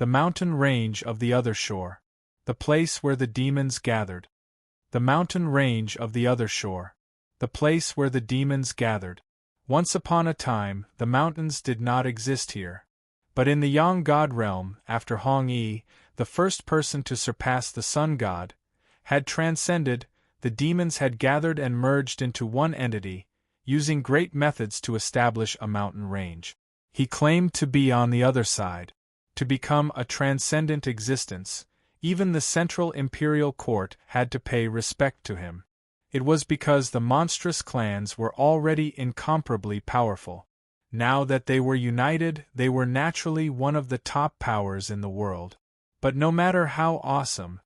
the mountain range of the other shore. The place where the demons gathered. The mountain range of the other shore. The place where the demons gathered. Once upon a time, the mountains did not exist here. But in the Yang God realm, after Hong-Yi, the first person to surpass the Sun God, had transcended, the demons had gathered and merged into one entity, using great methods to establish a mountain range. He claimed to be on the other side, to become a transcendent existence. Even the Central Imperial Court had to pay respect to him. It was because the monstrous clans were already incomparably powerful. Now that they were united, they were naturally one of the top powers in the world. But no matter how awesome,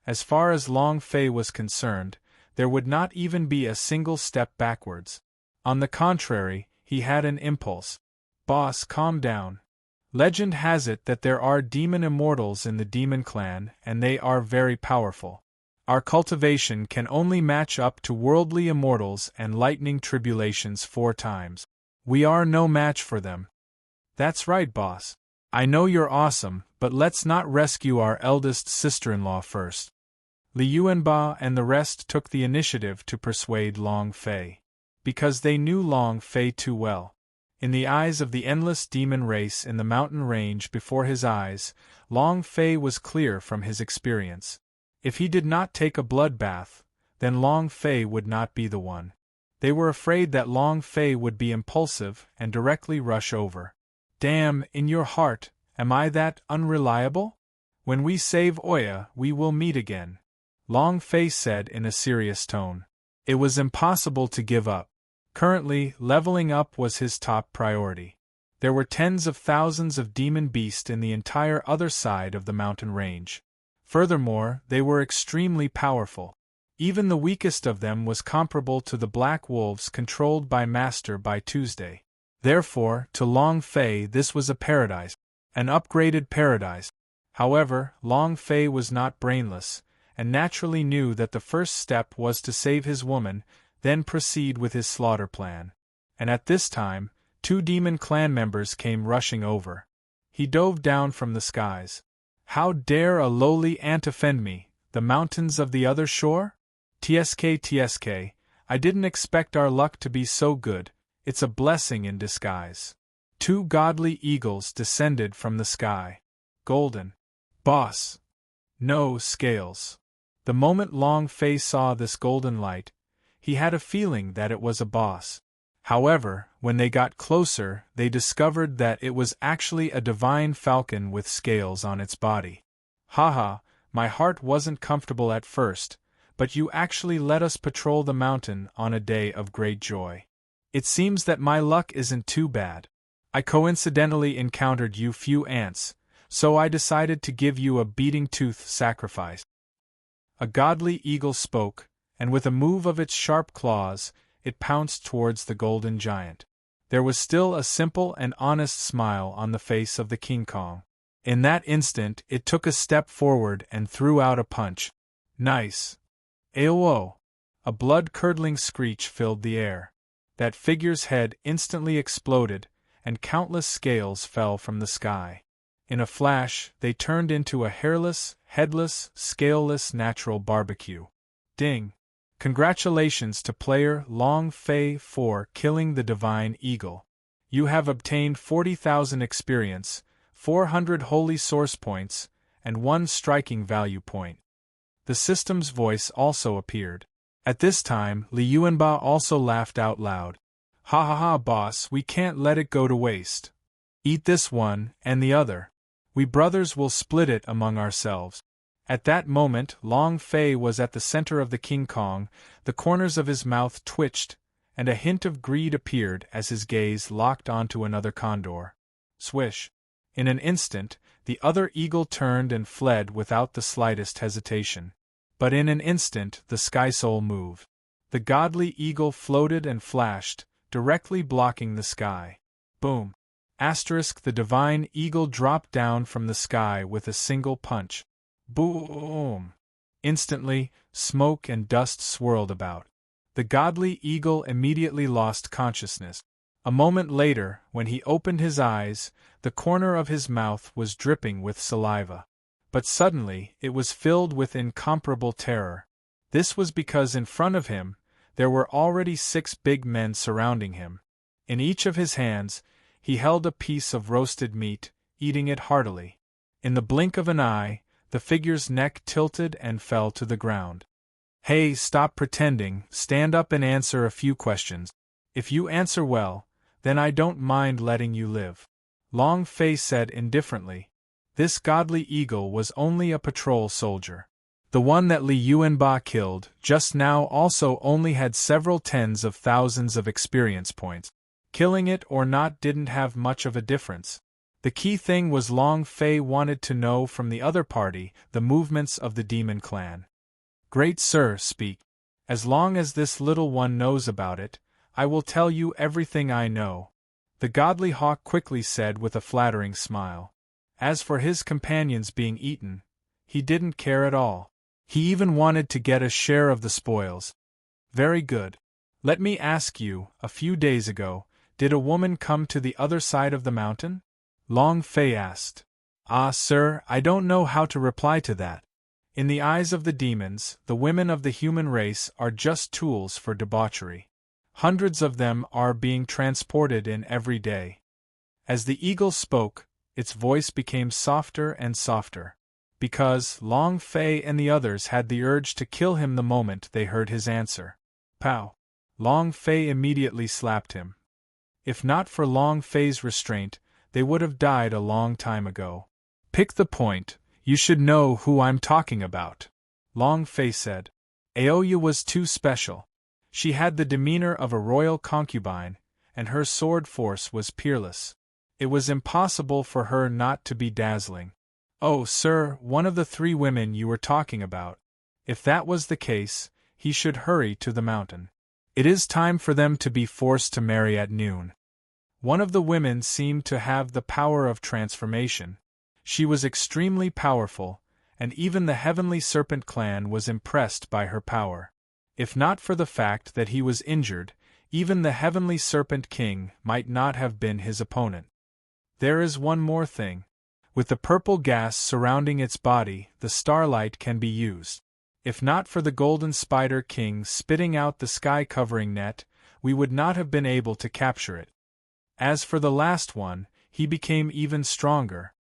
as far as Long Fei was concerned, there would not even be a single step backwards. On the contrary, he had an impulse. Boss, calm down. Legend has it that there are demon immortals in the demon clan, and they are very powerful. Our cultivation can only match up to worldly immortals and lightning tribulations 4 times. We are no match for them. That's right, boss. I know you're awesome, but let's not rescue our eldest sister-in-law first. Li Yuanba and the rest took the initiative to persuade Long Fei. Because they knew Long Fei too well. In the eyes of the endless demon race in the mountain range before his eyes, Long Fei was clear from his experience. If he did not take a bloodbath, then Long Fei would not be the one. They were afraid that Long Fei would be impulsive and directly rush over. Damn, in your heart, am I that unreliable? When we save Oya, we will meet again, Long Fei said in a serious tone. It was impossible to give up. Currently, leveling up was his top priority. There were tens of thousands of demon beasts in the entire other side of the mountain range. Furthermore, they were extremely powerful. Even the weakest of them was comparable to the black wolves controlled by Master by Tuesday. Therefore, to Long Fei this was a paradise. An upgraded paradise. However, Long Fei was not brainless, and naturally knew that the first step was to save his woman, then proceed with his slaughter plan. And at this time, 2 demon clan members came rushing over. He dove down from the skies. How dare a lowly ant offend me, the mountains of the other shore? TSK, I didn't expect our luck to be so good, it's a blessing in disguise. 2 godly eagles descended from the sky. Golden. Boss. No scales. The moment Long Fei saw this golden light, he had a feeling that it was a boss. However, when they got closer, they discovered that it was actually a divine falcon with scales on its body. Haha, my heart wasn't comfortable at first, but you actually let us patrol the mountain on a day of great joy. It seems that my luck isn't too bad. I coincidentally encountered you few ants, so I decided to give you a beating tooth sacrifice. A godly eagle spoke, and with a move of its sharp claws, it pounced towards the golden giant. There was still a simple and honest smile on the face of the King Kong. In that instant it took a step forward and threw out a punch. Nice. Aowo! A blood-curdling screech filled the air. That figure's head instantly exploded, and countless scales fell from the sky. In a flash, they turned into a hairless, headless, scaleless natural barbecue. Ding! Congratulations to player Long Fei for killing the divine eagle. You have obtained 40,000 experience, 400 holy source points, and 1 striking value point. The system's voice also appeared. At this time, Li Yuanba also laughed out loud. Ha ha ha, boss, we can't let it go to waste. Eat this one, and the other. We brothers will split it among ourselves. At that moment, Long Fei was at the center of the King Kong, the corners of his mouth twitched, and a hint of greed appeared as his gaze locked onto another condor. Swish! In an instant, the other eagle turned and fled without the slightest hesitation. But in an instant, the sky soul moved. The godly eagle floated and flashed, directly blocking the sky. Boom! The divine eagle dropped down from the sky with a single punch. Boom! Instantly, smoke and dust swirled about. The godly eagle immediately lost consciousness. A moment later, when he opened his eyes, the corner of his mouth was dripping with saliva. But suddenly, it was filled with incomparable terror. This was because in front of him, there were already 6 big men surrounding him. In each of his hands, he held a piece of roasted meat, eating it heartily. In the blink of an eye, the figure's neck tilted and fell to the ground. "Hey, stop pretending, stand up and answer a few questions. If you answer well, then I don't mind letting you live," Long Fei said indifferently. This godly eagle was only a patrol soldier. The one that Li Yuanba killed just now also only had several tens of thousands of experience points. Killing it or not didn't have much of a difference. The key thing was Long Fei wanted to know from the other party the movements of the demon clan. "Great sir, speak. As long as this little one knows about it, I will tell you everything I know," the godly hawk quickly said with a flattering smile. As for his companions being eaten, he didn't care at all. He even wanted to get a share of the spoils. "Very good. Let me ask you, a few days ago, did a woman come to the other side of the mountain?" Long Fei asked. "Ah, sir, I don't know how to reply to that. In the eyes of the demons, the women of the human race are just tools for debauchery. Hundreds of them are being transported in every day." As the eagle spoke, its voice became softer and softer, because Long Fei and the others had the urge to kill him the moment they heard his answer. Pow! Long Fei immediately slapped him. If not for Long Fei's restraint, they would have died a long time ago. "Pick the point, you should know who I'm talking about," Long Fei said. Aoya was too special. She had the demeanor of a royal concubine, and her sword force was peerless. It was impossible for her not to be dazzling. "Oh, sir, one of the 3 women you were talking about. If that was the case, he should hurry to the mountain. It is time for them to be forced to marry at noon." One of the women seemed to have the power of transformation. She was extremely powerful, and even the Heavenly Serpent clan was impressed by her power. If not for the fact that he was injured, even the Heavenly Serpent King might not have been his opponent. There is one more thing. With the purple gas surrounding its body, the starlight can be used. If not for the Golden Spider King spitting out the sky-covering net, we would not have been able to capture it. As for the last one, he became even stronger.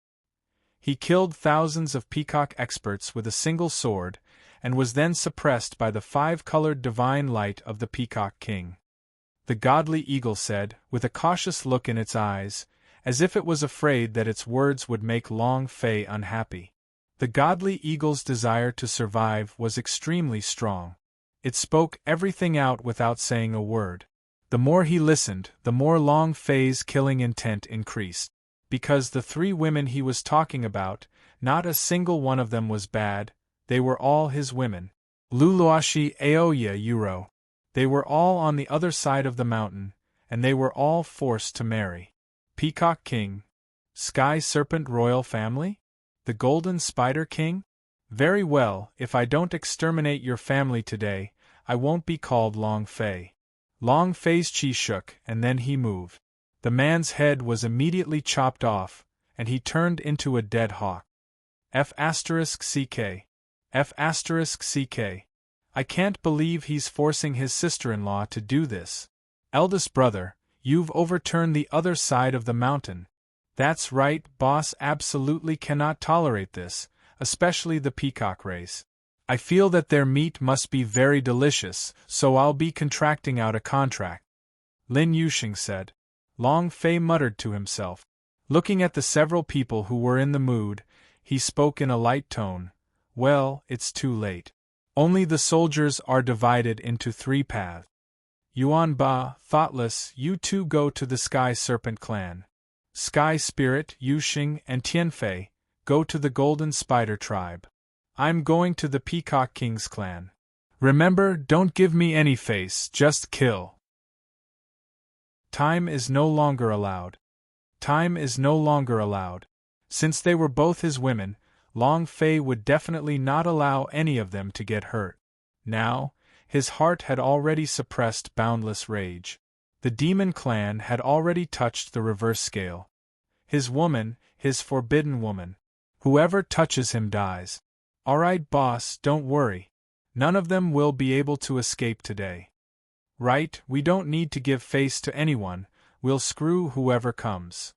He killed thousands of peacock experts with a single sword, and was then suppressed by the 5-colored divine light of the Peacock King. The godly eagle said, with a cautious look in its eyes, as if it was afraid that its words would make Long Fei unhappy. The godly eagle's desire to survive was extremely strong. It spoke everything out without saying a word. The more he listened, the more Long Fei's killing intent increased. Because the 3 women he was talking about, not a single one of them was bad, they were all his women. Luluashi Aoya Yuro. They were all on the other side of the mountain, and they were all forced to marry. Peacock King? Sky Serpent Royal Family? The Golden Spider King? Very well, if I don't exterminate your family today, I won't be called Long Fei. Long Fei's chi shook, and then he moved. The man's head was immediately chopped off, and he turned into a dead hawk. F***CK. F***CK. I can't believe he's forcing his sister-in-law to do this. Eldest brother, you've overturned the other side of the mountain. That's right, boss absolutely cannot tolerate this, especially the peacock race. I feel that their meat must be very delicious, so I'll be contracting out a contract. Lin Yuxing said. Long Fei muttered to himself. Looking at the several people who were in the mood, he spoke in a light tone. Well, it's too late. Only the soldiers are divided into 3 paths. Yuan Ba, Thoughtless, you 2 go to the Sky Serpent clan. Sky Spirit, Yuxing, and Tianfei, go to the Golden Spider tribe. I'm going to the Peacock King's clan. Remember, don't give me any face, just kill. Time is no longer allowed. Time is no longer allowed. Since they were both his women, Long Fei would definitely not allow any of them to get hurt. Now, his heart had already suppressed boundless rage. The demon clan had already touched the reverse scale. His woman, his forbidden woman. Whoever touches him dies. Alright, boss, don't worry. None of them will be able to escape today. Right, we don't need to give face to anyone, we'll screw whoever comes.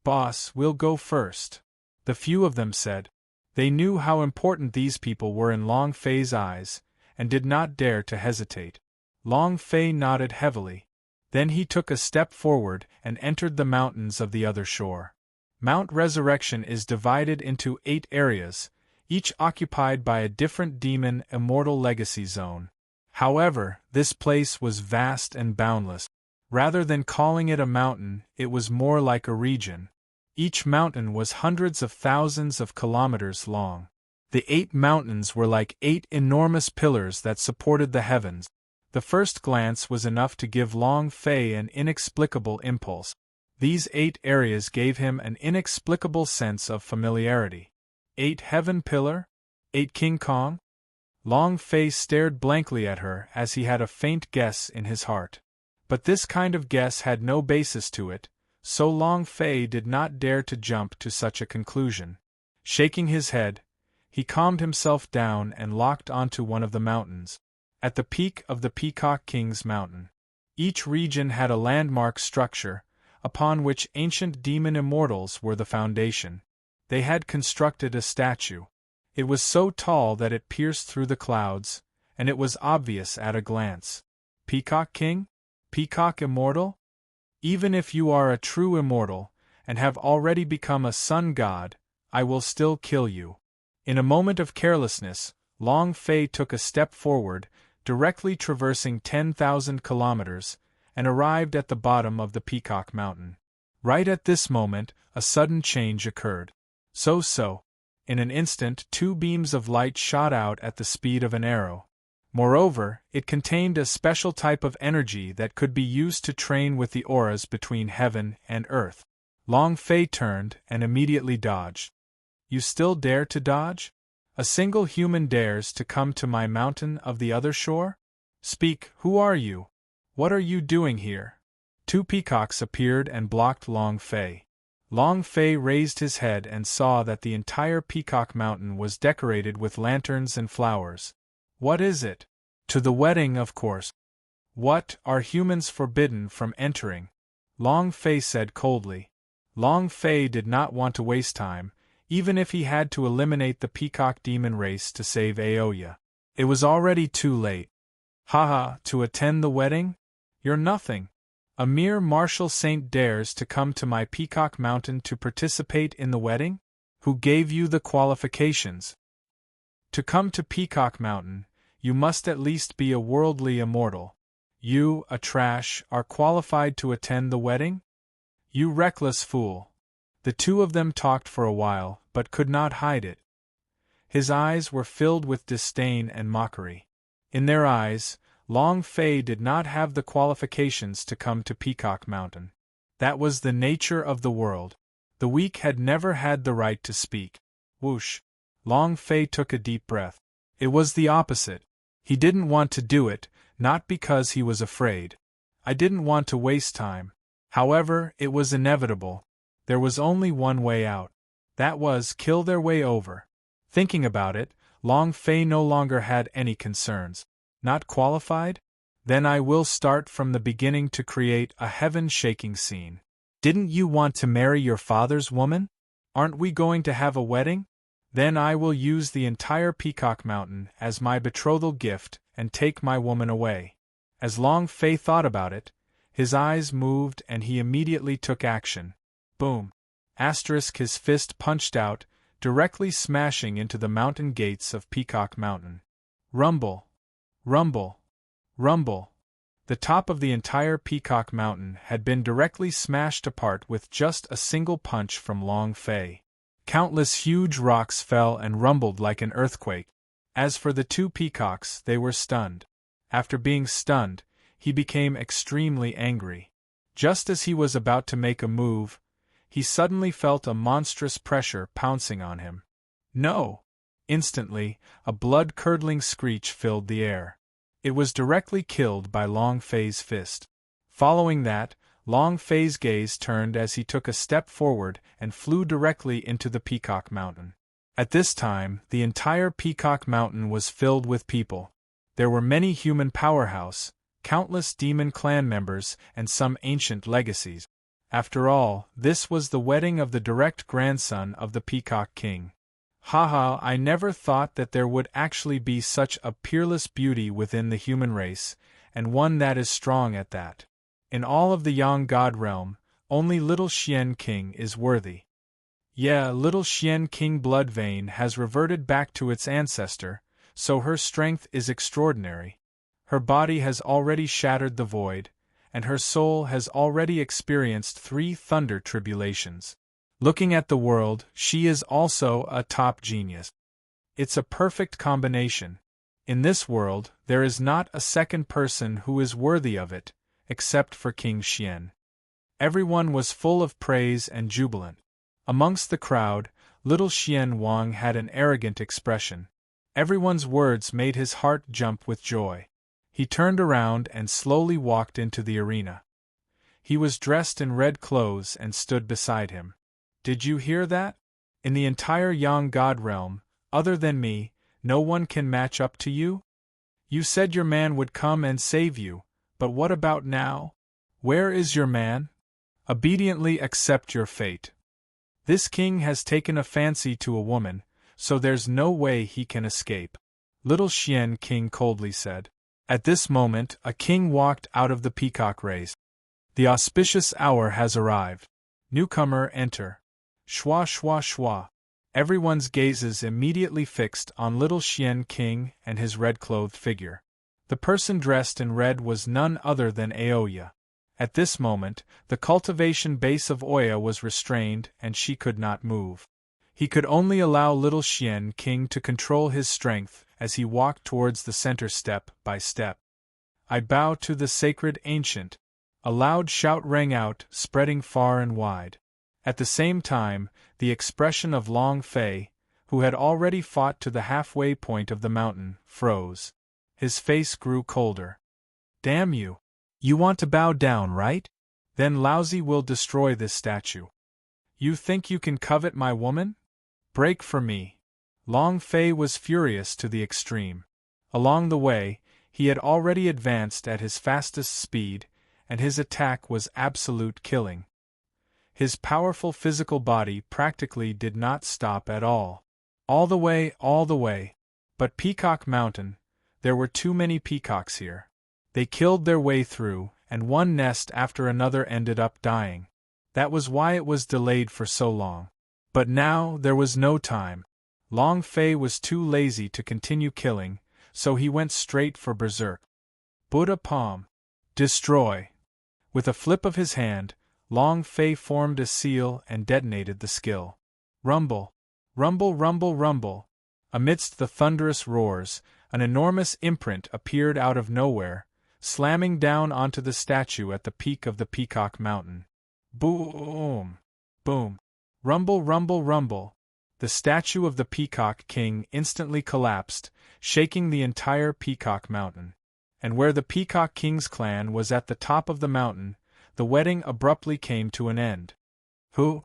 Boss, we'll go first. The few of them said. They knew how important these people were in Long Fei's eyes, and did not dare to hesitate. Long Fei nodded heavily. Then he took a step forward and entered the mountains of the other shore. Mount Resurrection is divided into 8 areas, each occupied by a different demon immortal legacy zone. However, this place was vast and boundless. Rather than calling it a mountain, it was more like a region. Each mountain was hundreds of thousands of kilometers long. The 8 mountains were like 8 enormous pillars that supported the heavens. The first glance was enough to give Long Fei an inexplicable impulse. These 8 areas gave him an inexplicable sense of familiarity. 8 Heaven Pillar? 8 King Kong? Long Fei stared blankly at her as he had a faint guess in his heart. But this kind of guess had no basis to it, so Long Fei did not dare to jump to such a conclusion. Shaking his head, he calmed himself down and locked onto one of the mountains. At the peak of the Peacock King's Mountain. Each region had a landmark structure, upon which ancient demon immortals were the foundation. They had constructed a statue. It was so tall that it pierced through the clouds, and it was obvious at a glance. Peacock King? Peacock Immortal? Even if you are a true immortal, and have already become a sun god, I will still kill you. In a moment of carelessness, Long Fei took a step forward, directly traversing 10,000 kilometers, and arrived at the bottom of the Peacock Mountain. Right at this moment, a sudden change occurred. So. In an instant 2 beams of light shot out at the speed of an arrow. Moreover, it contained a special type of energy that could be used to train with the auras between heaven and earth. Long Fei turned and immediately dodged. You still dare to dodge? A single human dares to come to my mountain of the other shore? Speak, who are you? What are you doing here? 2 peacocks appeared and blocked Long Fei. Long Fei raised his head and saw that the entire Peacock Mountain was decorated with lanterns and flowers. What is it? To the wedding, of course. What, are humans forbidden from entering? Long Fei said coldly. Long Fei did not want to waste time, even if he had to eliminate the Peacock demon race to save Aoya. It was already too late. Haha, to attend the wedding? You're nothing. A mere martial saint dares to come to my Peacock Mountain to participate in the wedding? Who gave you the qualifications? To come to Peacock Mountain, you must at least be a worldly immortal. You, a trash, are qualified to attend the wedding? You reckless fool. The 2 of them talked for a while, but could not hide it. His eyes were filled with disdain and mockery. In their eyes, Long Fei did not have the qualifications to come to Peacock Mountain. That was the nature of the world. The weak had never had the right to speak. Whoosh! Long Fei took a deep breath. It was the opposite. He didn't want to do it, not because he was afraid. I didn't want to waste time. However, it was inevitable. There was only one way out. That was, kill their way over. Thinking about it, Long Fei no longer had any concerns. Not qualified? Then I will start from the beginning to create a heaven-shaking scene. Didn't you want to marry your father's woman? Aren't we going to have a wedding? Then I will use the entire Peacock Mountain as my betrothal gift and take my woman away. As Long Fei thought about it, his eyes moved and he immediately took action. Boom! His fist punched out, directly smashing into the mountain gates of Peacock Mountain. Rumble! Rumble! Rumble! The top of the entire Peacock Mountain had been directly smashed apart with just a single punch from Long Fei. Countless huge rocks fell and rumbled like an earthquake. As for the 2 peacocks, they were stunned. After being stunned, he became extremely angry. Just as he was about to make a move, he suddenly felt a monstrous pressure pouncing on him. No! Instantly, a blood-curdling screech filled the air. It was directly killed by Long Fei's fist. Following that, Long Fei's gaze turned as he took a step forward and flew directly into the Peacock Mountain. At this time, the entire Peacock Mountain was filled with people. There were many human powerhouse, countless demon clan members, and some ancient legacies. After all, this was the wedding of the direct grandson of the Peacock King. Haha, I never thought that there would actually be such a peerless beauty within the human race, and one that is strong at that. In all of the Yang God realm, only Little Xian King is worthy. Yeah, Little Xian King blood vein has reverted back to its ancestor, so her strength is extraordinary. Her body has already shattered the void, and her soul has already experienced 3 thunder tribulations. Looking at the world, she is also a top genius. It's a perfect combination. In this world, there is not a second person who is worthy of it, except for King Xian. Everyone was full of praise and jubilant. Amongst the crowd, Little Xian Wang had an arrogant expression. Everyone's words made his heart jump with joy. He turned around and slowly walked into the arena. He was dressed in red clothes and stood beside him. Did you hear that? In the entire Yang God realm, other than me, no one can match up to you? You said your man would come and save you, but what about now? Where is your man? Obediently accept your fate. This king has taken a fancy to a woman, so there's no way he can escape. Little Xian King coldly said. At this moment, a king walked out of the peacock race. The auspicious hour has arrived. Newcomer, enter. Shwa shwa shwa. Everyone's gazes immediately fixed on Little Xian King and his red-clothed figure. The person dressed in red was none other than Aoya. At this moment, the cultivation base of Oya was restrained and she could not move. He could only allow Little Xian King to control his strength as he walked towards the center step by step. I bow to the sacred ancient. A loud shout rang out, spreading far and wide. At the same time, the expression of Long Fei, who had already fought to the halfway point of the mountain, froze. His face grew colder. Damn you! You want to bow down, right? Then Laozi will destroy this statue. You think you can covet my woman? Break for me. Long Fei was furious to the extreme. Along the way, he had already advanced at his fastest speed, and his attack was absolute killing. His powerful physical body practically did not stop at all. All the way, all the way. But Peacock Mountain, there were too many peacocks here. They killed their way through, and one nest after another ended up dying. That was why it was delayed for so long. But now there was no time. Long Fei was too lazy to continue killing, so he went straight for Berserk. Buddha Palm. Destroy. With a flip of his hand, Long Fei formed a seal and detonated the skill. Rumble. Rumble, rumble, rumble. Amidst the thunderous roars, an enormous imprint appeared out of nowhere, slamming down onto the statue at the peak of the Peacock Mountain. Boom! Boom! Rumble, rumble, rumble! The statue of the Peacock King instantly collapsed, shaking the entire Peacock Mountain. And where the Peacock King's clan was at the top of the mountain, the wedding abruptly came to an end. Who?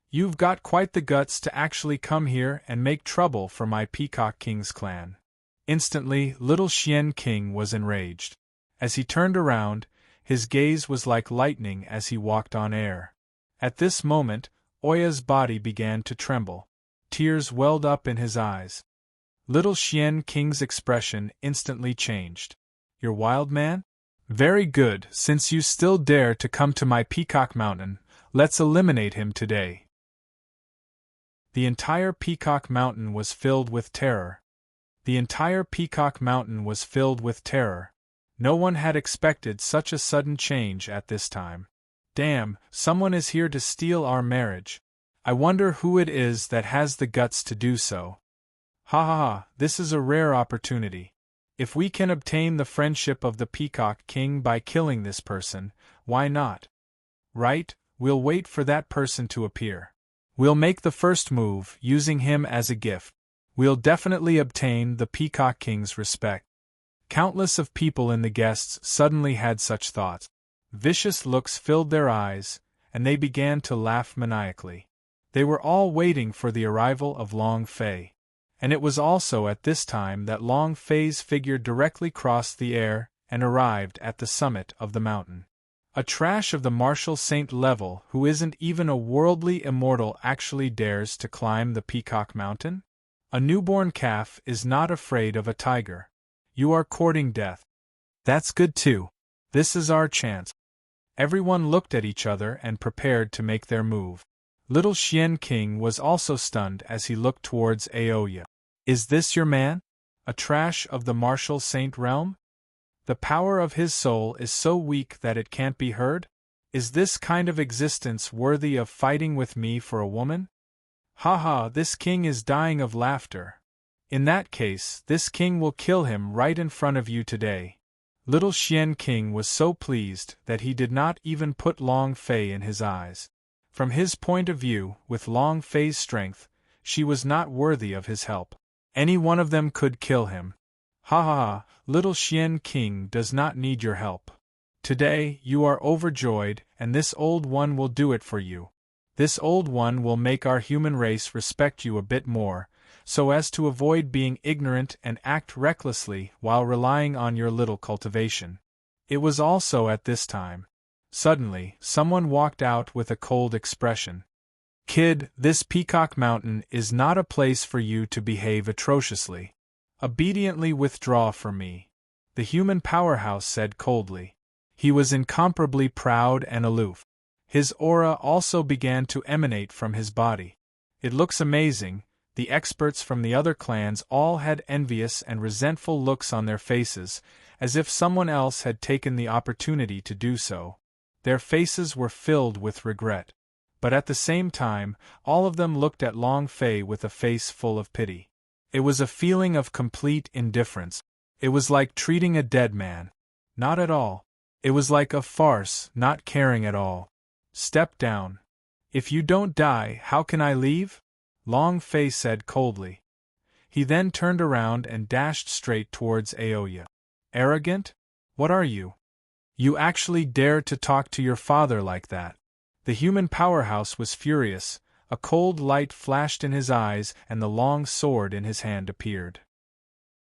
You've got quite the guts to actually come here and make trouble for my Peacock King's clan. Instantly, Little Xian King was enraged. As he turned around, his gaze was like lightning as he walked on air. At this moment, Oya's body began to tremble. Tears welled up in his eyes. Little Xian King's expression instantly changed. Your wild man? Very good, since you still dare to come to my Peacock Mountain, let's eliminate him today. The entire Peacock Mountain was filled with terror. The entire Peacock Mountain was filled with terror. No one had expected such a sudden change at this time. Damn, someone is here to steal our marriage. I wonder who it is that has the guts to do so. Ha ha ha, this is a rare opportunity. If we can obtain the friendship of the Peacock King by killing this person, why not? Right, we'll wait for that person to appear. We'll make the first move, using him as a gift. We'll definitely obtain the Peacock King's respect. Countless of people in the guests suddenly had such thoughts. Vicious looks filled their eyes, and they began to laugh maniacally. They were all waiting for the arrival of Long Fei. And it was also at this time that Long Fei's figure directly crossed the air and arrived at the summit of the mountain. A trash of the Martial Saint level who isn't even a worldly immortal actually dares to climb the Peacock Mountain? A newborn calf is not afraid of a tiger. You are courting death. That's good too. This is our chance. Everyone looked at each other and prepared to make their move. Little Xian King was also stunned as he looked towards Aoya. Is this your man? A trash of the Martial Saint realm? The power of his soul is so weak that it can't be heard? Is this kind of existence worthy of fighting with me for a woman? Ha ha, this king is dying of laughter. In that case, this king will kill him right in front of you today. Little Xian King was so pleased that he did not even put Long Fei in his eyes. From his point of view, with Long Fei's strength, she was not worthy of his help. Any one of them could kill him. Ha ha ha, little Xian King does not need your help. Today, you are overjoyed, and this old one will do it for you. This old one will make our human race respect you a bit more, so as to avoid being ignorant and act recklessly while relying on your little cultivation. It was also at this time. Suddenly, someone walked out with a cold expression. Kid, this Peacock Mountain is not a place for you to behave atrociously. Obediently withdraw from me. The human powerhouse said coldly. He was incomparably proud and aloof. His aura also began to emanate from his body. It looks amazing. The experts from the other clans all had envious and resentful looks on their faces, as if someone else had taken the opportunity to do so. Their faces were filled with regret. But at the same time, all of them looked at Long Fei with a face full of pity. It was a feeling of complete indifference. It was like treating a dead man. Not at all. It was like a farce, not caring at all. Step down. If you don't die, how can I leave? Long Fei said coldly. He then turned around and dashed straight towards Aoya. Arrogant? What are you? You actually dare to talk to your father like that? The human powerhouse was furious. A cold light flashed in his eyes and the long sword in his hand appeared.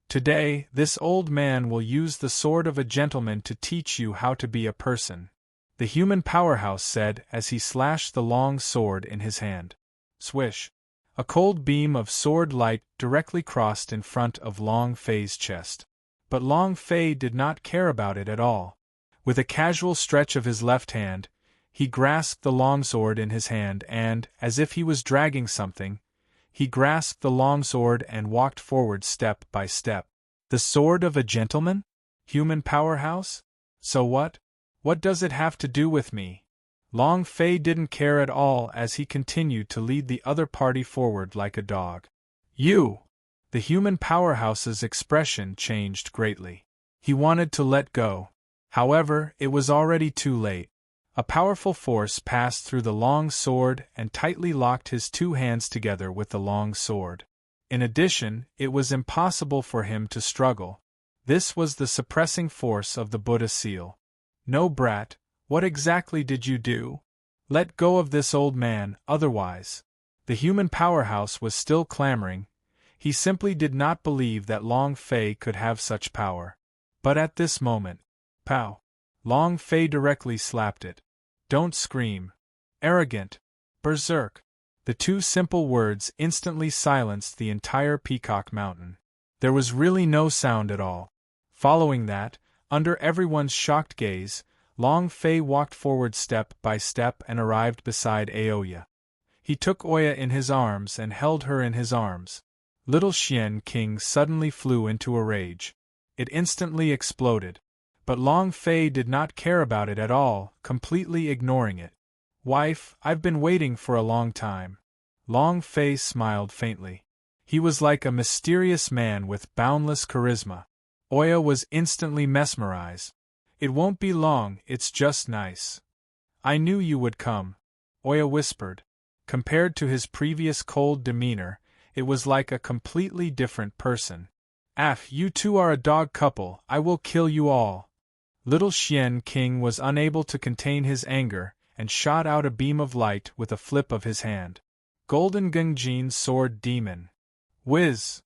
Today, this old man will use the sword of a gentleman to teach you how to be a person, the human powerhouse said as he slashed the long sword in his hand. Swish! A cold beam of sword light directly crossed in front of Long Fei's chest. But Long Fei did not care about it at all. With a casual stretch of his left hand, he grasped the longsword in his hand and, as if he was dragging something, he grasped the longsword and walked forward step by step. The sword of a gentleman? Human powerhouse? So what? What does it have to do with me? Long Fei didn't care at all as he continued to lead the other party forward like a dog. You! The human powerhouse's expression changed greatly. He wanted to let go. However, it was already too late. A powerful force passed through the long sword and tightly locked his two hands together with the long sword. In addition, it was impossible for him to struggle. This was the suppressing force of the Buddha seal. No, brat, what exactly did you do? Let go of this old man, otherwise. The human powerhouse was still clamoring. He simply did not believe that Long Fei could have such power. But at this moment, pow! Long Fei directly slapped it. Don't scream. Arrogant. Berserk. The two simple words instantly silenced the entire Peacock Mountain. There was really no sound at all. Following that, under everyone's shocked gaze, Long Fei walked forward step by step and arrived beside Aoya. He took Oya in his arms and held her in his arms. Little Xian King suddenly flew into a rage. It instantly exploded. But Long Fei did not care about it at all, completely ignoring it. Wife, I've been waiting for a long time. Long Fei smiled faintly. He was like a mysterious man with boundless charisma. Oya was instantly mesmerized. It won't be long, it's just nice. I knew you would come, Oya whispered. Compared to his previous cold demeanor, it was like a completely different person. You two are a dog couple, I will kill you all. Little Xian King was unable to contain his anger and shot out a beam of light with a flip of his hand. Golden Gungjin Sword Demon. Whiz!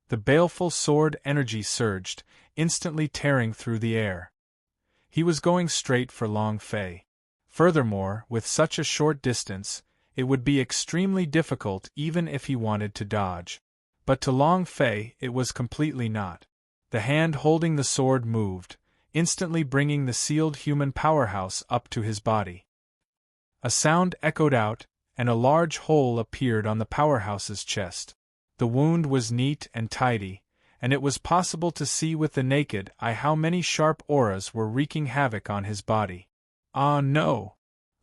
The baleful sword energy surged, instantly tearing through the air. He was going straight for Long Fei. Furthermore, with such a short distance, it would be extremely difficult even if he wanted to dodge. But to Long Fei it was completely not. The hand holding the sword moved, instantly bringing the sealed human powerhouse up to his body. A sound echoed out, and a large hole appeared on the powerhouse's chest. The wound was neat and tidy, and it was possible to see with the naked eye how many sharp auras were wreaking havoc on his body. Ah no!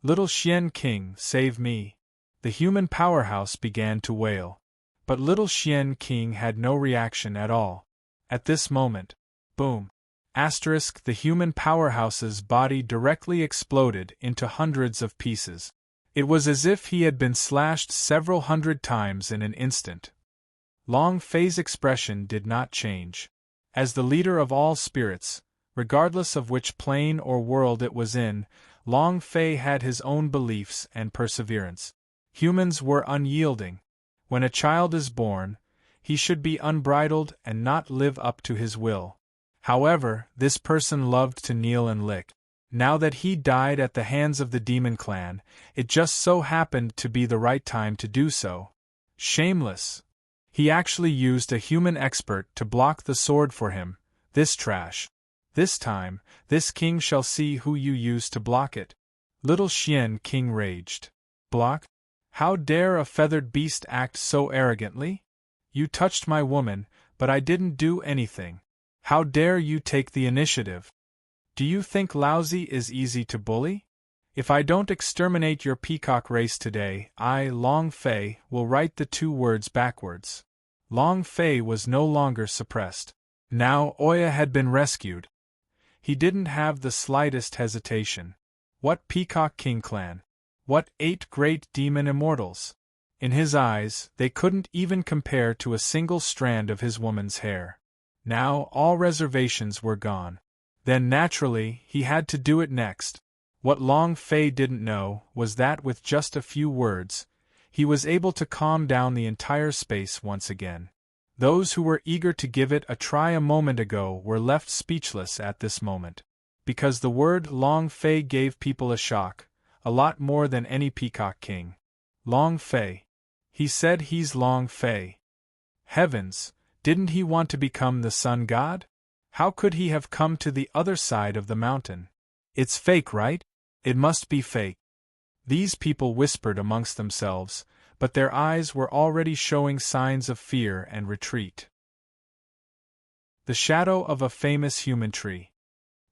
Little Xian King, save me! The human powerhouse began to wail. But little Xian King had no reaction at all. At this moment, boom! The human powerhouse's body directly exploded into hundreds of pieces. It was as if he had been slashed several hundred times in an instant. Long Fei's expression did not change. As the leader of all spirits, regardless of which plane or world it was in, Long Fei had his own beliefs and perseverance. Humans were unyielding. When a child is born, he should be unbridled and not live up to his will. However, this person loved to kneel and lick. Now that he died at the hands of the demon clan, it just so happened to be the right time to do so. Shameless! He actually used a human expert to block the sword for him. This trash. This time, this king shall see who you use to block it. Little Xian King raged. Block? How dare a feathered beast act so arrogantly? You touched my woman, but I didn't do anything. How dare you take the initiative? Do you think Lousy is easy to bully? If I don't exterminate your peacock race today, I, Long Fei, will write the 2 words backwards. Long Fei was no longer suppressed. Now Oya had been rescued. He didn't have the slightest hesitation. What Peacock King clan? What 8 great demon immortals? In his eyes, they couldn't even compare to a single strand of his woman's hair. Now all reservations were gone. Then naturally, he had to do it next. What Long Fei didn't know was that with just a few words, he was able to calm down the entire space once again. Those who were eager to give it a try a moment ago were left speechless at this moment. Because the word Long Fei gave people a shock, a lot more than any Peacock King. Long Fei. He said he's Long Fei. Heavens, didn't he want to become the sun god? How could he have come to the other side of the mountain? It's fake, right? It must be fake. These people whispered amongst themselves, but their eyes were already showing signs of fear and retreat. The shadow of a famous human tree.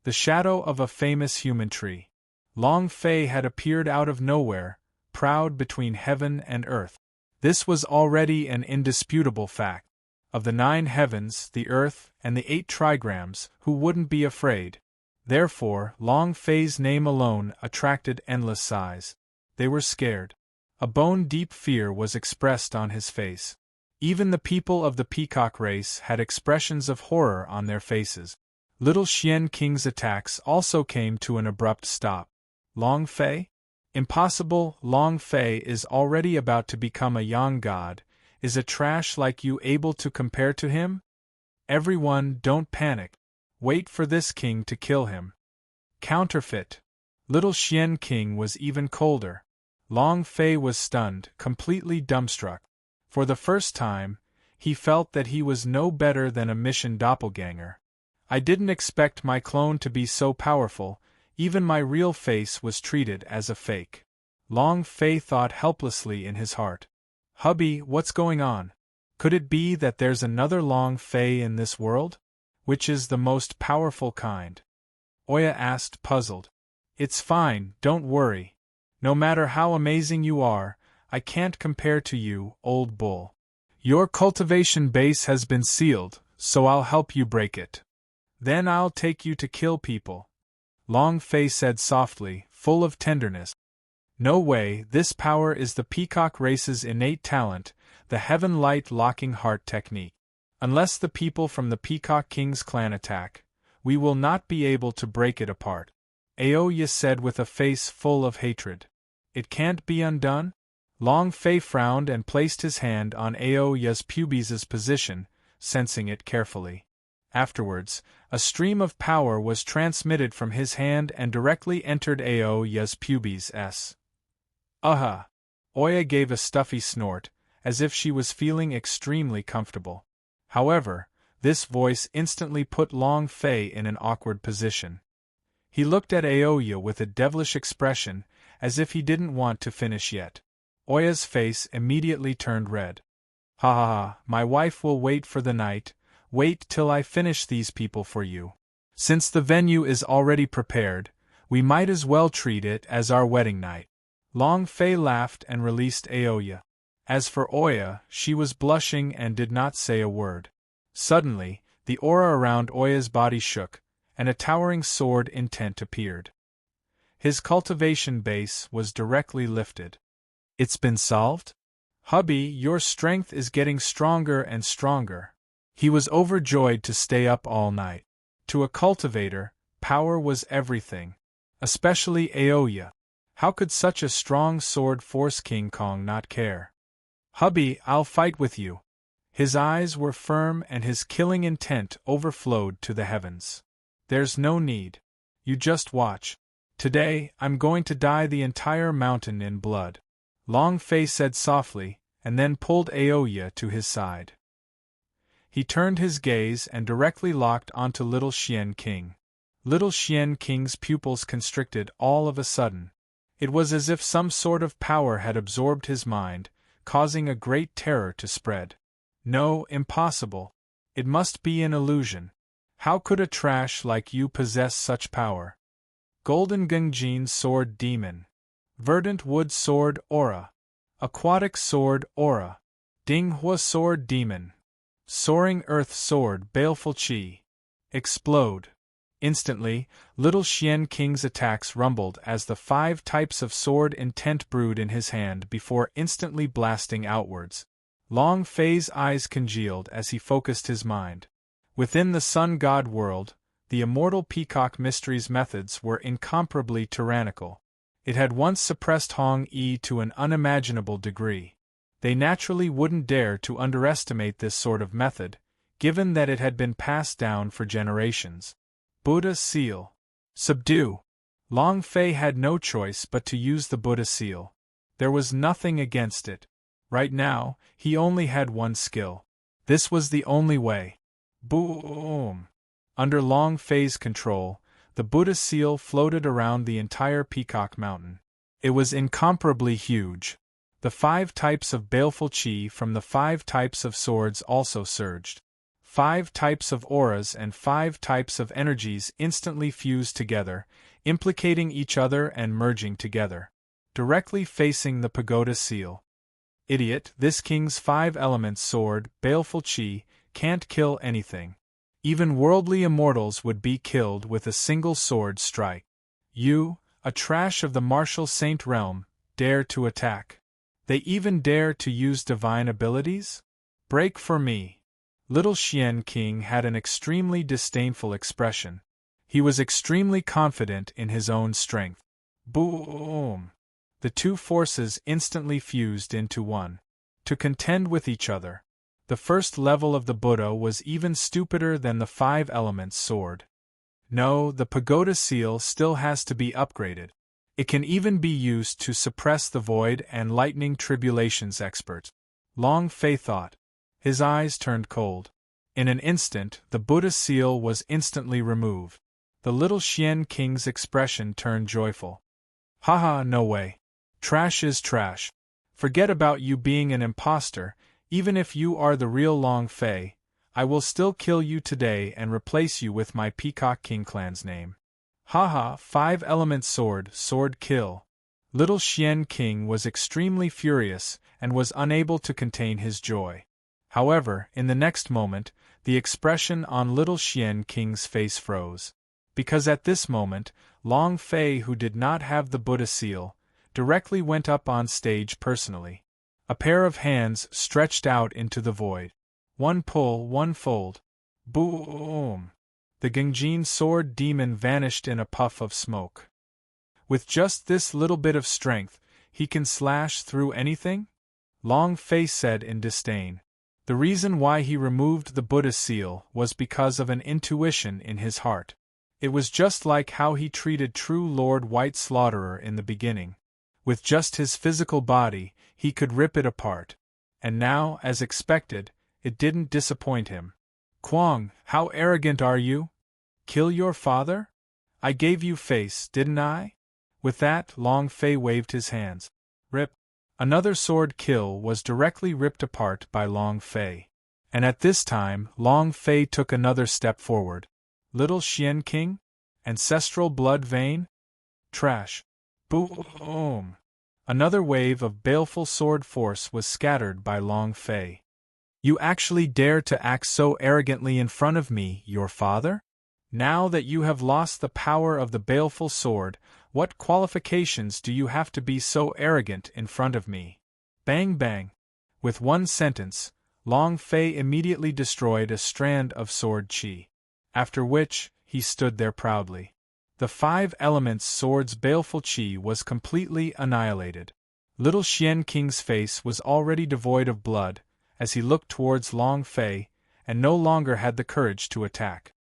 The shadow of a famous human tree. Long Fei had appeared out of nowhere, proud between heaven and earth. This was already an indisputable fact. Of the 9 heavens, the earth, and the 8 trigrams, who wouldn't be afraid? Therefore, Long Fei's name alone attracted endless sighs. They were scared. A bone-deep fear was expressed on his face. Even the people of the peacock race had expressions of horror on their faces. Little Xian King's attacks also came to an abrupt stop. Long Fei? Impossible. Long Fei is already about to become a yang god. Is a trash like you able to compare to him? Everyone, don't panic. Wait for this king to kill him. Counterfeit. Little Xian King was even colder. Long Fei was stunned, completely dumbstruck. For the first time, he felt that he was no better than a mission doppelganger. I didn't expect my clone to be so powerful, even my real face was treated as a fake. Long Fei thought helplessly in his heart. Hubby, what's going on? Could it be that there's another Long Fei in this world? Which is the most powerful kind? Oya asked, puzzled. It's fine, don't worry. No matter how amazing you are, I can't compare to you, old bull. Your cultivation base has been sealed, so I'll help you break it. Then I'll take you to kill people. Long Fei said softly, full of tenderness. No way, this power is the peacock race's innate talent, the heaven light locking heart technique. Unless the people from the Peacock King's clan attack, we will not be able to break it apart. Aoya said with a face full of hatred. It can't be undone? Long Fei frowned and placed his hand on Aoya's pubis's position, sensing it carefully. Afterwards, a stream of power was transmitted from his hand and directly entered Aoya's pubis. Aha! Oya gave a stuffy snort, as if she was feeling extremely comfortable. However, this voice instantly put Long Fei in an awkward position. He looked at Aoya with a devilish expression, as if he didn't want to finish yet. Oya's face immediately turned red. Ha ha ha, my wife will wait for the night. Wait till I finish these people for you. Since the venue is already prepared, we might as well treat it as our wedding night. Long Fei laughed and released Aoya. As for Oya, she was blushing and did not say a word. Suddenly, the aura around Oya's body shook, and a towering sword intent appeared. His cultivation base was directly lifted. It's been solved? Hubby, your strength is getting stronger and stronger. He was overjoyed to stay up all night. To a cultivator, power was everything. Especially Aoya. How could such a strong sword force King Kong not care? Hubby, I'll fight with you. His eyes were firm and his killing intent overflowed to the heavens. There's no need. You just watch. Today, I'm going to dye the entire mountain in blood. Long Fei said softly, and then pulled Aoya to his side. He turned his gaze and directly locked onto Little Xian King. Little Xian King's pupils constricted all of a sudden. It was as if some sort of power had absorbed his mind, causing a great terror to spread. No, impossible. It must be an illusion. How could a trash like you possess such power? Golden Gungjin Sword Demon. Verdant Wood Sword Aura. Aquatic Sword Aura. Dinghua Sword Demon. Soaring Earth Sword Baleful Qi. Explode. Instantly, Little Xian King's attacks rumbled as the 5 types of sword intent brewed in his hand before instantly blasting outwards. Long Fei's eyes congealed as he focused his mind. Within the Sun God world, the immortal Peacock Mysteries methods were incomparably tyrannical. It had once suppressed Hong Yi to an unimaginable degree. They naturally wouldn't dare to underestimate this sort of method, given that it had been passed down for generations. Buddha Seal. Subdue. Long Fei had no choice but to use the Buddha Seal. There was nothing against it. Right now, he only had one skill. This was the only way. Boom! Under Long Fei's control, the Buddha Seal floated around the entire Peacock Mountain. It was incomparably huge. The 5 types of baleful qi from the 5 types of swords also surged. 5 types of auras and 5 types of energies instantly fused together, implicating each other and merging together, directly facing the pagoda seal. Idiot, this king's 5 elements sword, baleful qi, can't kill anything. Even worldly immortals would be killed with a single sword strike. You, a trash of the martial saint realm, dare to attack. They even dare to use divine abilities? Break for me. Little Xian King had an extremely disdainful expression. He was extremely confident in his own strength. Boom! The 2 forces instantly fused into one. To contend with each other. The first level of the Buddha was even stupider than the 5 elements sword. No, the pagoda seal still has to be upgraded. It can even be used to suppress the void and lightning tribulations expert. Long Fei thought. His eyes turned cold. In an instant, the Buddha seal was instantly removed. The Little Xian King's expression turned joyful. Haha, no way. Trash is trash. Forget about you being an imposter. Even if you are the real Long Fei, I will still kill you today and replace you with my Peacock King clan's name. Haha, 5 element sword, sword kill. Little Xian King was extremely furious and was unable to contain his joy. However, in the next moment, the expression on Little Xian King's face froze. Because at this moment, Long Fei, who did not have the Buddha seal, directly went up on stage personally. A pair of hands stretched out into the void. One pull, one fold. Boom! The Genjin sword demon vanished in a puff of smoke. With just this little bit of strength, he can slash through anything? Long Fei said in disdain. The reason why he removed the Buddha seal was because of an intuition in his heart. It was just like how he treated true Lord White Slaughterer in the beginning. With just his physical body, he could rip it apart. And now, as expected, it didn't disappoint him. Kwang, how arrogant are you? Kill your father? I gave you face, didn't I? With that, Long Fei waved his hands. Rip. Another sword kill was directly ripped apart by Long Fei. And at this time, Long Fei took another step forward. Little Xian King? Ancestral blood vein? Trash. Boom! Another wave of baleful sword force was scattered by Long Fei. You actually dare to act so arrogantly in front of me, your father? Now that you have lost the power of the baleful sword, what qualifications do you have to be so arrogant in front of me? Bang bang! With one sentence, Long Fei immediately destroyed a strand of sword chi. After which, he stood there proudly. The 5 elements sword's baleful chi was completely annihilated. Little Xian King's face was already devoid of blood, as he looked towards Long Fei, and no longer had the courage to attack.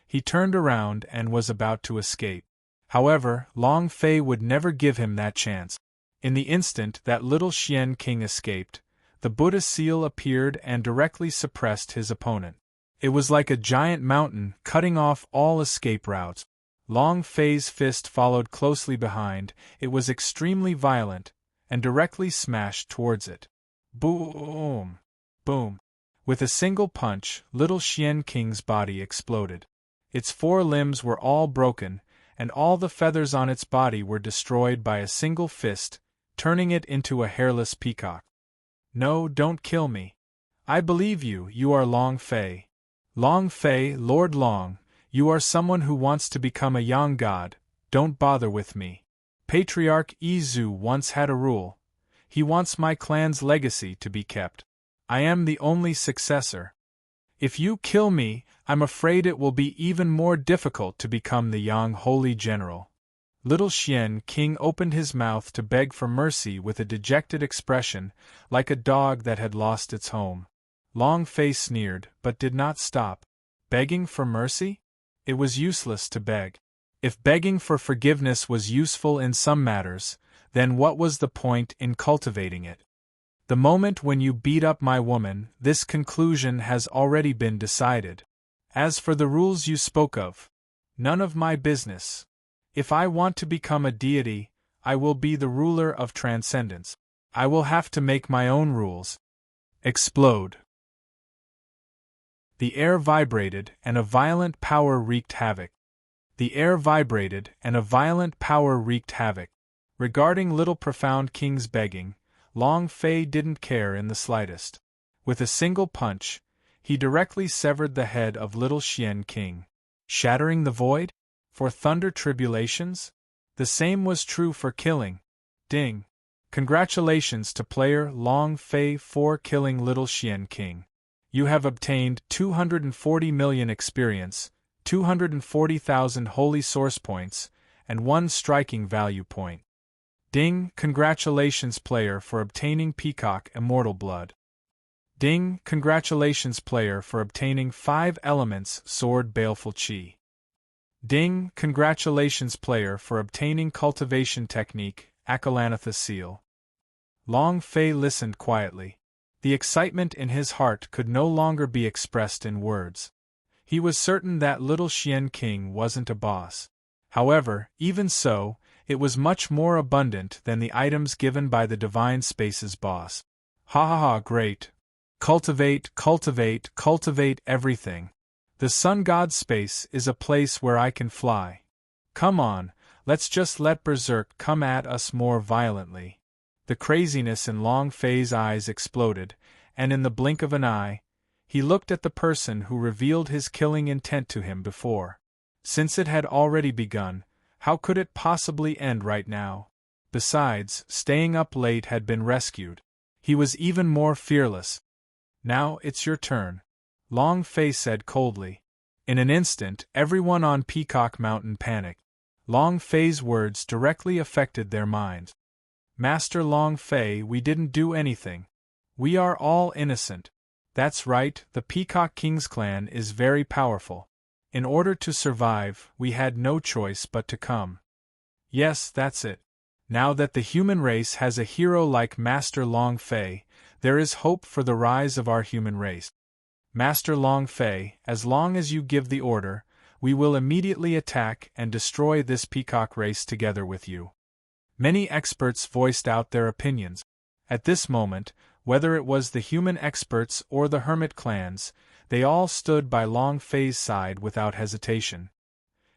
He turned around and was about to escape. However, Long Fei would never give him that chance. In the instant that little Xian King escaped, the Buddha seal appeared and directly suppressed his opponent. It was like a giant mountain cutting off all escape routes. Long Fei's fist followed closely behind. It was extremely violent, and directly smashed towards it. Boom! Boom! With a single punch, little Xian King's body exploded. Its 4 limbs were all broken, and all the feathers on its body were destroyed by a single fist, turning it into a hairless peacock. No, don't kill me. I believe you, you are Long Fei. Long Fei, Lord Long, you are someone who wants to become a yang god, don't bother with me. Patriarch Izu once had a rule. He wants my clan's legacy to be kept. I am the only successor. If you kill me, I'm afraid it will be even more difficult to become the Yang Holy General. Little Xian King opened his mouth to beg for mercy with a dejected expression, like a dog that had lost its home. Long Fei sneered, but did not stop. Begging for mercy? It was useless to beg. If begging for forgiveness was useful in some matters, then what was the point in cultivating it? The moment when you beat up my woman, this conclusion has already been decided. As for the rules you spoke of, none of my business. If I want to become a deity, I will be the ruler of transcendence. I will have to make my own rules. Explode. The air vibrated, and a violent power wreaked havoc. The air vibrated, and a violent power wreaked havoc. Regarding Little Profound King's begging, Long Fei didn't care in the slightest. With a single punch, he directly severed the head of Little Xian King. Shattering the void? For thunder tribulations? The same was true for killing. Ding! Congratulations to player Long Fei for killing Little Xian King. You have obtained 240 million experience, 240,000 holy source points, and 1 striking value point. Ding! Congratulations player for obtaining Peacock Immortal Blood. Ding! Congratulations player for obtaining 5 elements Sword Baleful Chi. Ding! Congratulations player for obtaining Cultivation Technique Akalanatha Seal. Long Fei listened quietly. The excitement in his heart could no longer be expressed in words. He was certain that Little Xian King wasn't a boss. However, even so, it was much more abundant than the items given by the Divine Space's boss. Ha ha ha, great. Cultivate, cultivate, cultivate everything. The Sun God Space is a place where I can fly. Come on, let's just let Berserk come at us more violently. The craziness in Long Fei's eyes exploded, and in the blink of an eye, he looked at the person who revealed his killing intent to him before. Since it had already begun, how could it possibly end right now? Besides, staying up late had been rescued. He was even more fearless. Now it's your turn, Long Fei said coldly. In an instant, everyone on Peacock Mountain panicked. Long Fei's words directly affected their minds. Master Long Fei, we didn't do anything. We are all innocent. That's right, the Peacock King's clan is very powerful. In order to survive, we had no choice but to come. Yes, that's it. Now that the human race has a hero like Master Long Fei, there is hope for the rise of our human race. Master Long Fei, as long as you give the order, we will immediately attack and destroy this peacock race together with you. Many experts voiced out their opinions. At this moment, whether it was the human experts or the hermit clans, they all stood by Long Fei's side without hesitation.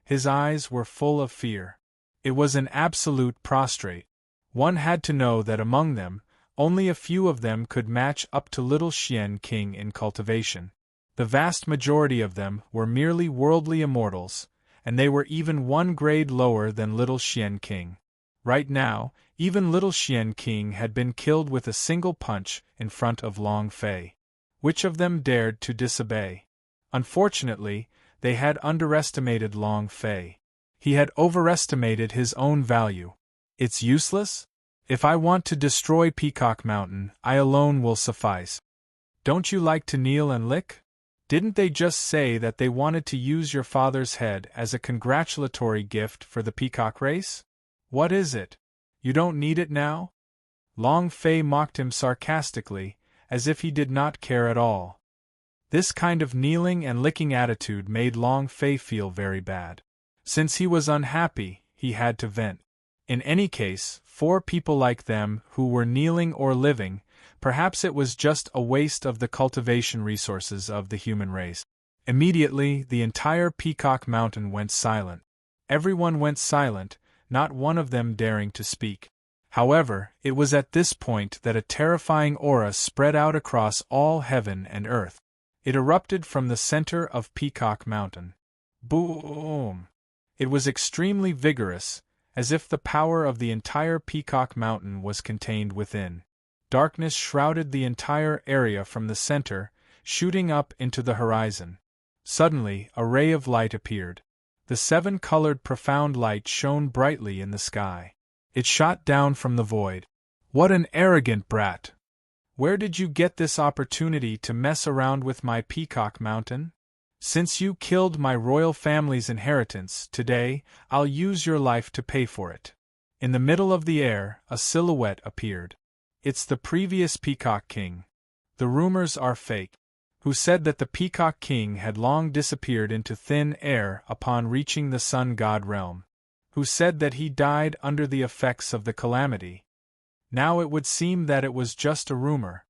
His eyes were full of fear. It was an absolute prostrate. One had to know that among them, only a few of them could match up to Little Xian King in cultivation. The vast majority of them were merely worldly immortals, and they were even one grade lower than Little Xian King. Right now, even Little Xian King had been killed with a single punch in front of Long Fei. Which of them dared to disobey? Unfortunately, they had underestimated Long Fei. He had overestimated his own value. It's useless? If I want to destroy Peacock Mountain, I alone will suffice. Don't you like to kneel and lick? Didn't they just say that they wanted to use your father's head as a congratulatory gift for the peacock race? What is it? You don't need it now? Long Fei mocked him sarcastically, as if he did not care at all. This kind of kneeling and licking attitude made Long Fei feel very bad. Since he was unhappy, he had to vent. In any case, for people like them who were kneeling or living, perhaps it was just a waste of the cultivation resources of the human race. Immediately, the entire Peacock Mountain went silent. Everyone went silent, not one of them daring to speak. However, it was at this point that a terrifying aura spread out across all heaven and earth. It erupted from the center of Peacock Mountain. Boom! It was extremely vigorous, as if the power of the entire Peacock Mountain was contained within. Darkness shrouded the entire area from the center, shooting up into the horizon. Suddenly, a ray of light appeared. The seven-colored profound light shone brightly in the sky. It shot down from the void. What an arrogant brat! Where did you get this opportunity to mess around with my Peacock Mountain? Since you killed my royal family's inheritance, today, I'll use your life to pay for it. In the middle of the air, a silhouette appeared. It's the previous Peacock King. The rumors are fake. Who said that the Peacock King had long disappeared into thin air upon reaching the Sun God realm? Who said that he died under the effects of the calamity? Now it would seem that it was just a rumor.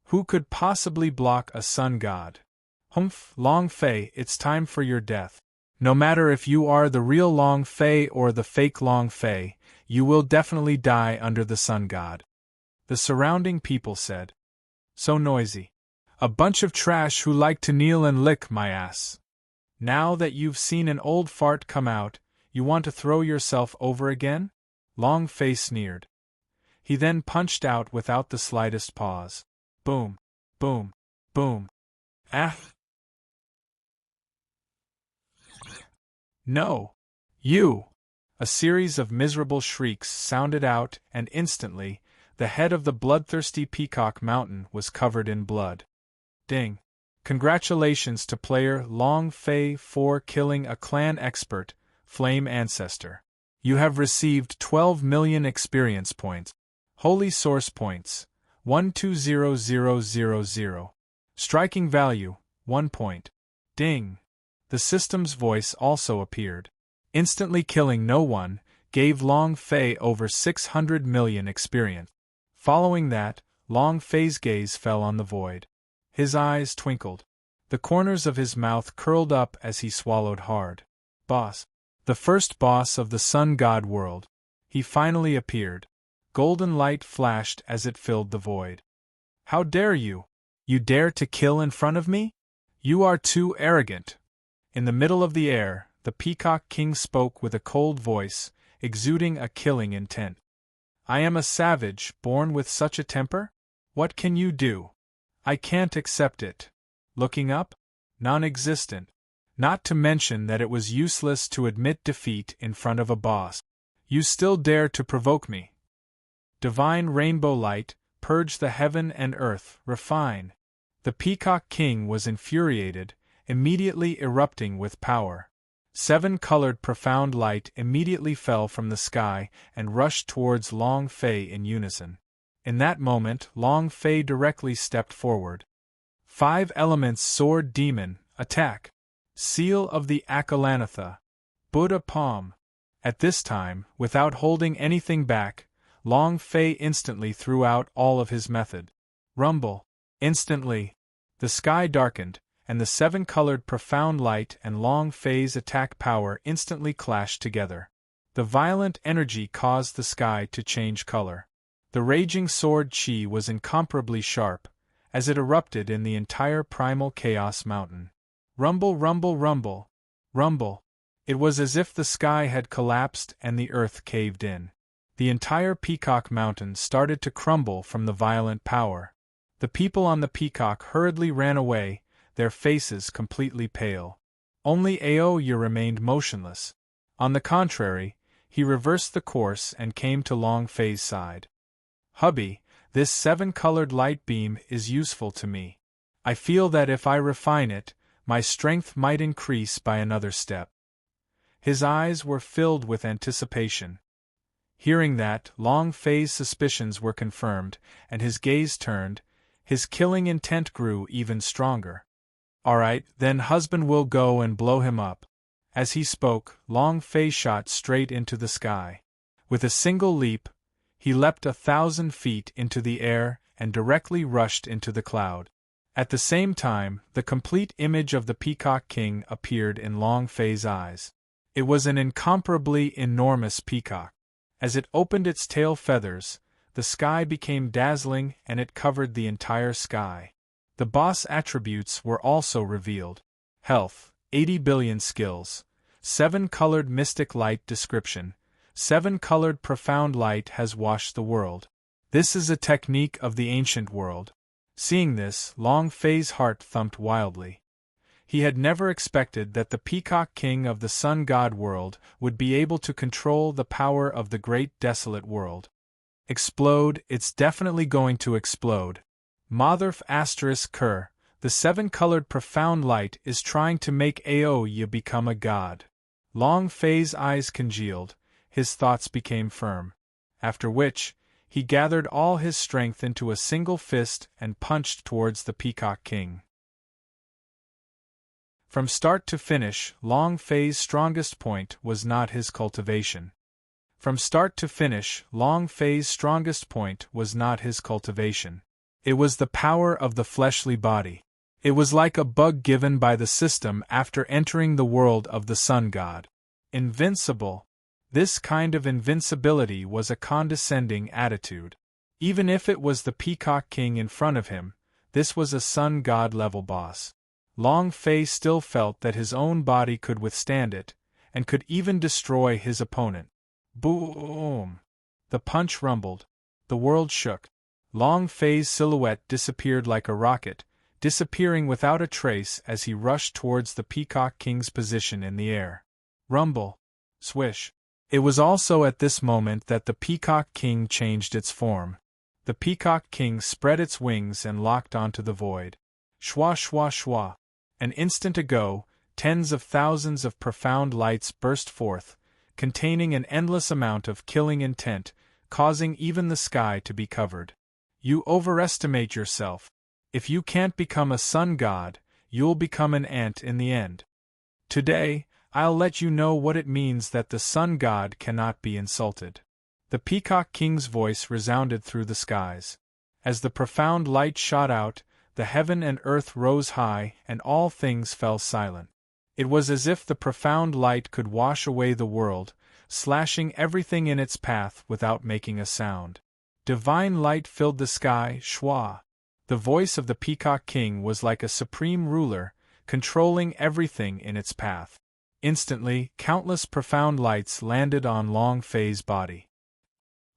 Who could possibly block a Sun God? Humph, Long Fei, it's time for your death. No matter if you are the real Long Fei or the fake Long Fei, you will definitely die under the Sun God. The surrounding people said. So noisy. A bunch of trash who like to kneel and lick my ass. Now that you've seen an old fart come out, you want to throw yourself over again? Long Fei sneered. He then punched out without the slightest pause. Boom, boom, boom. Ah! No! You! A series of miserable shrieks sounded out, and instantly, the head of the bloodthirsty Peacock Mountain was covered in blood. Ding! Congratulations to player Long Fei for killing a clan expert, Flame Ancestor. You have received 12 million experience points. Holy Source points, 120000. Striking value, 1 point. Ding! The system's voice also appeared. Instantly killing no one, gave Long Fei over 600 million experience. Following that, Long Fei's gaze fell on the void. His eyes twinkled. The corners of his mouth curled up as he swallowed hard. Boss. The first boss of the Sun God world. He finally appeared. Golden light flashed as it filled the void. How dare you? You dare to kill in front of me? You are too arrogant. In the middle of the air, the Peacock King spoke with a cold voice, exuding a killing intent. I am a savage, born with such a temper? What can you do? I can't accept it. Looking up? Non-existent. Not to mention that it was useless to admit defeat in front of a boss. You still dare to provoke me? Divine rainbow light, purge the heaven and earth, refine. The Peacock King was infuriated, immediately erupting with power. 7-colored profound light immediately fell from the sky and rushed towards Long Fei in unison. In that moment, Long Fei directly stepped forward. 5 elements sword demon, attack. Seal of the Akalanatha. Buddha palm. At this time, without holding anything back, Long Fei instantly threw out all of his method. Rumble. Instantly, the sky darkened, and the 7-colored profound light and Long Fei's attack power instantly clashed together. The violent energy caused the sky to change color. The raging sword chi was incomparably sharp, as it erupted in the entire primal chaos mountain. Rumble, rumble, rumble. Rumble. It was as if the sky had collapsed and the earth caved in. The entire Peacock Mountain started to crumble from the violent power. The people on the Peacock hurriedly ran away, their faces completely pale. Only Aoya remained motionless. On the contrary, he reversed the course and came to Long Fei's side. Hubby, this 7-colored light beam is useful to me. I feel that if I refine it, my strength might increase by another step. His eyes were filled with anticipation. Hearing that, Long Fei's suspicions were confirmed, and his gaze turned. His killing intent grew even stronger. All right, then husband will go and blow him up. As he spoke, Long Fei shot straight into the sky. With a single leap, he leapt 1,000 feet into the air and directly rushed into the cloud. At the same time, the complete image of the Peacock King appeared in Long Fei's eyes. It was an incomparably enormous peacock. As it opened its tail feathers, the sky became dazzling and it covered the entire sky. The boss attributes were also revealed. Health, 80 billion skills. 7-colored mystic light description. 7-colored profound light has washed the world. This is a technique of the ancient world. Seeing this, Long Fei's heart thumped wildly. He had never expected that the Peacock King of the Sun God world would be able to control the power of the great desolate world. Explode, it's definitely going to explode. Motherf ****, the 7-colored profound light is trying to make Aoya become a god. Long Fei's eyes congealed, his thoughts became firm. After which, he gathered all his strength into a single fist and punched towards the Peacock King. From start to finish, Long Fei's strongest point was not his cultivation. From start to finish, Long Fei's strongest point was not his cultivation. It was the power of the fleshly body. It was like a bug given by the system after entering the world of the sun god. Invincible. This kind of invincibility was a condescending attitude. Even if it was the Peacock King in front of him, this was a sun god level boss. Long Fei still felt that his own body could withstand it, and could even destroy his opponent. Boom! The punch rumbled. The world shook. Long Fei's silhouette disappeared like a rocket, disappearing without a trace as he rushed towards the Peacock King's position in the air. Rumble. Swish. It was also at this moment that the Peacock King changed its form. The Peacock King spread its wings and locked onto the void. Shwa shwa shwa. An instant ago, tens of thousands of profound lights burst forth, containing an endless amount of killing intent, causing even the sky to be covered. You overestimate yourself. If you can't become a sun god, you'll become an ant in the end. Today, I'll let you know what it means that the sun god cannot be insulted. The Peacock King's voice resounded through the skies. As the profound light shot out, the heaven and earth rose high and all things fell silent. It was as if the profound light could wash away the world, slashing everything in its path without making a sound. Divine light filled the sky, Shwa. The voice of the Peacock King was like a supreme ruler, controlling everything in its path. Instantly, countless profound lights landed on Long Fei's body.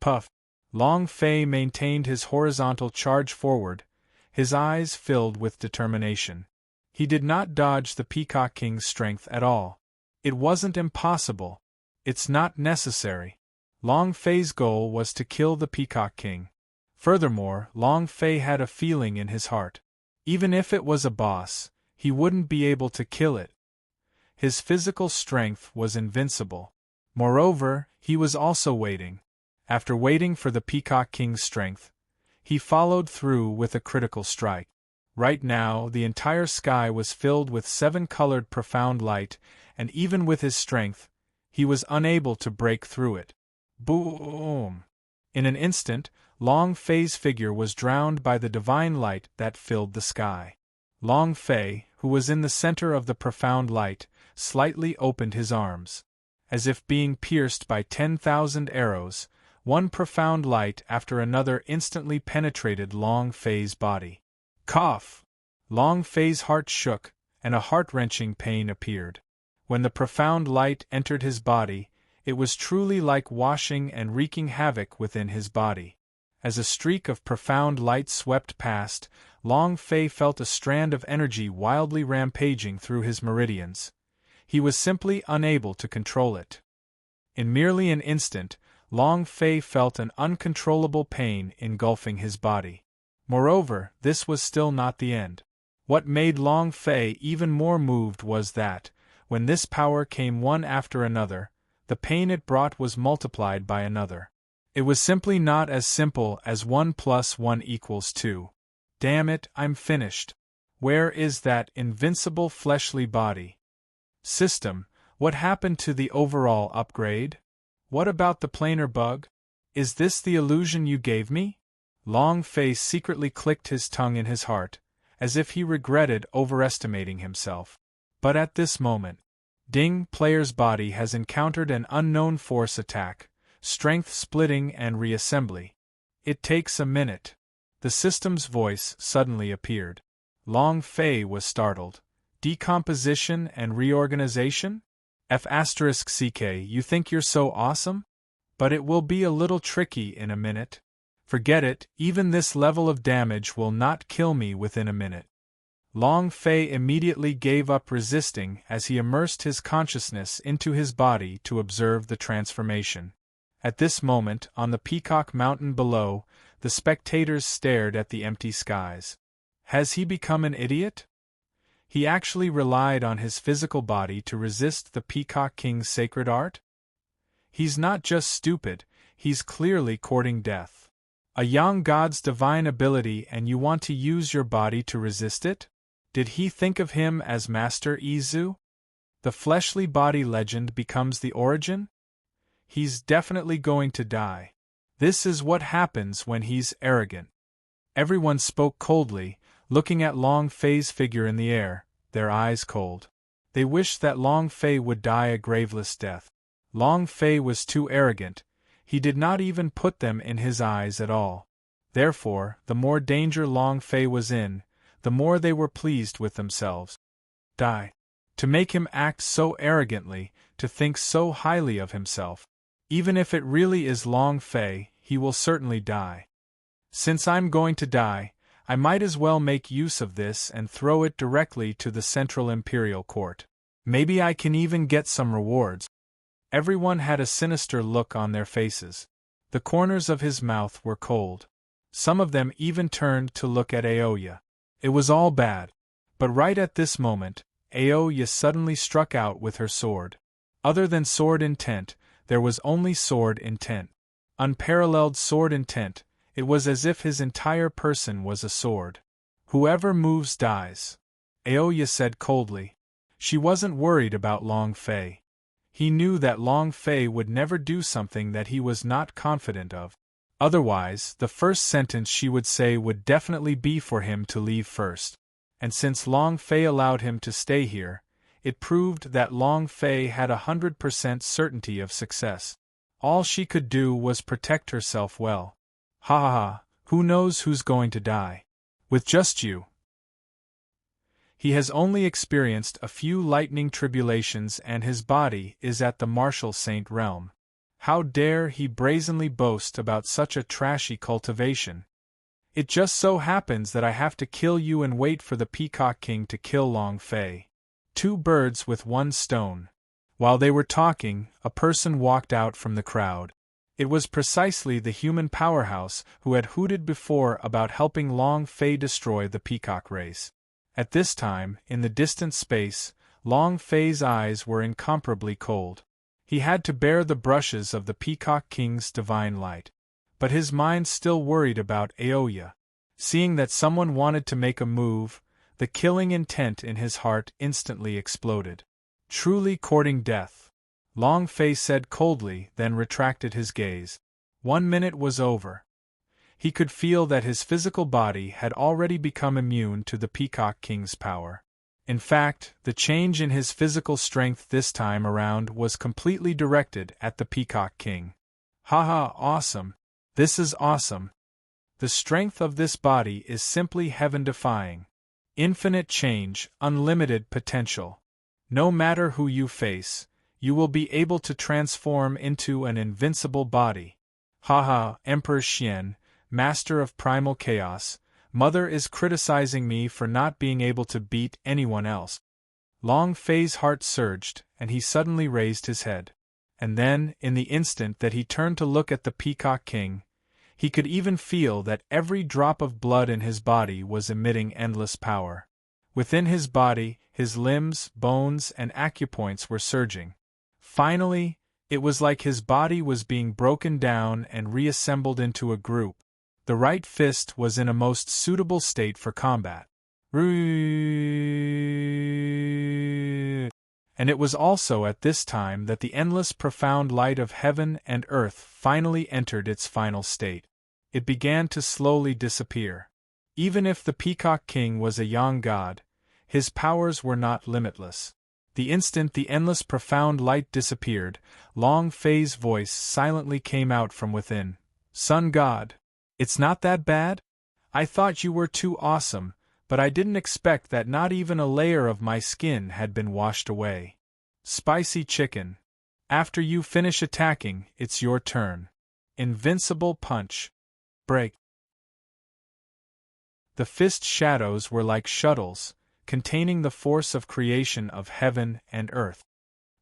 Puff! Long Fei maintained his horizontal charge forward, his eyes filled with determination. He did not dodge the Peacock King's strength at all. It wasn't impossible. It's not necessary. Long Fei's goal was to kill the Peacock King. Furthermore, Long Fei had a feeling in his heart. Even if it was a boss, he wouldn't be able to kill it. His physical strength was invincible. Moreover, he was also waiting. After waiting for the Peacock King's strength, he followed through with a critical strike. Right now, the entire sky was filled with 7-colored profound light, and even with his strength, he was unable to break through it. Boom! In an instant, Long Fei's figure was drowned by the divine light that filled the sky. Long Fei, who was in the center of the profound light, slightly opened his arms. As if being pierced by 10,000 arrows, one profound light after another instantly penetrated Long Fei's body. Cough! Long Fei's heart shook, and a heart-wrenching pain appeared. When the profound light entered his body, it was truly like washing and wreaking havoc within his body. As a streak of profound light swept past, Long Fei felt a strand of energy wildly rampaging through his meridians. He was simply unable to control it. In merely an instant, Long Fei felt an uncontrollable pain engulfing his body. Moreover, this was still not the end. What made Long Fei even more moved was that, when this power came one after another, the pain it brought was multiplied by another. It was simply not as simple as 1 + 1 = 2. Damn it, I'm finished. Where is that invincible fleshly body? System, what happened to the overall upgrade? What about the planar bug? Is this the illusion you gave me? Long Fei secretly clicked his tongue in his heart, as if he regretted overestimating himself. But at this moment, Ding player's body has encountered an unknown force attack, strength splitting and reassembly. It takes a minute. The system's voice suddenly appeared. Long Fei was startled. Decomposition and reorganization? F***ck, you think you're so awesome? But it will be a little tricky in a minute. Forget it, even this level of damage will not kill me within a minute. Long Fei immediately gave up resisting as he immersed his consciousness into his body to observe the transformation. At this moment, on the Peacock Mountain below, the spectators stared at the empty skies. Has he become an idiot? He actually relied on his physical body to resist the Peacock King's sacred art? He's not just stupid, he's clearly courting death. A young god's divine ability and you want to use your body to resist it? Did he think of him as Master Izu? The fleshly body legend becomes the origin? He's definitely going to die. This is what happens when he's arrogant. Everyone spoke coldly, looking at Long Fei's figure in the air, their eyes cold. They wished that Long Fei would die a graveless death. Long Fei was too arrogant, he did not even put them in his eyes at all. Therefore, the more danger Long Fei was in, the more they were pleased with themselves. Die. To make him act so arrogantly, to think so highly of himself. Even if it really is Long Fei, he will certainly die. Since I'm going to die, I might as well make use of this and throw it directly to the Central Imperial Court. Maybe I can even get some rewards. Everyone had a sinister look on their faces. The corners of his mouth were cold. Some of them even turned to look at Aoya. It was all bad. But right at this moment, Aoya suddenly struck out with her sword. Other than sword intent, there was only sword intent. Unparalleled sword intent, it was as if his entire person was a sword. Whoever moves dies. Aoya said coldly. She wasn't worried about Long Fei. He knew that Long Fei would never do something that he was not confident of. Otherwise, the first sentence she would say would definitely be for him to leave first. And since Long Fei allowed him to stay here, it proved that Long Fei had 100% certainty of success. All she could do was protect herself well. Ha ha ha, who knows who's going to die? With just you. He has only experienced a few lightning tribulations and his body is at the martial saint realm. How dare he brazenly boast about such a trashy cultivation? It just so happens that I have to kill you and wait for the Peacock King to kill Long Fei. Two birds with one stone. While they were talking, a person walked out from the crowd. It was precisely the human powerhouse who had hooted before about helping Long Fei destroy the peacock race. At this time, in the distant space, Long Fei's eyes were incomparably cold. He had to bear the brushes of the Peacock King's divine light. But his mind still worried about Aoya. Seeing that someone wanted to make a move, the killing intent in his heart instantly exploded. Truly courting death. Long Fei said coldly, then retracted his gaze. 1 minute was over. He could feel that his physical body had already become immune to the Peacock King's power. In fact, the change in his physical strength this time around was completely directed at the Peacock King. Haha, awesome. This is awesome. The strength of this body is simply heaven-defying. Infinite change, unlimited potential. No matter who you face, you will be able to transform into an invincible body. Haha, Emperor Xian, Master of Primal Chaos, Mother is criticizing me for not being able to beat anyone else. Long Fei's heart surged, and he suddenly raised his head. And then, in the instant that he turned to look at the Peacock King, he could even feel that every drop of blood in his body was emitting endless power. Within his body, his limbs, bones, and acupoints were surging. Finally, it was like his body was being broken down and reassembled into a group. The right fist was in a most suitable state for combat. And it was also at this time that the endless profound light of heaven and earth finally entered its final state. It began to slowly disappear. Even if the Peacock King was a young god, his powers were not limitless. The instant the endless profound light disappeared, Long Fei's voice silently came out from within. Sun God, it's not that bad? I thought you were too awesome, but I didn't expect that not even a layer of my skin had been washed away. Spicy chicken. After you finish attacking, it's your turn. Invincible punch. Break. The fist shadows were like shuttles, containing the force of creation of heaven and earth.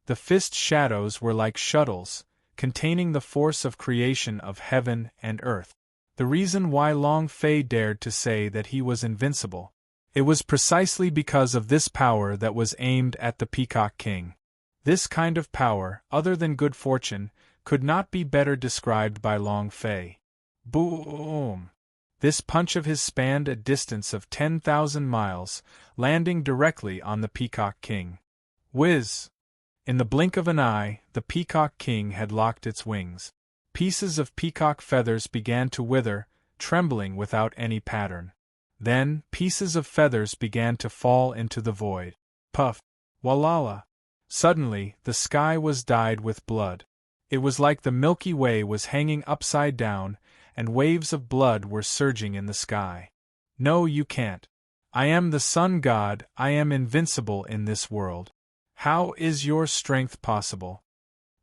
The fist shadows were like shuttles, containing the force of creation of heaven and earth. The reason why Long Fei dared to say that he was invincible, it was precisely because of this power that was aimed at the Peacock King. This kind of power, other than good fortune, could not be better described by Long Fei. Boom! This punch of his spanned a distance of 10,000 miles, landing directly on the Peacock King. Whiz! In the blink of an eye, the Peacock King had locked its wings. Pieces of peacock feathers began to wither, trembling without any pattern. Then, pieces of feathers began to fall into the void. Puff! Walala! Suddenly, the sky was dyed with blood. It was like the Milky Way was hanging upside down, and waves of blood were surging in the sky. No, you can't. I am the Sun God, I am invincible in this world. How is your strength possible?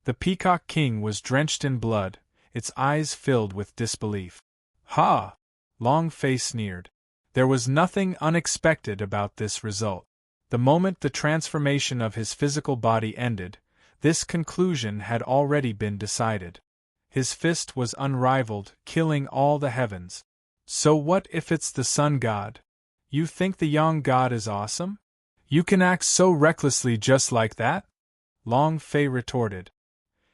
The Peacock King was drenched in blood, its eyes filled with disbelief. Ha! Long Fei sneered. There was nothing unexpected about this result. The moment the transformation of his physical body ended, this conclusion had already been decided. His fist was unrivaled, killing all the heavens. So what if it's the Sun God? You think the young god is awesome? You can act so recklessly just like that? Long Fei retorted.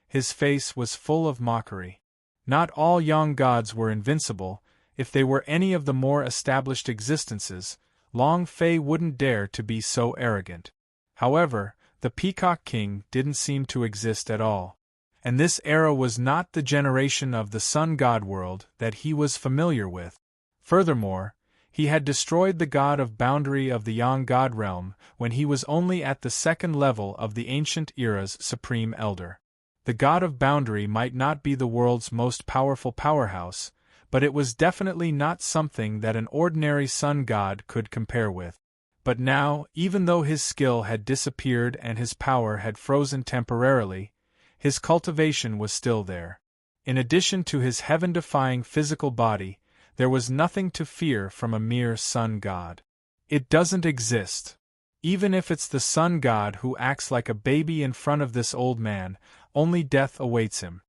His face was full of mockery. Not all young gods were invincible. If they were any of the more established existences, Long Fei wouldn't dare to be so arrogant. However, the Peacock King didn't seem to exist at all. And this era was not the generation of the Sun God world that he was familiar with. Furthermore, he had destroyed the god of boundary of the Yang God realm when he was only at the second level of the ancient era's supreme elder. The god of boundary might not be the world's most powerful powerhouse, but it was definitely not something that an ordinary sun god could compare with. But now, even though his skill had disappeared and his power had frozen temporarily, his cultivation was still there. In addition to his heaven-defying physical body, There was nothing to fear from a mere sun god. It doesn't exist. Even if it's the sun god who acts like a baby in front of this old man, only death awaits him.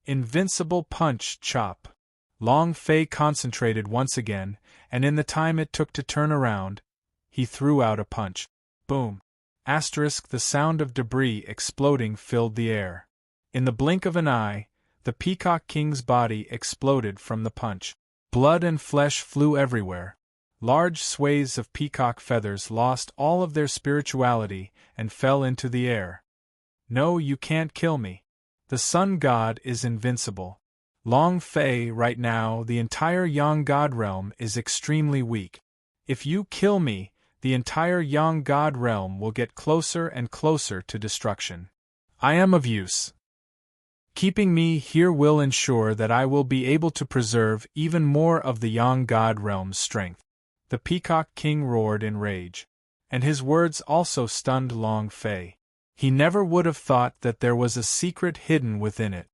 Invincible punch chop. Long Fei concentrated once again, and in the time it took to turn around, he threw out a punch. Boom. The sound of debris exploding filled the air. In the blink of an eye, the Peacock King's body exploded from the punch. Blood and flesh flew everywhere. Large swathes of peacock feathers lost all of their spirituality and fell into the air. No, you can't kill me. The sun god is invincible. Long Fei, right now, the entire Yang God realm is extremely weak. If you kill me, the entire Yang God realm will get closer and closer to destruction. I am of use. Keeping me here will ensure that I will be able to preserve even more of the Yang God realm's strength. The Peacock King roared in rage. And his words also stunned Long Fei. He never would have thought that there was a secret hidden within it.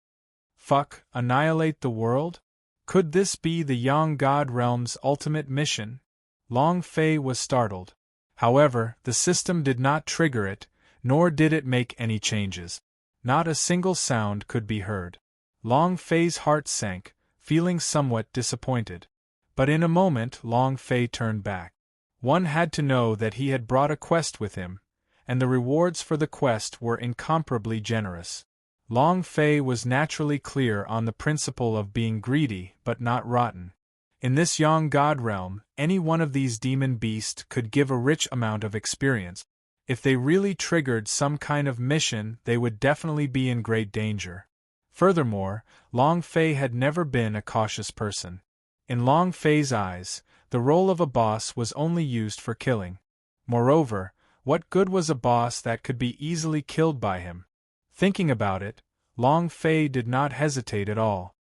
Fuck, annihilate the world? Could this be the Yang God realm's ultimate mission? Long Fei was startled. However, the system did not trigger it, nor did it make any changes. Not a single sound could be heard. Long Fei's heart sank, feeling somewhat disappointed. But in a moment Long Fei turned back. One had to know that he had brought a quest with him, and the rewards for the quest were incomparably generous. Long Fei was naturally clear on the principle of being greedy but not rotten. In this Yang God realm, any one of these demon beasts could give a rich amount of experience. If they really triggered some kind of mission, they would definitely be in great danger. Furthermore, Long Fei had never been a cautious person. In Long Fei's eyes, the role of a boss was only used for killing. Moreover, what good was a boss that could be easily killed by him? Thinking about it, Long Fei did not hesitate at all.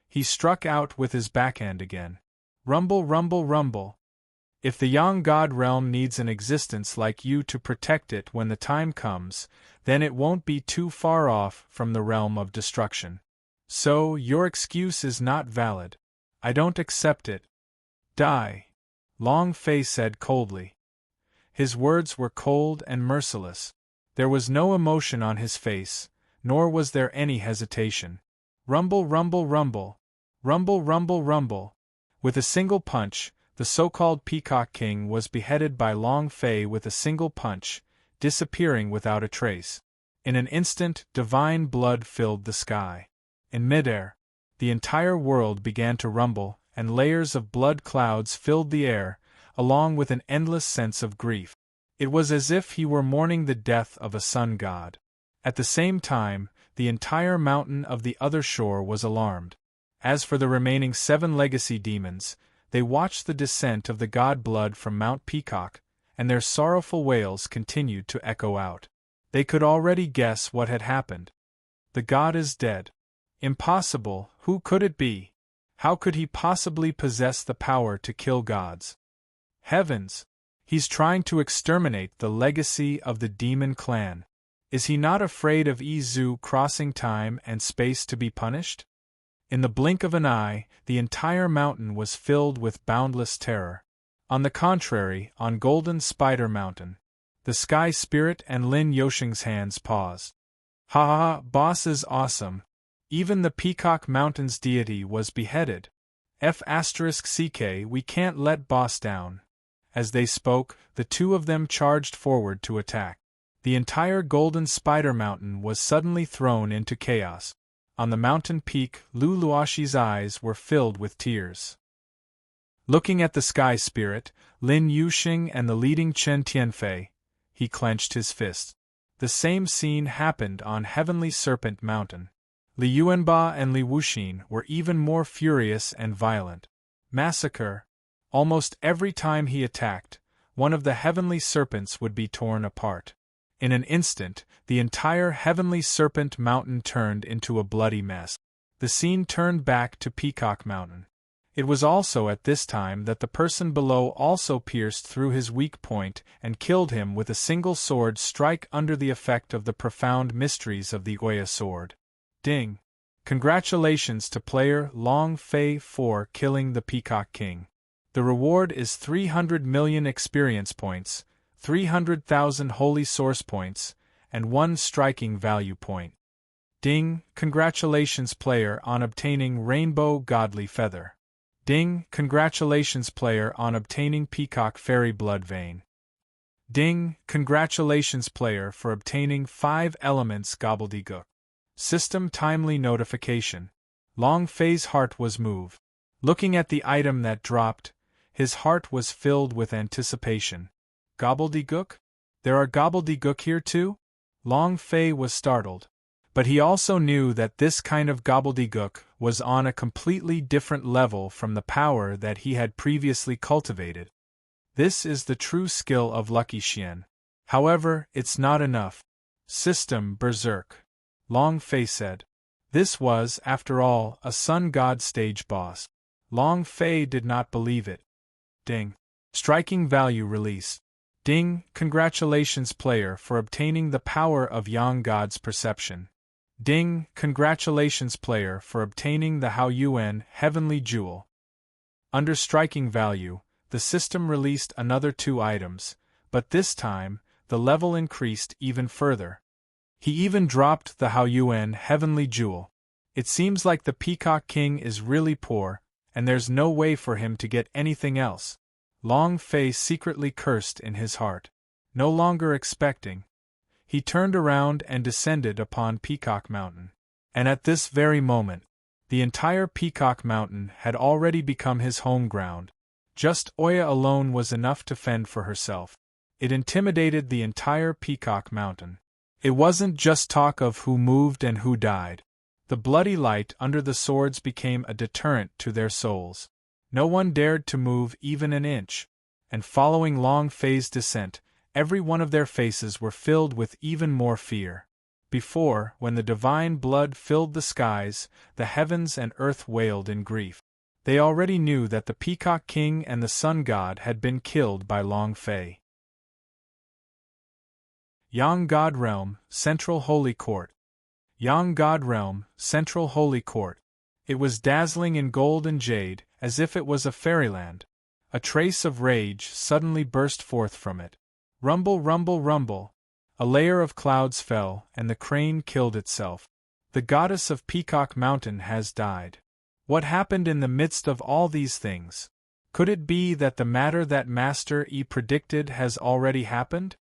He struck out with his backhand again. Rumble, rumble, rumble. If the Yang God realm needs an existence like you to protect it when the time comes, then it won't be too far off from the realm of destruction. So, your excuse is not valid. I don't accept it. Die. Long Fei said coldly. His words were cold and merciless. There was no emotion on his face, nor was there any hesitation. Rumble, rumble, rumble. Rumble, rumble, rumble. With a single punch, the so-called Peacock King was beheaded by Long Fei with a single punch, disappearing without a trace. In an instant, divine blood filled the sky. In midair, the entire world began to rumble, and layers of blood clouds filled the air, along with an endless sense of grief. It was as if he were mourning the death of a sun god. At the same time, the entire mountain of the other shore was alarmed. As for the remaining 7 legacy demons, they watched the descent of the god blood from Mount Peacock, and their sorrowful wails continued to echo out. They could already guess what had happened. The god is dead. Impossible, who could it be? How could he possibly possess the power to kill gods? Heavens! He's trying to exterminate the legacy of the demon clan. Is he not afraid of Izu crossing time and space to be punished? In the blink of an eye, the entire mountain was filled with boundless terror. On the contrary, on Golden Spider Mountain, the Sky Spirit and Lin Yoshing's hands paused. Ha ha ha, boss is awesome. Even the Peacock Mountain's deity was beheaded. F*CK, we can't let boss down. As they spoke, the two of them charged forward to attack. The entire Golden Spider Mountain was suddenly thrown into chaos. On the mountain peak, Lu Luoshi's eyes were filled with tears. Looking at the Sky Spirit, Lin Yuxing and the leading Chen Tianfei, he clenched his fist. The same scene happened on Heavenly Serpent Mountain. Li Yuanba and Li Wuxin were even more furious and violent. Massacre. Almost every time he attacked, one of the Heavenly Serpents would be torn apart. In an instant, the entire Heavenly Serpent Mountain turned into a bloody mess. The scene turned back to Peacock Mountain. It was also at this time that the person below also pierced through his weak point and killed him with a single sword strike under the effect of the profound mysteries of the Oya sword. Ding! Congratulations to player Long Fei for killing the Peacock King. The reward is 300 million experience points, 300,000 holy source points, and 1 striking value point. Ding, congratulations player on obtaining Rainbow Godly Feather. Ding, congratulations player on obtaining Peacock Fairy Blood Vein. Ding, congratulations player for obtaining 5 Elements Gobbledygook. System timely notification. Long Fei's heart was moved. Looking at the item that dropped, his heart was filled with anticipation. Gobbledygook? There are gobbledygook here too? Long Fei was startled. But he also knew that this kind of gobbledygook was on a completely different level from the power that he had previously cultivated. This is the true skill of Lucky Xian. However, it's not enough. System Berserk. Long Fei said. This was, after all, a Sun God stage boss. Long Fei did not believe it. Ding. Striking value release. Ding, congratulations player for obtaining the power of Yang God's perception. Ding, congratulations player for obtaining the Hao Yuan Heavenly Jewel. Under striking value, the system released another 2 items, but this time, the level increased even further. He even dropped the Hao Yuan Heavenly Jewel. It seems like the Peacock King is really poor, and there's no way for him to get anything else. Long Fei secretly cursed in his heart. No longer expecting, he turned around and descended upon Peacock Mountain. And at this very moment, the entire Peacock Mountain had already become his home ground. Just Oya alone was enough to fend for herself. It intimidated the entire Peacock Mountain. It wasn't just talk of who moved and who died. The bloody light under the swords became a deterrent to their souls. No one dared to move even an inch. And following Long Fei's descent, every one of their faces were filled with even more fear. Before, when the divine blood filled the skies, the heavens and earth wailed in grief. They already knew that the Peacock King and the Sun God had been killed by Long Fei. Yang God Realm, Central Holy Court. Yang God Realm, Central Holy Court. It was dazzling in gold and jade, as if it was a fairyland. A trace of rage suddenly burst forth from it. Rumble, rumble, rumble. A layer of clouds fell, and the crane killed itself. The goddess of Peacock Mountain has died. What happened in the midst of all these things? Could it be that the matter that Master Yi predicted has already happened?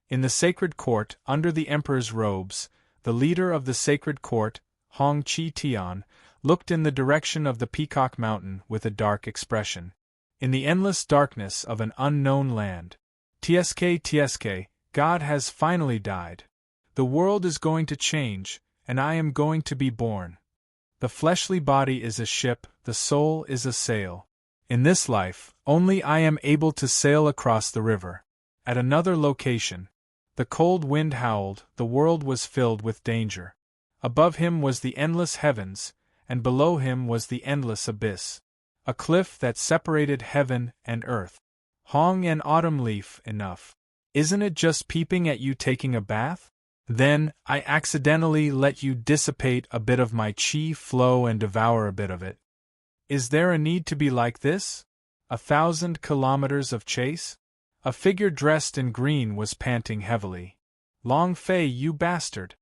In the sacred court, under the emperor's robes, the leader of the sacred court, Hong Chi Tian, looked in the direction of the Peacock Mountain with a dark expression. In the endless darkness of an unknown land. TSK, God has finally died. The world is going to change, and I am going to be born. The fleshly body is a ship, the soul is a sail. In this life, only I am able to sail across the river. At another location, the cold wind howled, the world was filled with danger. Above him was the endless heavens, and below him was the endless abyss. A cliff that separated heaven and earth. Hong and Autumn Leaf, enough. Isn't it just peeping at you taking a bath? Then, I accidentally let you dissipate a bit of my chi flow and devour a bit of it. Is there a need to be like this? 1,000 kilometers of chase? A figure dressed in green was panting heavily. Long Fei, you bastard!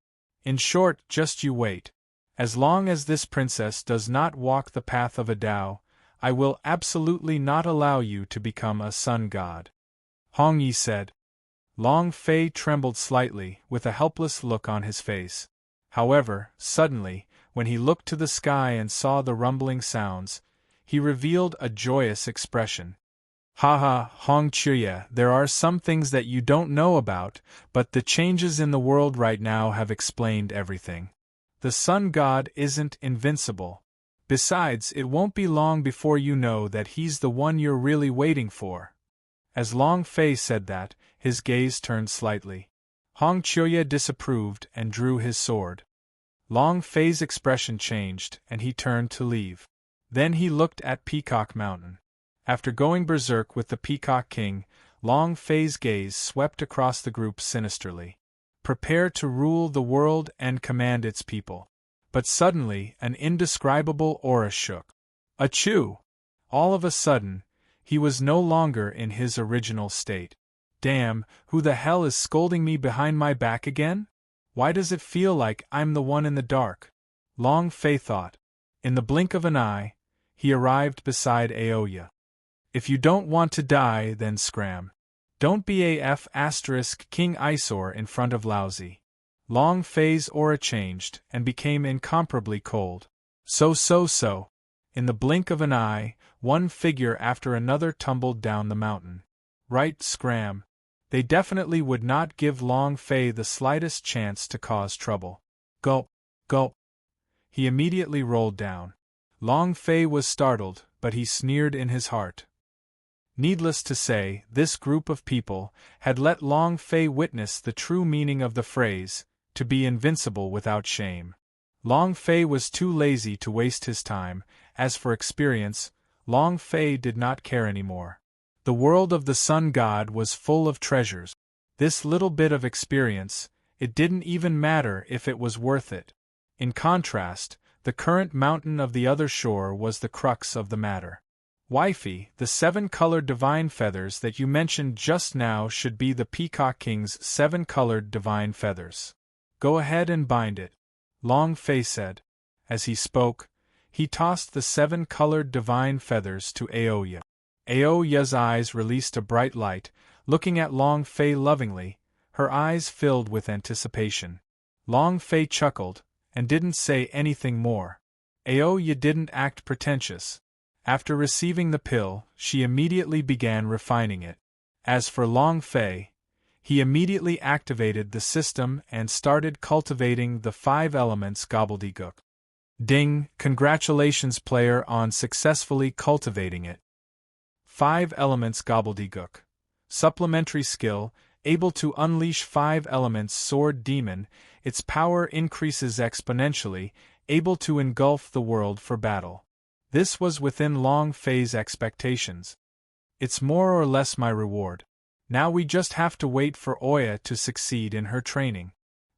In short, just you wait. As long as this princess does not walk the path of a Tao, I will absolutely not allow you to become a sun god. Hong Yi said. Long Fei trembled slightly, with a helpless look on his face. However, suddenly, when he looked to the sky and saw the rumbling sounds, he revealed a joyous expression. Haha, Hong Chuya, there are some things that you don't know about, but the changes in the world right now have explained everything. The sun god isn't invincible. Besides, it won't be long before you know that he's the one you're really waiting for. As Long Fei said that, his gaze turned slightly. Hong Chuya disapproved and drew his sword. Long Fei's expression changed, and he turned to leave. Then he looked at Peacock Mountain. After going berserk with the Peacock King, Long Fei's gaze swept across the group sinisterly. Prepare to rule the world and command its people. But suddenly an indescribable aura shook. Achoo! All of a sudden, he was no longer in his original state. Damn, who the hell is scolding me behind my back again? Why does it feel like I'm the one in the dark? Long Fei thought. In the blink of an eye, he arrived beside Aoya. If you don't want to die, then scram. Don't be AF * King Eyesore in front of Lousy. Long Fei's aura changed and became incomparably cold. So. In the blink of an eye, one figure after another tumbled down the mountain. Right, scram. They definitely would not give Long Fei the slightest chance to cause trouble. Gulp, gulp. He immediately rolled down. Long Fei was startled, but he sneered in his heart. Needless to say, this group of people had let Long Fei witness the true meaning of the phrase, to be invincible without shame. Long Fei was too lazy to waste his time. As for experience, Long Fei did not care anymore. The world of the Sun God was full of treasures. This little bit of experience, it didn't even matter if it was worth it. In contrast, the current mountain of the other shore was the crux of the matter. Wifey, the 7-colored divine feathers that you mentioned just now should be the Peacock King's 7-colored divine feathers. Go ahead and bind it, Long Fei said. As he spoke, he tossed the 7-colored divine feathers to Aoya. Aoya's eyes released a bright light, looking at Long Fei lovingly, her eyes filled with anticipation. Long Fei chuckled, and didn't say anything more. Aoya didn't act pretentious. After receiving the pill, she immediately began refining it. As for Long Fei, he immediately activated the system and started cultivating the 5 elements gobbledygook. Ding! Congratulations, player, on successfully cultivating it. 5 elements gobbledygook. Supplementary skill, able to unleash 5 elements sword demon, its power increases exponentially, able to engulf the world for battle. This was within Long Fei's expectations. It's more or less my reward. Now we just have to wait for Oya to succeed in her training.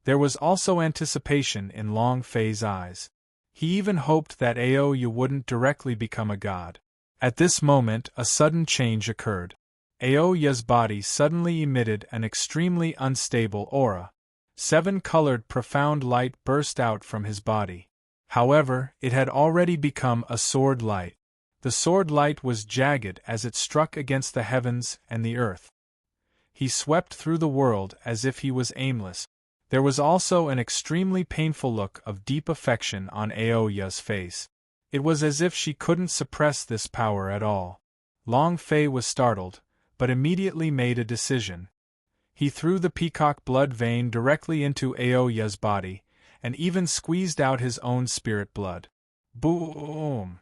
There was also anticipation in Long Fei's eyes. He even hoped that Aoya wouldn't directly become a god. At this moment, a sudden change occurred. Aoya's body suddenly emitted an extremely unstable aura. 7-colored profound light burst out from his body. However, it had already become a sword light. The sword light was jagged as it struck against the heavens and the earth. He swept through the world as if he was aimless. There was also an extremely painful look of deep affection on Aoya's face. It was as if she couldn't suppress this power at all. Long Fei was startled, but immediately made a decision. He threw the peacock blood vein directly into Aoya's body, and even squeezed out his own spirit blood. Boom!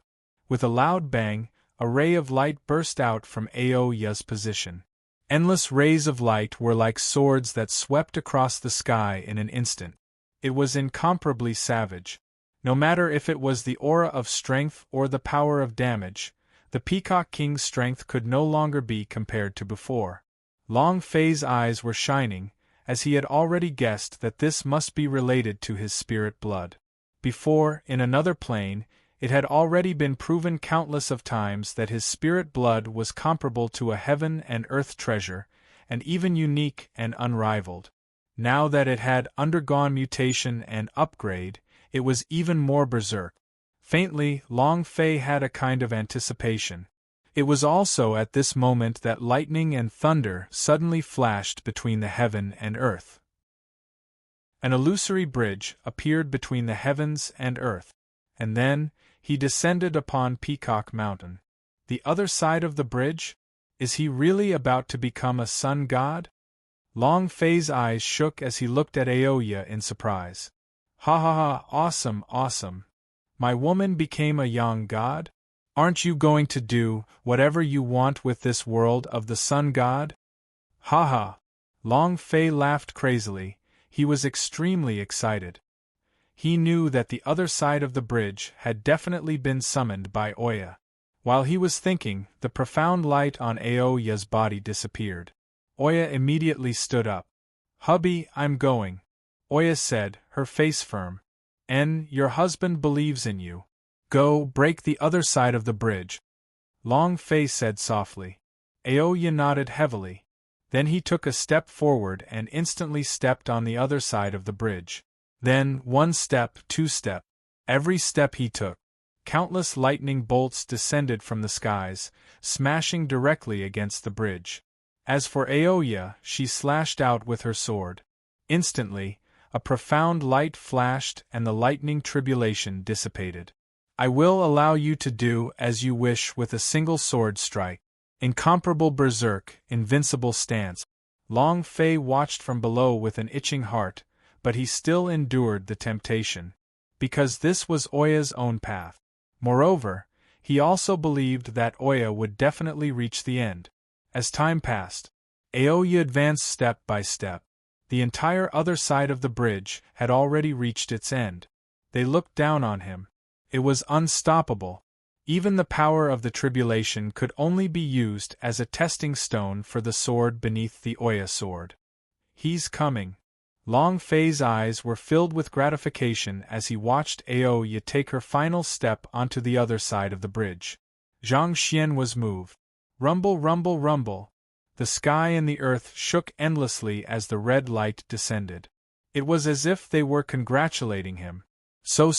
With a loud bang, a ray of light burst out from Aoya's position. Endless rays of light were like swords that swept across the sky in an instant. It was incomparably savage. No matter if it was the aura of strength or the power of damage, the Peacock King's strength could no longer be compared to before. Long Fei's eyes were shining, as he had already guessed that this must be related to his spirit blood. Before, in another plane, it had already been proven countless of times that his spirit blood was comparable to a heaven and earth treasure, and even unique and unrivaled. Now that it had undergone mutation and upgrade, it was even more berserk. Faintly, Long Fei had a kind of anticipation. It was also at this moment that lightning and thunder suddenly flashed between the heaven and earth. An illusory bridge appeared between the heavens and earth, and then he descended upon Peacock Mountain. The other side of the bridge? Is he really about to become a sun god? Long Fei's eyes shook as he looked at Aoya in surprise. Ha ha ha, awesome, awesome. My woman became a young god? Aren't you going to do whatever you want with this world of the sun god? Ha ha. Long Fei laughed crazily. He was extremely excited. He knew that the other side of the bridge had definitely been summoned by Oya. While he was thinking, the profound light on Aoya's body disappeared. Oya immediately stood up. Hubby, I'm going, Oya said, her face firm. Your husband believes in you. Go, break the other side of the bridge. Long Fei said softly. Aoya nodded heavily. Then he took a step forward and instantly stepped on the other side of the bridge. Then, 1 step, 2 step. Every step he took, countless lightning bolts descended from the skies, smashing directly against the bridge. As for Aoya, she slashed out with her sword. Instantly, a profound light flashed and the lightning tribulation dissipated. I will allow you to do as you wish with a single sword strike. Incomparable berserk, invincible stance. Long Fei watched from below with an itching heart, but he still endured the temptation. Because this was Oya's own path. Moreover, he also believed that Oya would definitely reach the end. As time passed, Aoya advanced step by step. The entire other side of the bridge had already reached its end. They looked down on him. It was unstoppable. Even the power of the tribulation could only be used as a testing stone for the sword beneath the Oya sword. He's coming. Long Fei's eyes were filled with gratification as he watched Aoya take her final step onto the other side of the bridge. Zhang Xian was moved. Rumble, rumble, rumble. The sky and the earth shook endlessly as the red light descended. It was as if they were congratulating him. So.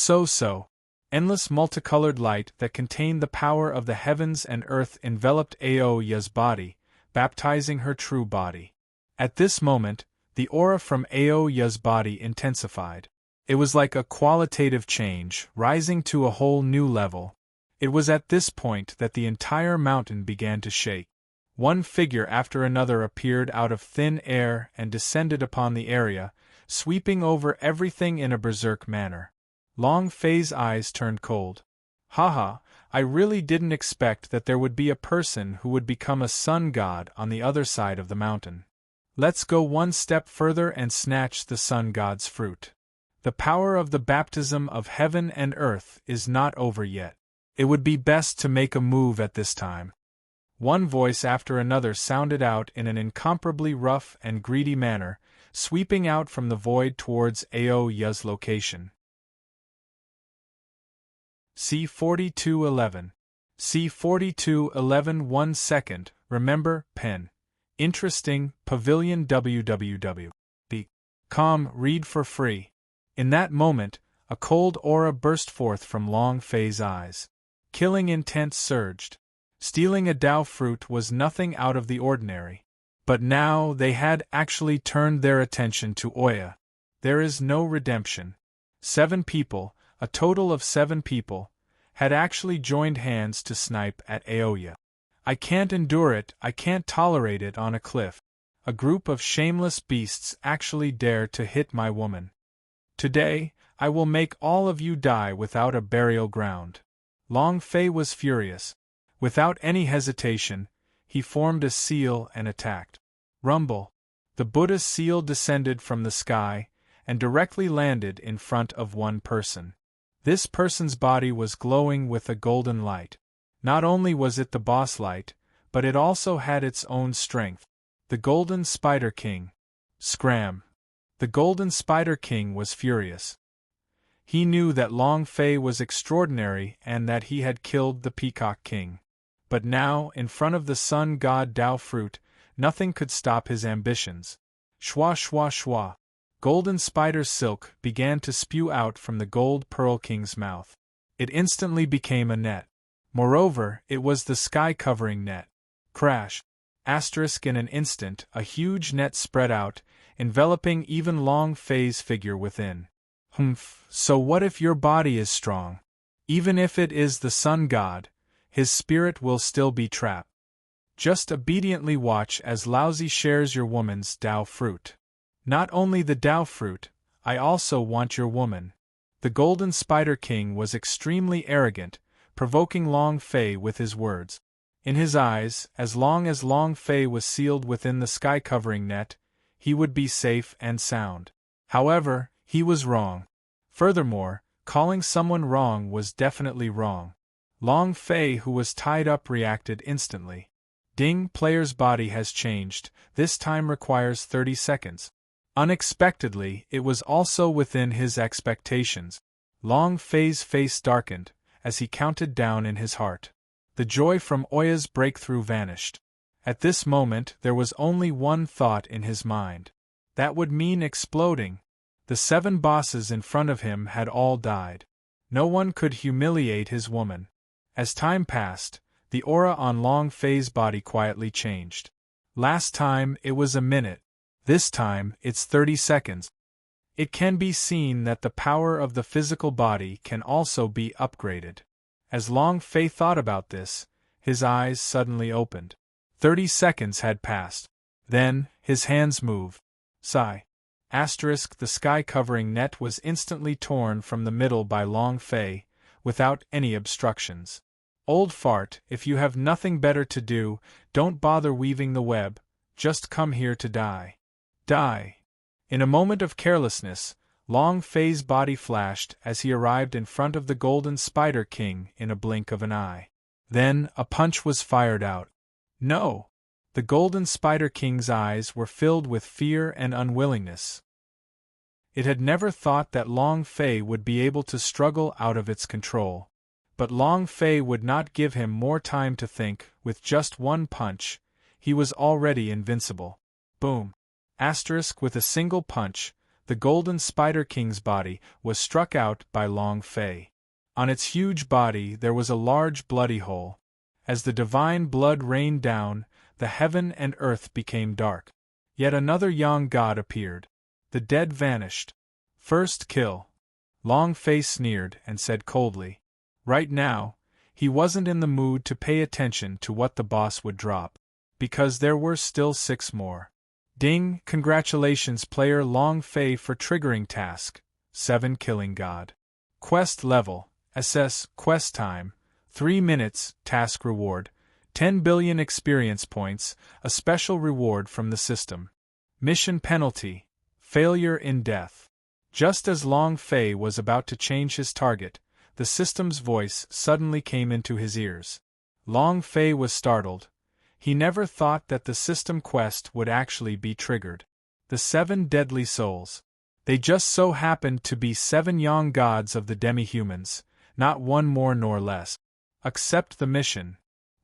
Endless multicolored light that contained the power of the heavens and earth enveloped Aoya's body, baptizing her true body. At this moment, the aura from Aoya's body intensified. It was like a qualitative change, rising to a whole new level. It was at this point that the entire mountain began to shake. One figure after another appeared out of thin air and descended upon the area, sweeping over everything in a berserk manner. Long Fei's eyes turned cold. Haha, I really didn't expect that there would be a person who would become a sun god on the other side of the mountain. Let's go 1 step further and snatch the sun god's fruit. The power of the baptism of heaven and earth is not over yet. It would be best to make a move at this time. One voice after another sounded out in an incomparably rough and greedy manner, sweeping out from the void towards Aoya's location. C4211. C4211 1 second, remember, pen. Interesting, Pavilion www. .com, read for free. In that moment, a cold aura burst forth from Long Fei's eyes. Killing intent surged. Stealing a Dao fruit was nothing out of the ordinary. But now they had actually turned their attention to Oya. There is no redemption. 7 people, a total of 7 people, had actually joined hands to snipe at Aoya. I can't endure it, I can't tolerate it on a cliff. A group of shameless beasts actually dare to hit my woman. Today, I will make all of you die without a burial ground. Long Fei was furious. Without any hesitation, he formed a seal and attacked. Rumble. The Buddha's seal descended from the sky and directly landed in front of one person. This person's body was glowing with a golden light. Not only was it the boss light, but it also had its own strength. The Golden Spider King. Scram. The Golden Spider King was furious. He knew that Long Fei was extraordinary and that he had killed the Peacock King. But now, in front of the sun god Dao fruit, nothing could stop his ambitions. Shwa shwa shwa. Golden spider silk began to spew out from the Gold Pearl King's mouth. It instantly became a net. Moreover, it was the sky-covering net. Crash. Asterisk. In an instant, a huge net spread out, enveloping even Long Fei's figure within. So what if your body is strong? Even if it is the sun god, his spirit will still be trapped. Just obediently watch as Lousy shares your woman's Dao fruit. Not only the Dao fruit, I also want your woman. The Golden Spider King was extremely arrogant, provoking Long Fei with his words. In his eyes, as long as Long Fei was sealed within the sky-covering net, he would be safe and sound. However, he was wrong. Furthermore, calling someone wrong was definitely wrong. Long Fei, who was tied up, reacted instantly. Ding, player's body has changed, this time requires 30 seconds. Unexpectedly, it was also within his expectations. Long Fei's face darkened, as he counted down in his heart. The joy from Oya's breakthrough vanished. At this moment there was only one thought in his mind. That would mean exploding. The 7 bosses in front of him had all died. No one could humiliate his woman. As time passed, the aura on Long Fei's body quietly changed. Last time it was a minute. This time it's 30 seconds. It can be seen that the power of the physical body can also be upgraded. As Long Fei thought about this, his eyes suddenly opened. 30 seconds had passed. Then, his hands moved. Sigh. The sky-covering net was instantly torn from the middle by Long Fei, without any obstructions. Old fart, if you have nothing better to do, don't bother weaving the web, just come here to die. Die. In a moment of carelessness, Long Fei's body flashed as he arrived in front of the Golden Spider King in a blink of an eye. Then, a punch was fired out. No! The Golden Spider King's eyes were filled with fear and unwillingness. It had never thought that Long Fei would be able to struggle out of its control. But Long Fei would not give him more time to think. With just one punch, he was already invincible. Boom! With a single punch, the Golden Spider King's body was struck out by Long Fei. On its huge body there was a large bloody hole. As the divine blood rained down, the heaven and earth became dark. Yet another young god appeared. The dead vanished. First kill. Long Fei sneered and said coldly. Right now, he wasn't in the mood to pay attention to what the boss would drop. Because there were still 6 more. Ding! Congratulations player Long Fei for triggering task. 7 killing god. Quest level. SS. Quest time. 3 minutes. Task reward. 10 billion experience points, a special reward from the system. Mission penalty. Failure in death. Just as Long Fei was about to change his target, the system's voice suddenly came into his ears. Long Fei was startled. He never thought that the system quest would actually be triggered. The 7 deadly souls. They just so happened to be 7 young gods of the demi-humans, not one more nor less. Accept the mission,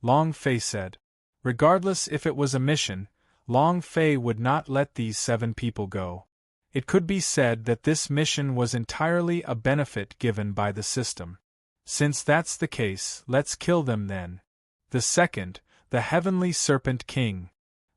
Long Fei said. Regardless if it was a mission, Long Fei would not let these 7 people go. It could be said that this mission was entirely a benefit given by the system. Since that's the case, let's kill them then. The second, the Heavenly Serpent King.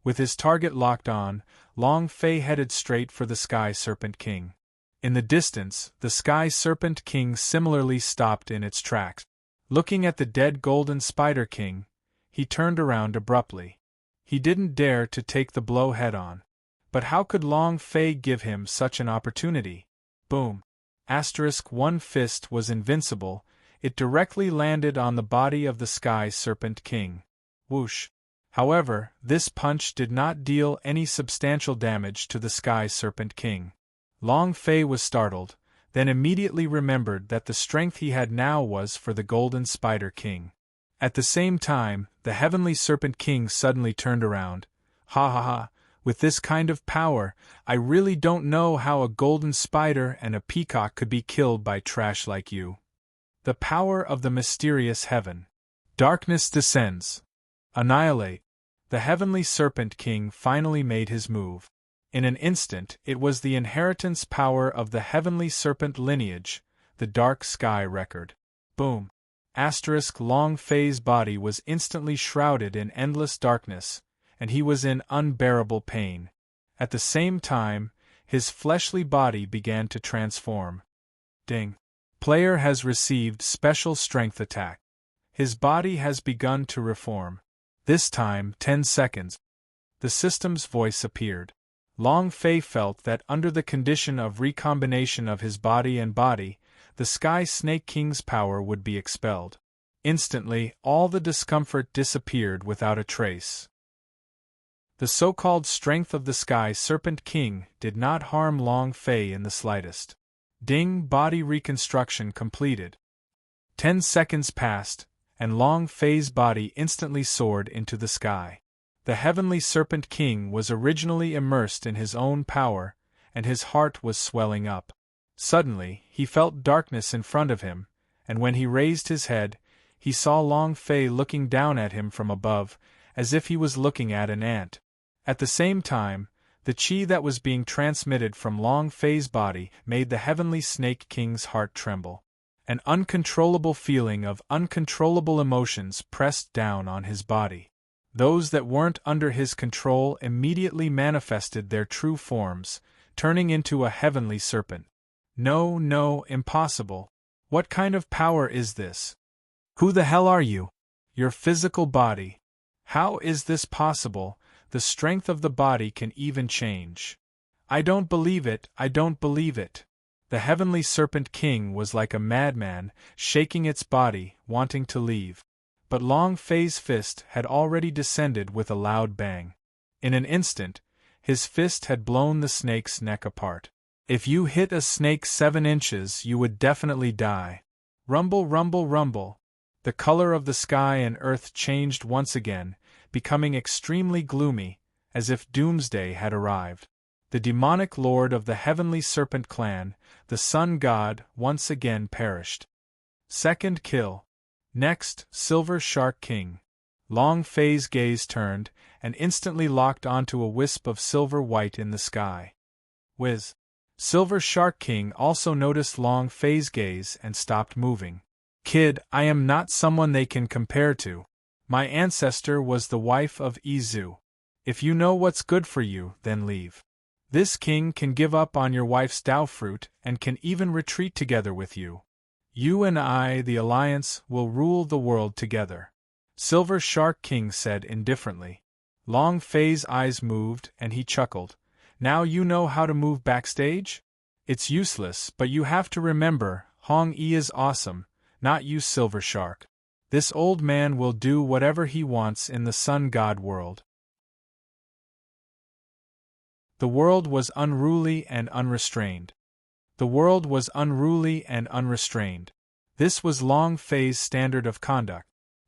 With his target locked on, Long Fei headed straight for the Sky Serpent King. In the distance, the Sky Serpent King similarly stopped in its tracks. Looking at the dead Golden Spider King, he turned around abruptly. He didn't dare to take the blow head-on. But how could Long Fei give him such an opportunity? Boom! One fist was invincible, it directly landed on the body of the Sky Serpent King. Whoosh! However, this punch did not deal any substantial damage to the Sky Serpent King. Long Fei was startled, then immediately remembered that the strength he had now was for the Golden Spider King. At the same time, the Heavenly Serpent King suddenly turned around. Ha ha ha! With this kind of power, I really don't know how a golden spider and a peacock could be killed by trash like you. The power of the mysterious heaven. Darkness descends. Annihilate. The Heavenly Serpent King finally made his move. In an instant, it was the inheritance power of the Heavenly Serpent lineage, the Dark Sky Record. Boom! Long Fei's body was instantly shrouded in endless darkness, and he was in unbearable pain. At the same time, his fleshly body began to transform. Ding! Player has received special strength attack. His body has begun to reform. This time, 10 seconds. The system's voice appeared. Long Fei felt that under the condition of recombination of his body and body, the Sky Snake King's power would be expelled. Instantly, all the discomfort disappeared without a trace. The so-called strength of the Sky Serpent King did not harm Long Fei in the slightest. Ding! Body reconstruction completed. 10 seconds passed, and Long Fei's body instantly soared into the sky. The Heavenly Serpent King was originally immersed in his own power, and his heart was swelling up. Suddenly, he felt darkness in front of him, and when he raised his head, he saw Long Fei looking down at him from above, as if he was looking at an ant. At the same time, the chi that was being transmitted from Long Fei's body made the heavenly Snake King's heart tremble. An uncontrollable feeling of uncontrollable emotions pressed down on his body. Those that weren't under his control immediately manifested their true forms, turning into a heavenly serpent. No, no, impossible. What kind of power is this? Who the hell are you? Your physical body. How is this possible? The strength of the body can even change. I don't believe it, I don't believe it. The heavenly Serpent King was like a madman, shaking its body, wanting to leave. But Long Fei's fist had already descended with a loud bang. In an instant, his fist had blown the snake's neck apart. If you hit a snake 7 inches, you would definitely die. Rumble, rumble, rumble. The color of the sky and earth changed once again, becoming extremely gloomy, as if doomsday had arrived. The demonic lord of the heavenly serpent clan, the sun god, once again perished. Second kill. Next, Silver Shark King. Long Fei's gaze turned, and instantly locked onto a wisp of silver white in the sky. Whiz. Silver Shark King also noticed Long Fei's gaze and stopped moving. Kid, I am not someone they can compare to. My ancestor was the wife of Izu. If you know what's good for you, then leave. This king can give up on your wife's Dao fruit and can even retreat together with you. You and I, the alliance, will rule the world together. Silver Shark King said indifferently. Long Fei's eyes moved and he chuckled. Now you know how to move backstage? It's useless, but you have to remember, Hong Yi is awesome, not you Silver Shark. This old man will do whatever he wants in the Sun God world. The world was unruly and unrestrained. The world was unruly and unrestrained. This was Long Fei's standard of conduct.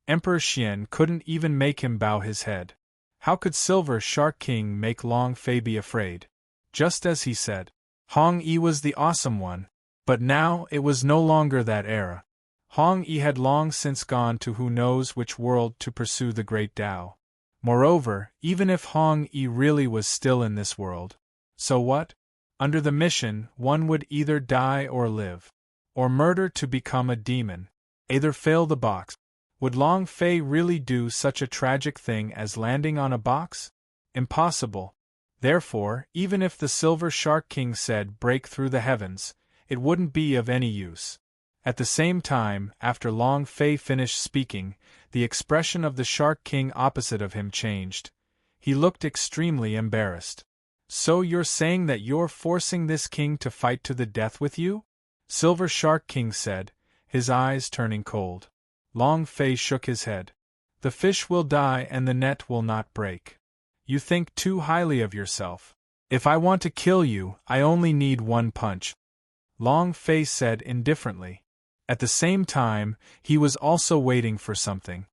Emperor Xian couldn't even make him bow his head. How could Silver Shark King make Long Fei be afraid? Just as he said. Hong Yi was the awesome one. But now it was no longer that era. Hong Yi had long since gone to who knows which world to pursue the great Tao. Moreover, even if Hong Yi really was still in this world, so what? Under the mission, one would either die or live. Or murder to become a demon. Either fail the box. Would Long Fei really do such a tragic thing as landing on a box? Impossible. Therefore, even if the Silver Shark King said break through the heavens, it wouldn't be of any use. At the same time, after Long Fei finished speaking, the expression of the Shark King opposite of him changed. He looked extremely embarrassed. So you're saying that you're forcing this king to fight to the death with you? Silver Shark King said, his eyes turning cold. Long Fei shook his head. The fish will die and the net will not break. You think too highly of yourself. If I want to kill you, I only need one punch. Long Fei said indifferently. At the same time, he was also waiting for something.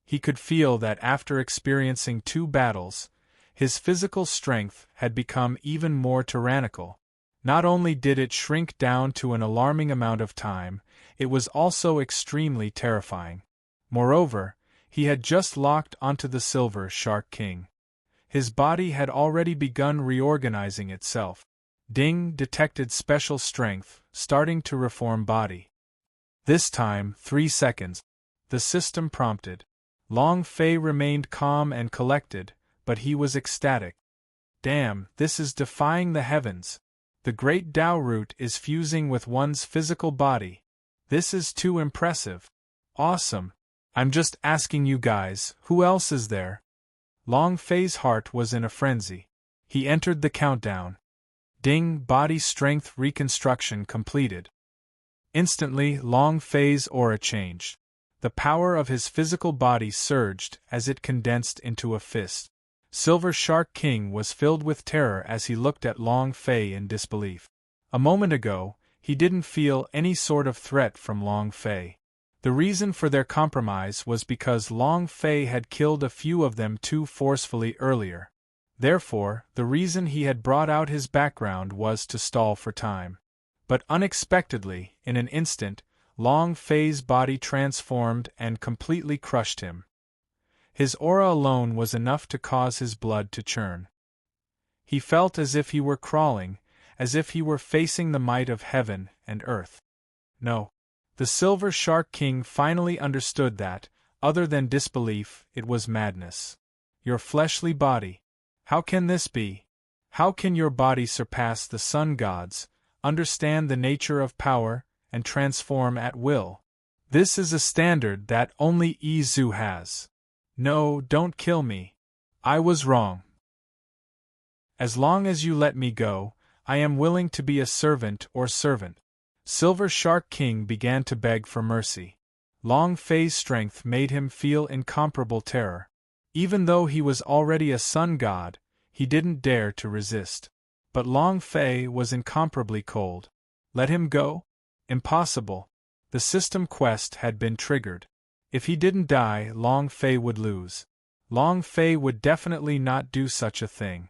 He could feel that after experiencing 2 battles, his physical strength had become even more tyrannical. Not only did it shrink down to an alarming amount of time, it was also extremely terrifying. Moreover, he had just locked onto the Silver Shark King. His body had already begun reorganizing itself. Ding detected special strength, starting to reform body. This time, 3 seconds. The system prompted. Long Fei remained calm and collected, but he was ecstatic. Damn, this is defying the heavens. The great Tao root is fusing with one's physical body. This is too impressive. Awesome. I'm just asking you guys, who else is there? Long Fei's heart was in a frenzy. He entered the countdown. Ding, body strength reconstruction completed. Instantly, Long Fei's aura changed. The power of his physical body surged as it condensed into a fist. Silver Shark King was filled with terror as he looked at Long Fei in disbelief. A moment ago, he didn't feel any sort of threat from Long Fei. The reason for their compromise was because Long Fei had killed a few of them too forcefully earlier. Therefore, the reason he had brought out his background was to stall for time. But unexpectedly, in an instant, Long Fei's body transformed and completely crushed him. His aura alone was enough to cause his blood to churn. He felt as if he were crawling, as if he were facing the might of heaven and earth. No. The Silver Shark King finally understood that, other than disbelief, it was madness. Your fleshly body. How can this be? How can your body surpass the sun gods, understand the nature of power, and transform at will? This is a standard that only Izu has. No, don't kill me. I was wrong. As long as you let me go, I am willing to be a servant or servant. Silver Shark King began to beg for mercy. Long Fei's strength made him feel incomparable terror. Even though he was already a sun god, he didn't dare to resist. But Long Fei was incomparably cold. Let him go? Impossible. The system quest had been triggered. If he didn't die, Long Fei would lose. Long Fei would definitely not do such a thing.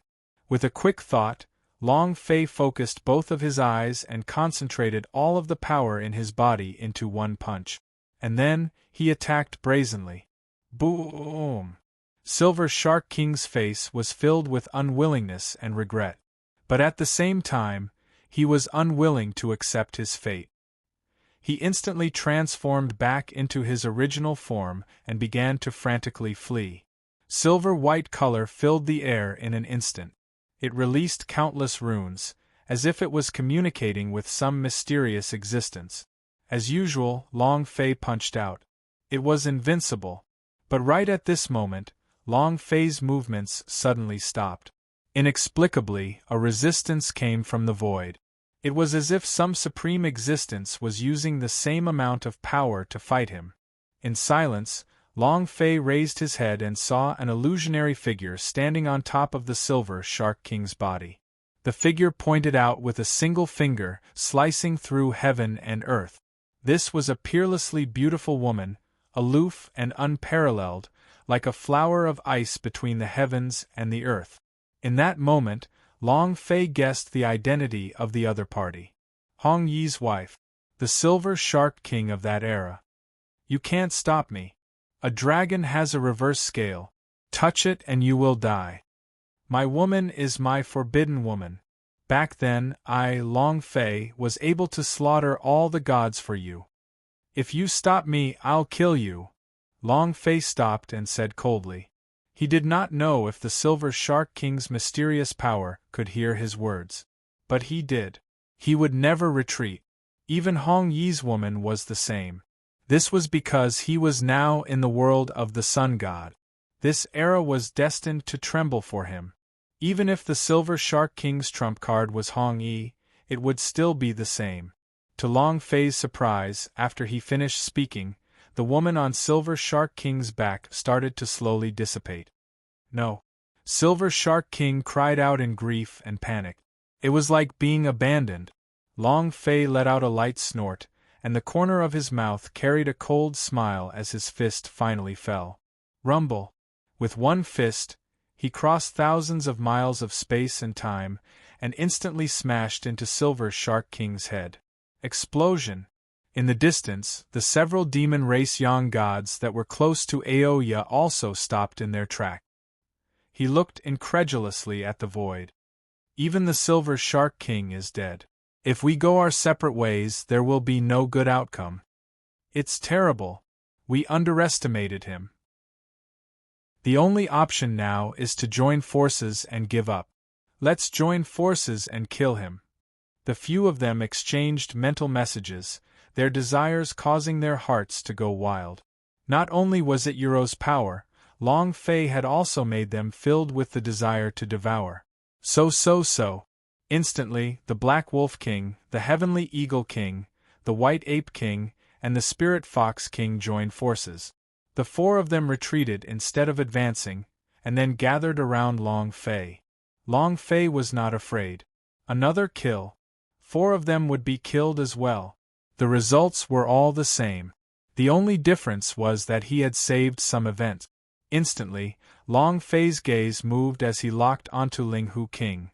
With a quick thought, Long Fei focused both of his eyes and concentrated all of the power in his body into one punch. And then, he attacked brazenly. Boom! Silver Shark King's face was filled with unwillingness and regret. But at the same time, he was unwilling to accept his fate. He instantly transformed back into his original form and began to frantically flee. Silver-white color filled the air in an instant. It released countless runes, as if it was communicating with some mysterious existence. As usual, Long Fei punched out. It was invincible. But right at this moment, Long Fei's movements suddenly stopped. Inexplicably, a resistance came from the void. It was as if some supreme existence was using the same amount of power to fight him. In silence, Long Fei raised his head and saw an illusionary figure standing on top of the Silver Shark King's body. The figure pointed out with a single finger, slicing through heaven and earth. This was a peerlessly beautiful woman, aloof and unparalleled, like a flower of ice between the heavens and the earth. In that moment, Long Fei guessed the identity of the other party. Hong Yi's wife. The Silver Shark King of that era. You can't stop me. A dragon has a reverse scale. Touch it and you will die. My woman is my forbidden woman. Back then, I, Long Fei, was able to slaughter all the gods for you. If you stop me, I'll kill you. Long Fei stopped and said coldly. He did not know if the Silver Shark King's mysterious power could hear his words. But he did. He would never retreat. Even Hong Yi's woman was the same. This was because he was now in the world of the sun god. This era was destined to tremble for him. Even if the Silver Shark King's trump card was Hong Yi, it would still be the same. To Long Fei's surprise, after he finished speaking, the woman on Silver Shark King's back started to slowly dissipate. No. Silver Shark King cried out in grief and panic. It was like being abandoned. Long Fei let out a light snort, and the corner of his mouth carried a cold smile as his fist finally fell. Rumble. With one fist, he crossed thousands of miles of space and time, and instantly smashed into Silver Shark King's head. Explosion. In the distance, the several demon race Yang gods that were close to Aoya also stopped in their track. He looked incredulously at the void. Even the Silver Shark King is dead. If we go our separate ways, there will be no good outcome. It's terrible. We underestimated him. The only option now is to join forces and give up. Let's join forces and kill him. The few of them exchanged mental messages, their desires causing their hearts to go wild. Not only was it Euro's power, Long Fei had also made them filled with the desire to devour. So. Instantly, the Black Wolf King, the Heavenly Eagle King, the White Ape King, and the Spirit Fox King joined forces. The four of them retreated instead of advancing, and then gathered around Long Fei. Long Fei was not afraid. Another kill. 4 of them would be killed as well. The results were all the same. The only difference was that he had saved some event. Instantly, Long Fei's gaze moved as he locked onto Ling Hu King.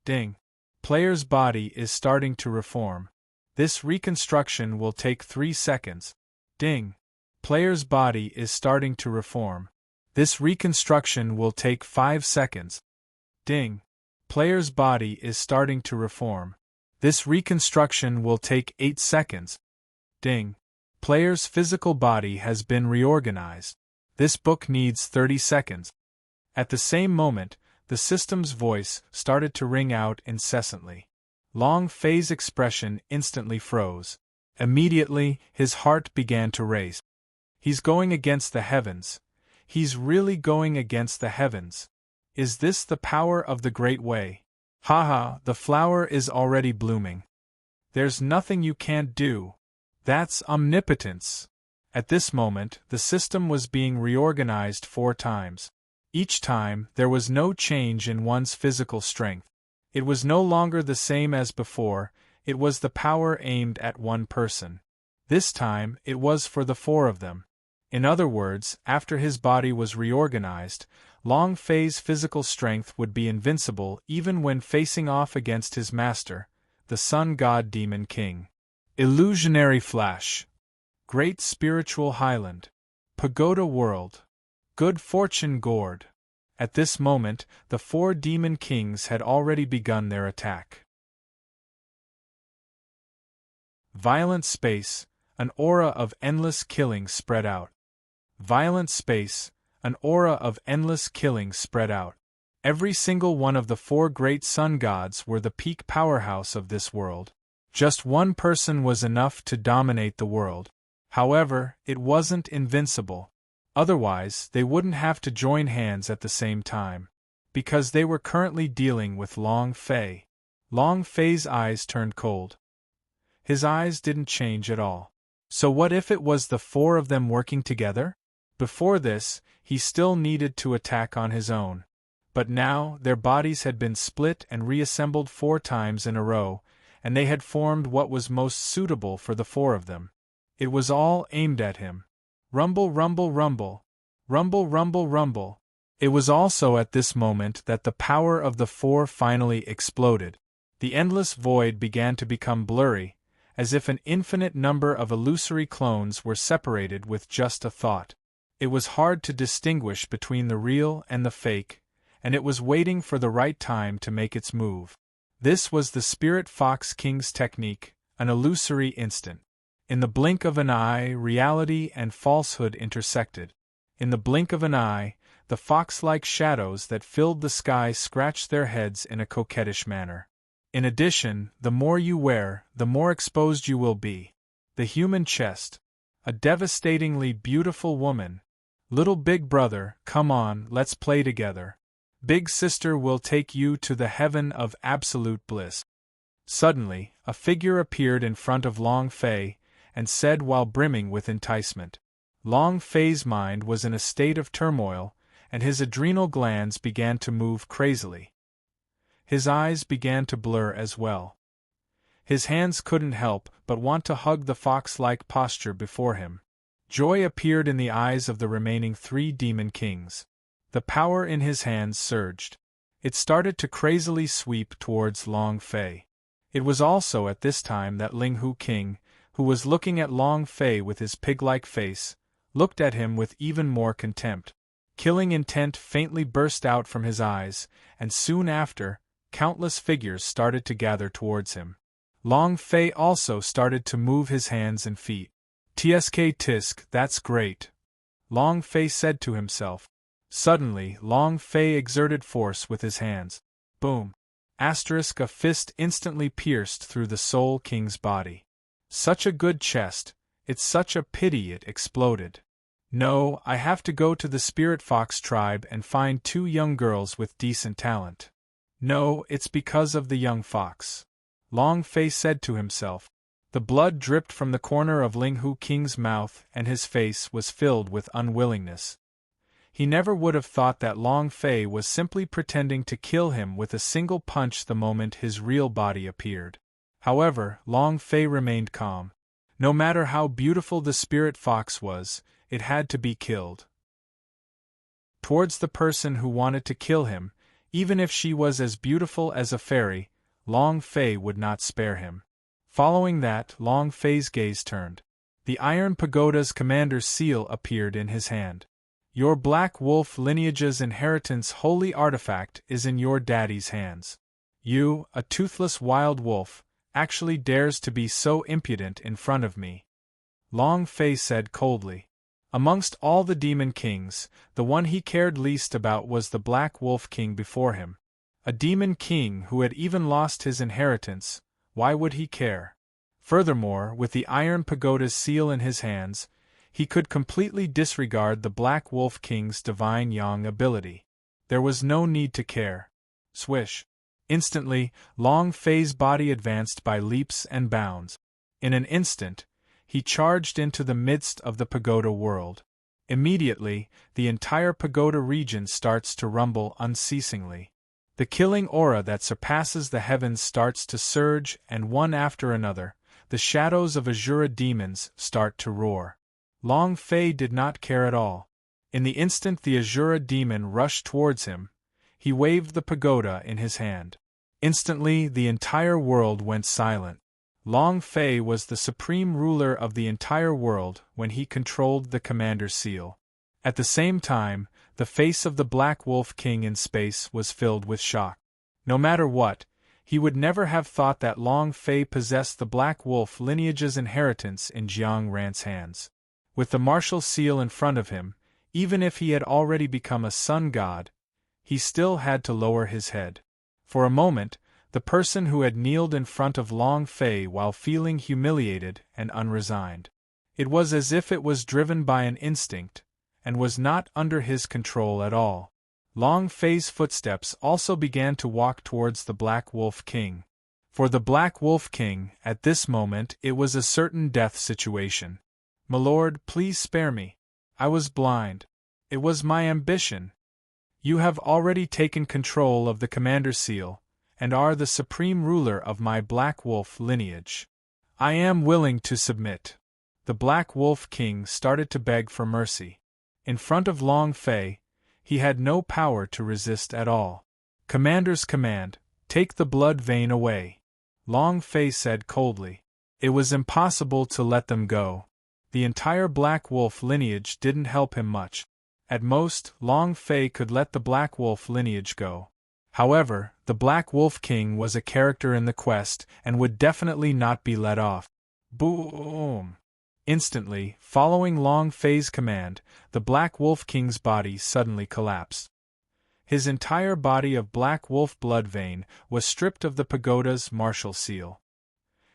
Ding. Player's body is starting to reform. This reconstruction will take 3 seconds. Ding. Player's body is starting to reform. This reconstruction will take 5 seconds. Ding. Player's body is starting to reform. This reconstruction will take 8 seconds. Ding. Player's physical body has been reorganized. This book needs 30 seconds. At the same moment, the system's voice started to ring out incessantly. Long Fei's expression instantly froze. Immediately, his heart began to race. He's going against the heavens. He's really going against the heavens. Is this the power of the Great Way? Haha, the flower is already blooming. There's nothing you can't do. That's omnipotence. At this moment, the system was being reorganized 4 times. Each time, there was no change in one's physical strength. It was no longer the same as before, it was the power aimed at one person. This time, it was for the 4 of them. In other words, after his body was reorganized, Long Fei's physical strength would be invincible even when facing off against his master, the Sun God Demon King. Illusionary Flash. Great Spiritual Highland. Pagoda World. Good Fortune Gourd. At this moment, the 4 demon kings had already begun their attack. Violent space, an aura of endless killing spread out. Violent space, an aura of endless killing spread out. Every single one of the 4 great sun gods were the peak powerhouse of this world. Just one person was enough to dominate the world. However, it wasn't invincible. Otherwise, they wouldn't have to join hands at the same time. Because they were currently dealing with Long Fei. Long Fei's eyes turned cold. His eyes didn't change at all. So what if it was the 4 of them working together? Before this, he still needed to attack on his own. But now, their bodies had been split and reassembled 4 times in a row, and they had formed what was most suitable for the 4 of them. It was all aimed at him. Rumble, rumble, rumble. Rumble, rumble, rumble. It was also at this moment that the power of the 4 finally exploded. The endless void began to become blurry, as if an infinite number of illusory clones were separated with just a thought. It was hard to distinguish between the real and the fake, and it was waiting for the right time to make its move. This was the Spirit Fox King's technique, an illusory instant. In the blink of an eye, reality and falsehood intersected. In the blink of an eye, the fox-like shadows that filled the sky scratched their heads in a coquettish manner. In addition, the more you wear, the more exposed you will be. The human chest. A devastatingly beautiful woman. Little big brother, come on, let's play together. Big sister will take you to the heaven of absolute bliss. Suddenly, a figure appeared in front of Long Fei, and said while brimming with enticement. Long Fei's mind was in a state of turmoil, and his adrenal glands began to move crazily. His eyes began to blur as well. His hands couldn't help but want to hug the fox-like posture before him. Joy appeared in the eyes of the remaining 3 demon kings. The power in his hands surged. It started to crazily sweep towards Long Fei. It was also at this time that Ling Hu King, who was looking at Long Fei with his pig-like face, looked at him with even more contempt. Killing intent faintly burst out from his eyes, and soon after, countless figures started to gather towards him. Long Fei also started to move his hands and feet. Tsk tisk, that's great. Long Fei said to himself. Suddenly, Long Fei exerted force with his hands. Boom! A fist instantly pierced through the Soul King's body. Such a good chest, it's such a pity it exploded. No, I have to go to the Spirit Fox tribe and find 2 young girls with decent talent. No, it's because of the young fox. Long Fei said to himself. The blood dripped from the corner of Ling Hu King's mouth and his face was filled with unwillingness. He never would have thought that Long Fei was simply pretending to kill him with a single punch the moment his real body appeared. However, Long Fei remained calm. No matter how beautiful the spirit fox was, it had to be killed. Towards the person who wanted to kill him, even if she was as beautiful as a fairy, Long Fei would not spare him. Following that, Long Fei's gaze turned. The Iron Pagoda's commander's seal appeared in his hand. Your Black Wolf lineage's inheritance holy artifact is in your daddy's hands. You, a toothless wild wolf, actually dares to be so impudent in front of me. Long Fei said coldly. Amongst all the demon kings, the one he cared least about was the Black Wolf King before him. A demon king who had even lost his inheritance, why would he care? Furthermore, with the Iron Pagoda's seal in his hands, he could completely disregard the Black Wolf King's divine yang ability. There was no need to care. Swish. Instantly, Long Fei's body advanced by leaps and bounds. In an instant, he charged into the midst of the pagoda world. Immediately, the entire pagoda region starts to rumble unceasingly. The killing aura that surpasses the heavens starts to surge, and one after another, the shadows of Azura demons start to roar. Long Fei did not care at all. In the instant the Azura demon rushed towards him, he waved the pagoda in his hand. Instantly, the entire world went silent. Long Fei was the supreme ruler of the entire world when he controlled the commander's seal. At the same time, the face of the Black Wolf King in space was filled with shock. No matter what, he would never have thought that Long Fei possessed the Black Wolf lineage's inheritance in Jiang Ran's hands. With the martial seal in front of him, even if he had already become a sun god, he still had to lower his head. For a moment, the person who had kneeled in front of Long Fei while feeling humiliated and unresigned. It was as if it was driven by an instinct, and was not under his control at all. Long Fei's footsteps also began to walk towards the Black Wolf King. For the Black Wolf King, at this moment it was a certain death situation. "My lord, please spare me. I was blind. It was my ambition. You have already taken control of the commander's seal, and are the supreme ruler of my Black Wolf lineage. I am willing to submit." The Black Wolf King started to beg for mercy. In front of Long Fei, he had no power to resist at all. "Commander's command, take the blood vein away," Long Fei said coldly. It was impossible to let them go. The entire Black Wolf lineage didn't help him much. At most, Long Fei could let the Black Wolf lineage go. However, the Black Wolf King was a character in the quest and would definitely not be let off. Boom! Instantly, following Long Fei's command, the Black Wolf King's body suddenly collapsed. His entire body of Black Wolf blood vein was stripped of the pagoda's martial seal.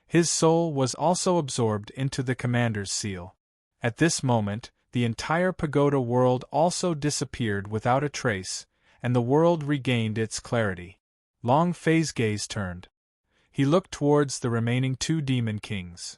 His soul was also absorbed into the commander's seal. At this moment, the entire pagoda world also disappeared without a trace, and the world regained its clarity. Long Fei's gaze turned. He looked towards the remaining two demon kings.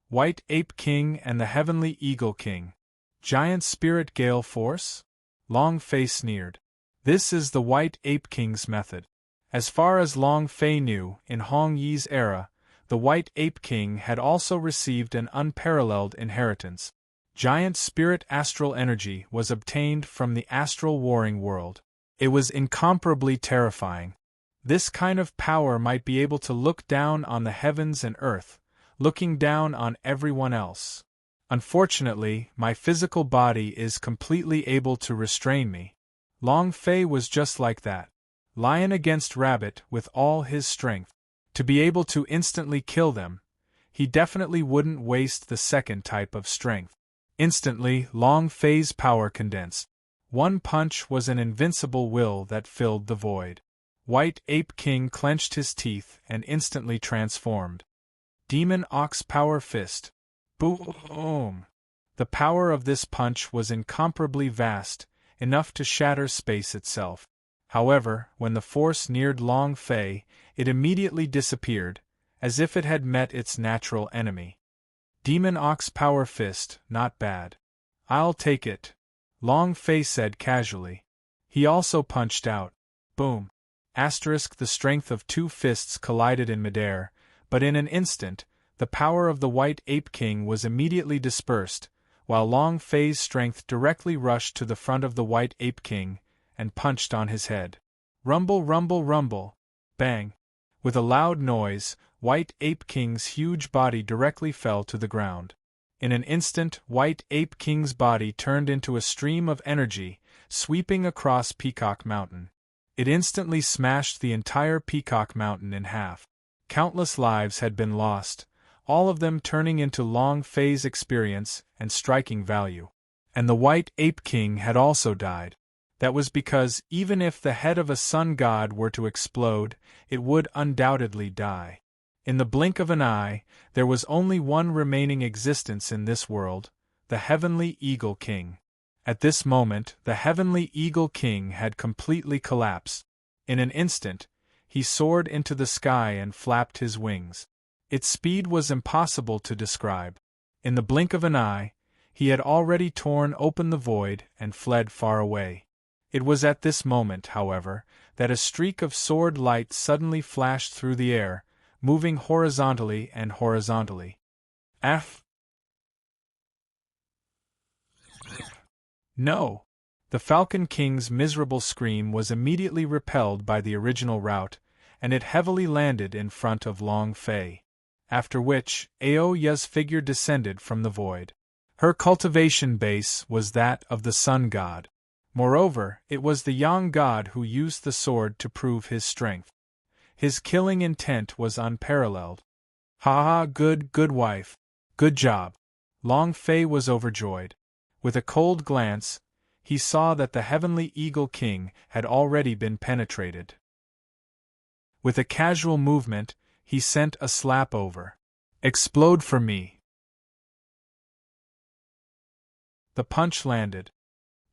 White Ape King and the Heavenly Eagle King. Giant Spirit Gale Force? Long Fei sneered. This is the White Ape King's method. As far as Long Fei knew, in Hong Yi's era, the White Ape King had also received an unparalleled inheritance. Giant spirit astral energy was obtained from the astral warring world. It was incomparably terrifying. This kind of power might be able to look down on the heavens and earth, looking down on everyone else. Unfortunately, my physical body is completely able to restrain me. Long Fei was just like that. Lion against rabbit with all his strength. To be able to instantly kill them, he definitely wouldn't waste the second type of strength. Instantly, Long Fei's power condensed. One punch was an invincible will that filled the void. White Ape King clenched his teeth and instantly transformed. Demon Ox Power Fist. Boom! The power of this punch was incomparably vast, enough to shatter space itself. However, when the force neared Long Fei, it immediately disappeared, as if it had met its natural enemy. Demon Ox Power Fist, not bad. I'll take it, Long Fei said casually. He also punched out. Boom! The strength of two fists collided in midair, but in an instant, the power of the White Ape King was immediately dispersed, while Long Fei's strength directly rushed to the front of the White Ape King and punched on his head. Rumble, rumble, rumble. Bang! With a loud noise, White Ape King's huge body directly fell to the ground. In an instant, White Ape King's body turned into a stream of energy, sweeping across Peacock Mountain. It instantly smashed the entire Peacock Mountain in half. Countless lives had been lost, all of them turning into long phase experience and striking value. And the White Ape King had also died. That was because, even if the head of a sun god were to explode, it would undoubtedly die. In the blink of an eye, there was only one remaining existence in this world, the Heavenly Eagle King. At this moment, the Heavenly Eagle King had completely collapsed. In an instant, he soared into the sky and flapped his wings. Its speed was impossible to describe. In the blink of an eye, he had already torn open the void and fled far away. It was at this moment, however, that a streak of sword light suddenly flashed through the air, moving horizontally and horizontally. No! The Falcon King's miserable scream was immediately repelled by the original route, and it heavily landed in front of Long Fei. After which, Aoya's figure descended from the void. Her cultivation base was that of the Sun God. Moreover, it was the Yang God who used the sword to prove his strength. His killing intent was unparalleled. Ha ha, good wife. Good job. Long Fei was overjoyed. With a cold glance, he saw that the Heavenly Eagle King had already been penetrated. With a casual movement, he sent a slap over. Explode for me. The punch landed.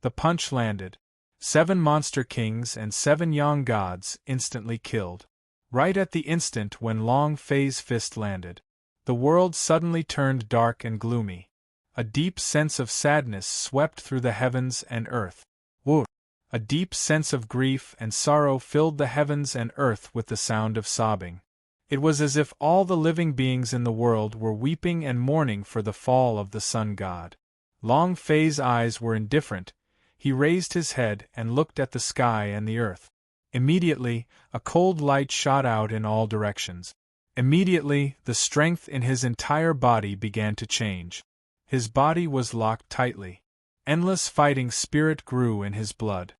The punch landed. 7 monster kings and 7 Yang gods instantly killed. Right at the instant when Long Fei's fist landed, the world suddenly turned dark and gloomy. A deep sense of sadness swept through the heavens and earth. Whoa! A deep sense of grief and sorrow filled the heavens and earth with the sound of sobbing. It was as if all the living beings in the world were weeping and mourning for the fall of the Sun God. Long Fei's eyes were indifferent. He raised his head and looked at the sky and the earth. Immediately, a cold light shot out in all directions. Immediately, the strength in his entire body began to change. His body was locked tightly. Endless fighting spirit grew in his blood.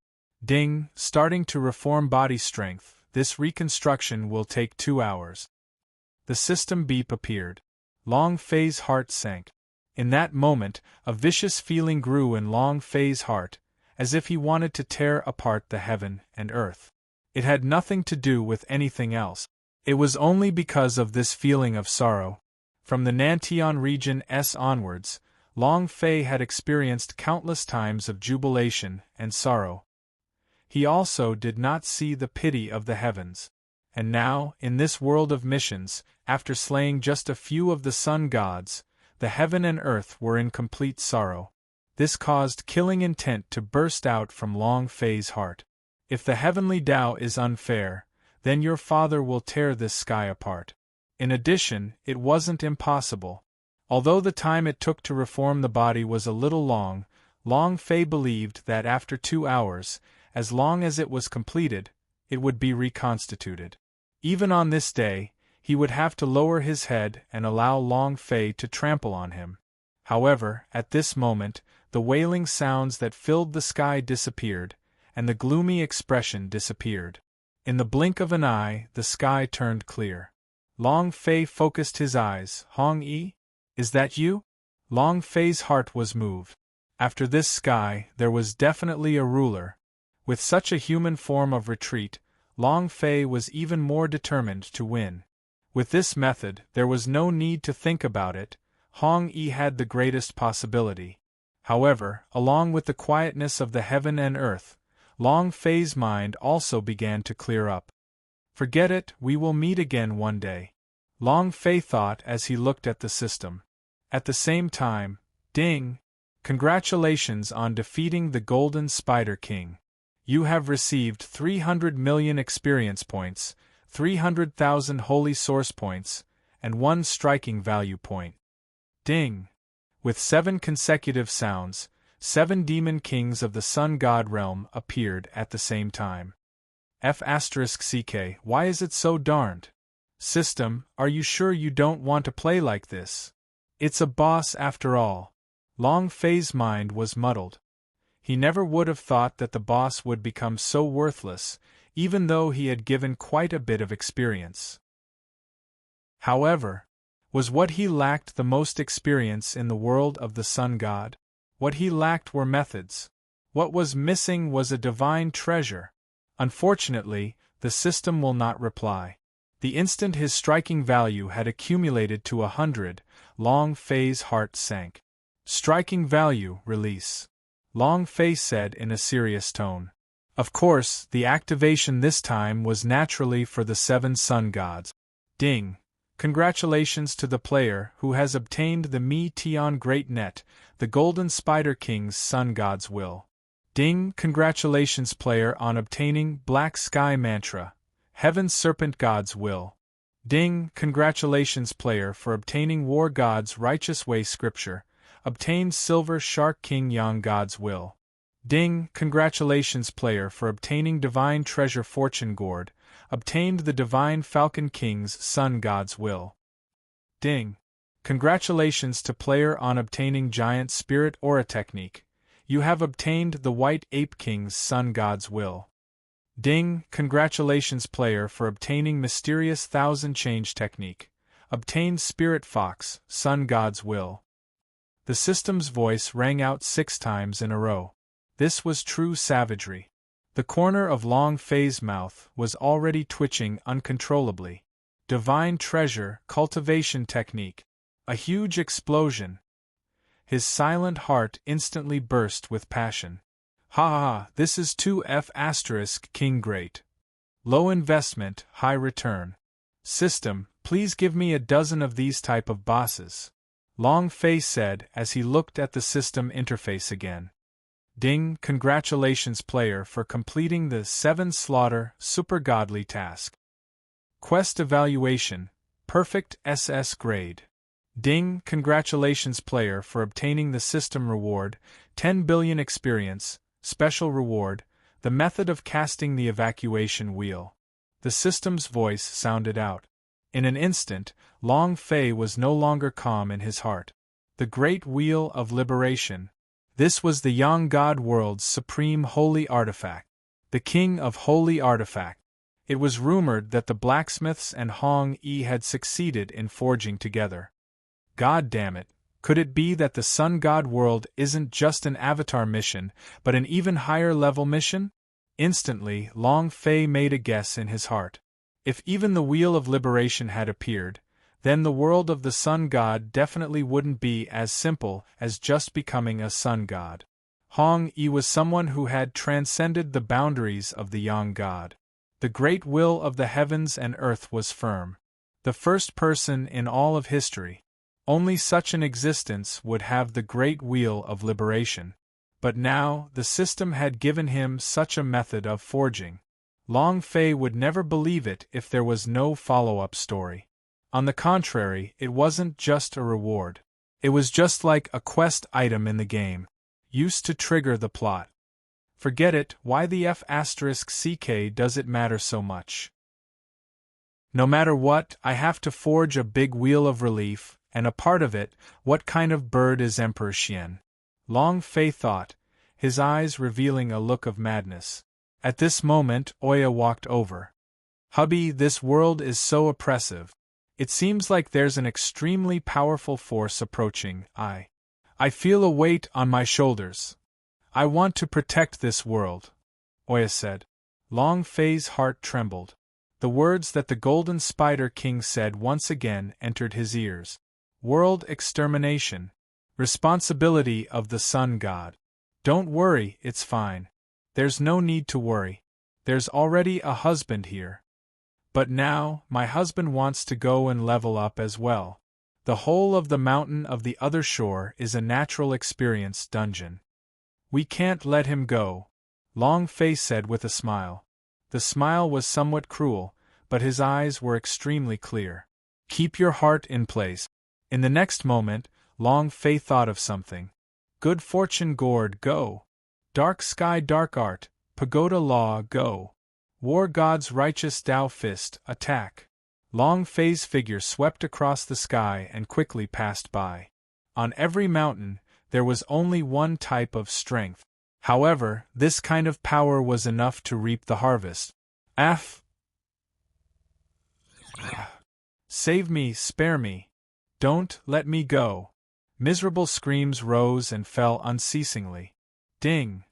Ding, starting to reform body strength. This reconstruction will take 2 hours. The system beep appeared. Long Fei's heart sank. In that moment, a vicious feeling grew in Long Fei's heart, as if he wanted to tear apart the heaven and earth. It had nothing to do with anything else. It was only because of this feeling of sorrow. From the Nantian region onwards, Long Fei had experienced countless times of jubilation and sorrow. He also did not see the pity of the heavens. And now, in this world of missions, after slaying just a few of the sun gods, the heaven and earth were in complete sorrow. This caused killing intent to burst out from Long Fei's heart. If the heavenly Tao is unfair, then your father will tear this sky apart. In addition, it wasn't impossible. Although the time it took to reform the body was a little long, Long Fei believed that after 2 hours, as long as it was completed, it would be reconstituted. Even on this day, he would have to lower his head and allow Long Fei to trample on him. However, at this moment, the wailing sounds that filled the sky disappeared, and the gloomy expression disappeared. In the blink of an eye, the sky turned clear. Long Fei focused his eyes. Hong Yi? Is that you? Long Fei's heart was moved. After this sky, there was definitely a ruler. With such a human form of retreat, Long Fei was even more determined to win. With this method, there was no need to think about it. Hong Yi had the greatest possibility. However, along with the quietness of the heaven and earth, Long Fei's mind also began to clear up. Forget it, we will meet again one day. Long Fei thought as he looked at the system. At the same time, ding! Congratulations on defeating the Golden Spider King. You have received 300 million experience points, 300,000 holy source points, and 1 striking value point. Ding! With 7 consecutive sounds, 7 demon kings of the sun god realm appeared at the same time. F*CK, why is it so darned? System, are you sure you don't want to play like this? It's a boss after all. Long Fei's mind was muddled. He never would have thought that the boss would become so worthless, even though he had given quite a bit of experience. However, was what he lacked the most experience in the world of the Sun God? What he lacked were methods. What was missing was a divine treasure. Unfortunately, the system will not reply. The instant his striking value had accumulated to 100, Long Fei's heart sank. Striking value, release. Long Fei said in a serious tone. Of course, the activation this time was naturally for the 7 Sun Gods. Ding! Congratulations to the player who has obtained the Mi Tian Great Net, the Golden Spider King's Sun God's will. Ding! Congratulations player on obtaining Black Sky Mantra, Heaven's Serpent God's will. Ding! Congratulations player for obtaining War God's Righteous Way Scripture, obtained Silver Shark King Yang God's will. Ding! Congratulations player for obtaining Divine Treasure Fortune Gourd, obtained the Divine Falcon King's Sun God's will. Ding! Congratulations to player on obtaining Giant Spirit Aura Technique, you have obtained the White Ape King's Sun God's will. Ding! Congratulations player for obtaining Mysterious Thousand Change Technique, obtained Spirit Fox, Sun God's will. The system's voice rang out 6 times in a row. This was true savagery. The corner of Long Fei's mouth was already twitching uncontrollably. Divine Treasure Cultivation Technique. A huge explosion. His silent heart instantly burst with passion. Ha ha ha, this is 2F** King Great. Low investment, high return. System, please give me a dozen of these type of bosses. Long Fei said as he looked at the system interface again. Ding! Congratulations player for completing the 7 Slaughter Super Godly task. Quest Evaluation, Perfect SS Grade. Ding! Congratulations player for obtaining the system reward, 10 billion experience, special reward, the method of casting the evacuation wheel. The system's voice sounded out. In an instant, Long Fei was no longer calm in his heart. The Great Wheel of Liberation. This was the Yang God world's supreme holy artifact. The king of holy artifact. It was rumored that the blacksmiths and Hong Yi had succeeded in forging together. God damn it, could it be that the Sun God world isn't just an avatar mission, but an even higher level mission? Instantly, Long Fei made a guess in his heart. If even the Wheel of Liberation had appeared, then the world of the Sun God definitely wouldn't be as simple as just becoming a Sun God. Hong Yi was someone who had transcended the boundaries of the Yang God. The great will of the heavens and earth was firm. The first person in all of history. Only such an existence would have the Great Wheel of Liberation. But now, the system had given him such a method of forging. Long Fei would never believe it if there was no follow-up story. On the contrary, it wasn't just a reward. It was just like a quest item in the game, used to trigger the plot. Forget it, why the F***ck does it matter so much? No matter what, I have to forge a big wheel of relief, and a part of it, what kind of bird is Emperor Xian? Long Fei thought, his eyes revealing a look of madness. At this moment, Oya walked over. Hubby, this world is so oppressive. It seems like there's an extremely powerful force approaching. I feel a weight on my shoulders. I want to protect this world, Oya said. Long Fei's heart trembled. The words that the Golden Spider King said once again entered his ears. World extermination. Responsibility of the Sun God. Don't worry, it's fine. There's no need to worry. There's already a husband here. But now, my husband wants to go and level up as well. The whole of the mountain of the other shore is a natural experience dungeon. We can't let him go, Long Fei said with a smile. The smile was somewhat cruel, but his eyes were extremely clear. Keep your heart in place. In the next moment, Long Fei thought of something. Good fortune gourd, go. Dark sky dark art, pagoda law, go. War god's righteous Tao fist, attack. Long Fei's figure swept across the sky and quickly passed by. On every mountain, there was only one type of strength. However, this kind of power was enough to reap the harvest. Save me, spare me. Don't let me go. Miserable screams rose and fell unceasingly. Ding!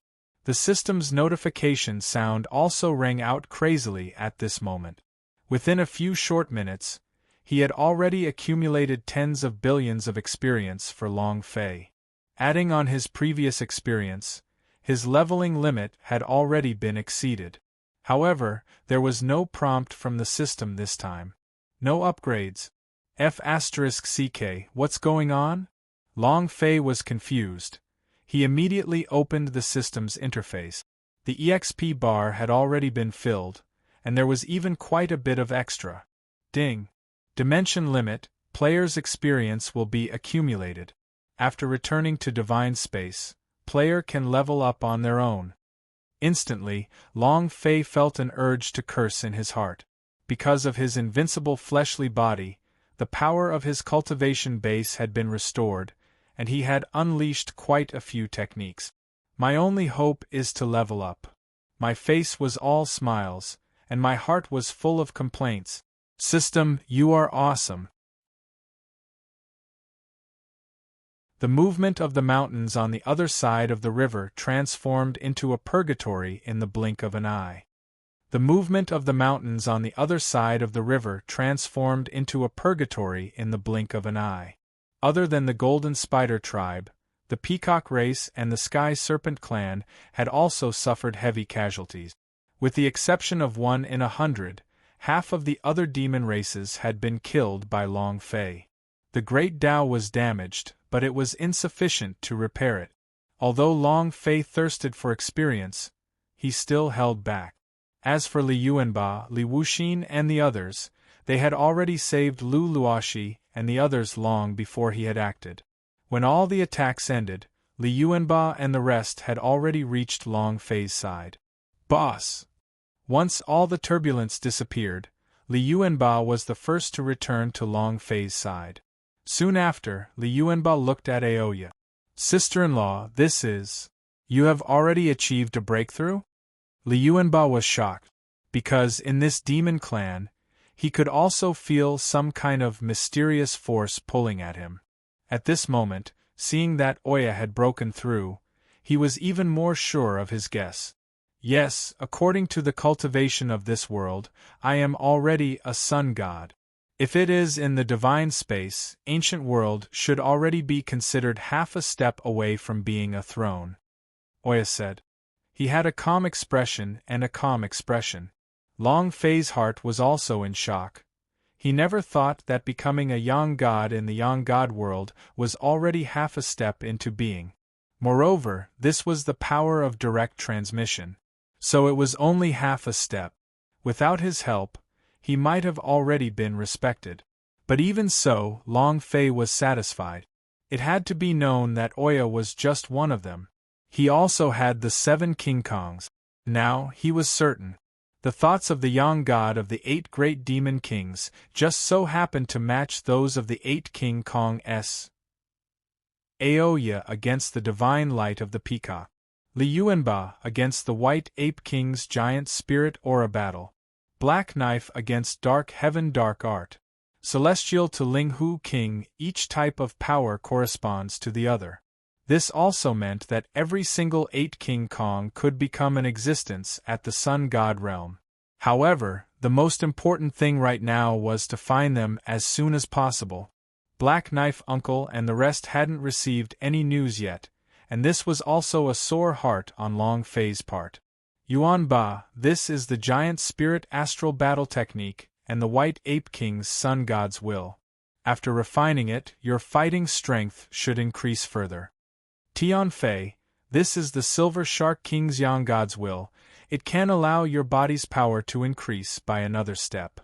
The system's notification sound also rang out crazily at this moment. Within a few short minutes, he had already accumulated tens of billions of experience for Long Fei. Adding on his previous experience, his leveling limit had already been exceeded. However, there was no prompt from the system this time. No upgrades. F***CK, what's going on? Long Fei was confused. He immediately opened the system's interface. The EXP bar had already been filled, and there was even quite a bit of extra. Ding! Dimension limit, player's experience will be accumulated. After returning to divine space, player can level up on their own. Instantly, Long Fei felt an urge to curse in his heart. Because of his invincible fleshly body, the power of his cultivation base had been restored, and he had unleashed quite a few techniques. My only hope is to level up. My face was all smiles, and my heart was full of complaints. System, you are awesome. The movement of the mountains on the other side of the river transformed into a purgatory in the blink of an eye. The movement of the mountains on the other side of the river transformed into a purgatory in the blink of an eye. Other than the Golden Spider tribe, the Peacock race and the Sky Serpent clan had also suffered heavy casualties. With the exception of 1 in 100, half of the other demon races had been killed by Long Fei. The Great Tao was damaged, but it was insufficient to repair it. Although Long Fei thirsted for experience, he still held back. As for Li Yuanba, Li Wuxin and the others, they had already saved Lu Luoxi and the others long before he had acted. When all the attacks ended, Li Yuanba and the rest had already reached Long Fei's side. Boss! Once all the turbulence disappeared, Li Yuanba was the first to return to Long Fei's side. Soon after, Li Yuanba looked at Aoya. Sister-in-law, this is... You have already achieved a breakthrough? Li Yuanba was shocked, because in this demon clan, he could also feel some kind of mysterious force pulling at him. At this moment, seeing that Oya had broken through, he was even more sure of his guess. Yes, according to the cultivation of this world, I am already a sun god. If it is in the divine space, ancient world should already be considered half a step away from being a throne. Oya said. He had a calm expression and a calm expression. Long Fei's heart was also in shock. He never thought that becoming a yang god in the yang god world was already half a step into being. Moreover, this was the power of direct transmission. So it was only half a step. Without his help, he might have already been respected. But even so, Long Fei was satisfied. It had to be known that Oya was just one of them. He also had the 7 King Kongs. Now, he was certain. The thoughts of the yang god of the 8 great demon kings just so happened to match those of the 8 King Kongs. Aoya against the divine light of the peacock. Li Yuanba against the white ape king's giant spirit aura battle. Black knife against dark heaven dark art. Celestial to Ling Hu king, each type of power corresponds to the other. This also meant that every single 8 King Kong could become an existence at the Sun God realm. However, the most important thing right now was to find them as soon as possible. Black Knife Uncle and the rest hadn't received any news yet, and this was also a sore heart on Long Fei's part. Yuan Ba, this is the giant spirit astral battle technique and the White Ape King's Sun God's will. After refining it, your fighting strength should increase further. Tian Fei, this is the Silver Shark King's Yang God's will. It can allow your body's power to increase by another step.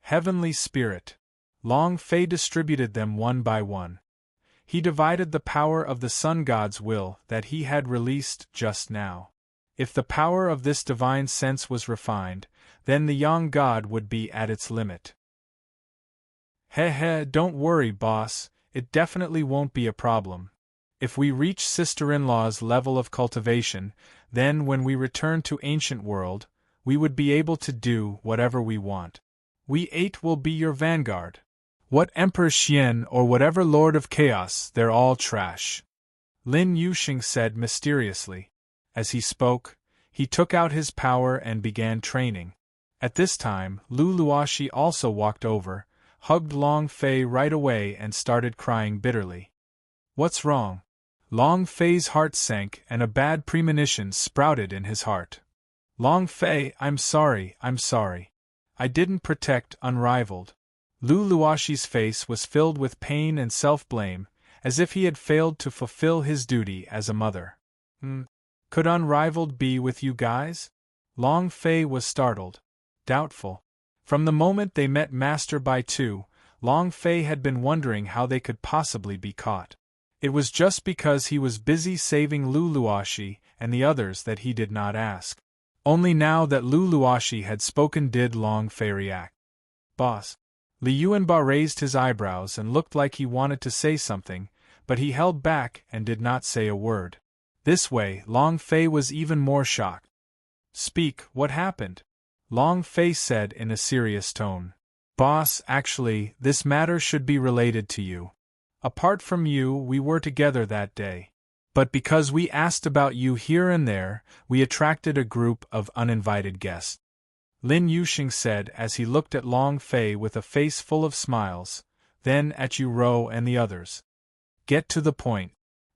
Heavenly Spirit. Long Fei distributed them one by one. He divided the power of the Sun God's will that he had released just now. If the power of this divine sense was refined, then the Yang God would be at its limit. Heh, don't worry, boss, it definitely won't be a problem. If we reach sister-in-law's level of cultivation, then when we return to ancient world, we would be able to do whatever we want. We 8 will be your vanguard. What Emperor Xian or whatever Lord of Chaos, they're all trash. Lin Yuxing said mysteriously. As he spoke, he took out his power and began training. At this time, Lu Luoxi also walked over, hugged Long Fei right away and started crying bitterly. What's wrong? Long Fei's heart sank and a bad premonition sprouted in his heart. Long Fei, I'm sorry. I didn't protect Unrivaled. Lu Luoxi's face was filled with pain and self-blame, as if he had failed to fulfill his duty as a mother. Could Unrivaled be with you guys? Long Fei was startled. Doubtful. From the moment they met Master Bai Tu, Long Fei had been wondering how they could possibly be caught. It was just because he was busy saving Lu Luoxi and the others that he did not ask. Only now that Lu Luoxi had spoken did Long Fei react. Boss. Li Yuanba raised his eyebrows and looked like he wanted to say something, but he held back and did not say a word. This way, Long Fei was even more shocked. Speak, what happened? Long Fei said in a serious tone. Boss, actually, this matter should be related to you. Apart from you, we were together that day. But because we asked about you here and there, we attracted a group of uninvited guests. Lin Yuxing said as he looked at Long Fei with a face full of smiles, then at Yu Rou and the others. Get to the point.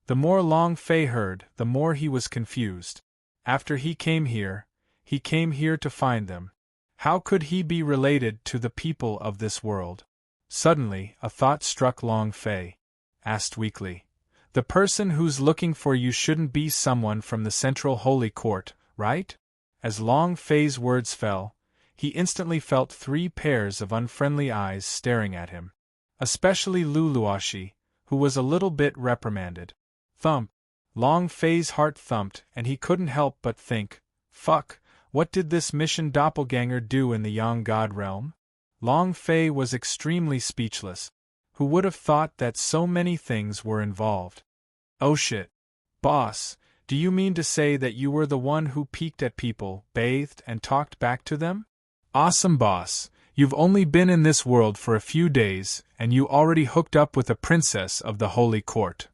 The more Long Fei heard, the more he was confused. After he came here to find them. How could he be related to the people of this world? Suddenly, a thought struck Long Fei. Asked weakly. The person who's looking for you shouldn't be someone from the Central Holy Court, right? As Long Fei's words fell, he instantly felt 3 pairs of unfriendly eyes staring at him. Especially Lu Luoxi, who was a little bit reprimanded. Thump. Long Fei's heart thumped and he couldn't help but think, fuck, what did this mission doppelganger do in the Yang God realm? Long Fei was extremely speechless. Who would have thought that so many things were involved? Oh shit. Boss, do you mean to say that you were the one who peeked at people, bathed, and talked back to them? Awesome, boss. You've only been in this world for a few days, and you already hooked up with a princess of the Holy Court.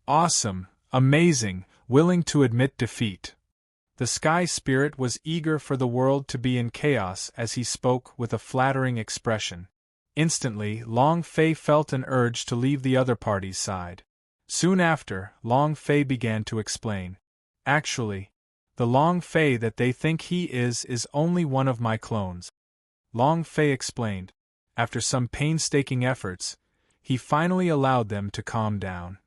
Awesome, amazing, willing to admit defeat. The Sky Spirit was eager for the world to be in chaos as he spoke with a flattering expression. Instantly, Long Fei felt an urge to leave the other party's side. Soon after, Long Fei began to explain. Actually, the Long Fei that they think he is only one of my clones. Long Fei explained. After some painstaking efforts, he finally allowed them to calm down.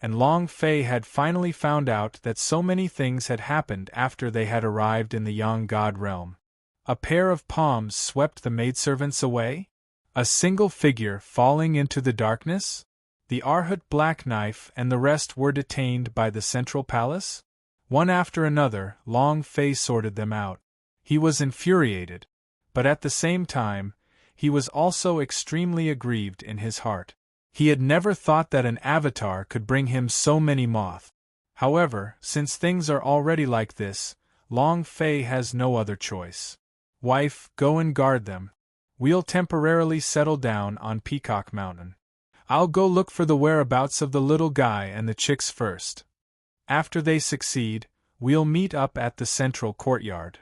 And Long Fei had finally found out that so many things had happened after they had arrived in the Yang God realm. A pair of palms swept the maidservants away? A single figure falling into the darkness? The Arhat Black Knife and the rest were detained by the Central Palace? One after another, Long Fei sorted them out. He was infuriated, but at the same time, he was also extremely aggrieved in his heart. He had never thought that an avatar could bring him so many moth. However, since things are already like this, Long Fei has no other choice. Wife, go and guard them. We'll temporarily settle down on Peacock Mountain. I'll go look for the whereabouts of the little guy and the chicks first. After they succeed, we'll meet up at the central courtyard.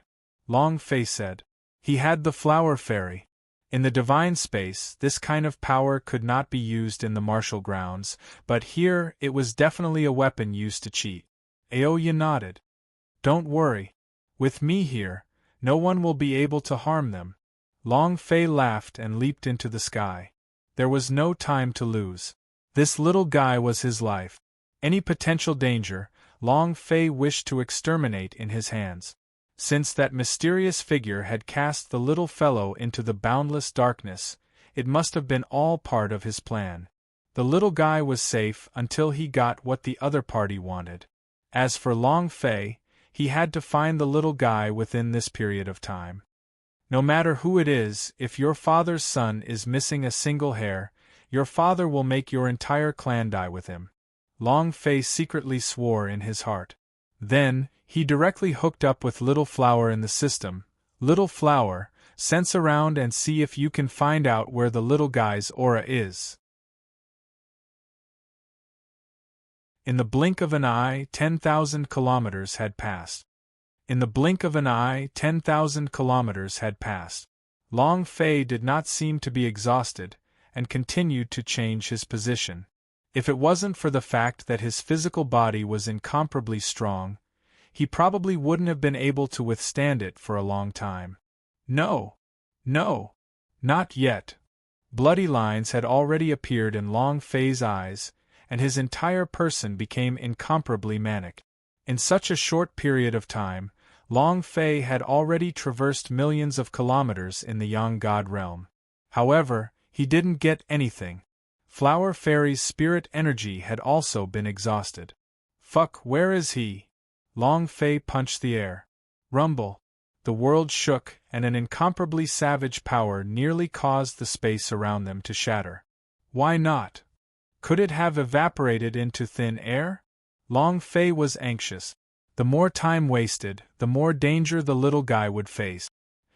Long Fei said. He had the flower fairy. In the divine space, this kind of power could not be used in the martial grounds, but here it was definitely a weapon used to cheat. Aoya nodded. Don't worry. With me here, no one will be able to harm them. Long Fei laughed and leaped into the sky. There was no time to lose. This little guy was his life. Any potential danger, Long Fei wished to exterminate in his hands. Since that mysterious figure had cast the little fellow into the boundless darkness, it must have been all part of his plan. The little guy was safe until he got what the other party wanted. As for Long Fei, he had to find the little guy within this period of time. No matter who it is, if your father's son is missing a single hair, your father will make your entire clan die with him. Long Fei secretly swore in his heart. Then, he directly hooked up with Little Flower in the system. Little Flower, sense around and see if you can find out where the little guy's aura is. In the blink of an eye, 10,000 kilometers had passed. In the blink of an eye, 10,000 kilometers had passed. Long Fei did not seem to be exhausted, and continued to change his position. If it wasn't for the fact that his physical body was incomparably strong, he probably wouldn't have been able to withstand it for a long time. No, not yet. Bloody lines had already appeared in Long Fei's eyes, and his entire person became incomparably manic. In such a short period of time, Long Fei had already traversed millions of kilometers in the Yang God realm. However, he didn't get anything. Flower Fairy's spirit energy had also been exhausted. Fuck, where is he? Long Fei punched the air. Rumble. The world shook, and an incomparably savage power nearly caused the space around them to shatter. Why not? Could it have evaporated into thin air? Long Fei was anxious. The more time wasted, the more danger the little guy would face.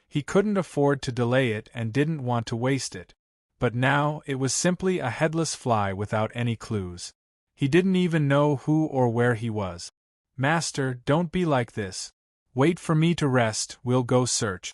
He couldn't afford to delay it and didn't want to waste it. But now it was simply a headless fly without any clues. He didn't even know who or where he was. Master, don't be like this. Wait for me to rest, we'll go search.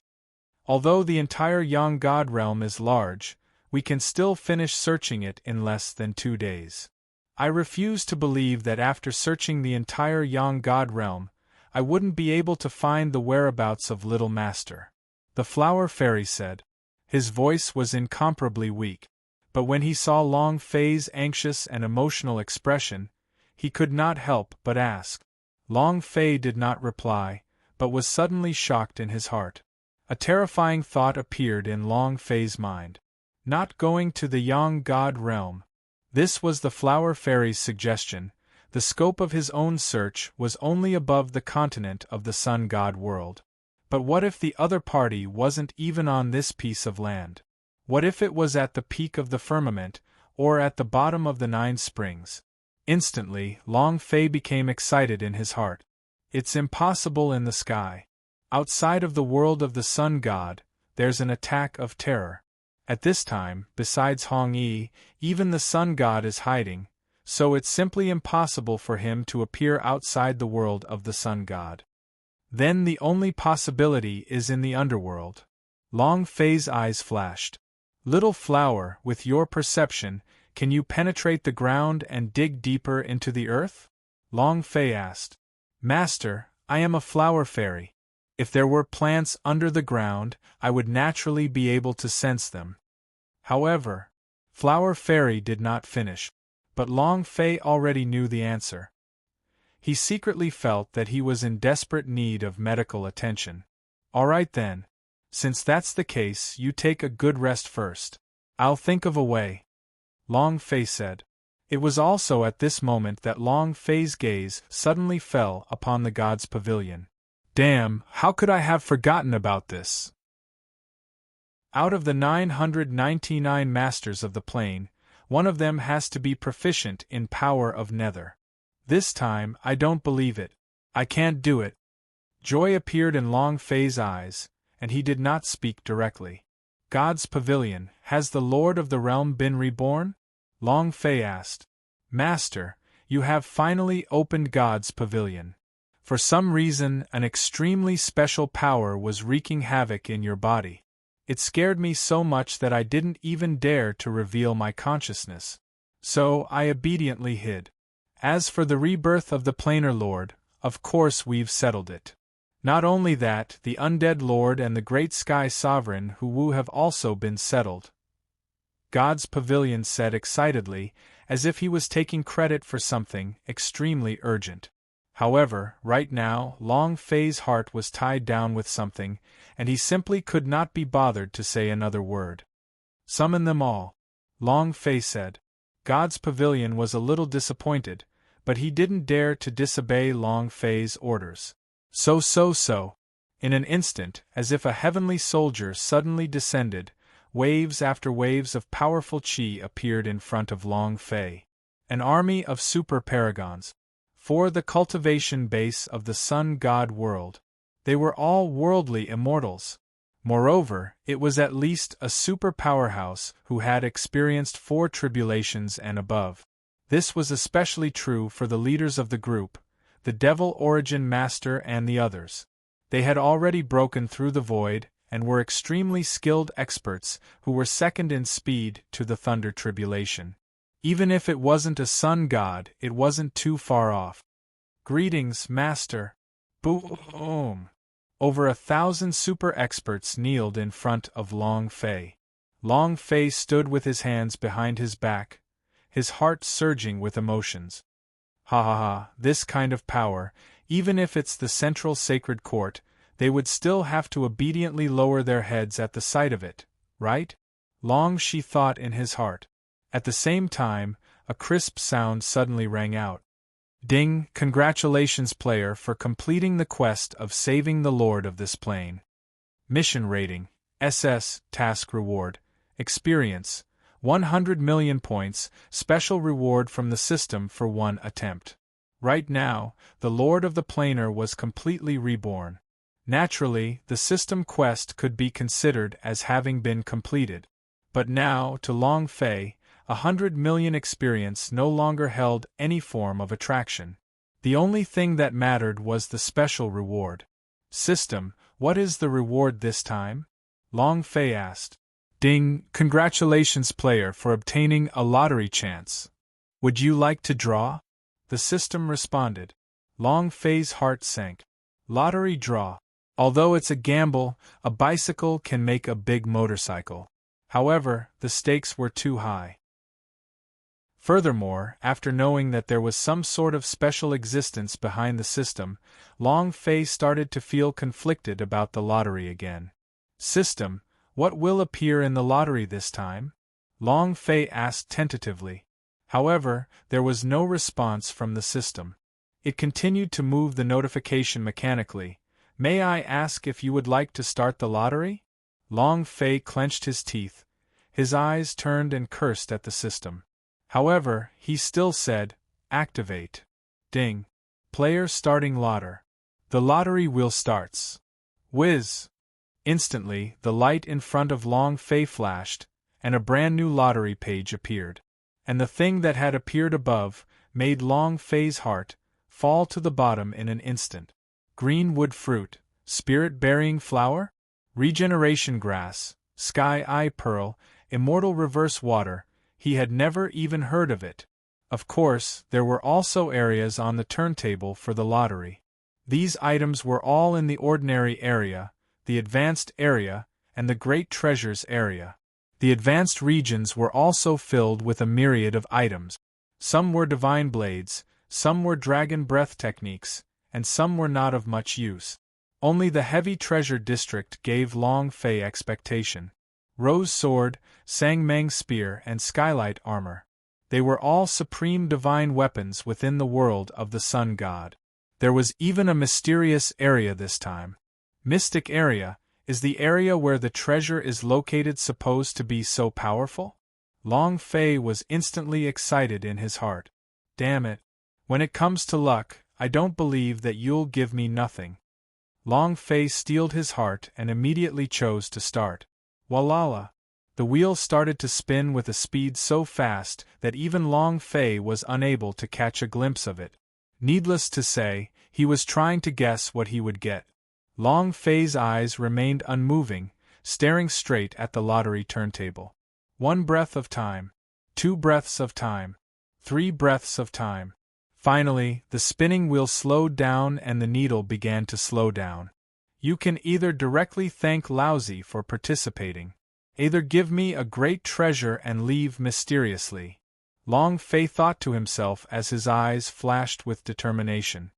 Although the entire Yang God realm is large, we can still finish searching it in less than 2 days. I refuse to believe that after searching the entire Yang God realm, I wouldn't be able to find the whereabouts of Little Master. The Flower Fairy said. His voice was incomparably weak, but when he saw Long Fei's anxious and emotional expression, he could not help but ask. Long Fei did not reply, but was suddenly shocked in his heart. A terrifying thought appeared in Long Fei's mind. Not going to the Yang God realm. This was the Flower Fairy's suggestion. The scope of his own search was only above the continent of the Sun God world. But what if the other party wasn't even on this piece of land? What if it was at the peak of the firmament, or at the bottom of the 9 springs? Instantly, Long Fei became excited in his heart. It's impossible in the sky. Outside of the world of the Sun God, there's an attack of terror. At this time, besides Hong Yi, even the Sun God is hiding, so it's simply impossible for him to appear outside the world of the Sun God. Then the only possibility is in the underworld. Long Fei's eyes flashed. Little Flower, with your perception, can you penetrate the ground and dig deeper into the earth? Long Fei asked. Master, I am a flower fairy. If there were plants under the ground, I would naturally be able to sense them. However, Flower Fairy did not finish, but Long Fei already knew the answer. He secretly felt that he was in desperate need of medical attention. All right then. Since that's the case, you take a good rest first. I'll think of a way. Long Fei said. It was also at this moment that Long Fei's gaze suddenly fell upon the god's pavilion. Damn, how could I have forgotten about this? Out of the 999 masters of the plane, one of them has to be proficient in power of nether. This time, I don't believe it. I can't do it. Joy appeared in Long Fei's eyes, and he did not speak directly. God's pavilion, has the Lord of the realm been reborn? Long Fei asked. Master, you have finally opened God's pavilion. For some reason, an extremely special power was wreaking havoc in your body. It scared me so much that I didn't even dare to reveal my consciousness. So I obediently hid. As for the rebirth of the Planar Lord, of course we've settled it. Not only that, the Undead Lord and the Great Sky Sovereign Hu have also been settled. God's pavilion said excitedly, as if he was taking credit for something extremely urgent. However, right now, Long Fei's heart was tied down with something, and he simply could not be bothered to say another word. Summon them all, Long Fei said. God's pavilion was a little disappointed, but he didn't dare to disobey Long Fei's orders. So. In an instant, as if a heavenly soldier suddenly descended, waves after waves of powerful chi appeared in front of Long Fei. An army of super paragons. For the cultivation base of the sun god world. They were all worldly immortals. Moreover, it was at least a super powerhouse who had experienced 4 tribulations and above. This was especially true for the leaders of the group, the Devil Origin Master and the others. They had already broken through the void and were extremely skilled experts who were second in speed to the Thunder Tribulation. Even if it wasn't a sun god, it wasn't too far off. Greetings, Master. Boom. Over 1,000 super experts kneeled in front of Long Fei. Long Fei stood with his hands behind his back, his heart surging with emotions. Ha ha ha, this kind of power, even if it's the central sacred court, they would still have to obediently lower their heads at the sight of it, right? Long Shi thought in his heart. At the same time, a crisp sound suddenly rang out. Ding! Congratulations, player, for completing the quest of saving the Lord of this plane. Mission rating: SS, task reward, experience, 100 million points, special reward from the system for 1 attempt. Right now, the Lord of the Planar was completely reborn. Naturally, the system quest could be considered as having been completed. But now, to Long Fei, 100 million experience no longer held any form of attraction. The only thing that mattered was the special reward. System, what is the reward this time? Long Fei asked. Ding! Congratulations, player, for obtaining a lottery chance. Would you like to draw? The system responded. Long Fei's heart sank. Lottery draw. Although it's a gamble, a bicycle can make a big motorcycle. However, the stakes were too high. Furthermore, after knowing that there was some sort of special existence behind the system, Long Fei started to feel conflicted about the lottery again. System, what will appear in the lottery this time? Long Fei asked tentatively. However, there was no response from the system. It continued to move the notification mechanically. May I ask if you would like to start the lottery? Long Fei clenched his teeth. His eyes turned and cursed at the system. However, he still said, activate. Ding. Player starting lotter. The lottery wheel starts. Whiz. Instantly, the light in front of Long Fei flashed, and a brand new lottery page appeared. And the thing that had appeared above made Long Fei's heart fall to the bottom in an instant. Green wood fruit, spirit-bearing flower, regeneration grass, sky eye pearl, immortal reverse water. He had never even heard of it. Of course, there were also areas on the turntable for the lottery. These items were all in the ordinary area, the advanced area, and the great treasures area. The advanced regions were also filled with a myriad of items. Some were divine blades, some were dragon breath techniques, and some were not of much use. Only the heavy treasure district gave Long Fei expectation. Rose sword, Sang Meng spear, and skylight armor. They were all supreme divine weapons within the world of the sun god. There was even a mysterious area this time. Mystic area, is the area where the treasure is located supposed to be so powerful? Long Fei was instantly excited in his heart. Damn it. When it comes to luck, I don't believe that you'll give me nothing. Long Fei steeled his heart and immediately chose to start. Walala! The wheel started to spin with a speed so fast that even Long Fei was unable to catch a glimpse of it. Needless to say, he was trying to guess what he would get. Long Fei's eyes remained unmoving, staring straight at the lottery turntable. 1 breath of time. 2 breaths of time. 3 breaths of time. Finally, the spinning wheel slowed down and the needle began to slow down. You can either directly thank Lousy for participating. Either give me a great treasure and leave mysteriously. Long Fei thought to himself as his eyes flashed with determination.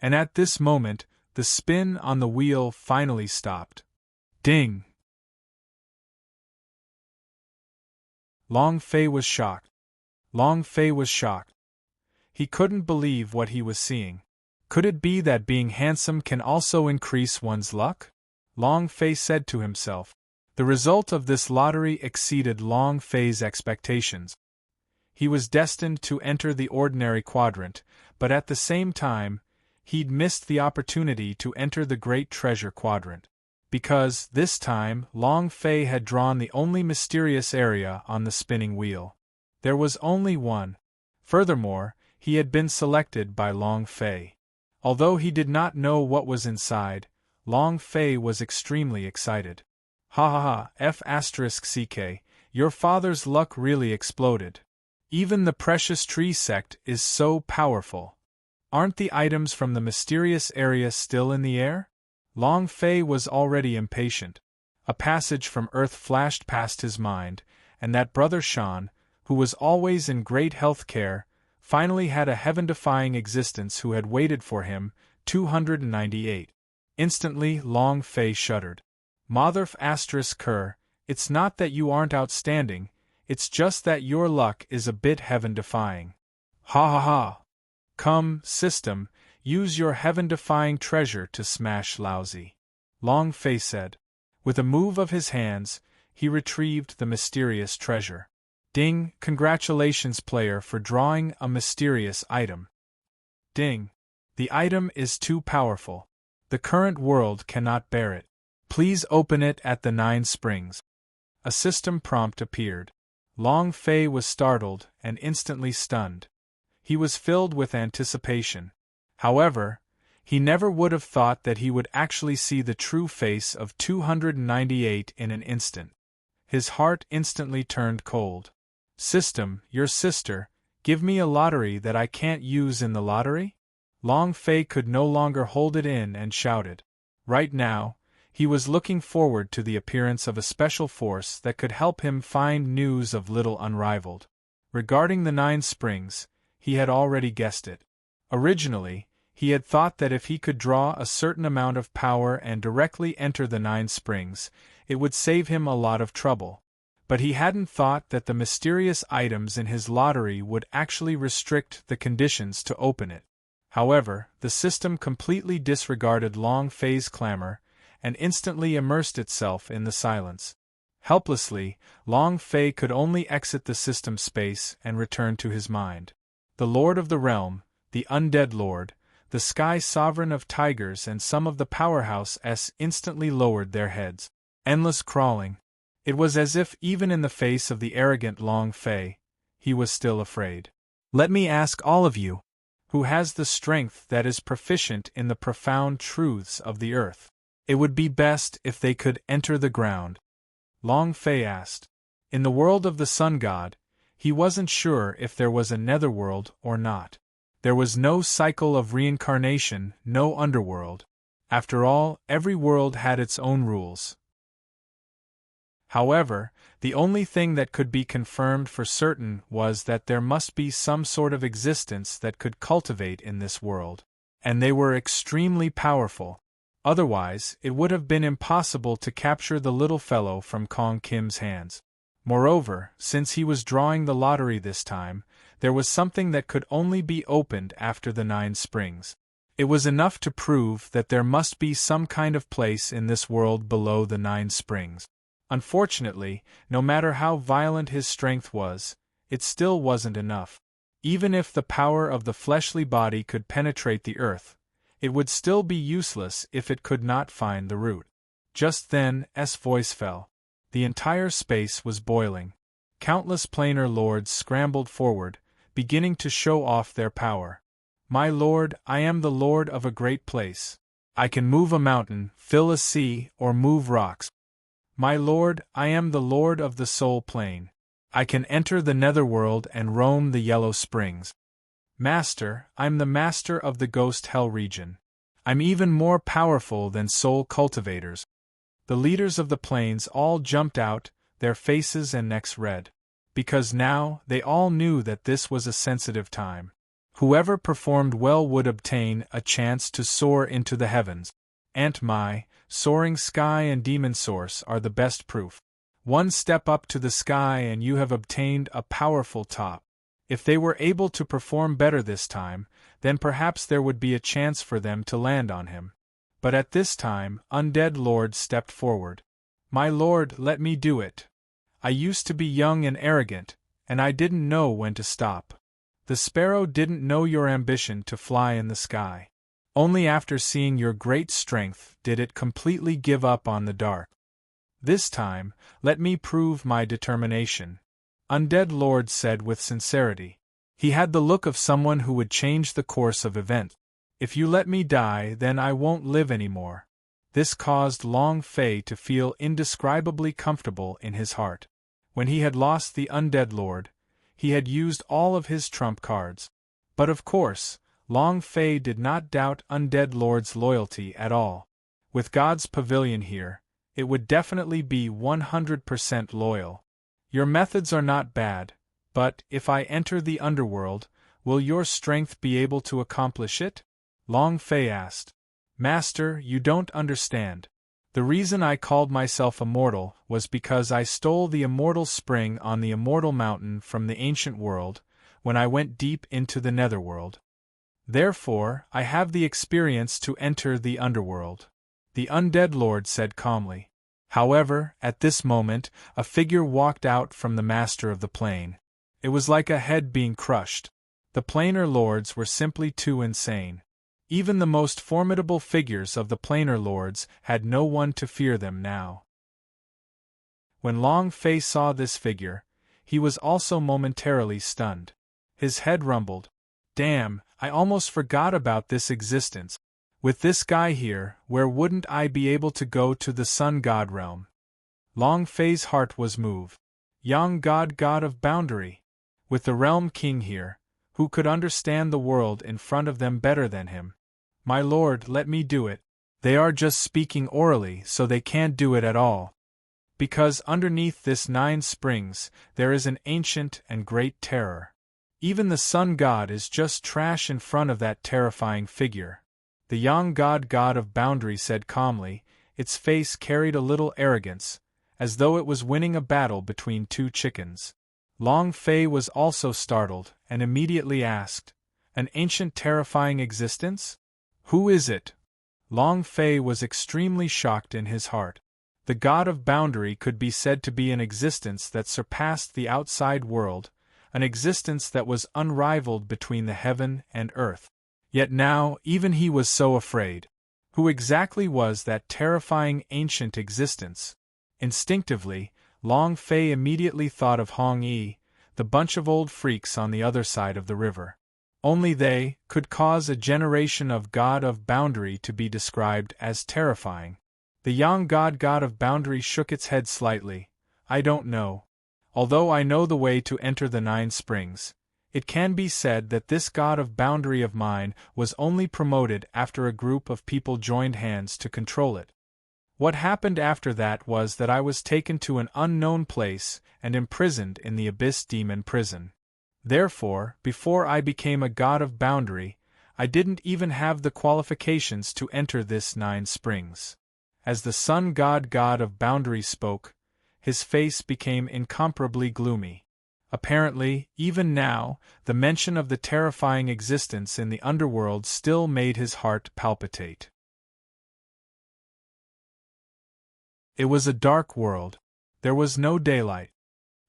And at this moment, the spin on the wheel finally stopped. Ding! Long Fei was shocked. Long Fei was shocked. He couldn't believe what he was seeing. Could it be that being handsome can also increase one's luck? Long Fei said to himself. The result of this lottery exceeded Long Fei's expectations. He was destined to enter the ordinary quadrant, but at the same time, he'd missed the opportunity to enter the Great Treasure Quadrant. Because, this time, Long Fei had drawn the only mysterious area on the spinning wheel. There was only one. Furthermore, he had been selected by Long Fei. Although he did not know what was inside, Long Fei was extremely excited. Ha ha ha, F***ck, your father's luck really exploded. Even the precious tree sect is so powerful. Aren't the items from the mysterious area still in the air? Long Fei was already impatient. A passage from Earth flashed past his mind, and that brother Shan, who was always in great health care, finally had a heaven-defying existence who had waited for him, 298. Instantly Long Fei shuddered. Motherf***, it's not that you aren't outstanding, it's just that your luck is a bit heaven-defying. Ha ha ha! Come, system, use your heaven-defying treasure to smash lousy. Long Fei said. With a move of his hands, he retrieved the mysterious treasure. Ding, congratulations player for drawing a mysterious item. Ding. The item is too powerful. The current world cannot bear it. Please open it at the 9 springs. A system prompt appeared. Long Fei was startled and instantly stunned. He was filled with anticipation. However, he never would have thought that he would actually see the true face of 298 in an instant. His heart instantly turned cold. System, your sister, give me a lottery that I can't use in the lottery? Long Fei could no longer hold it in and shouted. Right now, he was looking forward to the appearance of a special force that could help him find news of Little Unrivaled. Regarding the 9 springs, he had already guessed it. Originally, he had thought that if he could draw a certain amount of power and directly enter the 9 springs, it would save him a lot of trouble. But he hadn't thought that the mysterious items in his lottery would actually restrict the conditions to open it. However, the system completely disregarded Long Fei's clamor and instantly immersed itself in the silence. Helplessly, Long Fei could only exit the system space and return to his mind. The Lord of the Realm, the Undead Lord, the Sky Sovereign of Tigers and some of the Powerhouse-s instantly lowered their heads. Endless crawling. It was as if even in the face of the arrogant Long Fei, he was still afraid. Let me ask all of you, who has the strength that is proficient in the profound truths of the earth? It would be best if they could enter the ground. Long Fei asked. In the world of the Sun God, he wasn't sure if there was a netherworld or not. There was no cycle of reincarnation, no underworld. After all, every world had its own rules. However, the only thing that could be confirmed for certain was that there must be some sort of existence that could cultivate in this world. And they were extremely powerful. Otherwise, it would have been impossible to capture the little fellow from Kong Kim's hands. Moreover, since he was drawing the lottery this time, there was something that could only be opened after the 9 springs. It was enough to prove that there must be some kind of place in this world below the 9 springs. Unfortunately, no matter how violent his strength was, it still wasn't enough. Even if the power of the fleshly body could penetrate the earth, it would still be useless if it could not find the root. Just then, S voice fell. The entire space was boiling. Countless planar lords scrambled forward, beginning to show off their power. My lord, I am the lord of a great place. I can move a mountain, fill a sea, or move rocks. My lord, I am the lord of the soul plane. I can enter the netherworld and roam the yellow springs. Master, I'm the master of the ghost hell region. I'm even more powerful than soul cultivators. The leaders of the plains all jumped out, their faces and necks red. Because now, they all knew that this was a sensitive time. Whoever performed well would obtain a chance to soar into the heavens. And my, soaring sky and demon source are the best proof. One step up to the sky and you have obtained a powerful top. If they were able to perform better this time, then perhaps there would be a chance for them to land on him. But at this time, Undead Lord stepped forward. "My lord, let me do it. I used to be young and arrogant, and I didn't know when to stop. The sparrow didn't know your ambition to fly in the sky. Only after seeing your great strength did it completely give up on the dark. This time, let me prove my determination," Undead Lord said with sincerity. He had the look of someone who would change the course of events. "If you let me die, then I won't live anymore." This caused Long Fei to feel indescribably comfortable in his heart. When he had lost the Undead Lord, he had used all of his trump cards. But of course, Long Fei did not doubt Undead Lord's loyalty at all. With God's Pavilion here, it would definitely be 100% loyal. "Your methods are not bad, but if I enter the underworld, will your strength be able to accomplish it?" Long Fei asked. "Master, you don't understand. The reason I called myself immortal was because I stole the immortal spring on the immortal mountain from the ancient world, when I went deep into the netherworld. Therefore, I have the experience to enter the underworld," the Undead Lord said calmly. However, at this moment, a figure walked out from the master of the plane. It was like a head being crushed. The planar lords were simply too insane. Even the most formidable figures of the planar lords had no one to fear them now. When Long Fei saw this figure, he was also momentarily stunned. His head rumbled. "Damn, I almost forgot about this existence. With this guy here, where wouldn't I be able to go to the Sun God realm?" Long Fei's heart was moved. Young God, God of Boundary. With the Realm King here, who could understand the world in front of them better than him. "My lord, let me do it." They are just speaking orally, so they can't do it at all. Because underneath this 9 springs, there is an ancient and great terror. Even the Sun God is just trash in front of that terrifying figure. The young God, God of Boundary said calmly, its face carried a little arrogance, as though it was winning a battle between 2 chickens. Long Fei was also startled, and immediately asked, "An ancient terrifying existence? Who is it?" Long Fei was extremely shocked in his heart. The God of Boundary could be said to be an existence that surpassed the outside world, an existence that was unrivaled between the heaven and earth. Yet now, even he was so afraid. Who exactly was that terrifying ancient existence? Instinctively, Long Fei immediately thought of Hong Yi, the bunch of old freaks on the other side of the river. Only they could cause a generation of God of Boundary to be described as terrifying. The young God, God of Boundary shook its head slightly. "I don't know. Although I know the way to enter the 9 springs, it can be said that this God of Boundary of mine was only promoted after a group of people joined hands to control it. What happened after that was that I was taken to an unknown place and imprisoned in the Abyss Demon Prison. Therefore, before I became a God of Boundary, I didn't even have the qualifications to enter this 9 springs." As the Sun God, God of Boundary spoke, his face became incomparably gloomy. Apparently, even now, the mention of the terrifying existence in the underworld still made his heart palpitate. It was a dark world. There was no daylight.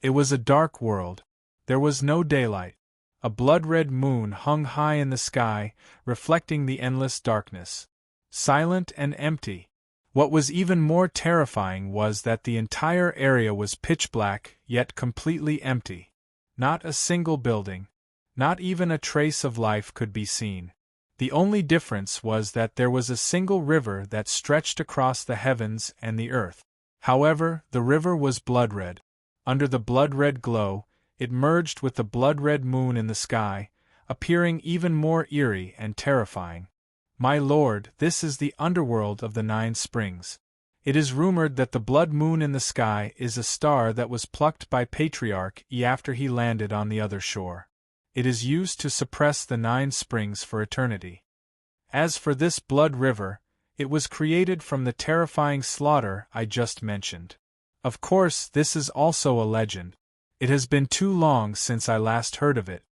It was a dark world. There was no daylight. A blood-red moon hung high in the sky, reflecting the endless darkness. Silent and empty. What was even more terrifying was that the entire area was pitch black, yet completely empty. Not a single building. Not even a trace of life could be seen. The only difference was that there was a single river that stretched across the heavens and the earth. However, the river was blood-red. Under the blood-red glow, it merged with the blood-red moon in the sky, appearing even more eerie and terrifying. "My lord, this is the underworld of the 9 springs. It is rumored that the blood moon in the sky is a star that was plucked by Patriarch E after he landed on the other shore. It is used to suppress the 9 springs for eternity. As for this blood river, it was created from the terrifying slaughter I just mentioned. Of course, this is also a legend. It has been too long since I last heard of it.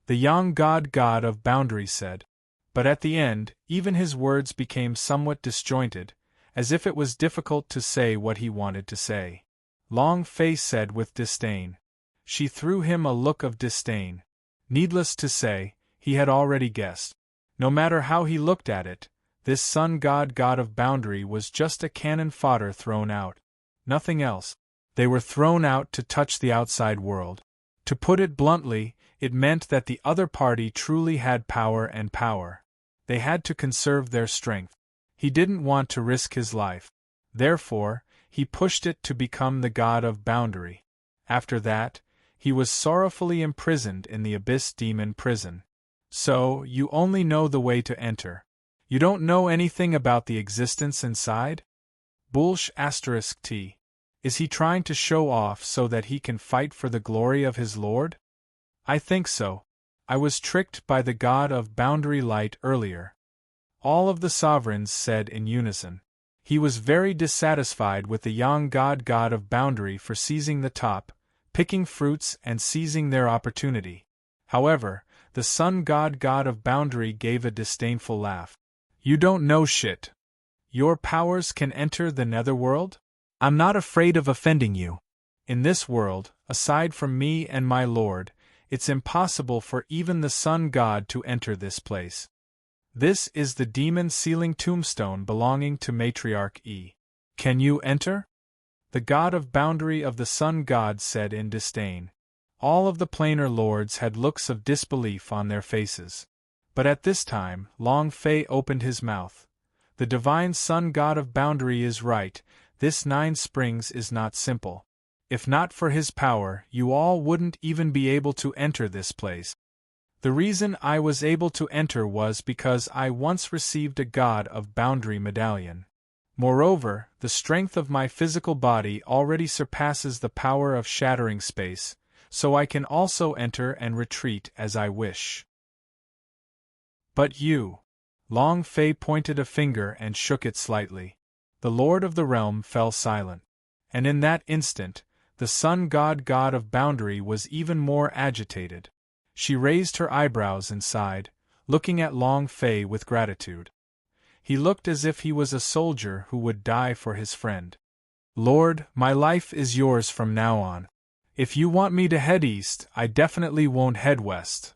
The young god of boundary said. But at the end, even his words became somewhat disjointed, as if it was difficult to say what he wanted to say. Long Fei said with disdain. She threw him a look of disdain. Needless to say, he had already guessed. No matter how he looked at it, this sun god of boundary was just a cannon fodder thrown out. Nothing else. They were thrown out to touch the outside world. To put it bluntly, it meant that the other party truly had power and power. They had to conserve their strength. He didn't want to risk his life. Therefore, he pushed it to become the god of boundary. After that, he was sorrowfully imprisoned in the Abyss Demon prison. So, you only know the way to enter. You don't know anything about the existence inside? Bullsh *T. Is he trying to show off so that he can fight for the glory of his lord? I think so. I was tricked by the god of boundary light earlier. All of the sovereigns said in unison. He was very dissatisfied with the young god of boundary for seizing the top, picking fruits and seizing their opportunity. However, the sun god of boundary gave a disdainful laugh. You don't know shit. Your powers can enter the netherworld? I'm not afraid of offending you. In this world, aside from me and my lord, it's impossible for even the sun god to enter this place. This is the demon sealing tombstone belonging to Matriarch E. Can you enter? The god of boundary of the sun god said in disdain. All of the planar lords had looks of disbelief on their faces. But at this time, Long Fei opened his mouth. The divine sun god of boundary is right, this 9 Springs is not simple. If not for his power, you all wouldn't even be able to enter this place. The reason I was able to enter was because I once received a god of boundary medallion. Moreover, the strength of my physical body already surpasses the power of shattering space, so I can also enter and retreat as I wish. But you. Long Fei pointed a finger and shook it slightly. The Lord of the Realm fell silent. And in that instant, the sun god of boundary was even more agitated. She raised her eyebrows and sighed, looking at Long Fei with gratitude. He looked as if he was a soldier who would die for his friend. Lord, my life is yours from now on. If you want me to head east, I definitely won't head west.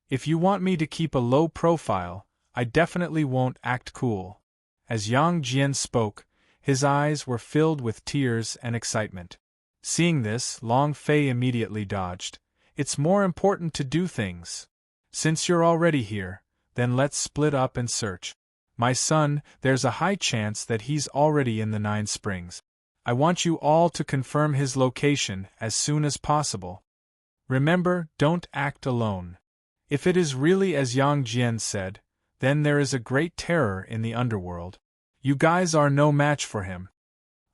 If you want me to keep a low profile, I definitely won't act cool. As Yang Jian spoke, his eyes were filled with tears and excitement. Seeing this, Long Fei immediately dodged. It's more important to do things. Since you're already here, then let's split up and search. My son, there's a high chance that he's already in the 9 Springs. I want you all to confirm his location as soon as possible. Remember, don't act alone. If it is really as Yang Jian said, then there is a great terror in the underworld. You guys are no match for him.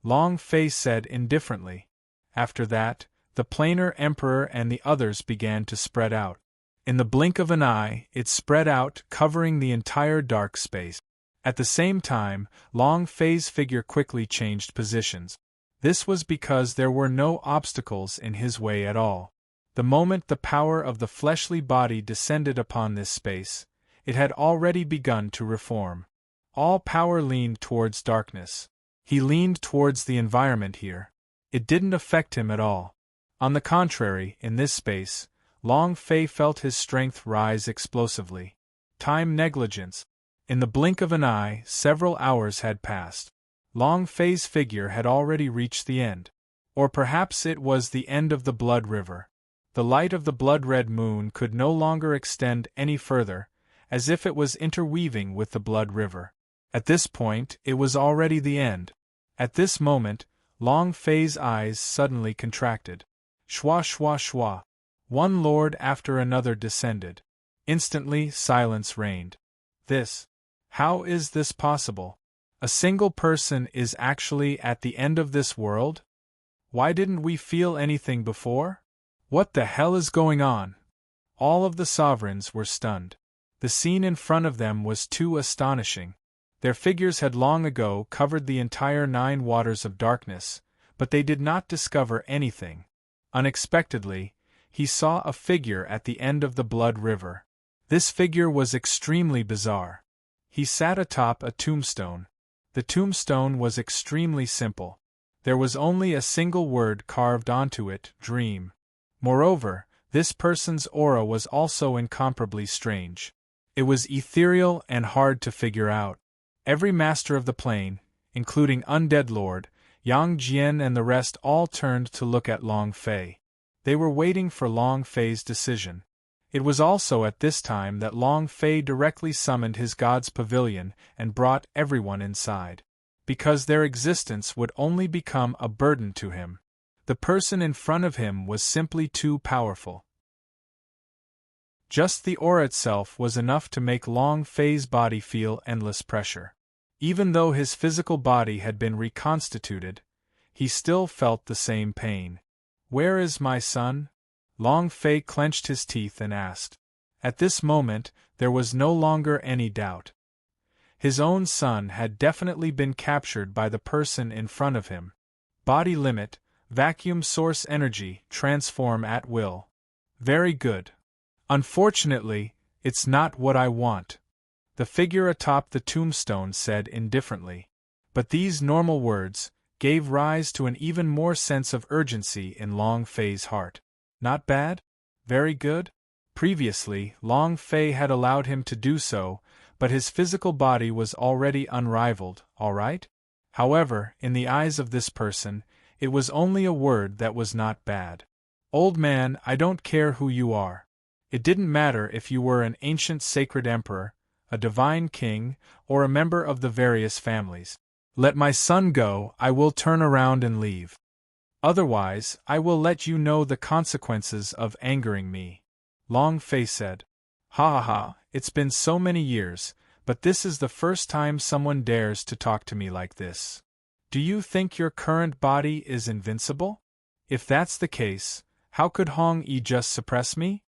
Long Fei said indifferently. After that, the planar emperor and the others began to spread out. In the blink of an eye, it spread out, covering the entire dark space. At the same time, Long Fei's figure quickly changed positions. This was because there were no obstacles in his way at all. The moment the power of the fleshly body descended upon this space, it had already begun to reform. All power leaned towards darkness. He leaned towards the environment here. It didn't affect him at all. On the contrary, in this space, Long Fei felt his strength rise explosively. Time negligence. In the blink of an eye, several hours had passed. Long Fei's figure had already reached the end. Or perhaps it was the end of the blood river. The light of the blood-red moon could no longer extend any further, as if it was interweaving with the blood river. At this point, it was already the end. At this moment, Long Fei's eyes suddenly contracted. Shwa shwa shwa. One lord after another descended. Instantly, silence reigned. How is this possible? A single person is actually at the end of this world? Why didn't we feel anything before? What the hell is going on? All of the sovereigns were stunned. The scene in front of them was too astonishing. Their figures had long ago covered the entire 9 waters of darkness, but they did not discover anything. Unexpectedly, he saw a figure at the end of the blood river. This figure was extremely bizarre. He sat atop a tombstone. The tombstone was extremely simple. There was only a single word carved onto it, dream. Moreover, this person's aura was also incomparably strange. It was ethereal and hard to figure out. Every master of the plane, including Undead Lord, Yang Jian and the rest all turned to look at Long Fei. They were waiting for Long Fei's decision. It was also at this time that Long Fei directly summoned his god's pavilion and brought everyone inside. Because their existence would only become a burden to him. The person in front of him was simply too powerful. Just the aura itself was enough to make Long Fei's body feel endless pressure. Even though his physical body had been reconstituted, he still felt the same pain. "Where is my son?" Long Fei clenched his teeth and asked. At this moment, there was no longer any doubt. His own son had definitely been captured by the person in front of him. Body limit, vacuum source energy, transform at will. Very good. Unfortunately, it's not what I want. The figure atop the tombstone said indifferently. But these normal words gave rise to an even more sense of urgency in Long Fei's heart. Not bad? Very good? Previously, Long Fei had allowed him to do so, but his physical body was already unrivaled, all right? However, in the eyes of this person, it was only a word that was not bad. Old man, I don't care who you are. It didn't matter if you were an ancient sacred emperor, a divine king, or a member of the various families. Let my son go, I will turn around and leave. Otherwise, I will let you know the consequences of angering me. Long Fei said. Ha ha ha, it's been so many years, but this is the first time someone dares to talk to me like this. Do you think your current body is invincible? If that's the case, how could Hong Yi just suppress me?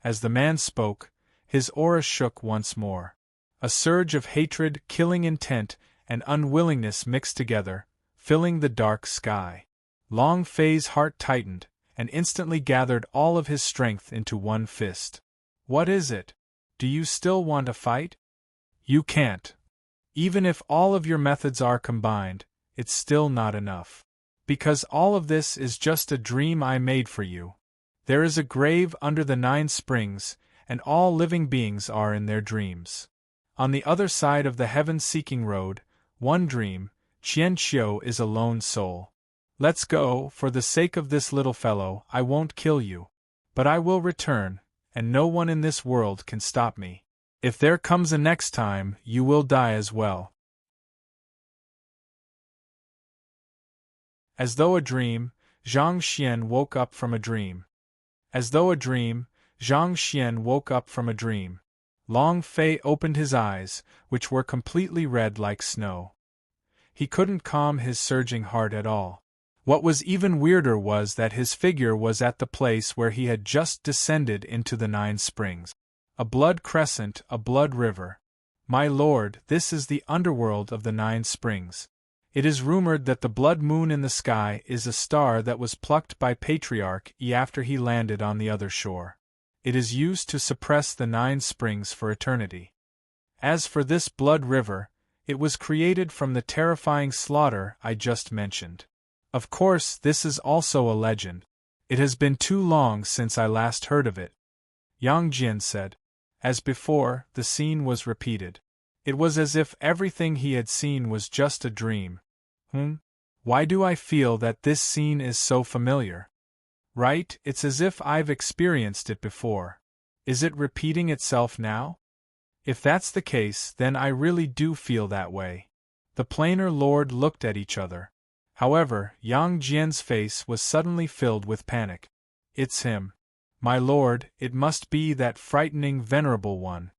As the man spoke, his aura shook once more. A surge of hatred, killing intent, and unwillingness mixed together, filling the dark sky. Long Fei's heart tightened, and instantly gathered all of his strength into one fist. What is it? Do you still want to fight? You can't. Even if all of your methods are combined, it's still not enough. Because all of this is just a dream I made for you. There is a grave under the 9 springs, and all living beings are in their dreams. On the other side of the heaven-seeking road, one dream, Qian Qiu is a lone soul. Let's go, for the sake of this little fellow, I won't kill you. But I will return, and no one in this world can stop me. If there comes a next time, you will die as well. As though a dream, Zhang Xian woke up from a dream. As though a dream, Zhang Xian woke up from a dream. Long Fei opened his eyes, which were completely red like snow. He couldn't calm his surging heart at all. What was even weirder was that his figure was at the place where he had just descended into the 9 springs. A blood crescent, a blood river. My lord, this is the underworld of the 9 springs. It is rumored that the blood moon in the sky is a star that was plucked by Patriarch Yi after he landed on the other shore. It is used to suppress the 9 springs for eternity. As for this blood river, it was created from the terrifying slaughter I just mentioned. Of course, this is also a legend. It has been too long since I last heard of it. Yang Jian said. As before, the scene was repeated. It was as if everything he had seen was just a dream. Why do I feel that this scene is so familiar? Right, it's as if I've experienced it before. Is it repeating itself now? If that's the case, then I really do feel that way. The planar lord looked at each other. However, Yang Jian's face was suddenly filled with panic. It's him. My lord, it must be that frightening venerable one.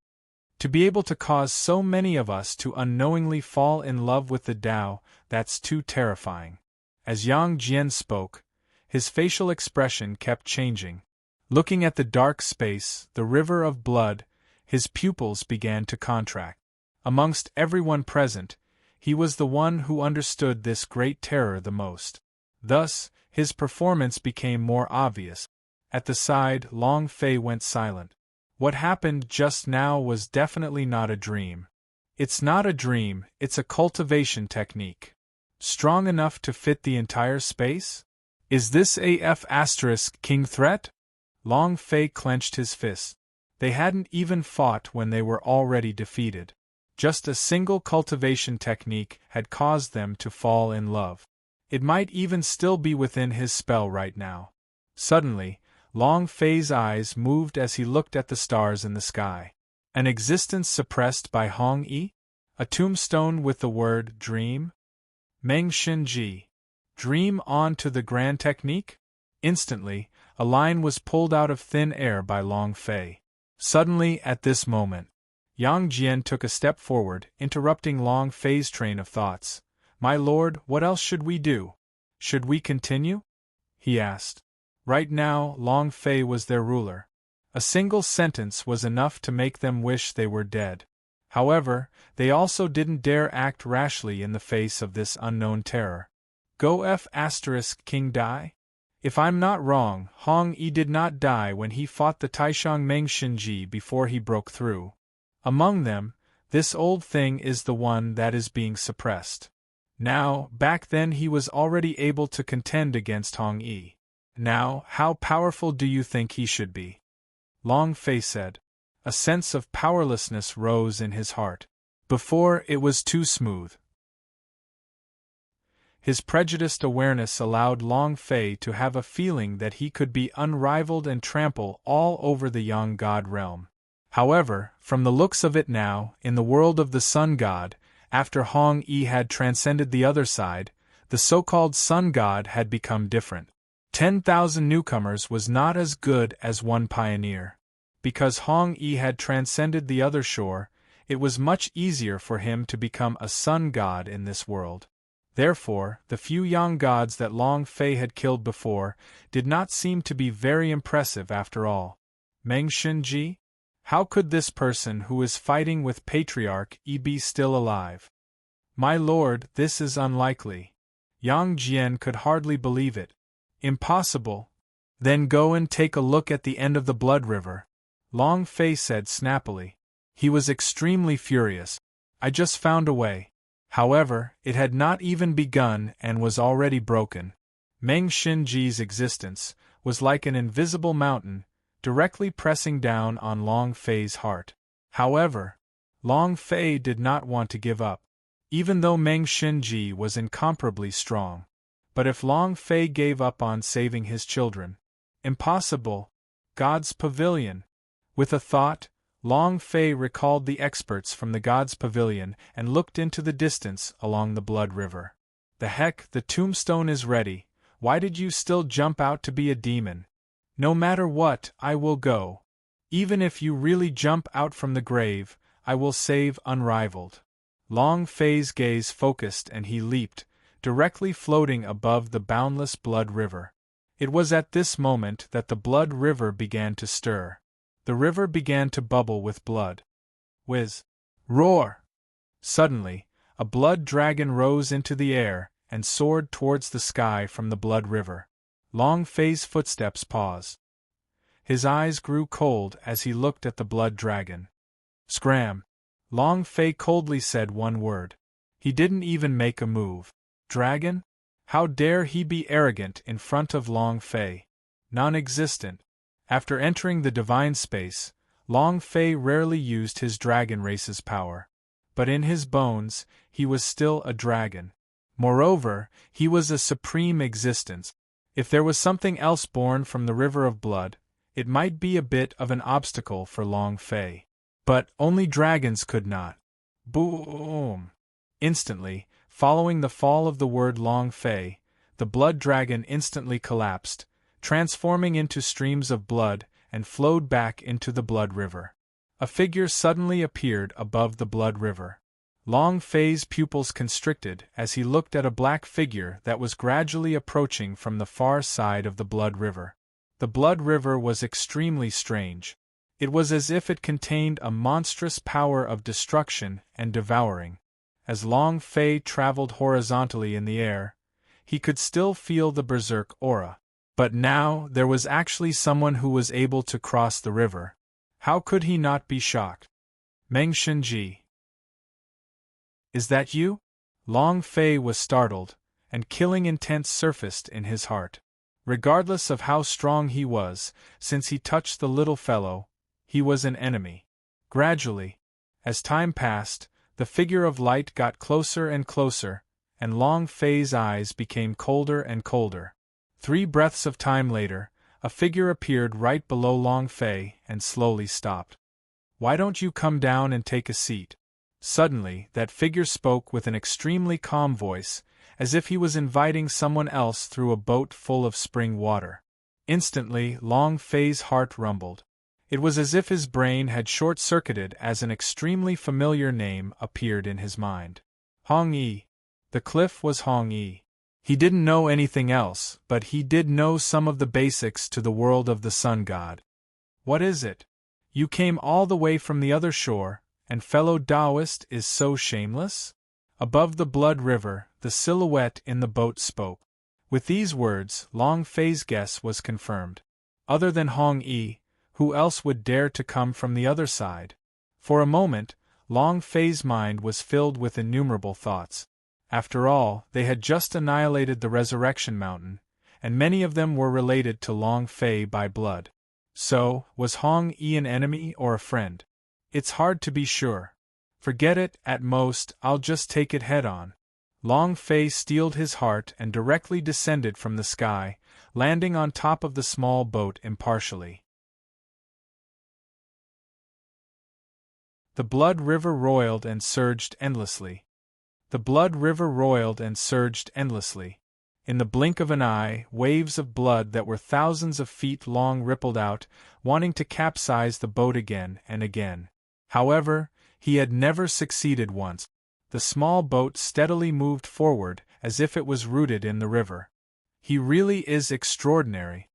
To be able to cause so many of us to unknowingly fall in love with the Tao, that's too terrifying. As Yang Jian spoke, his facial expression kept changing. Looking at the dark space, the river of blood, his pupils began to contract. Amongst everyone present, he was the one who understood this great terror the most. Thus, his performance became more obvious. At the side, Long Fei went silent. What happened just now was definitely not a dream. It's not a dream, it's a cultivation technique. Strong enough to fit the entire space? Is this a F***king threat? Long Fei clenched his fist. They hadn't even fought when they were already defeated. Just a single cultivation technique had caused them to fall in love. It might even still be within his spell right now. Suddenly, Long Fei's eyes moved as he looked at the stars in the sky. An existence suppressed by Hong Yi? A tombstone with the word dream? Meng Xinji. Dream on to the grand technique? Instantly, a line was pulled out of thin air by Long Fei. Suddenly, at this moment, Yang Jian took a step forward, interrupting Long Fei's train of thoughts. My lord, what else should we do? Should we continue? He asked. Right now, Long Fei was their ruler. A single sentence was enough to make them wish they were dead. However, they also didn't dare act rashly in the face of this unknown terror. Go King die? If I'm not wrong, Hong Yi did not die when he fought the Taishang Meng Xinji before he broke through. Among them, this old thing is the one that is being suppressed. Now, back then he was already able to contend against Hong Yi. Now, how powerful do you think he should be? Long Fei said. A sense of powerlessness rose in his heart. Before, it was too smooth. His prejudiced awareness allowed Long Fei to have a feeling that he could be unrivaled and trample all over the young god realm. However, from the looks of it now, in the world of the Sun God, after Hong Yi had transcended the other side, the so-called Sun God had become different. 10,000 newcomers was not as good as one pioneer. Because Hong Yi had transcended the other shore, it was much easier for him to become a sun god in this world. Therefore, the few young gods that Long Fei had killed before did not seem to be very impressive after all. Meng Xinji? How could this person who is fighting with Patriarch Yi be still alive? My lord, this is unlikely. Yang Jian could hardly believe it. Impossible. Then go and take a look at the end of the blood river. Long Fei said snappily. He was extremely furious. I just found a way. However, it had not even begun and was already broken. Meng Xinji's existence was like an invisible mountain, directly pressing down on Long Fei's heart. However, Long Fei did not want to give up, even though Meng Xinji was incomparably strong. But if Long Fei gave up on saving his children? Impossible. God's Pavilion. With a thought, Long Fei recalled the experts from the God's Pavilion and looked into the distance along the blood river. The heck, the tombstone is ready. Why did you still jump out to be a demon? No matter what, I will go. Even if you really jump out from the grave, I will save unrivaled. Long Fei's gaze focused and he leaped, directly floating above the boundless blood river. It was at this moment that the blood river began to stir. The river began to bubble with blood. Whiz! Roar! Suddenly, a blood dragon rose into the air and soared towards the sky from the blood river. Long Fei's footsteps paused. His eyes grew cold as he looked at the blood dragon. Scram! Long Fei coldly said one word. He didn't even make a move. Dragon? How dare he be arrogant in front of Long Fei? Non-existent. After entering the divine space, Long Fei rarely used his dragon race's power. But in his bones, he was still a dragon. Moreover, he was a supreme existence. If there was something else born from the river of blood, it might be a bit of an obstacle for Long Fei. But only dragons could not. Boom! Instantly, following the fall of the word Long Fei, the blood dragon instantly collapsed, transforming into streams of blood, and flowed back into the blood river. A figure suddenly appeared above the blood river. Long Fei's pupils constricted as he looked at a black figure that was gradually approaching from the far side of the blood river. The blood river was extremely strange. It was as if it contained a monstrous power of destruction and devouring. As Long Fei traveled horizontally in the air, he could still feel the berserk aura. But now, there was actually someone who was able to cross the river. How could he not be shocked? Meng Shenji. Is that you? Long Fei was startled, and killing intent surfaced in his heart. Regardless of how strong he was, since he touched the little fellow, he was an enemy. Gradually, as time passed, the figure of light got closer and closer, and Long Fei's eyes became colder and colder. 3 breaths of time later, a figure appeared right below Long Fei and slowly stopped. Why don't you come down and take a seat? Suddenly, that figure spoke with an extremely calm voice, as if he was inviting someone else through a boat full of spring water. Instantly, Long Fei's heart rumbled. It was as if his brain had short-circuited as an extremely familiar name appeared in his mind. Hong Yi. The cliff was Hong Yi. He didn't know anything else, but he did know some of the basics to the world of the sun god. What is it? You came all the way from the other shore, and fellow Taoist is so shameless? Above the blood river, the silhouette in the boat spoke. With these words, Long Fei's guess was confirmed. Other than Hong Yi, who else would dare to come from the other side? For a moment, Long Fei's mind was filled with innumerable thoughts. After all, they had just annihilated the Resurrection Mountain, and many of them were related to Long Fei by blood. So, was Hong Yi an enemy or a friend? It's hard to be sure. Forget it, at most, I'll just take it head-on. Long Fei steeled his heart and directly descended from the sky, landing on top of the small boat impartially. The blood river roiled and surged endlessly. The blood river roiled and surged endlessly. In the blink of an eye, waves of blood that were thousands of feet long rippled out, wanting to capsize the boat again and again. However, he had never succeeded once. The small boat steadily moved forward as if it was rooted in the river. He really is extraordinary.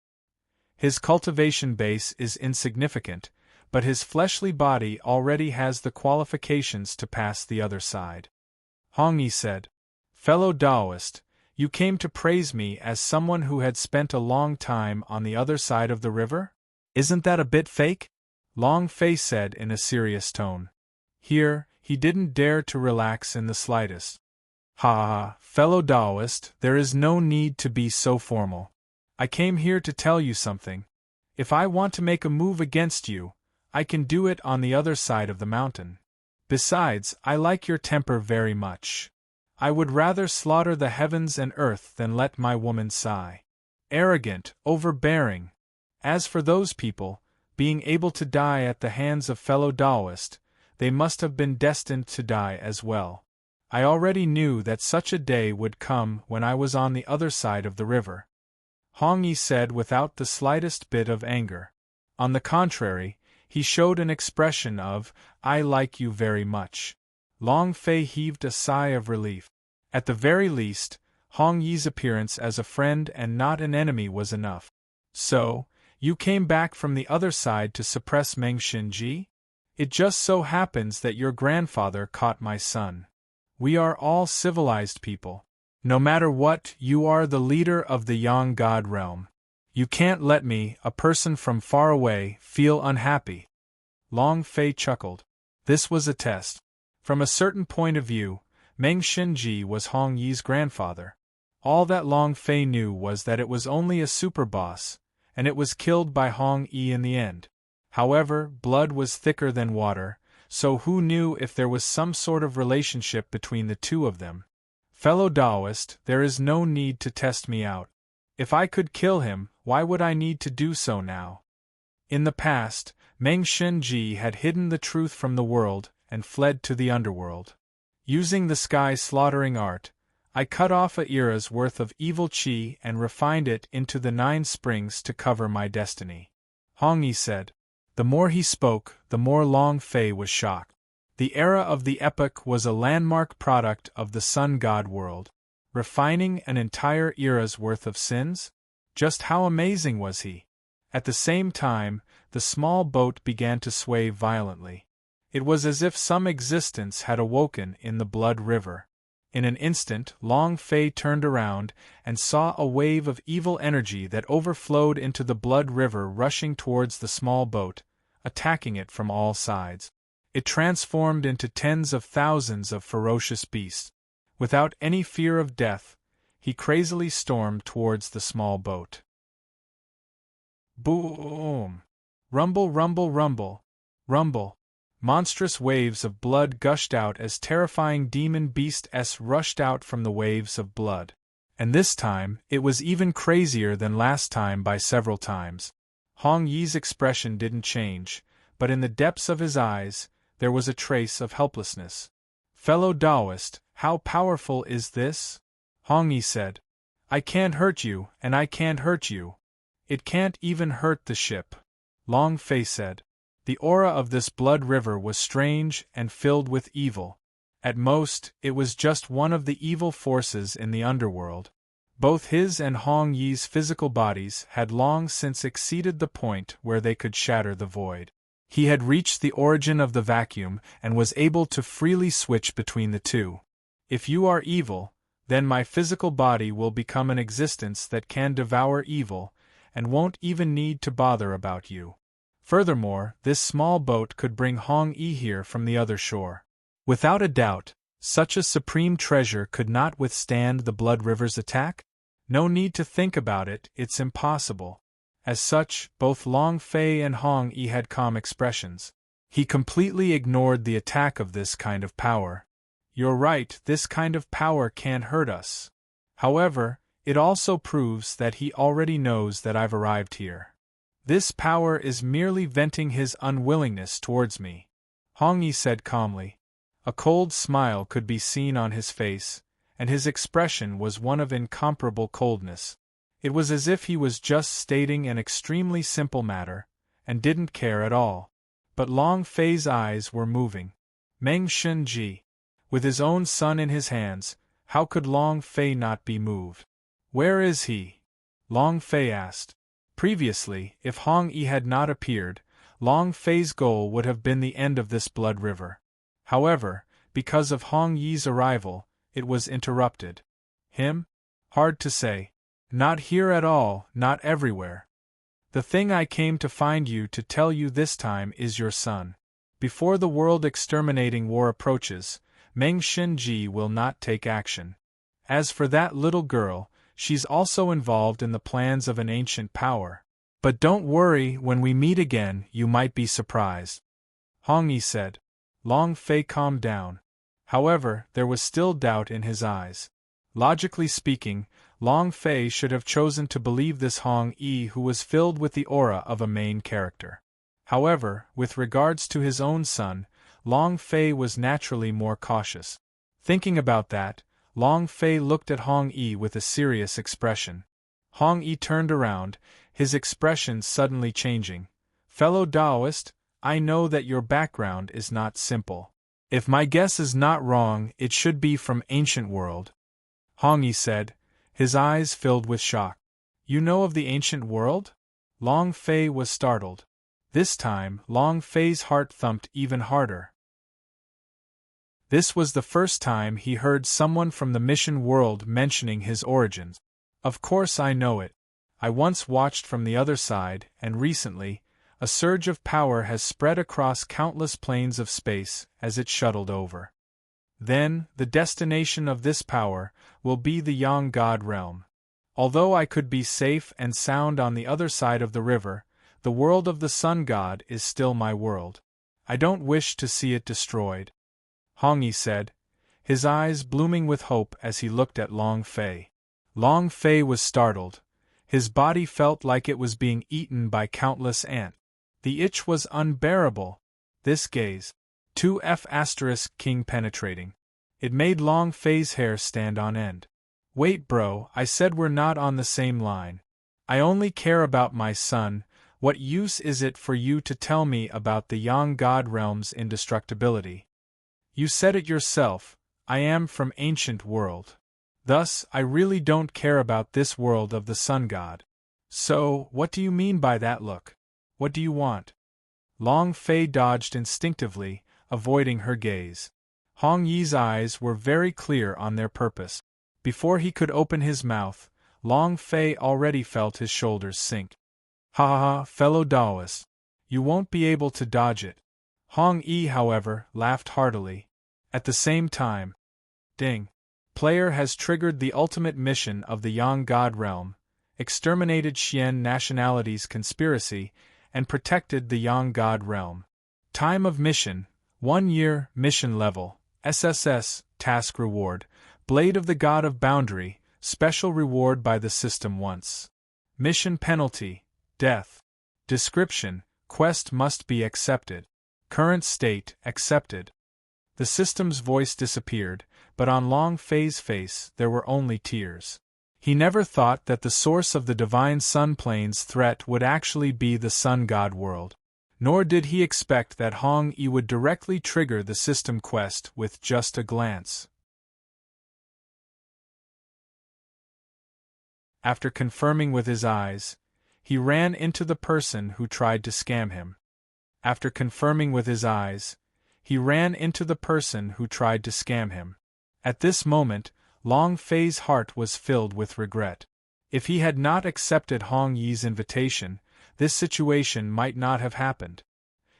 His cultivation base is insignificant, but his fleshly body already has the qualifications to pass the other side. Hong Yi said, "Fellow Taoist, you came to praise me as someone who had spent a long time on the other side of the river? Isn't that a bit fake?" Long Fei said in a serious tone. Here, he didn't dare to relax in the slightest. "Ha, fellow Taoist, there is no need to be so formal. I came here to tell you something. If I want to make a move against you, I can do it on the other side of the mountain. Besides, I like your temper very much. I would rather slaughter the heavens and earth than let my woman sigh. Arrogant, overbearing. As for those people, being able to die at the hands of fellow Taoist, they must have been destined to die as well. I already knew that such a day would come when I was on the other side of the river," Hong Yi said without the slightest bit of anger. On the contrary, he showed an expression of, "I like you very much." Long Fei heaved a sigh of relief. At the very least, Hong Yi's appearance as a friend and not an enemy was enough. "So, you came back from the other side to suppress Meng Shenji? It just so happens that your grandfather caught my son. We are all civilized people. No matter what, you are the leader of the Yang God realm. You can't let me, a person from far away, feel unhappy." Long Fei chuckled. This was a test. From a certain point of view, Meng Shenji was Hong Yi's grandfather. All that Long Fei knew was that it was only a super boss, and it was killed by Hong Yi in the end. However, blood was thicker than water, so who knew if there was some sort of relationship between the two of them? "Fellow Taoist, there is no need to test me out. If I could kill him, why would I need to do so now?" In the past, Meng Shenji had hidden the truth from the world and fled to the underworld. Using the sky slaughtering art, I cut off a era's worth of evil qi and refined it into the 9 springs to cover my destiny, Hong Yi said. The more he spoke, the more Long Fei was shocked. The era of the epoch was a landmark product of the sun god world. Refining an entire era's worth of sins? Just how amazing was he? At the same time, the small boat began to sway violently. It was as if some existence had awoken in the blood river. In an instant, Long Fei turned around and saw a wave of evil energy that overflowed into the blood river, rushing towards the small boat, attacking it from all sides. It transformed into tens of thousands of ferocious beasts. Without any fear of death, he crazily stormed towards the small boat. Boom! Rumble, rumble, rumble, rumble. Monstrous waves of blood gushed out as terrifying demon beasts rushed out from the waves of blood. And this time, it was even crazier than last time by several times. Hong Yi's expression didn't change, but in the depths of his eyes, there was a trace of helplessness. "Fellow Taoist, how powerful is this?" Hong Yi said. "I can't hurt you, and I can't hurt you. It can't even hurt the ship," Long Fei said. The aura of this blood river was strange and filled with evil. At most, it was just one of the evil forces in the underworld. Both his and Hong Yi's physical bodies had long since exceeded the point where they could shatter the void. He had reached the origin of the vacuum and was able to freely switch between the two. If you are evil, then my physical body will become an existence that can devour evil, and won't even need to bother about you. Furthermore, this small boat could bring Hong Yi here from the other shore. Without a doubt, such a supreme treasure could not withstand the Blood River's attack? No need to think about it, it's impossible. As such, both Long Fei and Hong Yi had calm expressions. He completely ignored the attack of this kind of power. "You're right, this kind of power can't hurt us. However, it also proves that he already knows that I've arrived here. This power is merely venting his unwillingness towards me," Hong Yi said calmly. A cold smile could be seen on his face, and his expression was one of incomparable coldness. It was as if he was just stating an extremely simple matter, and didn't care at all. But Long Fei's eyes were moving. Meng Shunji. With his own son in his hands, how could Long Fei not be moved? "Where is he?" Long Fei asked. Previously, if Hong Yi had not appeared, Long Fei's goal would have been the end of this blood river. However, because of Hong Yi's arrival, it was interrupted. Him? Hard to say. Not here at all, not everywhere. The thing I came to find you to tell you this time is your son. Before the world-exterminating war approaches, Meng Shunji will not take action. As for that little girl, she's also involved in the plans of an ancient power. But don't worry, when we meet again, you might be surprised," Hong Yi said. Long Fei calmed down. However, there was still doubt in his eyes. Logically speaking, Long Fei should have chosen to believe this Hong Yi who was filled with the aura of a main character. However, with regards to his own son, Long Fei was naturally more cautious. Thinking about that, Long Fei looked at Hong Yi with a serious expression. Hong Yi turned around, his expression suddenly changing. "Fellow Taoist, I know that your background is not simple. If my guess is not wrong, it should be from ancient world," Hong Yi said, his eyes filled with shock. "You know of the ancient world?" Long Fei was startled. This time, Long Fei's heart thumped even harder. This was the first time he heard someone from the mission world mentioning his origins. "Of course I know it. I once watched from the other side, and recently, a surge of power has spread across countless planes of space as it shuttled over. Then, the destination of this power will be the Yang God realm. Although I could be safe and sound on the other side of the river, the world of the Sun God is still my world. I don't wish to see it destroyed," Hong Yi said, his eyes blooming with hope as he looked at Long Fei. Long Fei was startled. His body felt like it was being eaten by countless ants. The itch was unbearable. This gaze. 2F** king penetrating. It made Long Fei's hair stand on end. "Wait bro, I said we're not on the same line. I only care about my son. What use is it for you to tell me about the Yang God realm's indestructibility? You said it yourself, I am from ancient world. Thus, I really don't care about this world of the Sun God. So, what do you mean by that look? What do you want?" Long Fei dodged instinctively, avoiding her gaze. Hong Yi's eyes were very clear on their purpose. Before he could open his mouth, Long Fei already felt his shoulders sink. Ha ha ha, fellow Taoist. You won't be able to dodge it. Hong Yi, however, laughed heartily. At the same time, ding. Player has triggered the ultimate mission of the Yang God Realm, exterminated Xian nationality's conspiracy, and protected the Yang God Realm. Time of mission, 1 year, mission level, SSS, task reward, Blade of the God of Boundary, special reward by the system once. Mission penalty, death. Description, quest must be accepted. Current state, accepted. The system's voice disappeared, but on Long Fei's face there were only tears. He never thought that the source of the Divine Sun Plane's threat would actually be the Sun God world. Nor did he expect that Hong Yi would directly trigger the system quest with just a glance. After confirming with his eyes, he ran into the person who tried to scam him. After confirming with his eyes, he ran into the person who tried to scam him. At this moment, Long Fei's heart was filled with regret. If he had not accepted Hong Yi's invitation, this situation might not have happened.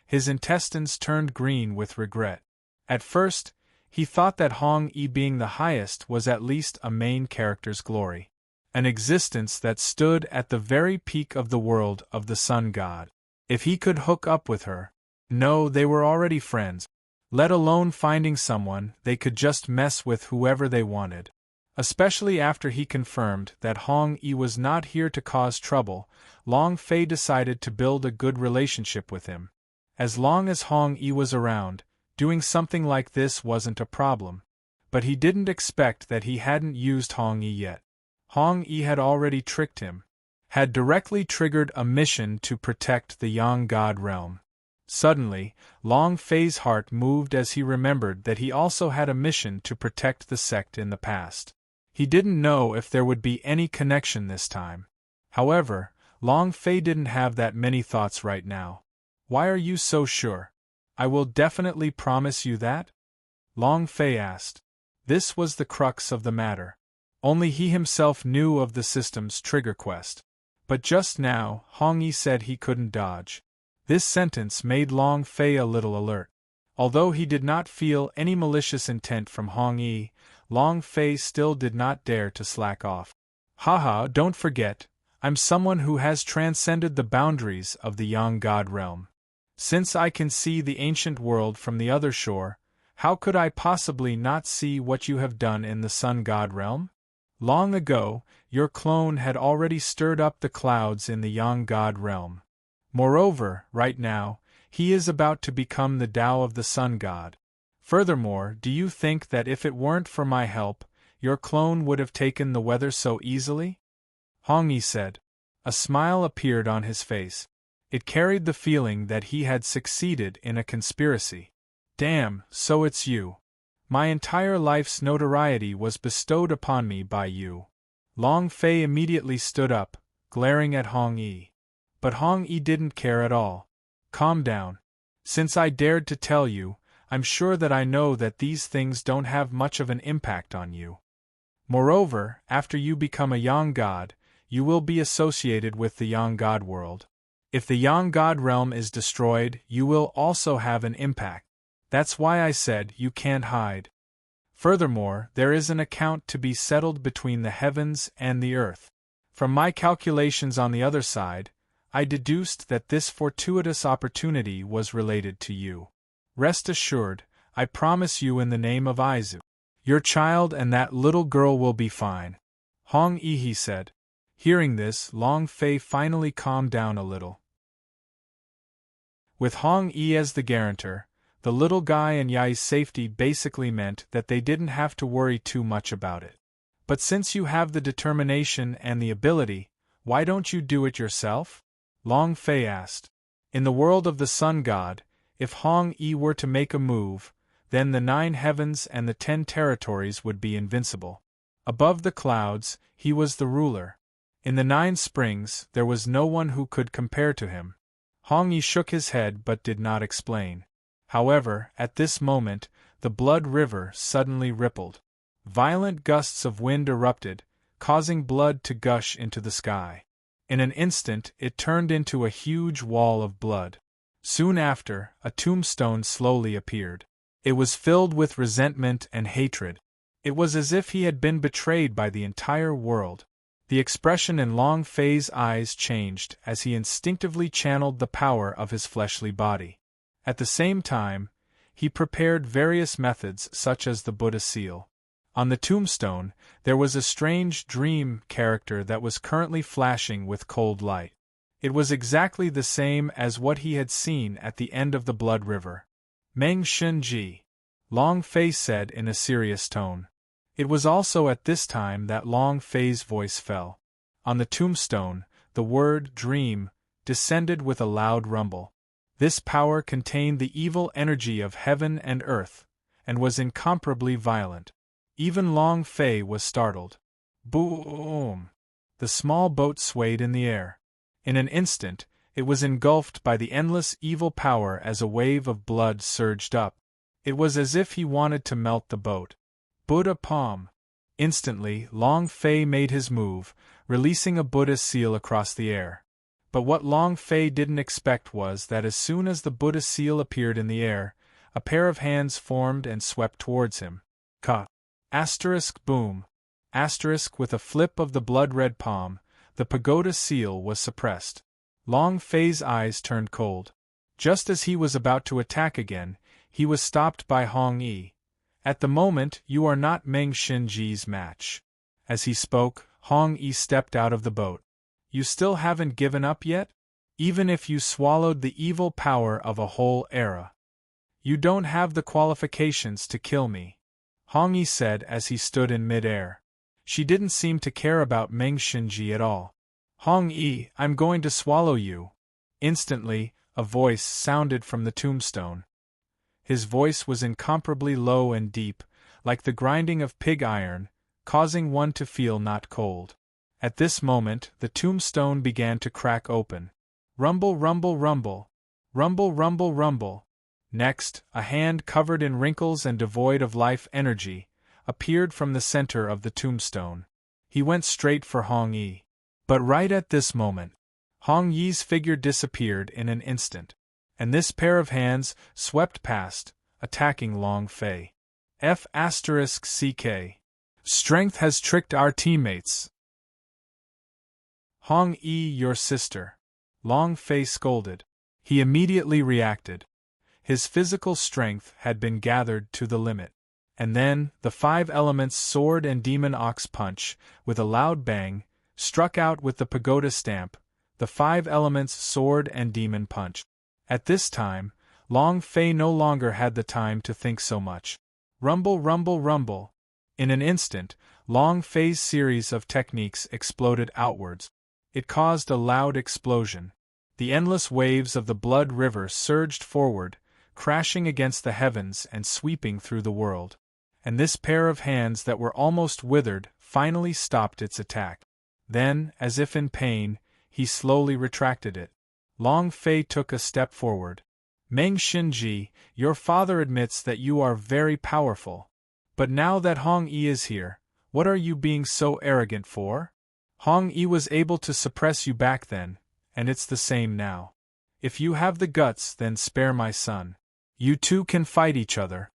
His intestines turned green with regret. At first, he thought that Hong Yi being the highest was at least a main character's glory. An existence that stood at the very peak of the world of the Sun God. If he could hook up with her. No, they were already friends. Let alone finding someone, they could just mess with whoever they wanted. Especially after he confirmed that Hong Yi was not here to cause trouble, Long Fei decided to build a good relationship with him. As long as Hong Yi was around, doing something like this wasn't a problem. But he didn't expect that he hadn't used Hong Yi yet. Hong Yi had already tricked him. Had directly triggered a mission to protect the Yang God Realm. Suddenly, Long Fei's heart moved as he remembered that he also had a mission to protect the sect in the past. He didn't know if there would be any connection this time. However, Long Fei didn't have that many thoughts right now. Why are you so sure? I will definitely promise you that? Long Fei asked. This was the crux of the matter. Only he himself knew of the system's trigger quest. But just now, Hong Yi said he couldn't dodge. This sentence made Long Fei a little alert. Although he did not feel any malicious intent from Hong Yi, Long Fei still did not dare to slack off. Haha, don't forget, I'm someone who has transcended the boundaries of the Yang God Realm. Since I can see the ancient world from the other shore, how could I possibly not see what you have done in the Sun God Realm? Long ago, your clone had already stirred up the clouds in the Yang God Realm. Moreover, right now, he is about to become the Tao of the Sun God. Furthermore, do you think that if it weren't for my help, your clone would have taken the weather so easily? Hong Yi said. A smile appeared on his face. It carried the feeling that he had succeeded in a conspiracy. Damn, so it's you. My entire life's notoriety was bestowed upon me by you. Long Fei immediately stood up, glaring at Hong Yi. But Hong Yi didn't care at all. Calm down. Since I dared to tell you, I'm sure that I know that these things don't have much of an impact on you. Moreover, after you become a Yang God, you will be associated with the Yang God world. If the Yang God realm is destroyed, you will also have an impact. That's why I said you can't hide. Furthermore, there is an account to be settled between the heavens and the earth. From my calculations on the other side, I deduced that this fortuitous opportunity was related to you. Rest assured, I promise you in the name of Aizu. Your child and that little girl will be fine. Hong Yi said. Hearing this, Long Fei finally calmed down a little. With Hong Yi as the guarantor, the little guy and Yai's safety basically meant that they didn't have to worry too much about it. But since you have the determination and the ability, why don't you do it yourself? Long Fei asked. In the world of the Sun God, if Hong Yi were to make a move, then the 9 heavens and the 10 territories would be invincible. Above the clouds, he was the ruler. In the 9 springs, there was no one who could compare to him. Hong Yi shook his head but did not explain. However, at this moment, the blood river suddenly rippled. Violent gusts of wind erupted, causing blood to gush into the sky. In an instant it turned into a huge wall of blood. Soon after, a tombstone slowly appeared. It was filled with resentment and hatred. It was as if he had been betrayed by the entire world. The expression in Long Fei's eyes changed as he instinctively channeled the power of his fleshly body. At the same time, he prepared various methods such as the Buddha seal. On the tombstone, there was a strange dream character that was currently flashing with cold light. It was exactly the same as what he had seen at the end of the blood river. Meng Shunji, Long Fei said in a serious tone. It was also at this time that Long Fei's voice fell. On the tombstone, the word dream descended with a loud rumble. This power contained the evil energy of heaven and earth, and was incomparably violent. Even Long Fei was startled. Boom! The small boat swayed in the air. In an instant, it was engulfed by the endless evil power as a wave of blood surged up. It was as if he wanted to melt the boat. Buddha palm. Instantly, Long Fei made his move, releasing a Buddha seal across the air. But what Long Fei didn't expect was that as soon as the Buddha seal appeared in the air, a pair of hands formed and swept towards him. Ka. Asterisk boom. Asterisk with a flip of the blood-red palm, the pagoda seal was suppressed. Long Fei's eyes turned cold. Just as he was about to attack again, he was stopped by Hong Yi. At the moment, you are not Meng Xinji's match. As he spoke, Hong Yi stepped out of the boat. You still haven't given up yet? Even if you swallowed the evil power of a whole era. You don't have the qualifications to kill me, Hong Yi said as he stood in mid-air. She didn't seem to care about Meng Xinji at all. Hong Yi, I'm going to swallow you. Instantly, a voice sounded from the tombstone. His voice was incomparably low and deep, like the grinding of pig iron, causing one to feel not cold. At this moment, the tombstone began to crack open. Rumble, rumble, rumble. Rumble, rumble, rumble. Next, a hand covered in wrinkles and devoid of life energy appeared from the center of the tombstone. He went straight for Hong Yi. But right at this moment, Hong Yi's figure disappeared in an instant, and this pair of hands swept past, attacking Long Fei. F***CK. Strength has tricked our teammates. Hong Yi, your sister. Long Fei scolded. He immediately reacted. His physical strength had been gathered to the limit. And then, the 5 elements sword and demon ox punch, with a loud bang, struck out with the pagoda stamp, the 5 elements sword and demon punch. At this time, Long Fei no longer had the time to think so much. Rumble, rumble, rumble. In an instant, Long Fei's series of techniques exploded outwards. It caused a loud explosion. The endless waves of the blood river surged forward, crashing against the heavens and sweeping through the world. And this pair of hands that were almost withered finally stopped its attack. Then, as if in pain, he slowly retracted it. Long Fei took a step forward. Meng Xinji, your father admits that you are very powerful. But now that Hong Yi is here, what are you being so arrogant for? Hong Yi was able to suppress you back then, and it's the same now. If you have the guts, then spare my son. You two can fight each other.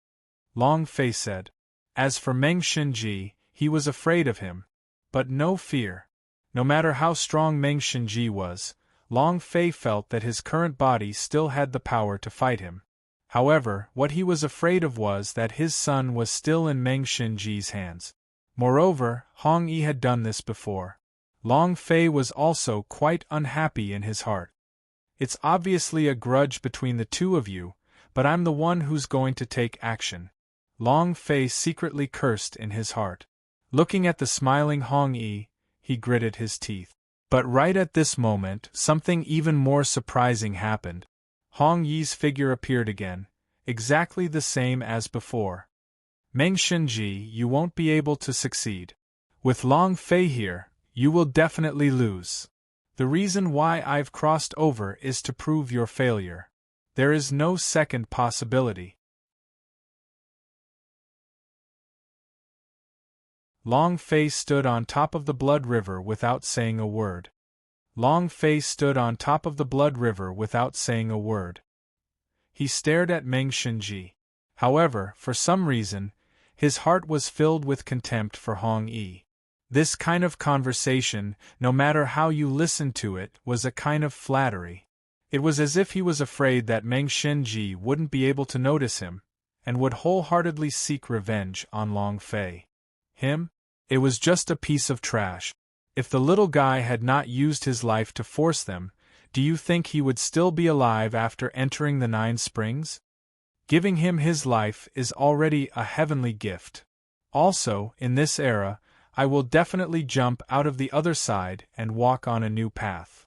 Long Fei said. As for Meng Xinji, he was afraid of him. But no fear. No matter how strong Meng Xinji was, Long Fei felt that his current body still had the power to fight him. However, what he was afraid of was that his son was still in Meng Xinji's hands. Moreover, Hong Yi had done this before. Long Fei was also quite unhappy in his heart. It's obviously a grudge between the two of you, but I'm the one who's going to take action. Long Fei secretly cursed in his heart. Looking at the smiling Hong Yi, he gritted his teeth. But right at this moment, something even more surprising happened. Hong Yi's figure appeared again, exactly the same as before. Meng Xinji, you won't be able to succeed. With Long Fei here, you will definitely lose. The reason why I've crossed over is to prove your failure. There is no second possibility. Long Fei stood on top of the Blood River without saying a word. Long Fei stood on top of the Blood River without saying a word. He stared at Meng Xinji. However, for some reason, his heart was filled with contempt for Hong Yi. This kind of conversation, no matter how you listened to it, was a kind of flattery. It was as if he was afraid that Meng Xinji wouldn't be able to notice him, and would wholeheartedly seek revenge on Long Fei. Him? It was just a piece of trash. If the little guy had not used his life to force them, do you think he would still be alive after entering the 9 Springs? Giving him his life is already a heavenly gift. Also, in this era, I will definitely jump out of the other side and walk on a new path.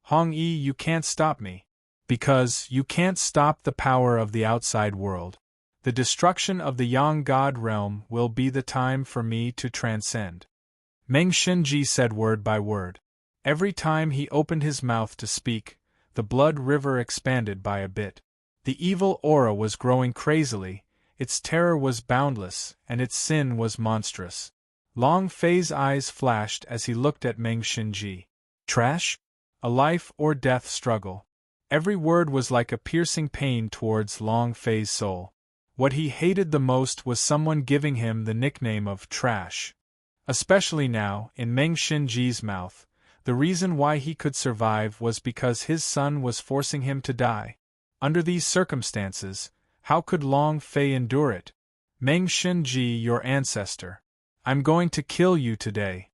Hong Yi, you can't stop me. Because you can't stop the power of the outside world. The destruction of the Yang God realm will be the time for me to transcend. Meng Xinji said word by word. Every time he opened his mouth to speak, the Blood River expanded by a bit. The evil aura was growing crazily, its terror was boundless, and its sin was monstrous. Long Fei's eyes flashed as he looked at Meng Xinji. Trash? A life or death struggle. Every word was like a piercing pain towards Long Fei's soul. What he hated the most was someone giving him the nickname of trash. Especially now, in Meng Xinji's mouth, the reason why he could survive was because his son was forcing him to die. Under these circumstances, how could Long Fei endure it? Meng Xinji, your ancestor. I'm going to kill you today.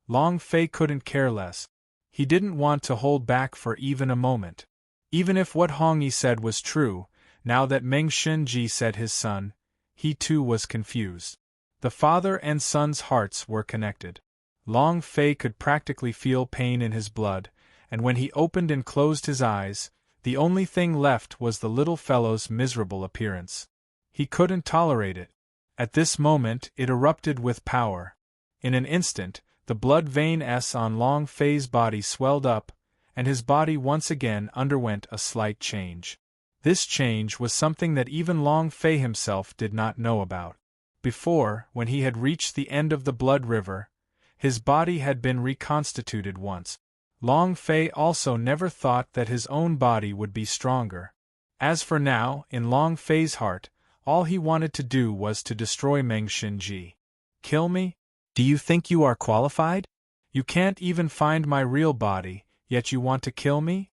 Long Fei couldn't care less. He didn't want to hold back for even a moment. Even if what Hong Yi said was true, now that Meng Xinji said his son, he too was confused. The father and son's hearts were connected. Long Fei could practically feel pain in his blood, and when he opened and closed his eyes, the only thing left was the little fellow's miserable appearance. He couldn't tolerate it. At this moment it erupted with power. In an instant, the blood veins on Long Fei's body swelled up, and his body once again underwent a slight change. This change was something that even Long Fei himself did not know about. Before, when he had reached the end of the Blood River, his body had been reconstituted once. Long Fei also never thought that his own body would be stronger. As for now, in Long Fei's heart, all he wanted to do was to destroy Meng Xinji. Kill me? Do you think you are qualified? You can't even find my real body, yet you want to kill me?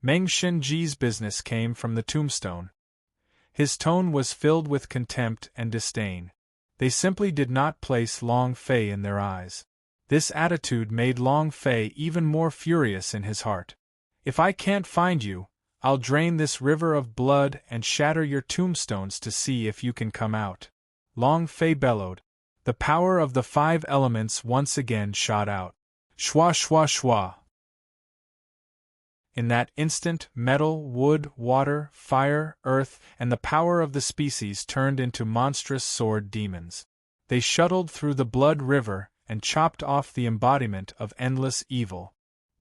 Meng Xinji's business came from the tombstone. His tone was filled with contempt and disdain. They simply did not place Long Fei in their eyes. This attitude made Long Fei even more furious in his heart. If I can't find you, I'll drain this river of blood and shatter your tombstones to see if you can come out. Long Fei bellowed. The power of the 5 elements once again shot out. Shwa shwa shwa. In that instant, metal, wood, water, fire, earth, and the power of the species turned into monstrous sword demons. They shuttled through the Blood River and chopped off the embodiment of endless evil.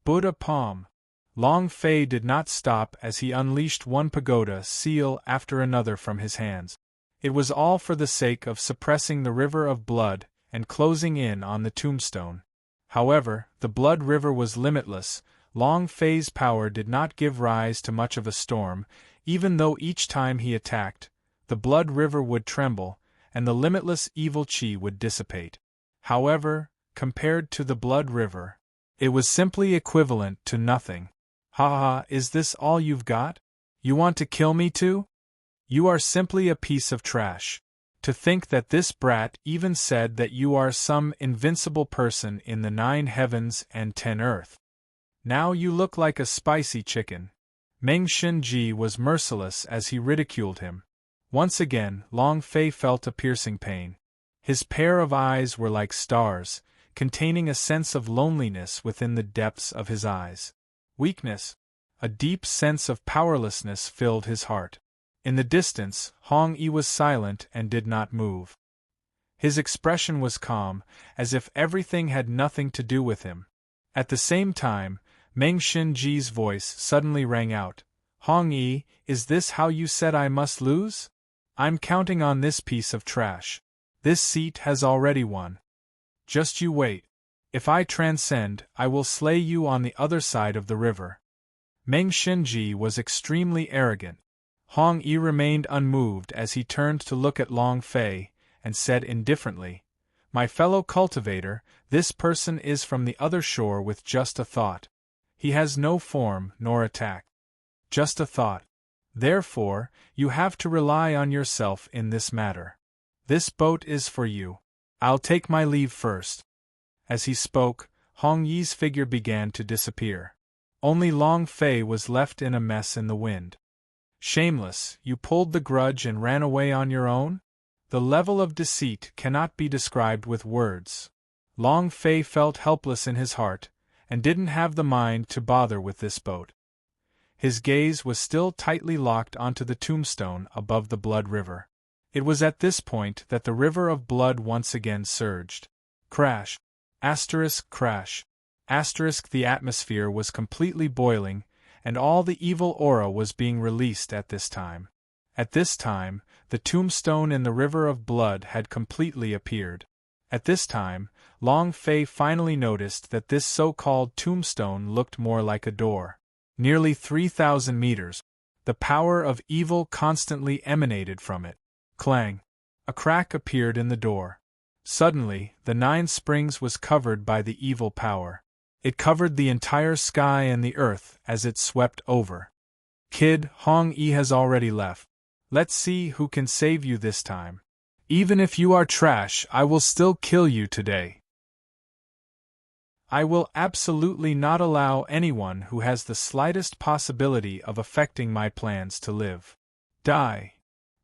Buddha Palm. Long Fei did not stop as he unleashed one pagoda seal after another from his hands. It was all for the sake of suppressing the river of blood and closing in on the tombstone. However, the Blood River was limitless. Long Fei's power did not give rise to much of a storm, even though each time he attacked, the Blood River would tremble, and the limitless evil chi would dissipate. However, compared to the Blood River, it was simply equivalent to nothing. Ha ha, is this all you've got? You want to kill me too? You are simply a piece of trash. To think that this brat even said that you are some invincible person in the 9 heavens and 10 earth. Now you look like a spicy chicken. Meng Xinji was merciless as he ridiculed him. Once again, Long Fei felt a piercing pain. His pair of eyes were like stars, containing a sense of loneliness within the depths of his eyes. Weakness. A deep sense of powerlessness filled his heart. In the distance, Hong Yi was silent and did not move. His expression was calm, as if everything had nothing to do with him. At the same time, Meng Xinji's voice suddenly rang out. Hong Yi, is this how you said I must lose? I'm counting on this piece of trash. This seat has already won. Just you wait. If I transcend, I will slay you on the other side of the river. Meng Shinji was extremely arrogant. Hong Yi remained unmoved as he turned to look at Long Fei, and said indifferently, "My fellow cultivator, this person is from the other shore with just a thought. He has no form nor attack. Just a thought. Therefore, you have to rely on yourself in this matter. This boat is for you. I'll take my leave first." As he spoke, Hong Yi's figure began to disappear. Only Long Fei was left in a mess in the wind. "Shameless, you pulled the grudge and ran away on your own?" The level of deceit cannot be described with words. Long Fei felt helpless in his heart, and didn't have the mind to bother with this boat. His gaze was still tightly locked onto the tombstone above the blood river. It was at this point that the river of blood once again surged. Crash! Crash! The atmosphere was completely boiling, and all the evil aura was being released at this time. At this time, the tombstone in the river of blood had completely appeared. At this time, Long Fei finally noticed that this so-called tombstone looked more like a door. Nearly 3,000 meters. The power of evil constantly emanated from it. Clang! A crack appeared in the door. Suddenly, the 9 Springs was covered by the evil power. It covered the entire sky and the earth as it swept over. "Kid, Hong Yi has already left. Let's see who can save you this time. Even if you are trash, I will still kill you today. I will absolutely not allow anyone who has the slightest possibility of affecting my plans to live. Die."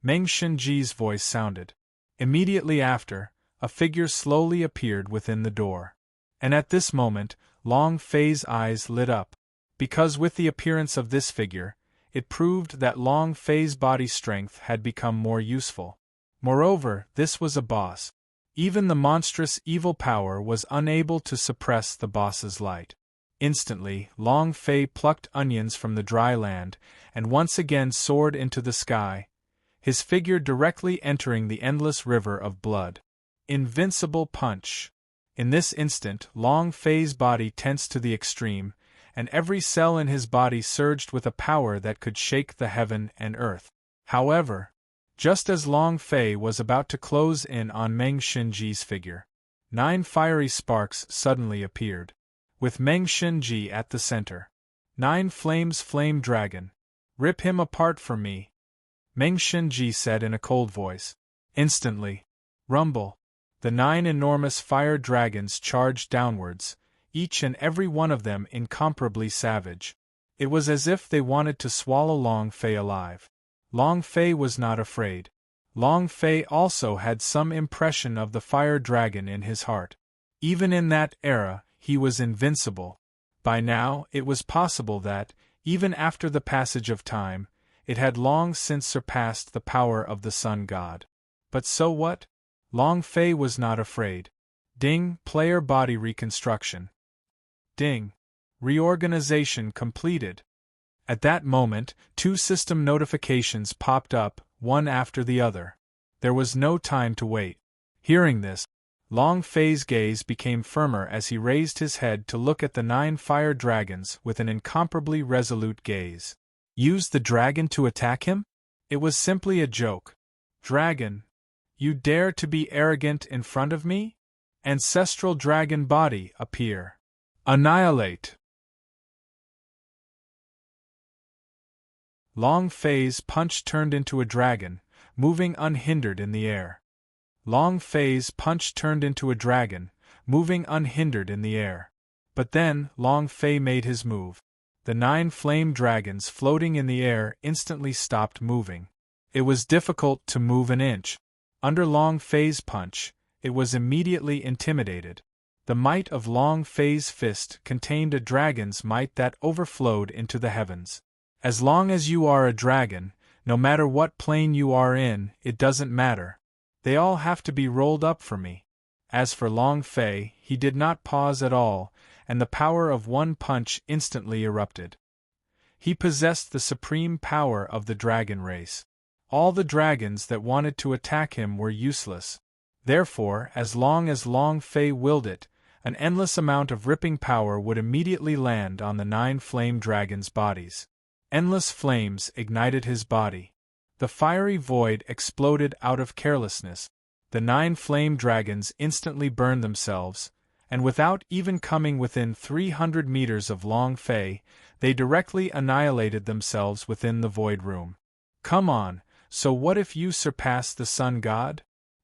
Meng Shinji's voice sounded. Immediately after, a figure slowly appeared within the door. And at this moment, Long Fei's eyes lit up. Because with the appearance of this figure, it proved that Long Fei's body strength had become more useful. Moreover, this was a boss. Even the monstrous evil power was unable to suppress the boss's light. Instantly, Long Fei plucked onions from the dry land, and once again soared into the sky, his figure directly entering the endless river of blood. Invincible punch. In this instant, Long Fei's body tensed to the extreme, and every cell in his body surged with a power that could shake the heaven and earth. However, just as Long Fei was about to close in on Meng Shinji's figure, 9 fiery sparks suddenly appeared, with Meng Shinji at the center. 9 flames flame dragon. Rip him apart for me, Meng Shinji said in a cold voice. Instantly, rumble. The 9 enormous fire dragons charged downwards, each and every one of them incomparably savage. It was as if they wanted to swallow Long Fei alive. Long Fei was not afraid. Long Fei also had some impression of the fire dragon in his heart. Even in that era, he was invincible. By now, it was possible that, even after the passage of time, it had long since surpassed the power of the Sun God. But so what? Long Fei was not afraid. Ding, player body reconstruction. Ding. Reorganization completed. At that moment, 2 system notifications popped up, one after the other. There was no time to wait. Hearing this, Long Fei's gaze became firmer as he raised his head to look at the 9 fire dragons with an incomparably resolute gaze. Use the dragon to attack him? It was simply a joke. Dragon, you dare to be arrogant in front of me? Ancestral dragon body appear. Annihilate. Long Fei's punch turned into a dragon, moving unhindered in the air. Long Fei's punch turned into a dragon, moving unhindered in the air. But then, Long Fei made his move. The 9 flame dragons floating in the air instantly stopped moving. It was difficult to move an inch. Under Long Fei's punch, it was immediately intimidated. The might of Long Fei's fist contained a dragon's might that overflowed into the heavens. As long as you are a dragon, no matter what plane you are in, it doesn't matter. They all have to be rolled up for me. As for Long Fei, he did not pause at all, and the power of one punch instantly erupted. He possessed the supreme power of the dragon race. All the dragons that wanted to attack him were useless. Therefore, as long as Long Fei willed it, an endless amount of ripping power would immediately land on the 9 flame dragons' bodies. Endless flames ignited his body. The fiery void exploded out of carelessness. The 9 flame dragons instantly burned themselves, and without even coming within 300 meters of Long Fei, they directly annihilated themselves within the void room. Come on, so what if you surpass the Sun God?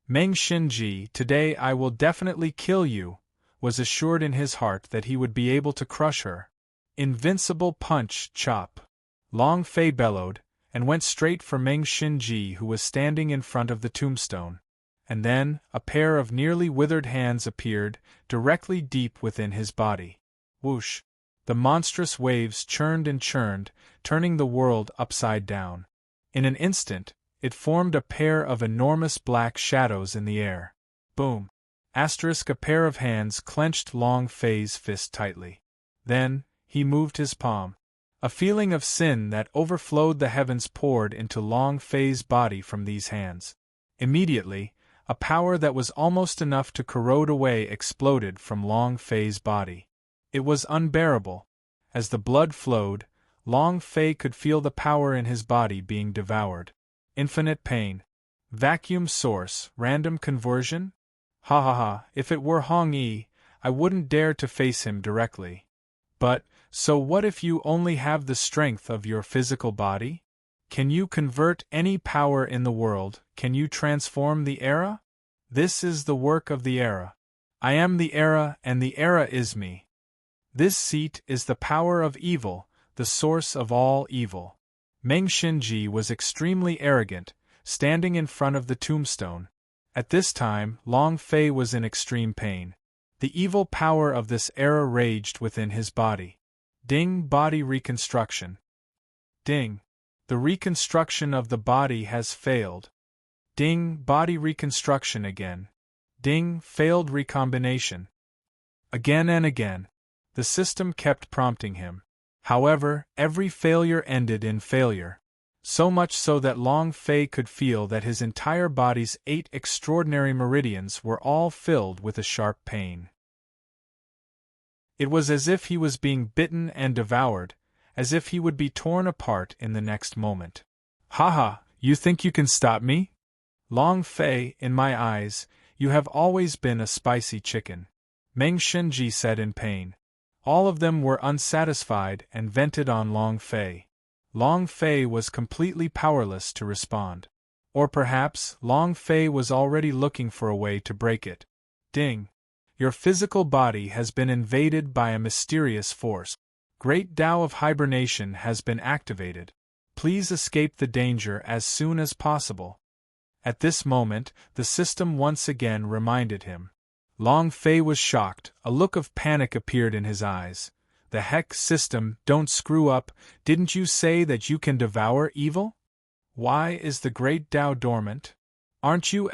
Meng Xinji, today I will definitely kill you, was assured in his heart that he would be able to crush her. Invincible punch, chop. Long Fei bellowed, and went straight for Meng Xinji, who was standing in front of the tombstone. And then, a pair of nearly withered hands appeared, directly deep within his body. Whoosh! The monstrous waves churned and churned, turning the world upside down. In an instant, it formed a pair of enormous black shadows in the air. Boom! A pair of hands clenched Long Fei's fist tightly. Then, he moved his palm. A feeling of sin that overflowed the heavens poured into Long Fei's body from these hands. Immediately, a power that was almost enough to corrode away exploded from Long Fei's body. It was unbearable. As the blood flowed, Long Fei could feel the power in his body being devoured. Infinite pain. Vacuum source, random conversion? Ha ha ha, if it were Hong Yi, I wouldn't dare to face him directly. But, so what if you only have the strength of your physical body? Can you convert any power in the world? Can you transform the era? This is the work of the era. I am the era and the era is me. This seat is the power of evil, the source of all evil. Meng Xinji was extremely arrogant, standing in front of the tombstone. At this time, Long Fei was in extreme pain. The evil power of this era raged within his body. Ding, body reconstruction. Ding. The reconstruction of the body has failed. Ding, body reconstruction again. Ding, failed recombination. Again and again. The system kept prompting him. However, every failure ended in failure. So much so that Long Fei could feel that his entire body's 8 extraordinary meridians were all filled with a sharp pain. It was as if he was being bitten and devoured, as if he would be torn apart in the next moment. Haha, you think you can stop me? Long Fei, in my eyes, you have always been a spicy chicken. Meng Xinji said in pain. All of them were unsatisfied and vented on Long Fei. Long Fei was completely powerless to respond. Or perhaps, Long Fei was already looking for a way to break it. Ding! Your physical body has been invaded by a mysterious force. Great Tao of hibernation has been activated. Please escape the danger as soon as possible. At this moment, the system once again reminded him. Long Fei was shocked, a look of panic appeared in his eyes. The heck, system, don't screw up, didn't you say that you can devour evil? Why is the great Tao dormant? Aren't you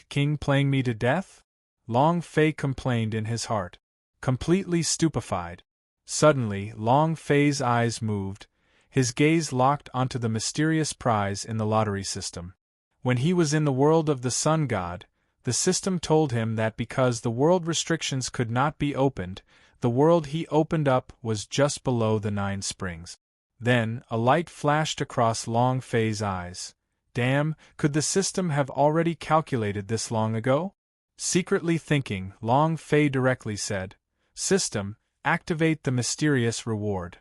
King playing me to death? Long Fei complained in his heart. Completely stupefied. Suddenly, Long Fei's eyes moved, his gaze locked onto the mysterious prize in the lottery system. When he was in the world of the Sun God, the system told him that because the world restrictions could not be opened, the world he opened up was just below the 9 springs. Then, a light flashed across Long Fei's eyes. Damn, could the system have already calculated this long ago? Secretly thinking, Long Fei directly said, System, activate the mysterious reward.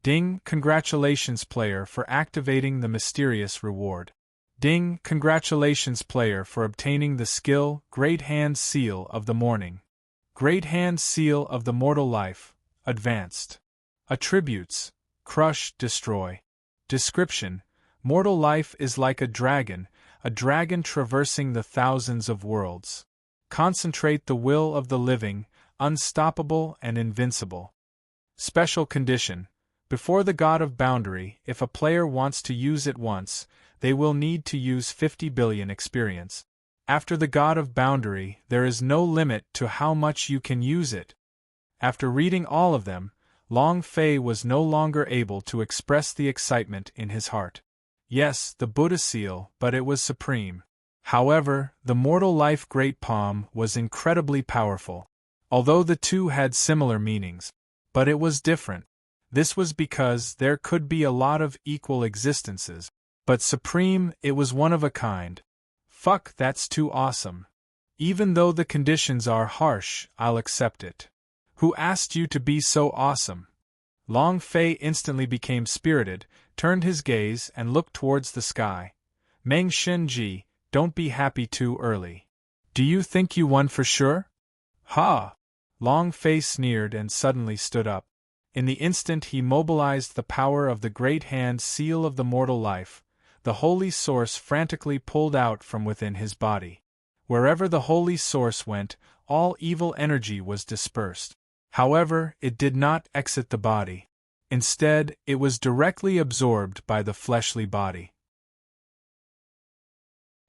Ding, congratulations player for activating the mysterious reward. Ding, congratulations player for obtaining the skill, Great Hand Seal of the Morning. Great Hand Seal of the Mortal Life, Advanced. Attributes, Crush, Destroy. Description, Mortal life is like a dragon traversing the thousands of worlds. Concentrate the will of the living, unstoppable and invincible. Special condition, before the God of Boundary, if a player wants to use it once, they will need to use 50 billion experience. After the God of Boundary, there is no limit to how much you can use it. After reading all of them, Long Fei was no longer able to express the excitement in his heart. Yes, the Buddha seal, but it was supreme. However, the mortal life great palm was incredibly powerful. Although the two had similar meanings. But it was different. This was because there could be a lot of equal existences. But supreme, it was one of a kind. Fuck, that's too awesome. Even though the conditions are harsh, I'll accept it. Who asked you to be so awesome? Long Fei instantly became spirited, turned his gaze and looked towards the sky. Meng Shenji, don't be happy too early. Do you think you won for sure? Ha! Long Fei sneered and suddenly stood up. In the instant he mobilized the power of the great hand seal of the mortal life. The holy source frantically pulled out from within his body. Wherever the holy source went, all evil energy was dispersed. However, it did not exit the body. Instead, it was directly absorbed by the fleshly body.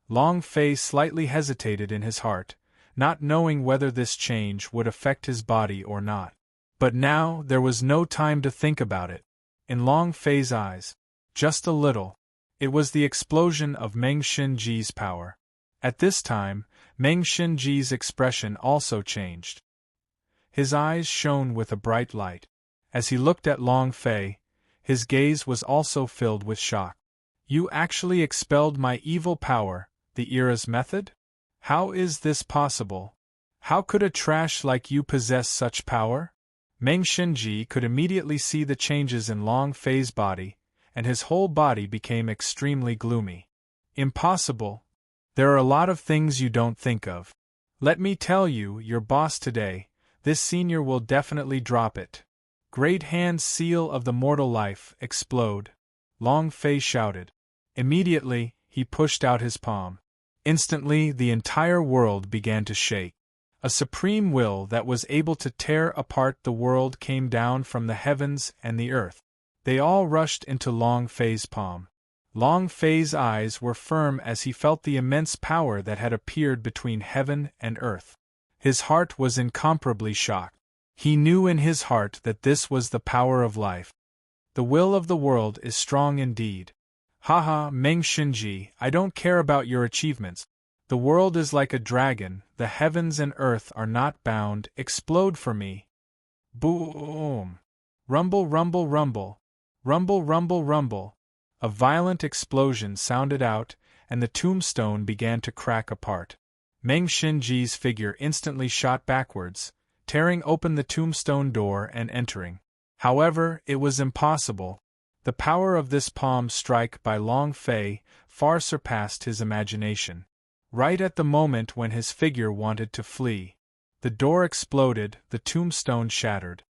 Long Fei slightly hesitated in his heart, not knowing whether this change would affect his body or not. But now there was no time to think about it. In Long Fei's eyes, just a little, it was the explosion of Meng Shenji's power. At this time, Meng Shenji's expression also changed. His eyes shone with a bright light. As he looked at Long Fei, his gaze was also filled with shock. You actually expelled my evil power, the era's method? How is this possible? How could a trash like you possess such power? Meng Shenji could immediately see the changes in Long Fei's body, and his whole body became extremely gloomy. Impossible. There are a lot of things you don't think of. Let me tell you, your boss today, this senior will definitely drop it. Great hand seal of the mortal life, explode. Long Fei shouted. Immediately, he pushed out his palm. Instantly, the entire world began to shake. A supreme will that was able to tear apart the world came down from the heavens and the earth. They all rushed into Long Fei's palm. Long Fei's eyes were firm as he felt the immense power that had appeared between heaven and earth. His heart was incomparably shocked. He knew in his heart that this was the power of life. The will of the world is strong indeed. Haha, Meng Shenji, I don't care about your achievements. The world is like a dragon, the heavens and earth are not bound, explode for me. Boom! Rumble, rumble, rumble. Rumble, rumble, rumble. A violent explosion sounded out, and the tombstone began to crack apart. Meng Shenji's figure instantly shot backwards, tearing open the tombstone door and entering. However, it was impossible. The power of this palm strike by Long Fei far surpassed his imagination. Right at the moment when his figure wanted to flee, the door exploded, the tombstone shattered.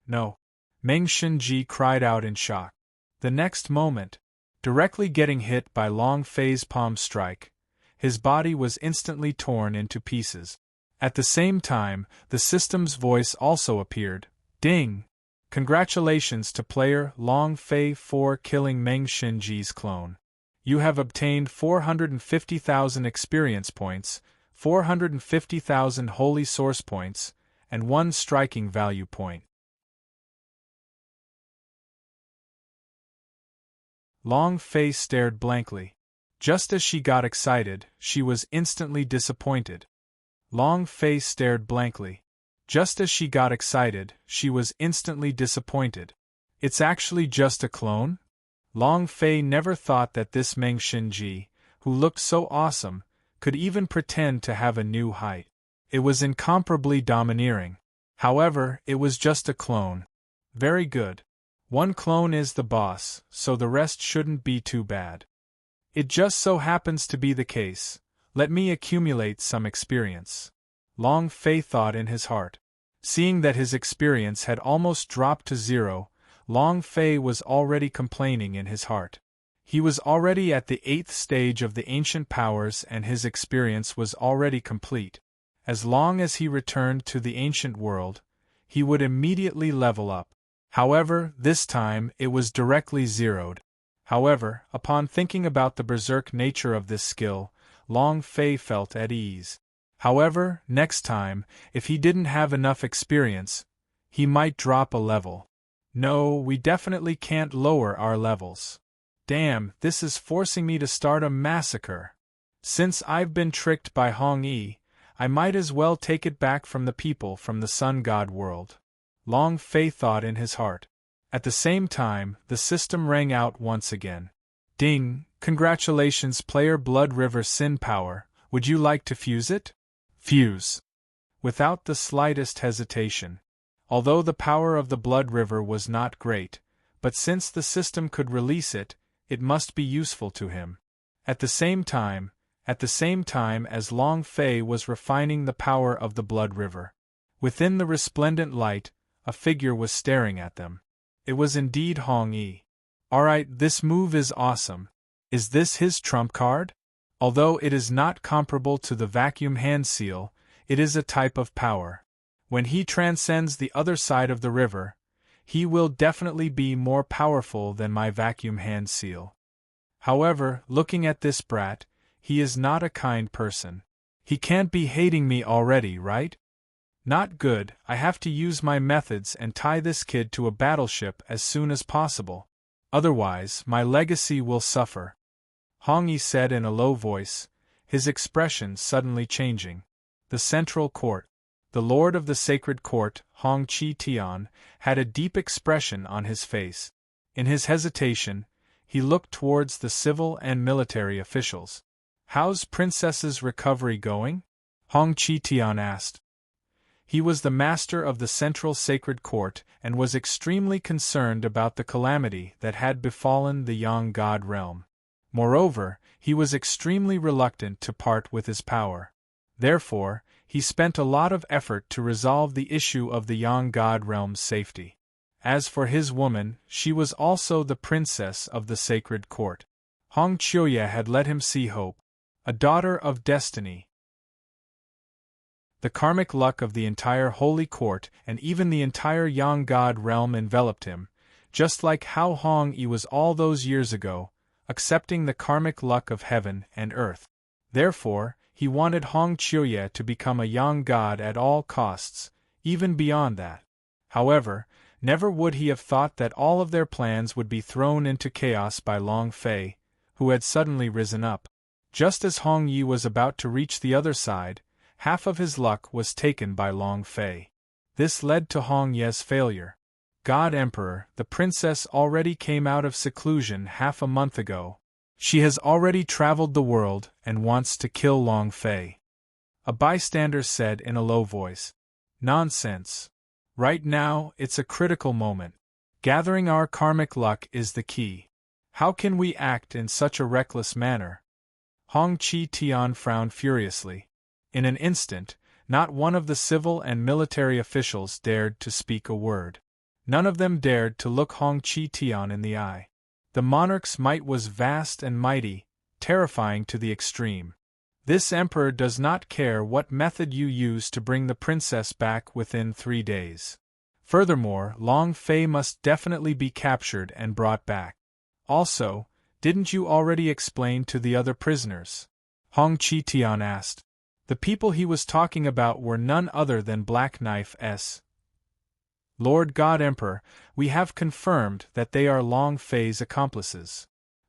No! Meng Shenji cried out in shock. The next moment, directly getting hit by Long Fei's palm strike, his body was instantly torn into pieces. At the same time, the system's voice also appeared. Ding! Congratulations to player Long Fei for killing Meng Shenji's clone. You have obtained 450,000 experience points, 450,000 holy source points, and 1 striking value point. Long Fei stared blankly. Just as she got excited, she was instantly disappointed. Long Fei stared blankly. Just as she got excited, she was instantly disappointed. It's actually just a clone? Long Fei never thought that this Meng Shenji, who looked so awesome, could even pretend to have a new height. It was incomparably domineering. However, it was just a clone. Very good. One clone is the boss, so the rest shouldn't be too bad. It just so happens to be the case. Let me accumulate some experience. Long Fei thought in his heart. Seeing that his experience had almost dropped to 0, Long Fei was already complaining in his heart. He was already at the 8th stage of the ancient powers and his experience was already complete. As long as he returned to the ancient world, he would immediately level up. However, this time it was directly zeroed. However, upon thinking about the berserk nature of this skill, Long Fei felt at ease. However, next time, if he didn't have enough experience, he might drop a level. No, we definitely can't lower our levels. Damn, this is forcing me to start a massacre. Since I've been tricked by Hong Yi, I might as well take it back from the people from the sun god world. Long Fei thought in his heart. At the same time, the system rang out once again. Ding! Congratulations, player Blood River Sin Power. Would you like to fuse it? Fuse. Without the slightest hesitation. Although the power of the Blood River was not great, but since the system could release it, it must be useful to him. At the same time as Long Fei was refining the power of the Blood River, within the resplendent light, a figure was staring at them. It was indeed Hong Yi. Alright, this move is awesome. Is this his trump card? Although it is not comparable to the vacuum hand seal, it is a type of power. When he transcends the other side of the river, he will definitely be more powerful than my vacuum hand seal. However, looking at this brat, he is not a kind person. He can't be hating me already, right? Not good. I have to use my methods and tie this kid to a battleship as soon as possible. Otherwise, my legacy will suffer. Hong Yi said in a low voice, his expression suddenly changing. The central court. The lord of the sacred court, Hong Chi Tian, had a deep expression on his face. In his hesitation, he looked towards the civil and military officials. How's Princess's recovery going? Hong Chi Tian asked. He was the master of the central sacred court and was extremely concerned about the calamity that had befallen the Yang God realm. Moreover, he was extremely reluctant to part with his power. Therefore, he spent a lot of effort to resolve the issue of the Yang God realm's safety. As for his woman, she was also the princess of the sacred court. Hong Chuya had let him see hope. A daughter of destiny. The karmic luck of the entire holy court and even the entire Yang God realm enveloped him, just like how Hong Yi was all those years ago, accepting the karmic luck of heaven and earth. Therefore, he wanted Hong Chuya to become a Yang God at all costs, even beyond that. However, never would he have thought that all of their plans would be thrown into chaos by Long Fei, who had suddenly risen up. Just as Hong Yi was about to reach the other side, half of his luck was taken by Long Fei. This led to Hong Ye's failure. God Emperor, the princess already came out of seclusion half a month ago. She has already traveled the world and wants to kill Long Fei. A bystander said in a low voice. Nonsense. Right now, it's a critical moment. Gathering our karmic luck is the key. How can we act in such a reckless manner? Hong Chi Tian frowned furiously. In an instant, not one of the civil and military officials dared to speak a word. None of them dared to look Hong Chi Tian in the eye. The monarch's might was vast and mighty, terrifying to the extreme. This emperor does not care what method you use to bring the princess back within 3 days. Furthermore, Long Fei must definitely be captured and brought back. Also, didn't you already explain to the other prisoners? Hong Chi Tian asked. The people he was talking about were none other than Black Knife's. Lord God Emperor, we have confirmed that they are Long Fei's accomplices.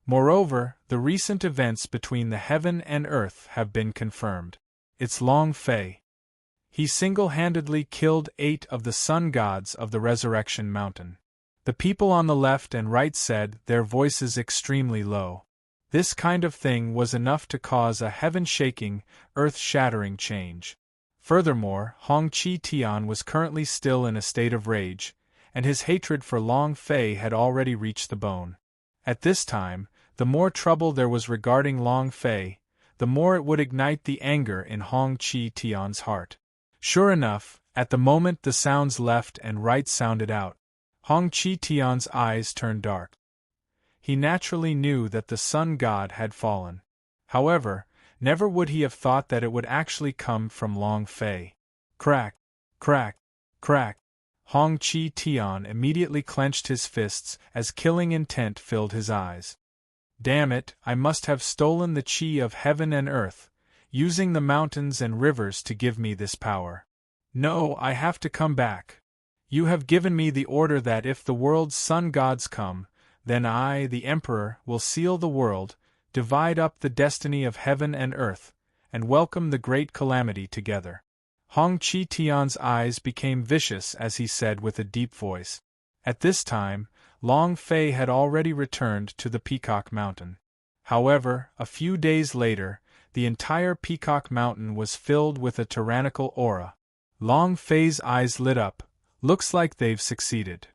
Moreover, the recent events between the heaven and earth have been confirmed. It's Long Fei. He single-handedly killed 8 of the sun gods of the Resurrection Mountain. The people on the left and right said, their voices extremely low. This kind of thing was enough to cause a heaven-shaking, earth-shattering change. Furthermore, Hong Chi Tian was currently still in a state of rage, and his hatred for Long Fei had already reached the bone. At this time, the more trouble there was regarding Long Fei, the more it would ignite the anger in Hong Chi Tian's heart. Sure enough, at the moment the sounds left and right sounded out, Hong Chi Tian's eyes turned dark. He naturally knew that the sun god had fallen. However, never would he have thought that it would actually come from Long Fei. Crack, crack, crack. Hong Chi Tian immediately clenched his fists as killing intent filled his eyes. Damn it, I must have stolen the chi of heaven and earth, using the mountains and rivers to give me this power. No, I have to come back. You have given me the order that if the world's sun gods come, then I, the Emperor, will seal the world, divide up the destiny of heaven and earth, and welcome the great calamity together. Hong Chi Tian's eyes became vicious as he said with a deep voice. At this time, Long Fei had already returned to the Peacock Mountain. However, a few days later, the entire Peacock Mountain was filled with a tyrannical aura. Long Fei's eyes lit up. Looks like they've succeeded.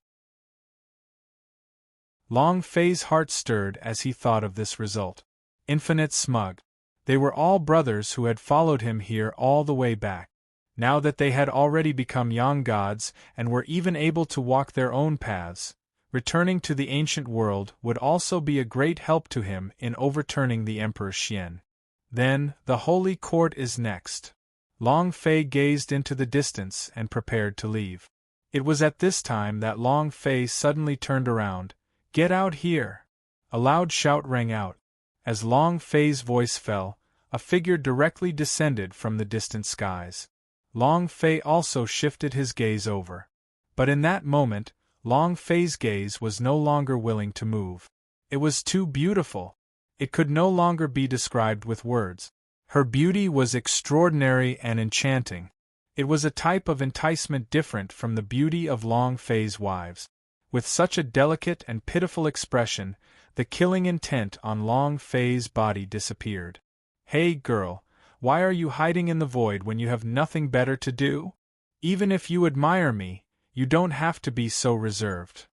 Long Fei's heart stirred as he thought of this result. Infinite Smug. They were all brothers who had followed him here all the way back. Now that they had already become young gods and were even able to walk their own paths, returning to the ancient world would also be a great help to him in overturning the Emperor Xian. Then, the Holy Court is next. Long Fei gazed into the distance and prepared to leave. It was at this time that Long Fei suddenly turned around. "Get out here!" A loud shout rang out. As Long Fei's voice fell, a figure directly descended from the distant skies. Long Fei also shifted his gaze over. But in that moment, Long Fei's gaze was no longer willing to move. It was too beautiful. It could no longer be described with words. Her beauty was extraordinary and enchanting. It was a type of enticement different from the beauty of Long Fei's wives. With such a delicate and pitiful expression, the killing intent on Long Fei's body disappeared. "Hey girl, why are you hiding in the void when you have nothing better to do? Even if you admire me, you don't have to be so reserved.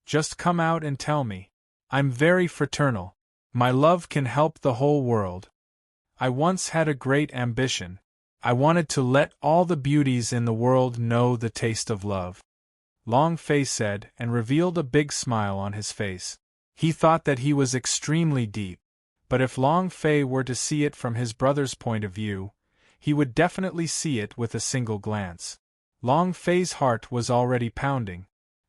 Just come out and tell me. I'm very fraternal. My love can help the whole world. I once had a great ambition. I wanted to let all the beauties in the world know the taste of love." Long Fei said, and revealed a big smile on his face. He thought that he was extremely deep. But if Long Fei were to see it from his brother's point of view, he would definitely see it with a single glance. Long Fei's heart was already pounding.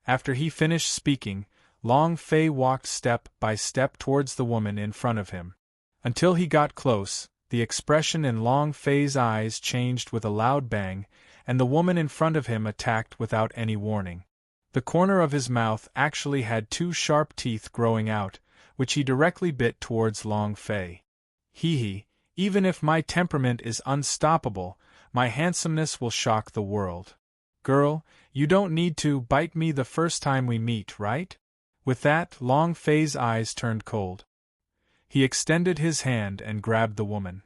After he finished speaking, Long Fei walked step by step towards the woman in front of him. Until he got close, the expression in Long Fei's eyes changed with a loud bang, and the woman in front of him attacked without any warning. The corner of his mouth actually had two sharp teeth growing out, which he directly bit towards Long Fei. "Hee, even if my temperament is unstoppable, my handsomeness will shock the world. Girl, you don't need to bite me the first time we meet, right?" With that, Long Fei's eyes turned cold. He extended his hand and grabbed the woman.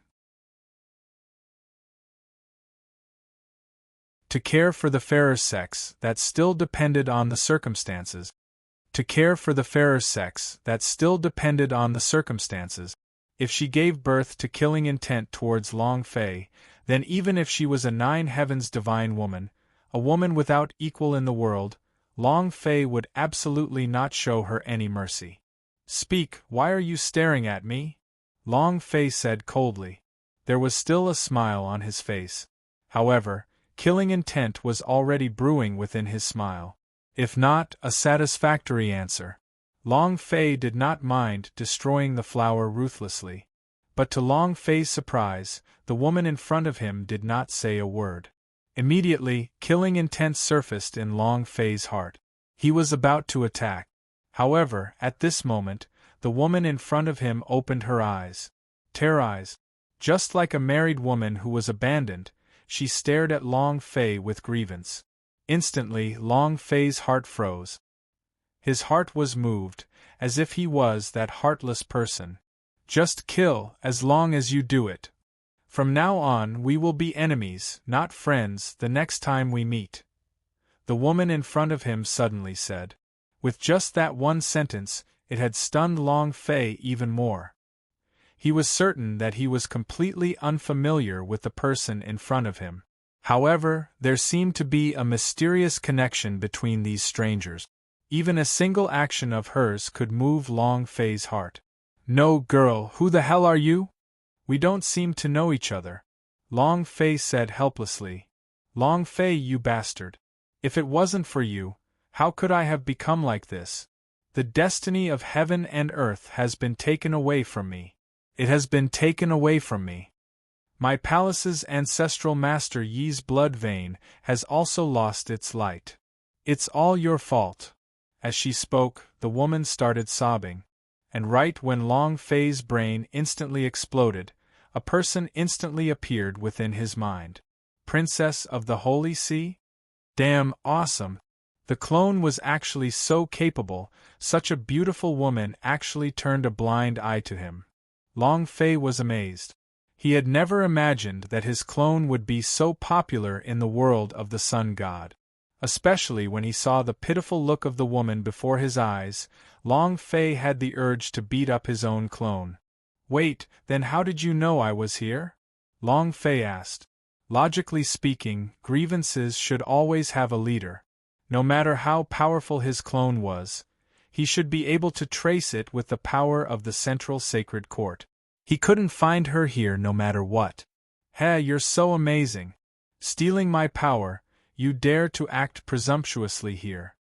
To care for the fairer sex, that still depended on the circumstances. To care for the fairer sex, that still depended on the circumstances. If she gave birth to killing intent towards Long Fei, then even if she was a nine heavens divine woman, a woman without equal in the world, Long Fei would absolutely not show her any mercy. "Speak, why are you staring at me?" Long Fei said coldly. There was still a smile on his face. However, killing intent was already brewing within his smile. If not, a satisfactory answer. Long Fei did not mind destroying the flower ruthlessly. But to Long Fei's surprise, the woman in front of him did not say a word. Immediately, killing intent surfaced in Long Fei's heart. He was about to attack. However, at this moment, the woman in front of him opened her eyes. Terrorized. Just like a married woman who was abandoned, she stared at Long Fei with grievance. Instantly, Long Fei's heart froze. His heart was moved, as if he was that heartless person. "Just kill, as long as you do it. From now on we will be enemies, not friends, the next time we meet," the woman in front of him suddenly said. With just that one sentence, it had stunned Long Fei even more. He was certain that he was completely unfamiliar with the person in front of him. However, there seemed to be a mysterious connection between these strangers. Even a single action of hers could move Long Fei's heart. "No, girl, who the hell are you? We don't seem to know each other," Long Fei said helplessly. "Long Fei, you bastard. If it wasn't for you, how could I have become like this? The destiny of heaven and earth has been taken away from me. It has been taken away from me. My palace's ancestral master Yi's blood vein has also lost its light. It's all your fault." As she spoke, the woman started sobbing. and right when Long Fei's brain instantly exploded, a person instantly appeared within his mind. Princess of the Holy Sea? Damn awesome! The clone was actually so capable, such a beautiful woman actually turned a blind eye to him. Long Fei was amazed. He had never imagined that his clone would be so popular in the world of the Sun God. Especially when he saw the pitiful look of the woman before his eyes, Long Fei had the urge to beat up his own clone. Wait, then how did you know I was here? Long Fei asked. Logically speaking, grievances should always have a leader. No matter how powerful his clone was, he should be able to trace it with the power of the Central Sacred Court. He couldn't find her here no matter what. Hey, you're so amazing. Stealing my power, you dare to act presumptuously here.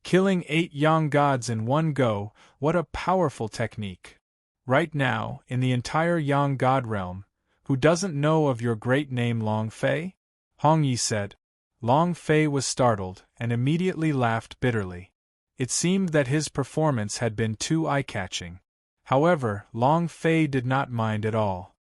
Killing 8 young gods in one go, what a powerful technique. Right now, in the entire Yang God realm, who doesn't know of your great name Long Fei? Hong Yi said. Long Fei was startled and immediately laughed bitterly. It seemed that his performance had been too eye-catching. However, Long Fei did not mind at all.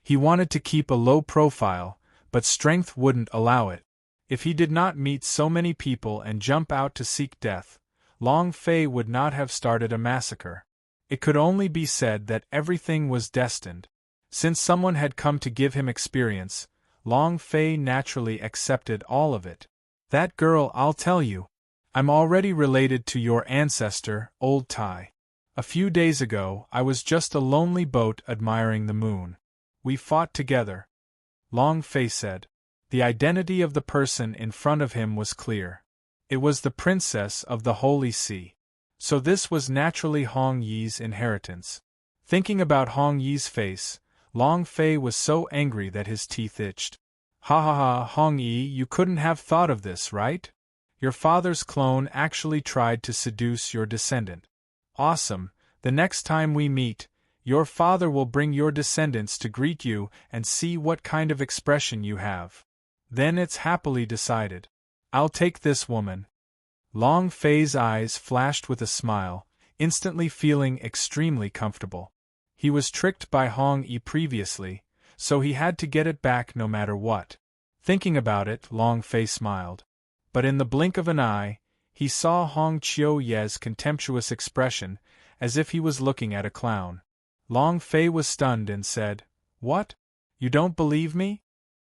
He wanted to keep a low profile, but strength wouldn't allow it. If he did not meet so many people and jump out to seek death, Long Fei would not have started a massacre. It could only be said that everything was destined. Since someone had come to give him experience, Long Fei naturally accepted all of it. That girl, I'll tell you. I'm already related to your ancestor, Old Tai. A few days ago, I was just a lonely boat admiring the moon. We fought together. Long Fei said. The identity of the person in front of him was clear. It was the princess of the Holy Sea. So this was naturally Hong Yi's inheritance. Thinking about Hong Yi's face, Long Fei was so angry that his teeth itched. Ha ha ha, Hong Yi, you couldn't have thought of this, right? Your father's clone actually tried to seduce your descendant. Awesome, the next time we meet, your father will bring your descendants to greet you and see what kind of expression you have. Then it's happily decided. I'll take this woman. Long Fei's eyes flashed with a smile, instantly feeling extremely comfortable. He was tricked by Hong Yi previously, so he had to get it back no matter what. Thinking about it, Long Fei smiled. But in the blink of an eye, he saw Hong Chiu-ye's contemptuous expression, as if he was looking at a clown. Long Fei was stunned and said, "What? You don't believe me?"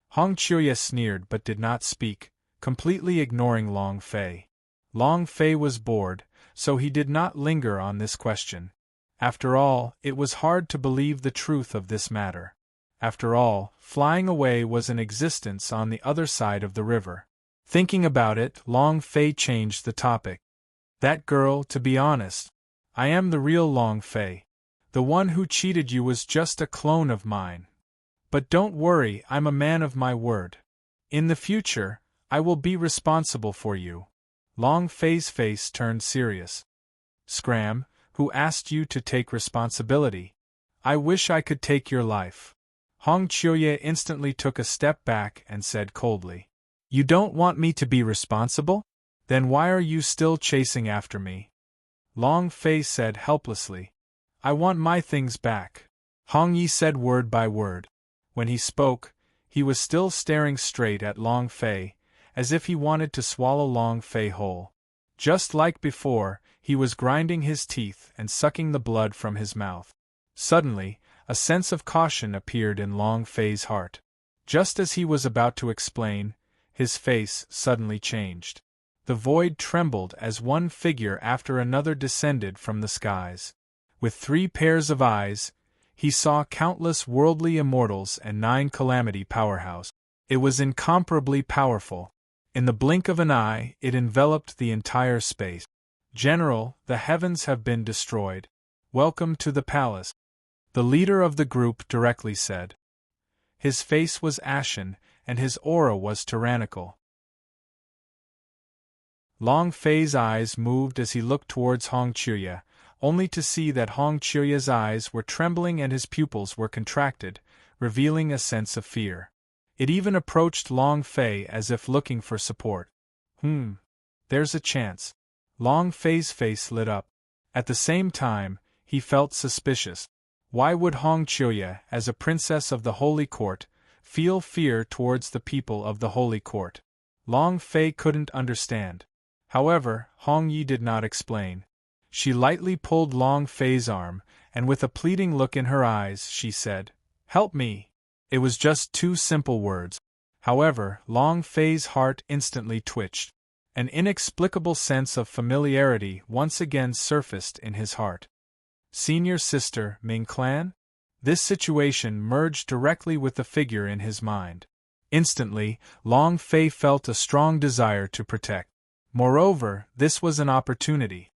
Hong Chiu-ye sneered but did not speak, completely ignoring Long Fei. Long Fei was bored, so he did not linger on this question. After all, it was hard to believe the truth of this matter. After all, flying away was an existence on the other side of the river. Thinking about it, Long Fei changed the topic. That girl, to be honest, I am the real Long Fei. The one who cheated you was just a clone of mine. But don't worry, I'm a man of my word. In the future, I will be responsible for you. Long Fei's face turned serious. Scram, who asked you to take responsibility? I wish I could take your life. Hong Chiu-ye instantly took a step back and said coldly. You don't want me to be responsible? Then why are you still chasing after me? Long Fei said helplessly. I want my things back. Hong Yi said word by word. When he spoke, he was still staring straight at Long Fei, as if he wanted to swallow Long Fei whole. Just like before, he was grinding his teeth and sucking the blood from his mouth. Suddenly, a sense of caution appeared in Long Fei's heart. Just as he was about to explain, his face suddenly changed. The void trembled as one figure after another descended from the skies. With 3 pairs of eyes, he saw countless worldly immortals and 9 calamity powerhouse. It was incomparably powerful. In the blink of an eye, it enveloped the entire space. General, the heavens have been destroyed. Welcome to the palace. The leader of the group directly said. His face was ashen, and his aura was tyrannical. Long Fei's eyes moved as he looked towards Hong Chiu-ye, only to see that Hong Chiu-ye's eyes were trembling and his pupils were contracted, revealing a sense of fear. It even approached Long Fei as if looking for support. There's a chance. Long Fei's face lit up. At the same time, he felt suspicious. Why would Hong Chuya, as a princess of the Holy Court, feel fear towards the people of the Holy Court? Long Fei couldn't understand. However, Hong Yi did not explain. She lightly pulled Long Fei's arm, and with a pleading look in her eyes, she said, "Help me." It was just 2 simple words. However, Long Fei's heart instantly twitched. An inexplicable sense of familiarity once again surfaced in his heart. Senior sister, Ming Clan? This situation merged directly with the figure in his mind. Instantly, Long Fei felt a strong desire to protect. Moreover, this was an opportunity.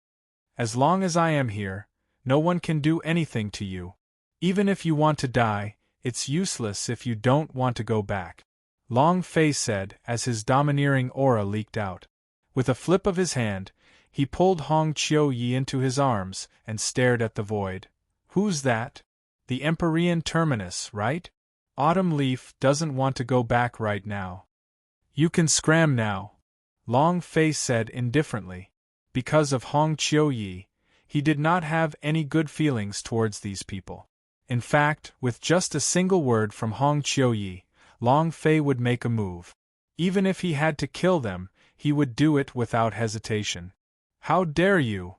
As long as I am here, no one can do anything to you. Even if you want to die, it's useless if you don't want to go back. Long Fei said as his domineering aura leaked out. With a flip of his hand, he pulled Hong Chiu-yi into his arms and stared at the void. Who's that? The Empyrean Terminus, right? Autumn Leaf doesn't want to go back right now. You can scram now, Long Fei said indifferently. Because of Hong Chiu-yi, he did not have any good feelings towards these people. In fact, with just a single word from Hong Chiu-yi, Long Fei would make a move. Even if he had to kill them, he would do it without hesitation. How dare you?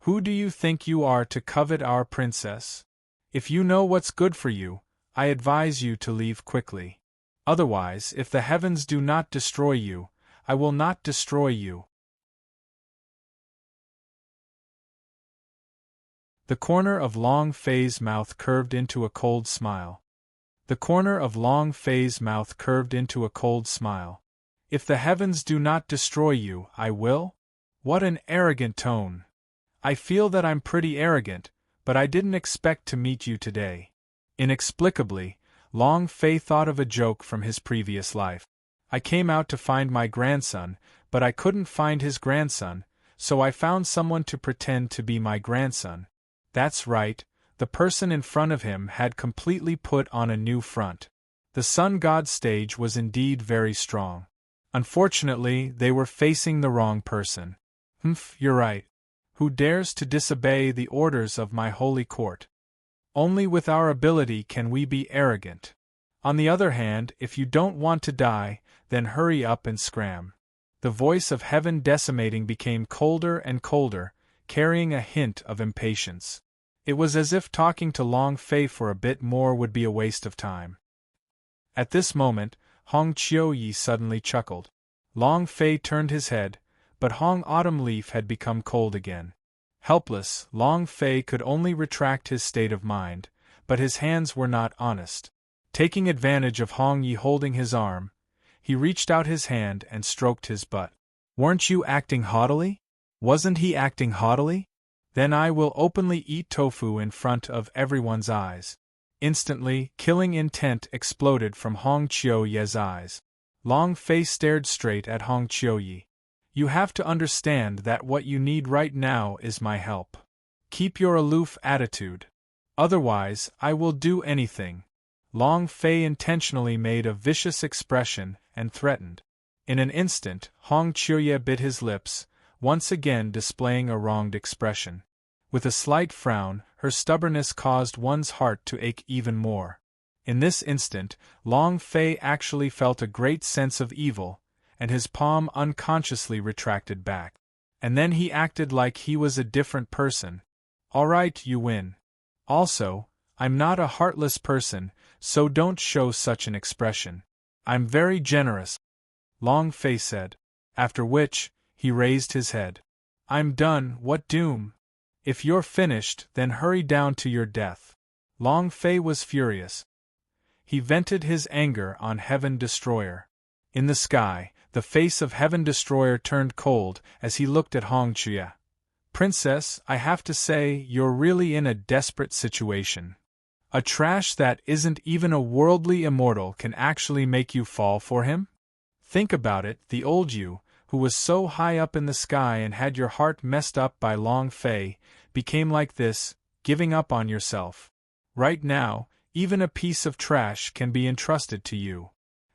Who do you think you are to covet our princess? If you know what's good for you, I advise you to leave quickly. Otherwise, if the heavens do not destroy you, I will not destroy you. The corner of Long Fei's mouth curved into a cold smile. The corner of Long Fei's mouth curved into a cold smile. If the heavens do not destroy you, I will? What an arrogant tone. I feel that I'm pretty arrogant, but I didn't expect to meet you today. Inexplicably, Long Fei thought of a joke from his previous life. I came out to find my grandson, but I couldn't find his grandson, so I found someone to pretend to be my grandson. That's right, the person in front of him had completely put on a new front. The sun god stage was indeed very strong. Unfortunately, they were facing the wrong person. You're right. Who dares to disobey the orders of my holy court? Only with our ability can we be arrogant. On the other hand, if you don't want to die, then hurry up and scram. The voice of heaven decimating became colder and colder, carrying a hint of impatience. It was as if talking to Long Fei for a bit more would be a waste of time. At this moment, Hong Chiu-yi suddenly chuckled. Long Fei turned his head, but Hong Autumn Leaf had become cold again. Helpless, Long Fei could only retract his state of mind, but his hands were not honest. Taking advantage of Hong Yi holding his arm, he reached out his hand and stroked his butt. Weren't you acting haughtily? Wasn't he acting haughtily? Then I will openly eat tofu in front of everyone's eyes. Instantly, killing intent exploded from Hong Chiu-yi's eyes. Long Fei stared straight at Hong Chiu-yi. You have to understand that what you need right now is my help. Keep your aloof attitude. Otherwise, I will do anything. Long Fei intentionally made a vicious expression and threatened. In an instant, Hong Chiu-yi bit his lips, once again displaying a wronged expression. With a slight frown, her stubbornness caused one's heart to ache even more. In this instant, Long Fei actually felt a great sense of evil, and his palm unconsciously retracted back. And then he acted like he was a different person. All right, you win. Also, I'm not a heartless person, so don't show such an expression. I'm very generous, Long Fei said. After which, he raised his head. I'm done, what doom? If you're finished, then hurry down to your death. Long Fei was furious. He vented his anger on Heaven Destroyer. In the sky, the face of Heaven Destroyer turned cold as he looked at Hong Chiu. Princess, I have to say, you're really in a desperate situation. A trash that isn't even a worldly immortal can actually make you fall for him? Think about it, the old you, who was so high up in the sky and had your heart messed up by Long Fei, became like this, giving up on yourself. Right now, even a piece of trash can be entrusted to you.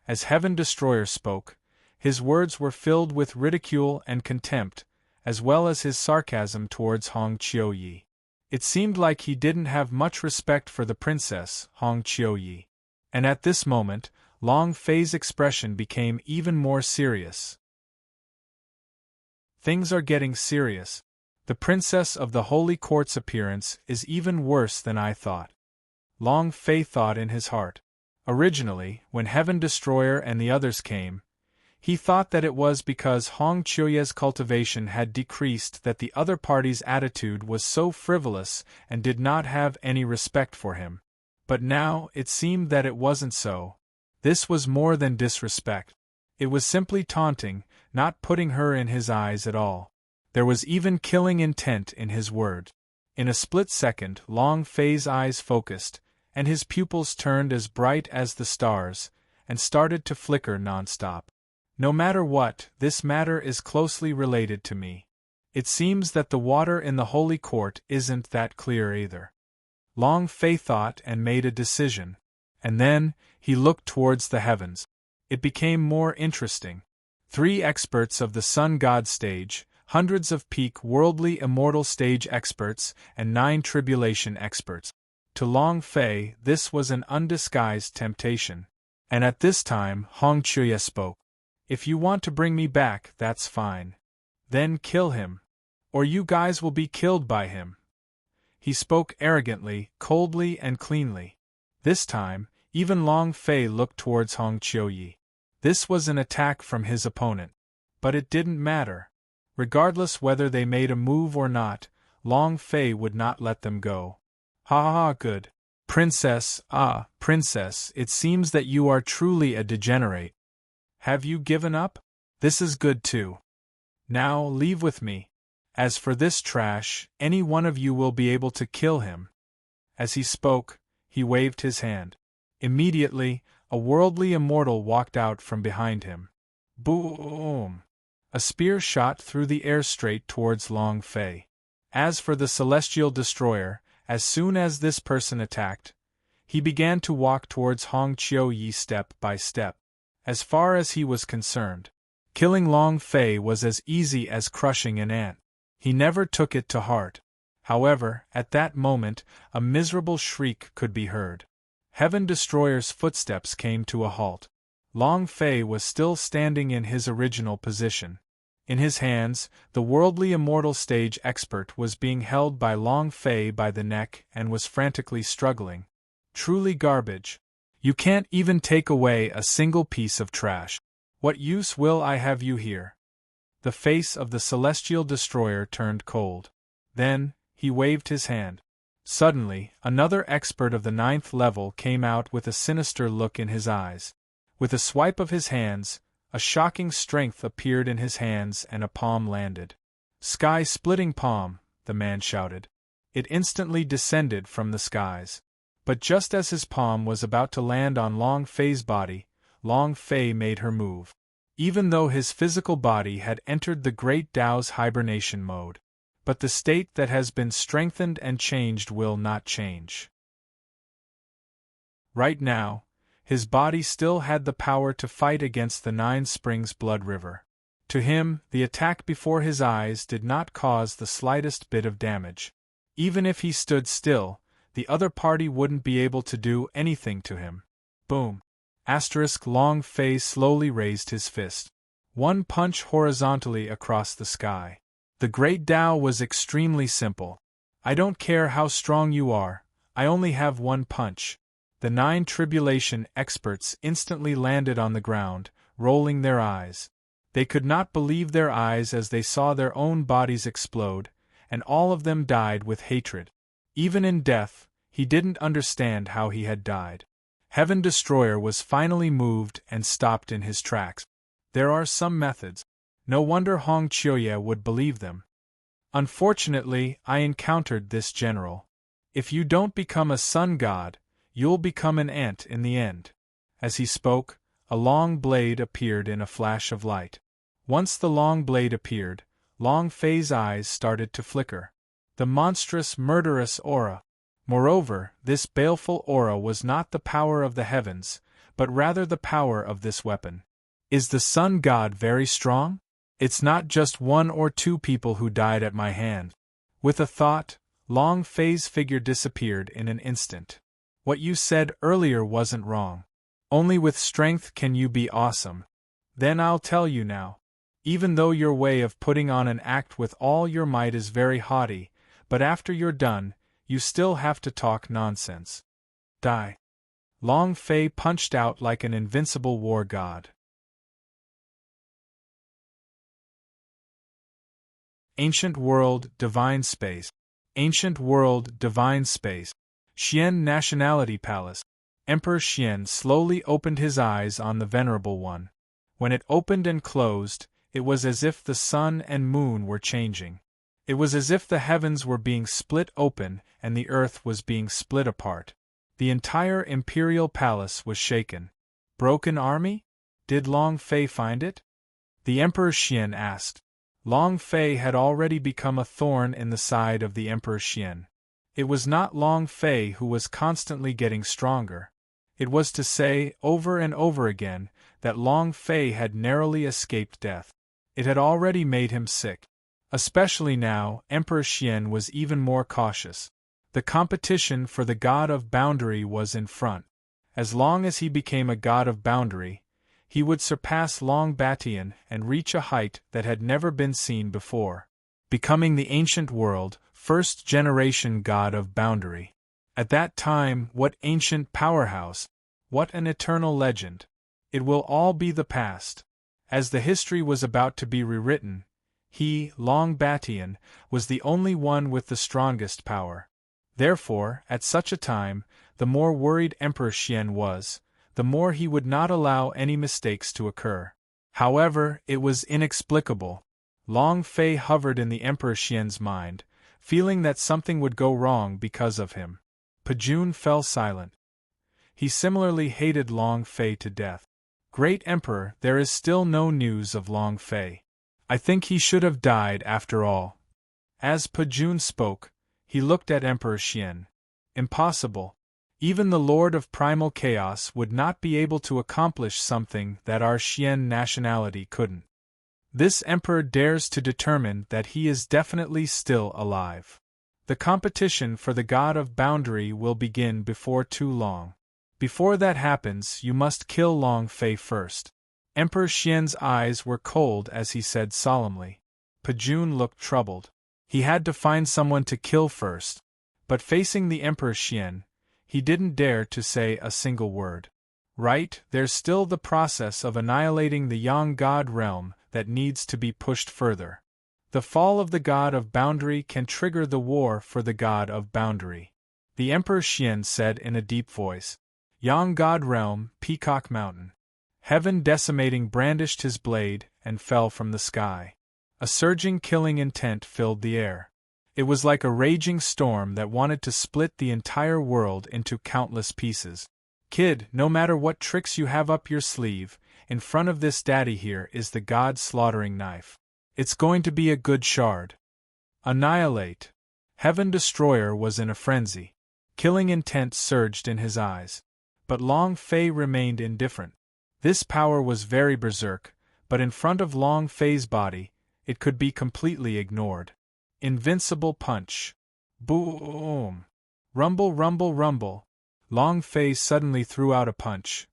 As Heaven Destroyer spoke, his words were filled with ridicule and contempt, as well as his sarcasm towards Hong Chiu-yi. It seemed like he didn't have much respect for the princess, Hong Chiu-yi. And at this moment, Long Fei's expression became even more serious. Things are getting serious. The princess of the Holy Court's appearance is even worse than I thought. Long Fei thought in his heart. Originally, when Heaven Destroyer and the others came, he thought that it was because Hong Chiu-yi's cultivation had decreased that the other party's attitude was so frivolous and did not have any respect for him. But now it seemed that it wasn't so. This was more than disrespect. It was simply taunting, not putting her in his eyes at all. There was even killing intent in his word. In a split second, Long Fei's eyes focused, and his pupils turned as bright as the stars, and started to flicker non-stop. No matter what, this matter is closely related to me. It seems that the water in the Holy Court isn't that clear either. Long Fei thought and made a decision. And then, he looked towards the heavens. It became more interesting. 3 experts of the Sun God stage, hundreds of peak worldly immortal stage experts, and 9 tribulation experts. To Long Fei, this was an undisguised temptation. And at this time, Hong Chiu-yi spoke. If you want to bring me back, that's fine. Then kill him. Or you guys will be killed by him. He spoke arrogantly, coldly and cleanly. This time, even Long Fei looked towards Hong Chiu-yi. This was an attack from his opponent. But it didn't matter. Regardless whether they made a move or not, Long Fei would not let them go. Ha ha ha, good. Princess, princess, it seems that you are truly a degenerate. Have you given up? This is good too. Now, leave with me. As for this trash, any one of you will be able to kill him. As he spoke, he waved his hand. Immediately, a worldly immortal walked out from behind him. Boom! A spear shot through the air straight towards Long Fei. As for the celestial destroyer, as soon as this person attacked, he began to walk towards Hong Chiu-yi step by step. As far as he was concerned, killing Long Fei was as easy as crushing an ant. He never took it to heart. However, at that moment, a miserable shriek could be heard. Heaven Destroyer's footsteps came to a halt. Long Fei was still standing in his original position. In his hands, the worldly immortal stage expert was being held by Long Fei by the neck and was frantically struggling. Truly garbage. You can't even take away a single piece of trash. What use will I have you here? The face of the celestial destroyer turned cold. Then, he waved his hand. Suddenly, another expert of the 9th level came out with a sinister look in his eyes. With a swipe of his hands, a shocking strength appeared in his hands and a palm landed. Sky-splitting palm, the man shouted. It instantly descended from the skies. But just as his palm was about to land on Long Fei's body, Long Fei made her move. Even though his physical body had entered the Great Tao's hibernation mode. But the state that has been strengthened and changed will not change. Right now, his body still had the power to fight against the 9 Springs Blood River. To him, the attack before his eyes did not cause the slightest bit of damage. Even if he stood still, the other party wouldn't be able to do anything to him. Boom! Long Fei slowly raised his fist. One punch horizontally across the sky. The Great Tao was extremely simple. I don't care how strong you are, I only have one punch. The 9 tribulation experts instantly landed on the ground, rolling their eyes. They could not believe their eyes as they saw their own bodies explode, and all of them died with hatred. Even in death, he didn't understand how he had died. Heaven Destroyer was finally moved and stopped in his tracks. There are some methods. No wonder Hong Chiu-yi would believe them. Unfortunately, I encountered this general. If you don't become a sun god, you'll become an ant in the end. As he spoke, a long blade appeared in a flash of light. Once the long blade appeared, Long Fei's eyes started to flicker. The monstrous, murderous aura. Moreover, this baleful aura was not the power of the heavens, but rather the power of this weapon. Is the sun god very strong? It's not just 1 or 2 people who died at my hand. With a thought, Long Fei's figure disappeared in an instant. What you said earlier wasn't wrong. Only with strength can you be awesome. Then I'll tell you now. Even though your way of putting on an act with all your might is very haughty, but after you're done, you still have to talk nonsense. Die. Long Fei punched out like an invincible war god. Ancient World, Divine Space. Ancient World, Divine Space. Xian Nationality Palace. Emperor Xian slowly opened his eyes on the Venerable One. When it opened and closed, it was as if the sun and moon were changing. It was as if the heavens were being split open and the earth was being split apart. The entire imperial palace was shaken. Broken army? Did Long Fei find it? The Emperor Xian asked. Long Fei had already become a thorn in the side of the Emperor Xian. It was not Long Fei who was constantly getting stronger. It was to say, over and over again, that Long Fei had narrowly escaped death. It had already made him sick. Especially now, Emperor Xian was even more cautious. The competition for the god of boundary was in front. As long as he became a god of boundary, he would surpass Long Batian and reach a height that had never been seen before, becoming the ancient world, first-generation god of boundary. At that time, what ancient powerhouse! What an eternal legend! It will all be the past. As the history was about to be rewritten, he, Long Batian, was the only one with the strongest power. Therefore, at such a time, the more worried Emperor Xian was, the more he would not allow any mistakes to occur. However, it was inexplicable. Long Fei hovered in the Emperor Xian's mind, feeling that something would go wrong because of him. Pejun fell silent. He similarly hated Long Fei to death. Great Emperor, there is still no news of Long Fei. I think he should have died after all. As Pejun spoke, he looked at Emperor Xian. Impossible. Even the Lord of Primal Chaos would not be able to accomplish something that our Xian nationality couldn't. This emperor dares to determine that he is definitely still alive. The competition for the god of boundary will begin before too long. Before that happens, you must kill Long Fei first. Emperor Xian's eyes were cold as he said solemnly. Pejun looked troubled. He had to find someone to kill first. But facing the Emperor Xian, he didn't dare to say a single word. Right, there's still the process of annihilating the Yang God realm that needs to be pushed further. The fall of the god of boundary can trigger the war for the god of boundary. The Emperor Xian said in a deep voice. Yang God realm, Peacock Mountain. Heaven decimating brandished his blade and fell from the sky. A surging killing intent filled the air. It was like a raging storm that wanted to split the entire world into countless pieces. Kid, no matter what tricks you have up your sleeve, in front of this daddy here is the god slaughtering knife. It's going to be a good shard. Annihilate. Heaven Destroyer was in a frenzy. Killing intent surged in his eyes. But Long Fei remained indifferent. This power was very berserk, but in front of Long Fei's body, it could be completely ignored. Invincible punch. Boom! Rumble, rumble, rumble. Long Fei suddenly threw out a punch.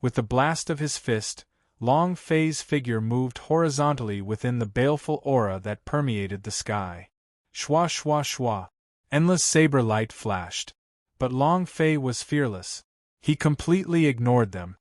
With the blast of his fist, Long Fei's figure moved horizontally within the baleful aura that permeated the sky. Shwa shwa shwa. Endless saber light flashed. But Long Fei was fearless. He completely ignored them.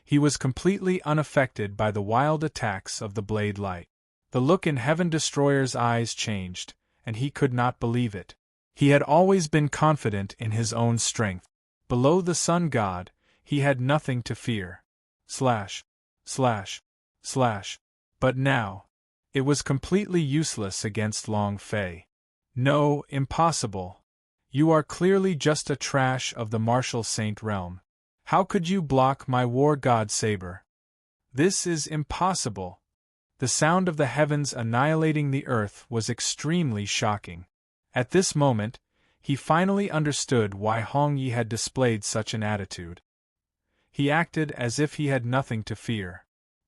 He was completely unaffected by the wild attacks of the blade light. The look in Heaven Destroyer's eyes changed, and he could not believe it. He had always been confident in his own strength. Below the Sun God, he had nothing to fear. Slash, slash, slash. But now, it was completely useless against Long Fei. No, impossible. You are clearly just a trash of the martial saint realm. How could you block my war god saber? This is impossible. The sound of the heavens annihilating the earth was extremely shocking. At this moment, he finally understood why Hong Yi had displayed such an attitude. He acted as if he had nothing to fear.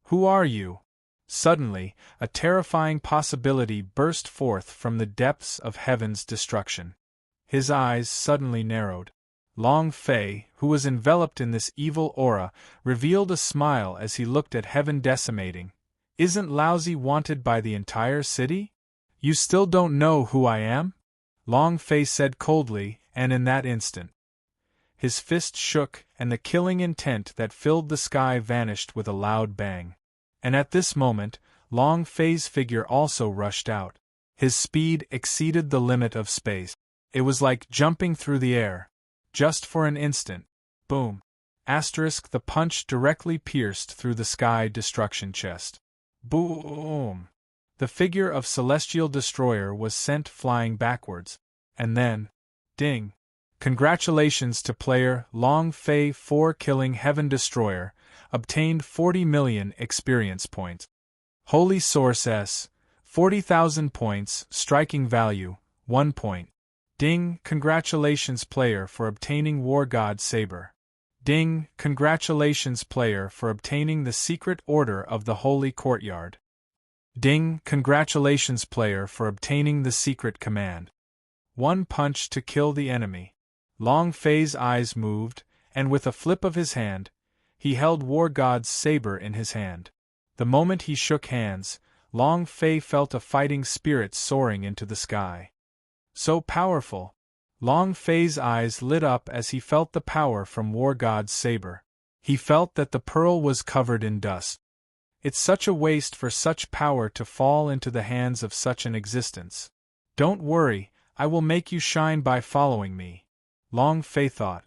Who are you? Suddenly, a terrifying possibility burst forth from the depths of heaven's destruction. His eyes suddenly narrowed. Long Fei, who was enveloped in this evil aura, revealed a smile as he looked at heaven decimating. Isn't Lousy wanted by the entire city? You still don't know who I am? Long Fei said coldly, and in that instant, his fist shook and the killing intent that filled the sky vanished with a loud bang. And at this moment, Long Fei's figure also rushed out. His speed exceeded the limit of space. It was like jumping through the air. Just for an instant. Boom. The punch directly pierced through the sky destruction chest. Boom. The figure of Celestial Destroyer was sent flying backwards. And then, ding. Congratulations to player Long Fei 4 killing Heaven Destroyer, obtained 40 million experience points. Holy Source S, 40,000 points, striking value, 1 point. Ding, congratulations player for obtaining War God Saber. Ding, congratulations player for obtaining the Secret Order of the Holy Courtyard. Ding, congratulations player for obtaining the Secret Command. One punch to kill the enemy. Long Fei's eyes moved, and with a flip of his hand, he held War God's saber in his hand. The moment he shook hands, Long Fei felt a fighting spirit soaring into the sky. So powerful! Long Fei's eyes lit up as he felt the power from War God's saber. He felt that the pearl was covered in dust. It's such a waste for such power to fall into the hands of such an existence. Don't worry, I will make you shine by following me. Long Fei thought.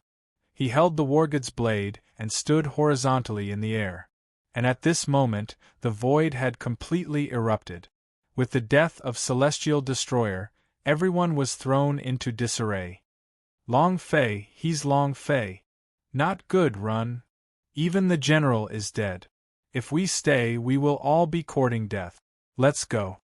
He held the War God's blade and stood horizontally in the air. And at this moment, the void had completely erupted. With the death of Celestial Destroyer, everyone was thrown into disarray. Long Fei, he's Long Fei. Not good, run. Even the general is dead. If we stay, we will all be courting death. Let's go.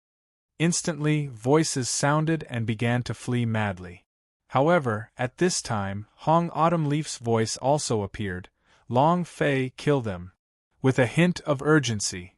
Instantly, voices sounded and began to flee madly. However, at this time, Hong Autumn Leaf's voice also appeared. Long Fei, kill them. With a hint of urgency.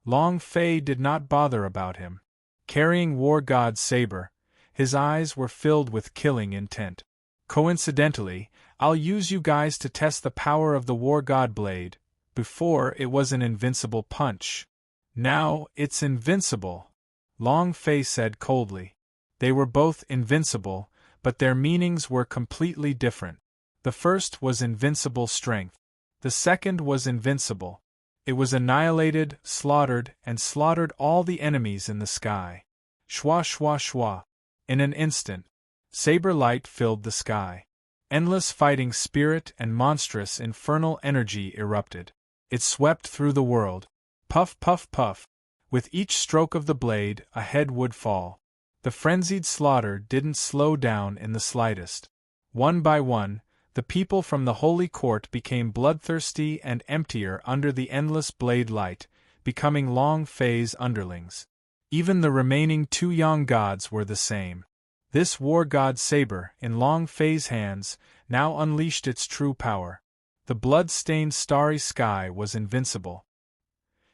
Long Fei did not bother about him. Carrying War God's saber, his eyes were filled with killing intent. Coincidentally, I'll use you guys to test the power of the War God blade. Before, it was an invincible punch. Now, it's invincible. Long Fei said coldly. They were both invincible, but their meanings were completely different. The first was invincible strength. The second was invincible. It was annihilated, slaughtered, and slaughtered all the enemies in the sky. Shwa shwa shwa. In an instant, saber light filled the sky. Endless fighting spirit and monstrous infernal energy erupted. It swept through the world. Puff puff puff. With each stroke of the blade, a head would fall. The frenzied slaughter didn't slow down in the slightest. One by one, the people from the Holy Court became bloodthirsty and emptier under the endless blade light, becoming Long Fei's underlings. Even the remaining 2 young gods were the same. This War God saber, in Long Fei's hands, now unleashed its true power. The blood-stained starry sky was invincible.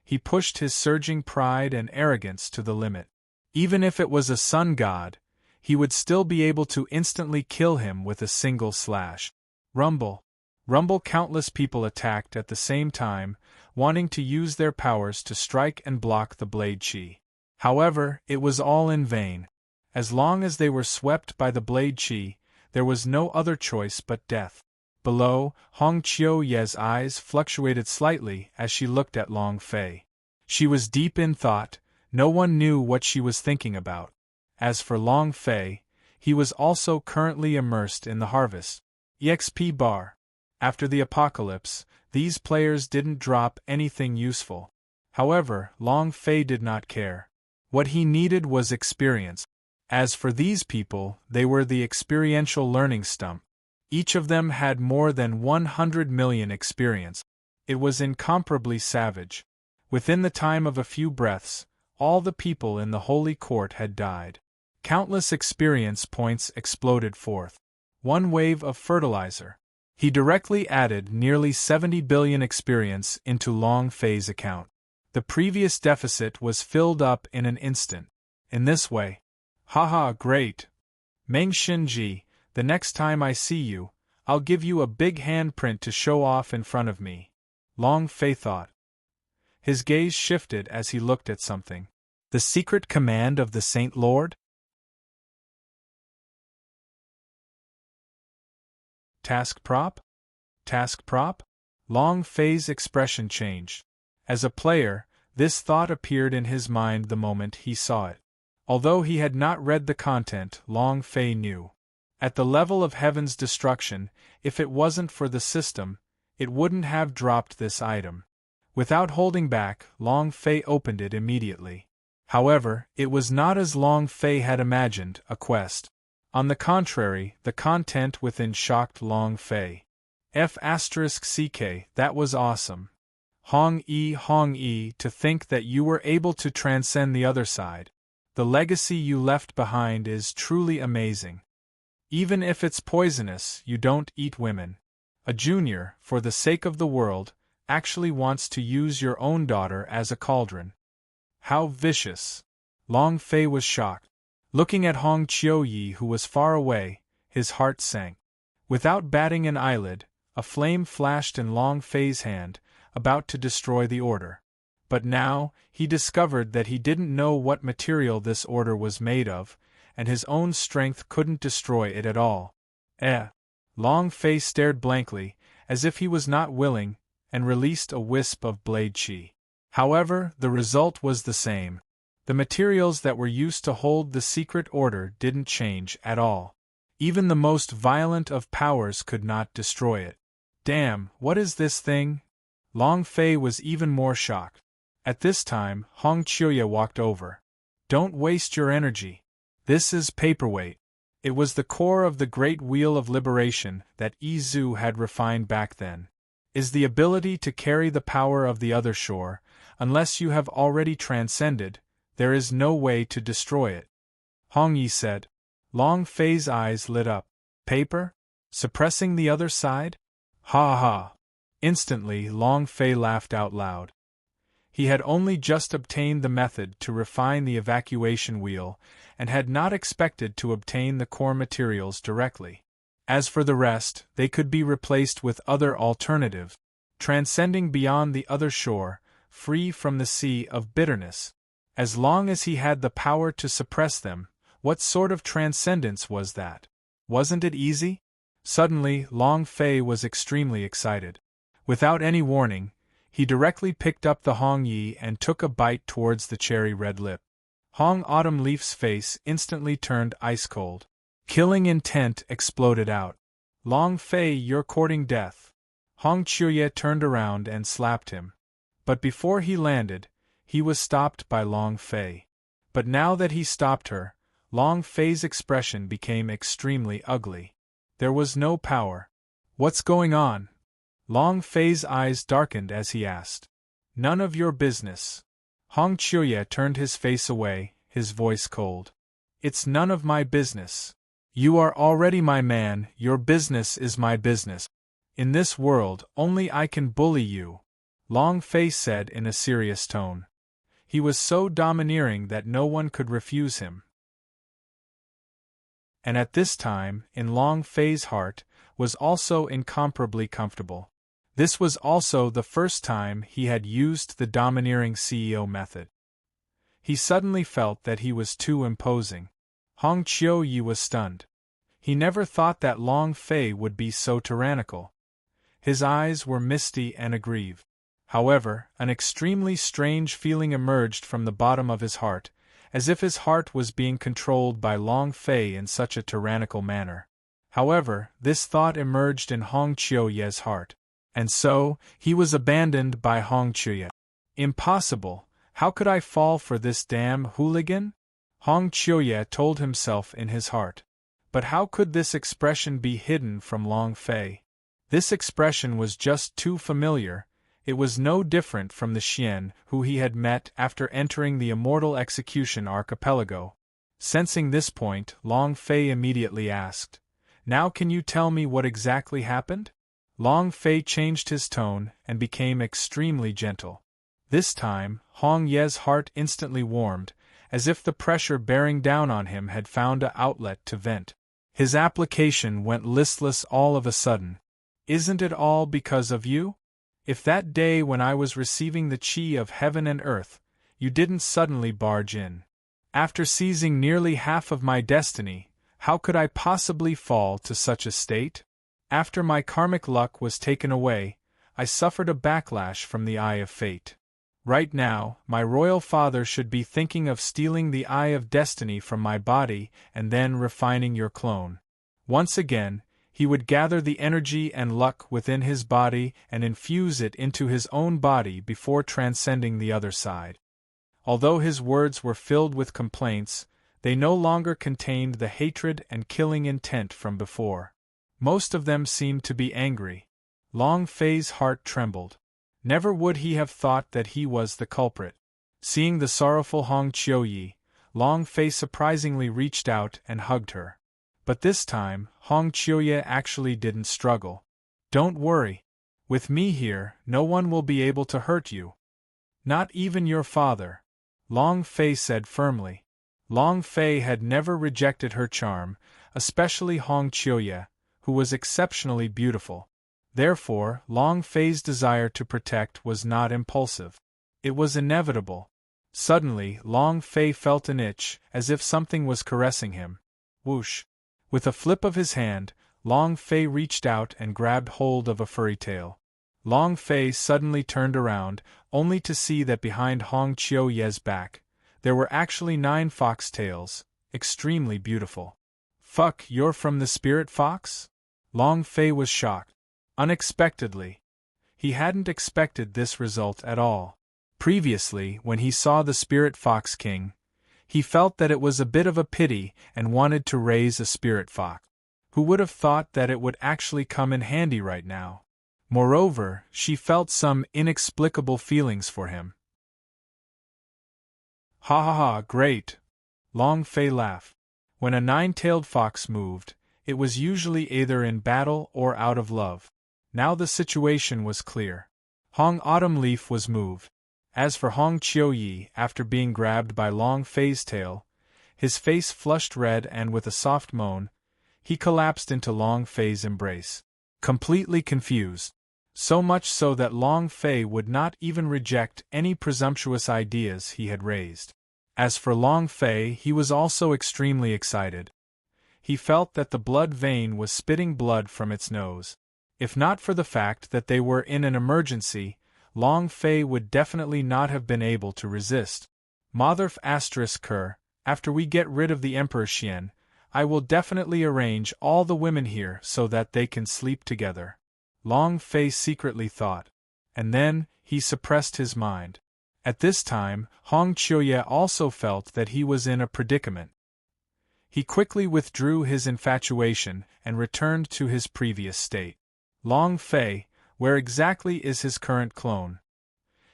He pushed his surging pride and arrogance to the limit. Even if it was a sun god, he would still be able to instantly kill him with a single slash. Rumble. Rumble. Countless people attacked at the same time, wanting to use their powers to strike and block the blade chi. However, it was all in vain. As long as they were swept by the blade chi, there was no other choice but death. Below, Hong Chiu Ye's eyes fluctuated slightly as she looked at Long Fei. She was deep in thought. No one knew what she was thinking about. As for Long Fei, he was also currently immersed in the harvest. EXP bar. After the apocalypse, these players didn't drop anything useful. However, Long Fei did not care. What he needed was experience. As for these people, they were the experiential learning stump. Each of them had more than 100 million experience. It was incomparably savage. Within the time of a few breaths, all the people in the Holy Court had died. Countless experience points exploded forth. One wave of fertilizer. He directly added nearly 70 billion experience into Long Fei's account. The previous deficit was filled up in an instant. In this way. Haha, great. Meng Xinji, the next time I see you, I'll give you a big handprint to show off in front of me. Long Fei thought. His gaze shifted as he looked at something. The secret command of the Saint Lord? Task prop? Task prop? Long Fei's expression changed. As a player, this thought appeared in his mind the moment he saw it. Although he had not read the content, Long Fei knew. At the level of heaven's destruction, if it wasn't for the system, it wouldn't have dropped this item. Without holding back, Long Fei opened it immediately. However, it was not as Long Fei had imagined, a quest. On the contrary, the content within shocked Long Fei. F*CK, that was awesome. Hong Yi, to think that you were able to transcend the other side. The legacy you left behind is truly amazing. Even if it's poisonous, you don't eat women. A junior, for the sake of the world, actually wants to use your own daughter as a cauldron. How vicious! Long Fei was shocked. Looking at Hong Qiuyi, who was far away, his heart sank. Without batting an eyelid, a flame flashed in Long Fei's hand, about to destroy the order. But now, he discovered that he didn't know what material this order was made of, and his own strength couldn't destroy it at all. Long Fei stared blankly, as if he was not willing, and released a wisp of blade qi. However, the result was the same. The materials that were used to hold the secret order didn't change at all. Even the most violent of powers could not destroy it. Damn, what is this thing? Long Fei was even more shocked. At this time, Hong Qiuyi walked over. Don't waste your energy. This is paperweight. It was the core of the Great Wheel of Liberation that Yi Zhu had refined back then. Is the ability to carry the power of the other shore. Unless you have already transcended, there is no way to destroy it. Hong Yi said. Long Fei's eyes lit up. Paper? Suppressing the other side? Ha ha. Instantly, Long Fei laughed out loud. He had only just obtained the method to refine the evacuation wheel, and had not expected to obtain the core materials directly. As for the rest, they could be replaced with other alternatives, transcending beyond the other shore, free from the sea of bitterness. As long as he had the power to suppress them, what sort of transcendence was that? Wasn't it easy? Suddenly, Long Fei was extremely excited. Without any warning, he directly picked up the Hong Yi and took a bite towards the cherry red lip. Hong Autumn Leaf's face instantly turned ice cold. Killing intent exploded out. Long Fei, you're courting death. Hong Qiuyi turned around and slapped him. But before he landed, he was stopped by Long Fei. But now that he stopped her, Long Fei's expression became extremely ugly. There was no power. What's going on? Long Fei's eyes darkened as he asked. None of your business. Hong Qiuyi turned his face away, his voice cold. It's none of my business. You are already my man, your business is my business. In this world, only I can bully you, Long Fei said in a serious tone. He was so domineering that no one could refuse him. And at this time, in Long Fei's heart, was also incomparably comfortable. This was also the first time he had used the domineering CEO method. He suddenly felt that he was too imposing. Hong Qiuyi was stunned. He never thought that Long Fei would be so tyrannical. His eyes were misty and aggrieved. However, an extremely strange feeling emerged from the bottom of his heart, as if his heart was being controlled by Long Fei in such a tyrannical manner. However, this thought emerged in Hong Qiuyi's heart. And so, he was abandoned by Hong Qiuyi. Impossible! How could I fall for this damn hooligan? Hong Qiuyi told himself in his heart. But how could this expression be hidden from Long Fei? This expression was just too familiar. It was no different from the Xian who he had met after entering the Immortal Execution Archipelago. Sensing this point, Long Fei immediately asked, Now can you tell me what exactly happened? Long Fei changed his tone and became extremely gentle. This time, Hong Ye's heart instantly warmed, as if the pressure bearing down on him had found an outlet to vent. His application went listless all of a sudden. Isn't it all because of you? If that day when I was receiving the chi of heaven and earth, you didn't suddenly barge in. After seizing nearly half of my destiny, how could I possibly fall to such a state? After my karmic luck was taken away, I suffered a backlash from the eye of fate. Right now, my royal father should be thinking of stealing the eye of destiny from my body and then refining your clone. Once again, he would gather the energy and luck within his body and infuse it into his own body before transcending the other side. Although his words were filled with complaints, they no longer contained the hatred and killing intent from before. Most of them seemed to be angry. Long Fei's heart trembled. Never would he have thought that he was the culprit. Seeing the sorrowful Hong Chiuyi, Long Fei surprisingly reached out and hugged her. But this time, Hong Chiuyi actually didn't struggle. Don't worry. With me here, no one will be able to hurt you. Not even your father, Long Fei said firmly. Long Fei had never rejected her charm, especially Hong Chiuyi, who was exceptionally beautiful. Therefore, Long Fei's desire to protect was not impulsive. It was inevitable. Suddenly, Long Fei felt an itch, as if something was caressing him. Whoosh! With a flip of his hand, Long Fei reached out and grabbed hold of a furry tail. Long Fei suddenly turned around, only to see that behind Hong Chiuyi's back, there were actually 9 fox tails, extremely beautiful. Fuck, you're from the spirit fox? Long Fei was shocked. Unexpectedly. He hadn't expected this result at all. Previously, when he saw the spirit fox king, he felt that it was a bit of a pity and wanted to raise a spirit fox. Who would have thought that it would actually come in handy right now? Moreover, she felt some inexplicable feelings for him. Ha ha ha, great! Long Fei laughed. When a 9-tailed fox moved, it was usually either in battle or out of love. Now the situation was clear. Hong Autumn Leaf was moved. As for Hong Chiuyi, after being grabbed by Long Fei's tail, his face flushed red and with a soft moan, he collapsed into Long Fei's embrace. Completely confused. So much so that Long Fei would not even reject any presumptuous ideas he had raised. As for Long Fei, he was also extremely excited. He felt that the blood vein was spitting blood from its nose. If not for the fact that they were in an emergency, Long Fei would definitely not have been able to resist. Motherf *Ker, after we get rid of the Emperor Xian, I will definitely arrange all the women here so that they can sleep together. Long Fei secretly thought. And then, he suppressed his mind. At this time, Hong Chiuyi also felt that he was in a predicament. He quickly withdrew his infatuation and returned to his previous state. Long Fei, where exactly is his current clone?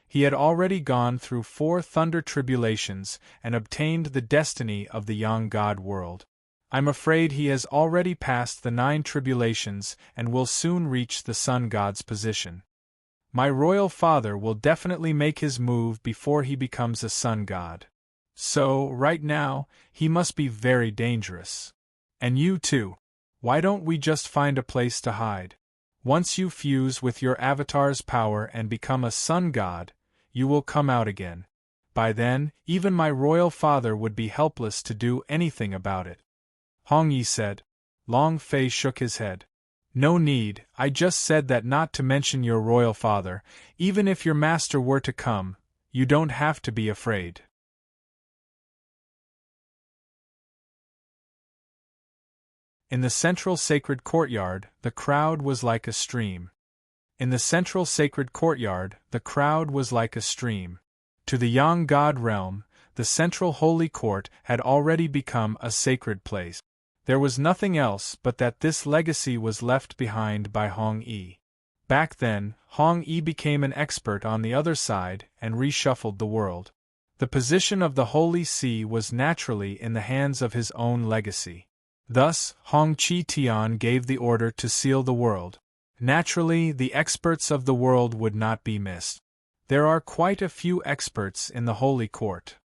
He had already gone through 4 thunder tribulations and obtained the destiny of the young god world. I'm afraid he has already passed the 9 tribulations and will soon reach the sun god's position. My royal father will definitely make his move before he becomes a sun god. So, right now, he must be very dangerous. And you too. Why don't we just find a place to hide? Once you fuse with your avatar's power and become a sun god, you will come out again. By then, even my royal father would be helpless to do anything about it. Hong Yi said. Long Fei shook his head. No need, I just said that not to mention your royal father, even if your master were to come, you don't have to be afraid. In the central sacred courtyard, the crowd was like a stream. In the central sacred courtyard, the crowd was like a stream. To the Yang God realm, the central holy court had already become a sacred place. There was nothing else but that this legacy was left behind by Hong Yi. Back then, Hong Yi became an expert on the other side and reshuffled the world. The position of the Holy See was naturally in the hands of his own legacy. Thus, Hong Chi Tian gave the order to seal the world. Naturally, the experts of the world would not be missed. There are quite a few experts in the Holy Court.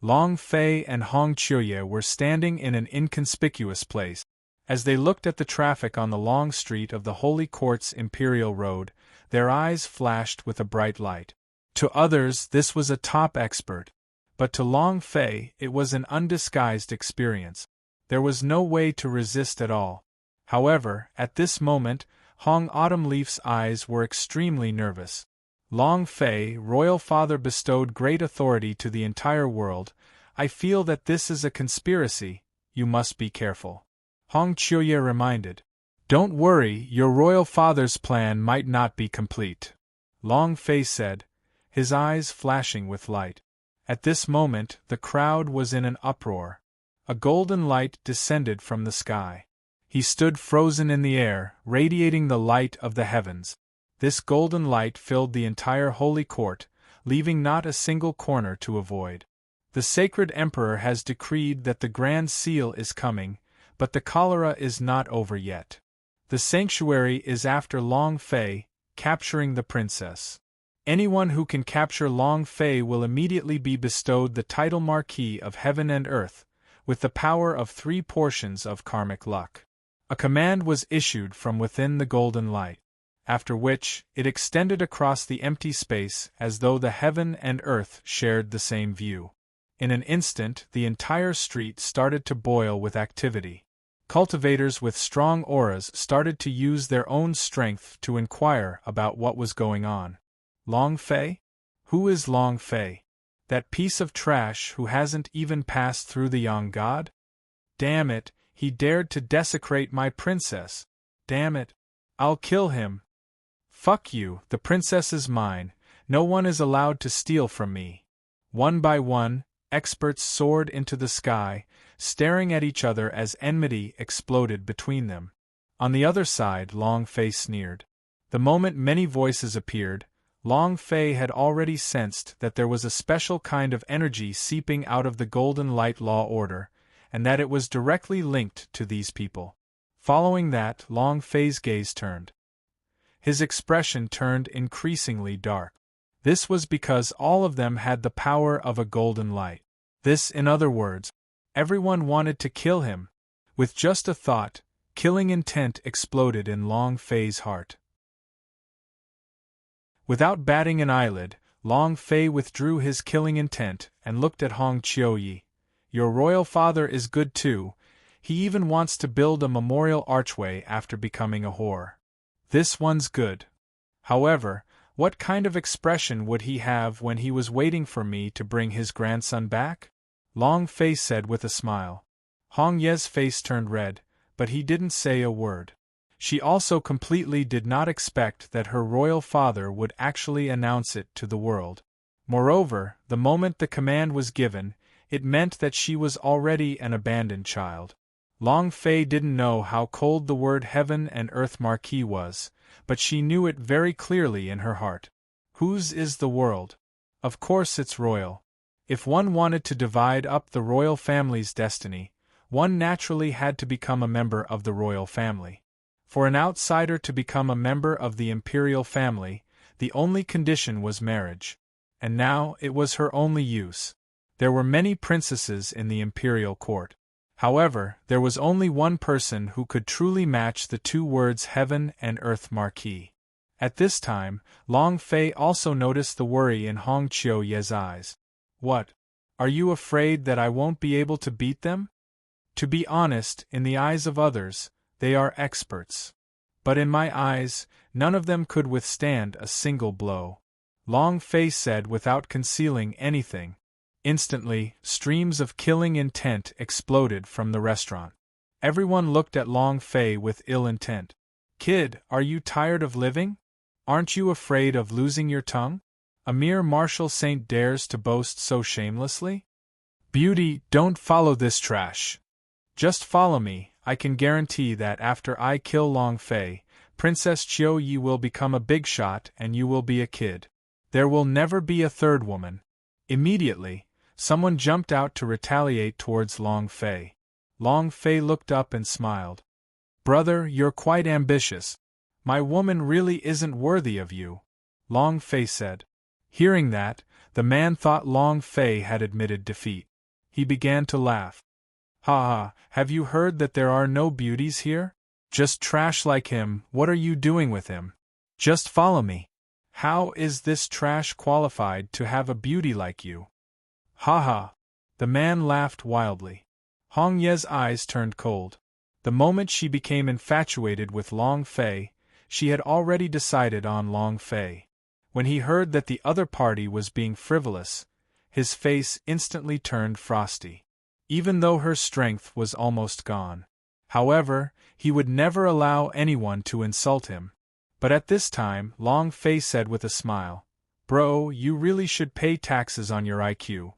Long Fei and Hong Qiuye were standing in an inconspicuous place. As they looked at the traffic on the long street of the Holy Court's Imperial Road, their eyes flashed with a bright light. To others, this was a top expert, but to Long Fei, it was an undisguised experience. There was no way to resist at all. However, at this moment, Hong Autumnleaf's eyes were extremely nervous. Long Fei, Royal Father bestowed great authority to the entire world. I feel that this is a conspiracy. You must be careful. Hong Qiuye reminded. Don't worry, your Royal Father's plan might not be complete. Long Fei said, his eyes flashing with light. At this moment, the crowd was in an uproar. A golden light descended from the sky. He stood frozen in the air, radiating the light of the heavens. This golden light filled the entire Holy Court, leaving not a single corner to avoid. The sacred emperor has decreed that the Grand Seal is coming, but the cholera is not over yet. The sanctuary is after Long Fei, capturing the princess. Anyone who can capture Long Fei will immediately be bestowed the title Marquis of Heaven and Earth, with the power of 3 portions of karmic luck. A command was issued from within the golden light, after which it extended across the empty space as though the heaven and earth shared the same view. In an instant, the entire street started to boil with activity. Cultivators with strong auras started to use their own strength to inquire about what was going on. Long Fei? Who is Long Fei? That piece of trash who hasn't even passed through the Young God? Damn it, he dared to desecrate my princess. Damn it. I'll kill him. Fuck you, the princess is mine, no one is allowed to steal from me. One by one, experts soared into the sky, staring at each other as enmity exploded between them. On the other side, Long Fei sneered. The moment many voices appeared, Long Fei had already sensed that there was a special kind of energy seeping out of the Golden Light Law Order, and that it was directly linked to these people. Following that, Long Fei's gaze turned. His expression turned increasingly dark. This was because all of them had the power of a golden light. This, in other words, everyone wanted to kill him. With just a thought, killing intent exploded in Long Fei's heart. Without batting an eyelid, Long Fei withdrew his killing intent and looked at Hong Qiuye. Your royal father is good too. He even wants to build a memorial archway after becoming a whore. This one's good. However, what kind of expression would he have when he was waiting for me to bring his grandson back? Long Fei said with a smile. Hong Ye's face turned red, but he didn't say a word. She also completely did not expect that her royal father would actually announce it to the world. Moreover, the moment the command was given, it meant that she was already an abandoned child. Long Fei didn't know how cold the word Heaven and Earth Marquis was, but she knew it very clearly in her heart. Whose is the world? Of course it's royal. If one wanted to divide up the royal family's destiny, one naturally had to become a member of the royal family. For an outsider to become a member of the imperial family, the only condition was marriage. And now it was her only use. There were many princesses in the imperial court. However, there was only one person who could truly match the 2 words Heaven and Earth Marquis. At this time, Long Fei also noticed the worry in Hong Qiuye's eyes. What? Are you afraid that I won't be able to beat them? To be honest, in the eyes of others, they are experts. But in my eyes, none of them could withstand a single blow. Long Fei said without concealing anything. Instantly, streams of killing intent exploded from the restaurant. Everyone looked at Long Fei with ill intent. Kid, are you tired of living? Aren't you afraid of losing your tongue? A mere martial saint dares to boast so shamelessly? Beauty, don't follow this trash. Just follow me. I can guarantee that after I kill Long Fei, Princess Qiuye will become a big shot and you will be a kid. There will never be a third woman. Immediately, someone jumped out to retaliate towards Long Fei. Long Fei looked up and smiled. Brother, you're quite ambitious. My woman really isn't worthy of you, Long Fei said. Hearing that, the man thought Long Fei had admitted defeat. He began to laugh. Ha ha, have you heard that there are no beauties here? Just trash like him. What are you doing with him? Just follow me. How is this trash qualified to have a beauty like you? Ha ha. The man laughed wildly. Hong Ye's eyes turned cold. The moment she became infatuated with Long Fei, she had already decided on Long Fei. When he heard that the other party was being frivolous, his face instantly turned frosty. Even though her strength was almost gone. However, he would never allow anyone to insult him. But at this time, Long Fei said with a smile, Bro, you really should pay taxes on your IQ.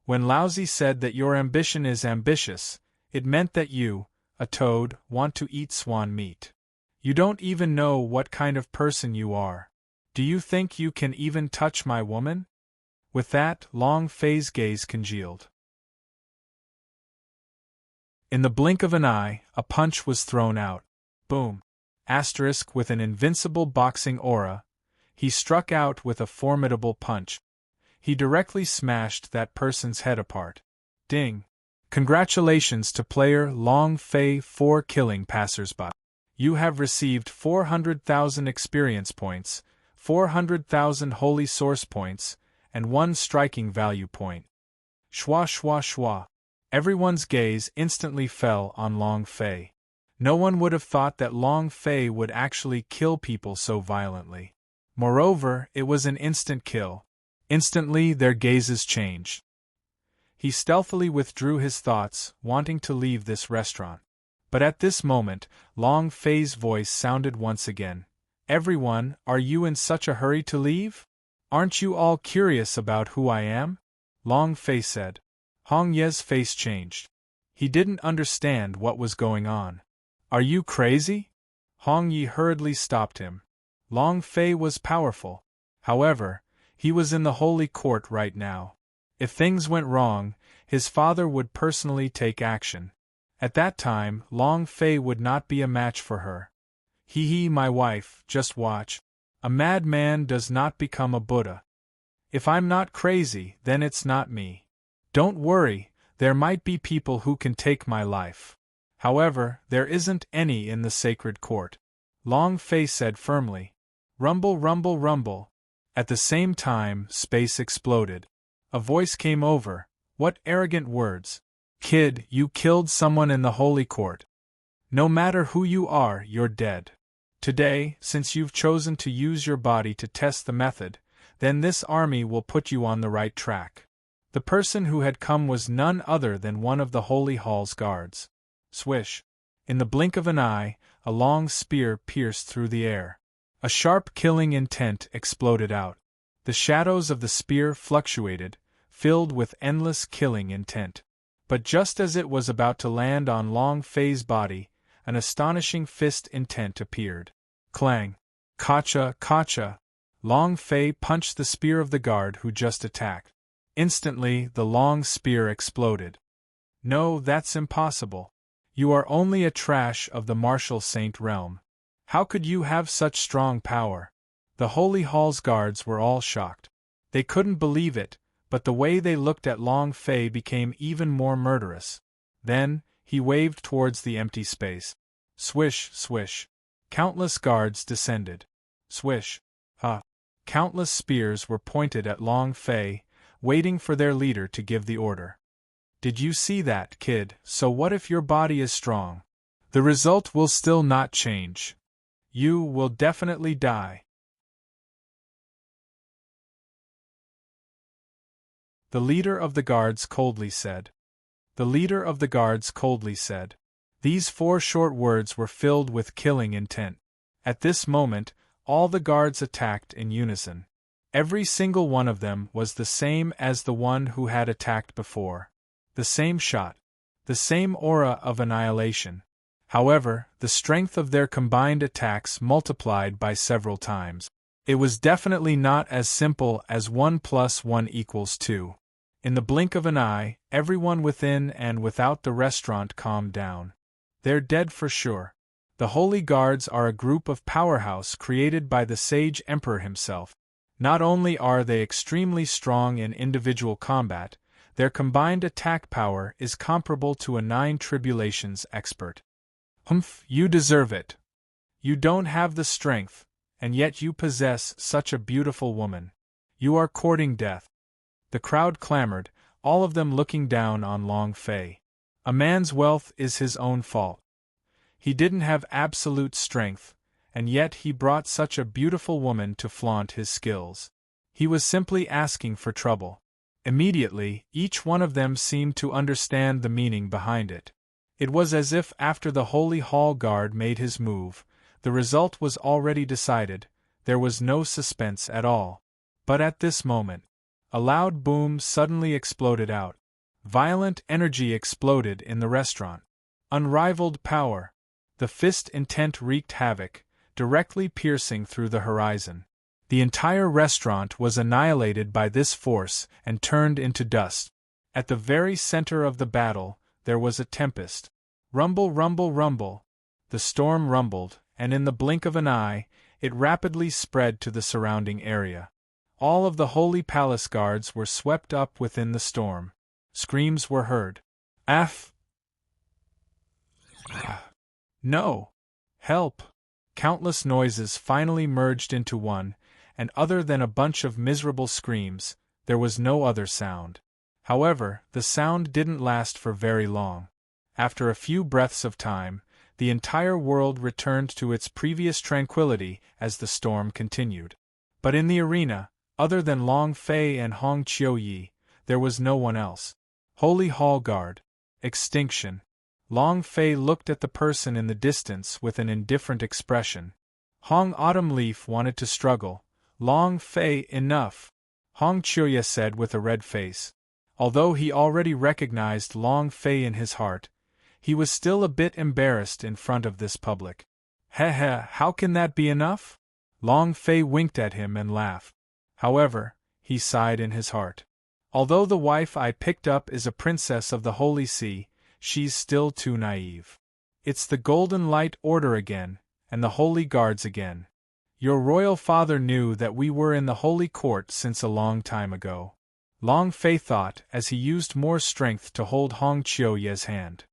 When Laozi said that your ambition is ambitious, it meant that you, a toad, want to eat swan meat. You don't even know what kind of person you are. Do you think you can even touch my woman? With that, Long Fei's gaze congealed. In the blink of an eye, a punch was thrown out. Boom. Asterisk with an invincible boxing aura, he struck out with a formidable punch. He directly smashed that person's head apart. Ding. Congratulations to player Long Fei for killing passersby. You have received 400,000 experience points, 400,000 holy source points, and 1 striking value point. Schwa schwa schwa. Everyone's gaze instantly fell on Long Fei. No one would have thought that Long Fei would actually kill people so violently. Moreover, it was an instant kill. Instantly, their gazes changed. He stealthily withdrew his thoughts, wanting to leave this restaurant. But at this moment, Long Fei's voice sounded once again. Everyone, are you in such a hurry to leave? Aren't you all curious about who I am? Long Fei said. Hong Ye's face changed. He didn't understand what was going on. Are you crazy? Hong Ye hurriedly stopped him. Long Fei was powerful. However, he was in the holy court right now. If things went wrong, his father would personally take action. At that time, Long Fei would not be a match for her. Hee hee, my wife, just watch. A madman does not become a Buddha. If I'm not crazy, then it's not me. Don't worry, there might be people who can take my life. However, there isn't any in the sacred court. Long Fei said firmly. Rumble, rumble, rumble. At the same time, space exploded. A voice came over. What arrogant words. Kid, you killed someone in the holy court. No matter who you are, you're dead. Today, since you've chosen to use your body to test the method, then this army will put you on the right track. The person who had come was none other than one of the Holy Hall's guards. Swish. In the blink of an eye, a long spear pierced through the air. A sharp killing intent exploded out. The shadows of the spear fluctuated, filled with endless killing intent. But just as it was about to land on Long Fei's body, an astonishing fist intent appeared. Clang. Kacha, kacha. Long Fei punched the spear of the guard who just attacked. Instantly, the long spear exploded. No, that's impossible. You are only a trash of the martial saint realm. How could you have such strong power? The Holy Hall's guards were all shocked. They couldn't believe it, but the way they looked at Long Fei became even more murderous. Then, he waved towards the empty space. Swish, swish. Countless guards descended. Swish. Countless spears were pointed at Long Fei, waiting for their leader to give the order. Did you see that, kid? So what if your body is strong? The result will still not change. You will definitely die. The leader of the guards coldly said. The leader of the guards coldly said. These 4 short words were filled with killing intent. At this moment, all the guards attacked in unison. Every single one of them was the same as the one who had attacked before. The same shot. The same aura of annihilation. However, the strength of their combined attacks multiplied by several times. It was definitely not as simple as 1 + 1 = 2. In the blink of an eye, everyone within and without the restaurant calmed down. They're dead for sure. The Holy Guards are a group of powerhouse created by the sage emperor himself. Not only are they extremely strong in individual combat, their combined attack power is comparable to a 9 tribulations expert. Humph, you deserve it. You don't have the strength, and yet you possess such a beautiful woman. You are courting death. The crowd clamored, all of them looking down on Long Fei. A man's wealth is his own fault. He didn't have absolute strength, and yet he brought such a beautiful woman to flaunt his skills. He was simply asking for trouble. Immediately, each one of them seemed to understand the meaning behind it. It was as if after the Holy Hall Guard made his move, the result was already decided, there was no suspense at all. But at this moment, a loud boom suddenly exploded out. Violent energy exploded in the restaurant. Unrivaled power. The fist intent wreaked havoc, directly piercing through the horizon. The entire restaurant was annihilated by this force and turned into dust. At the very center of the battle, there was a tempest. Rumble, rumble, rumble. The storm rumbled, and in the blink of an eye, it rapidly spread to the surrounding area. All of the Holy Palace guards were swept up within the storm. Screams were heard. Aff! No! Help! Countless noises finally merged into one, and other than a bunch of miserable screams, there was no other sound. However, the sound didn't last for very long. After a few breaths of time, the entire world returned to its previous tranquility as the storm continued. But in the arena, other than Long Fei and Hong Qiuyi, there was no one else. Holy Hall Guard. Extinction. Long Fei looked at the person in the distance with an indifferent expression. Hong Autumn Leaf wanted to struggle. Long Fei, enough, Hong Qiuyi said with a red face. Although he already recognized Long Fei in his heart, he was still a bit embarrassed in front of this public. Heh, how can that be enough? Long Fei winked at him and laughed. However, he sighed in his heart. Although the wife I picked up is a princess of the Holy See, she's still too naive. It's the Golden Light Order again, and the Holy Guards again. Your royal father knew that we were in the Holy Court since a long time ago. Long Fei thought as he used more strength to hold Hong Qiuyi's hand.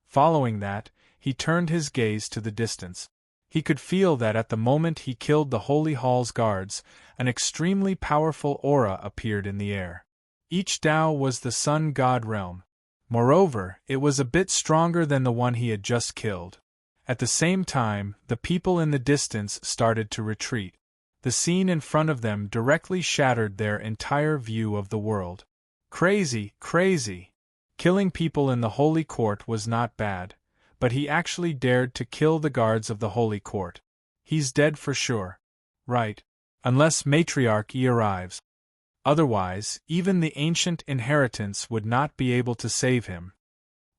Following that, he turned his gaze to the distance. He could feel that at the moment he killed the Holy Hall's guards, an extremely powerful aura appeared in the air. Each Dao was the Sun God realm. Moreover, it was a bit stronger than the one he had just killed. At the same time, the people in the distance started to retreat. The scene in front of them directly shattered their entire view of the world. Crazy, crazy! Killing people in the Holy Court was not bad, but he actually dared to kill the guards of the Holy Court. He's dead for sure. Right. Unless Matriarch Yi arrives. Otherwise, even the ancient inheritance would not be able to save him.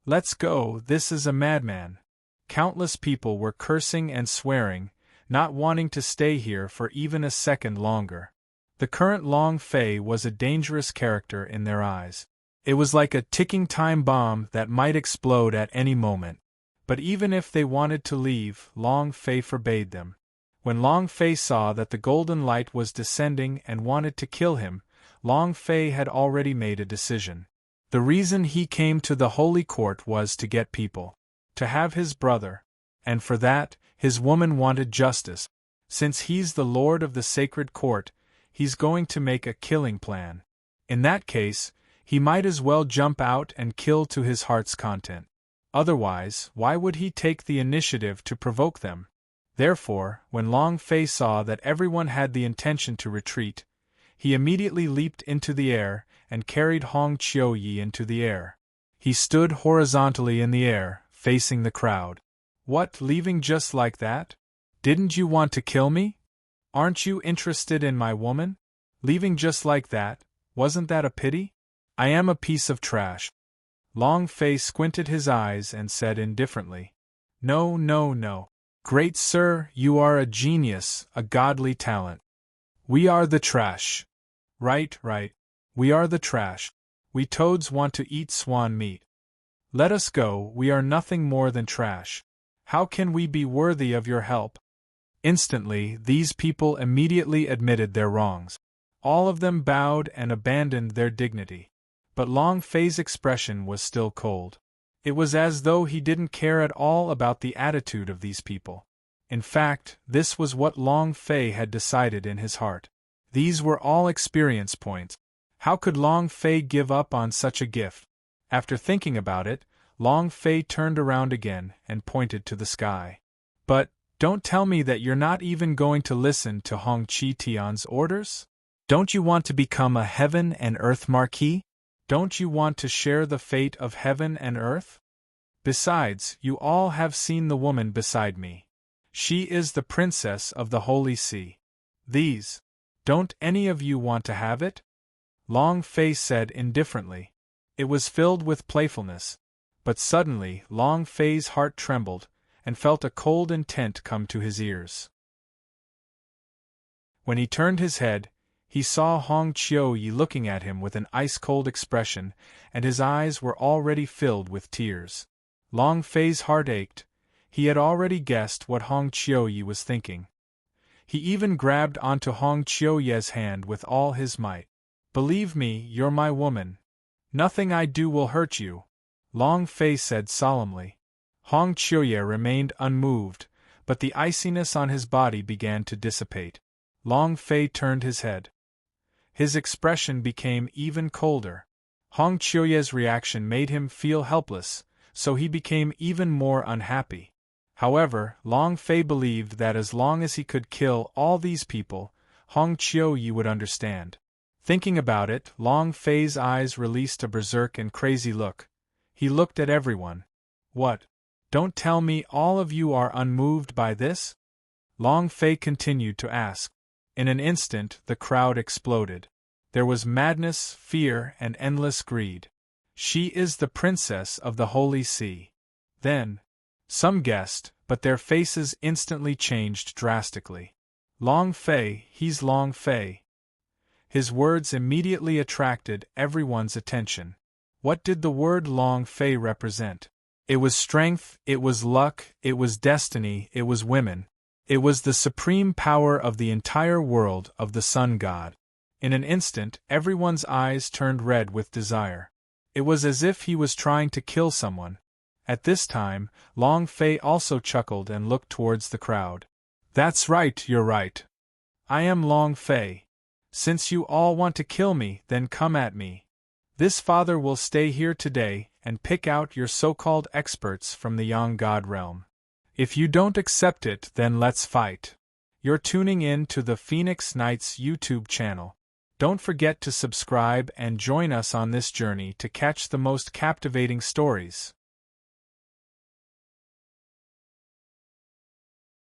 Let's go, this is a madman. Countless people were cursing and swearing, not wanting to stay here for even a second longer. The current Long Fei was a dangerous character in their eyes. It was like a ticking time bomb that might explode at any moment. But even if they wanted to leave, Long Fei forbade them. When Long Fei saw that the golden light was descending and wanted to kill him, Long Fei had already made a decision. The reason he came to the Holy Court was to get people. To have his brother. And for that, his woman wanted justice. Since he's the Lord of the Sacred Court, he's going to make a killing plan. In that case, he might as well jump out and kill to his heart's content. Otherwise, why would he take the initiative to provoke them? Therefore, when Long Fei saw that everyone had the intention to retreat, he immediately leaped into the air and carried Hong Qiuyi into the air. He stood horizontally in the air, facing the crowd. What, leaving just like that? Didn't you want to kill me? Aren't you interested in my woman? Leaving just like that, wasn't that a pity? I am a piece of trash. Long Fei squinted his eyes and said indifferently. No, no, no. Great sir, you are a genius, a godly talent. We are the trash. Right. We are the trash. We toads want to eat swan meat. Let us go, we are nothing more than trash. How can we be worthy of your help? Instantly, these people immediately admitted their wrongs. All of them bowed and abandoned their dignity. But Long Fei's expression was still cold. It was as though he didn't care at all about the attitude of these people. In fact, this was what Long Fei had decided in his heart. These were all experience points. How could Long Fei give up on such a gift? After thinking about it, Long Fei turned around again and pointed to the sky. But, don't tell me that you're not even going to listen to Hong Chi Tian's orders? Don't you want to become a heaven and earth marquis? Don't you want to share the fate of heaven and earth? Besides, you all have seen the woman beside me. She is the princess of the Holy See. Don't any of you want to have it? Long Fei said indifferently. It was filled with playfulness. But suddenly, Long Fei's heart trembled, and felt a cold intent come to his ears. When he turned his head, he saw Hong Chiu-yi looking at him with an ice-cold expression, and his eyes were already filled with tears. Long Fei's heart ached. He had already guessed what Hong Chiu-yi was thinking. He even grabbed onto Hong Chiu-yi's hand with all his might. "Believe me, you're my woman. Nothing I do will hurt you," Long Fei said solemnly. Hong Chiu-yi remained unmoved, but the iciness on his body began to dissipate. Long Fei turned his head. His expression became even colder. Hong Chiu-yi's reaction made him feel helpless, so he became even more unhappy. However, Long Fei believed that as long as he could kill all these people, Hong Chiu-yi would understand. Thinking about it, Long Fei's eyes released a berserk and crazy look. He looked at everyone. "What? Don't tell me all of you are unmoved by this?" Long Fei continued to ask. In an instant, the crowd exploded. There was madness, fear, and endless greed. "She is the princess of the Holy See." Then, some guessed, but their faces instantly changed drastically. "Long Fei, he's Long Fei." His words immediately attracted everyone's attention. What did the word Long Fei represent? It was strength, it was luck, it was destiny, it was women. It was the supreme power of the entire world of the Sun God. In an instant, everyone's eyes turned red with desire. It was as if he was trying to kill someone. At this time, Long Fei also chuckled and looked towards the crowd. "That's right, you're right. I am Long Fei. Since you all want to kill me, then come at me. This father will stay here today and pick out your so-called experts from the Yang God realm. If you don't accept it, then let's fight." You're tuning in to the Phoenix Knights YouTube channel. Don't forget to subscribe and join us on this journey to catch the most captivating stories.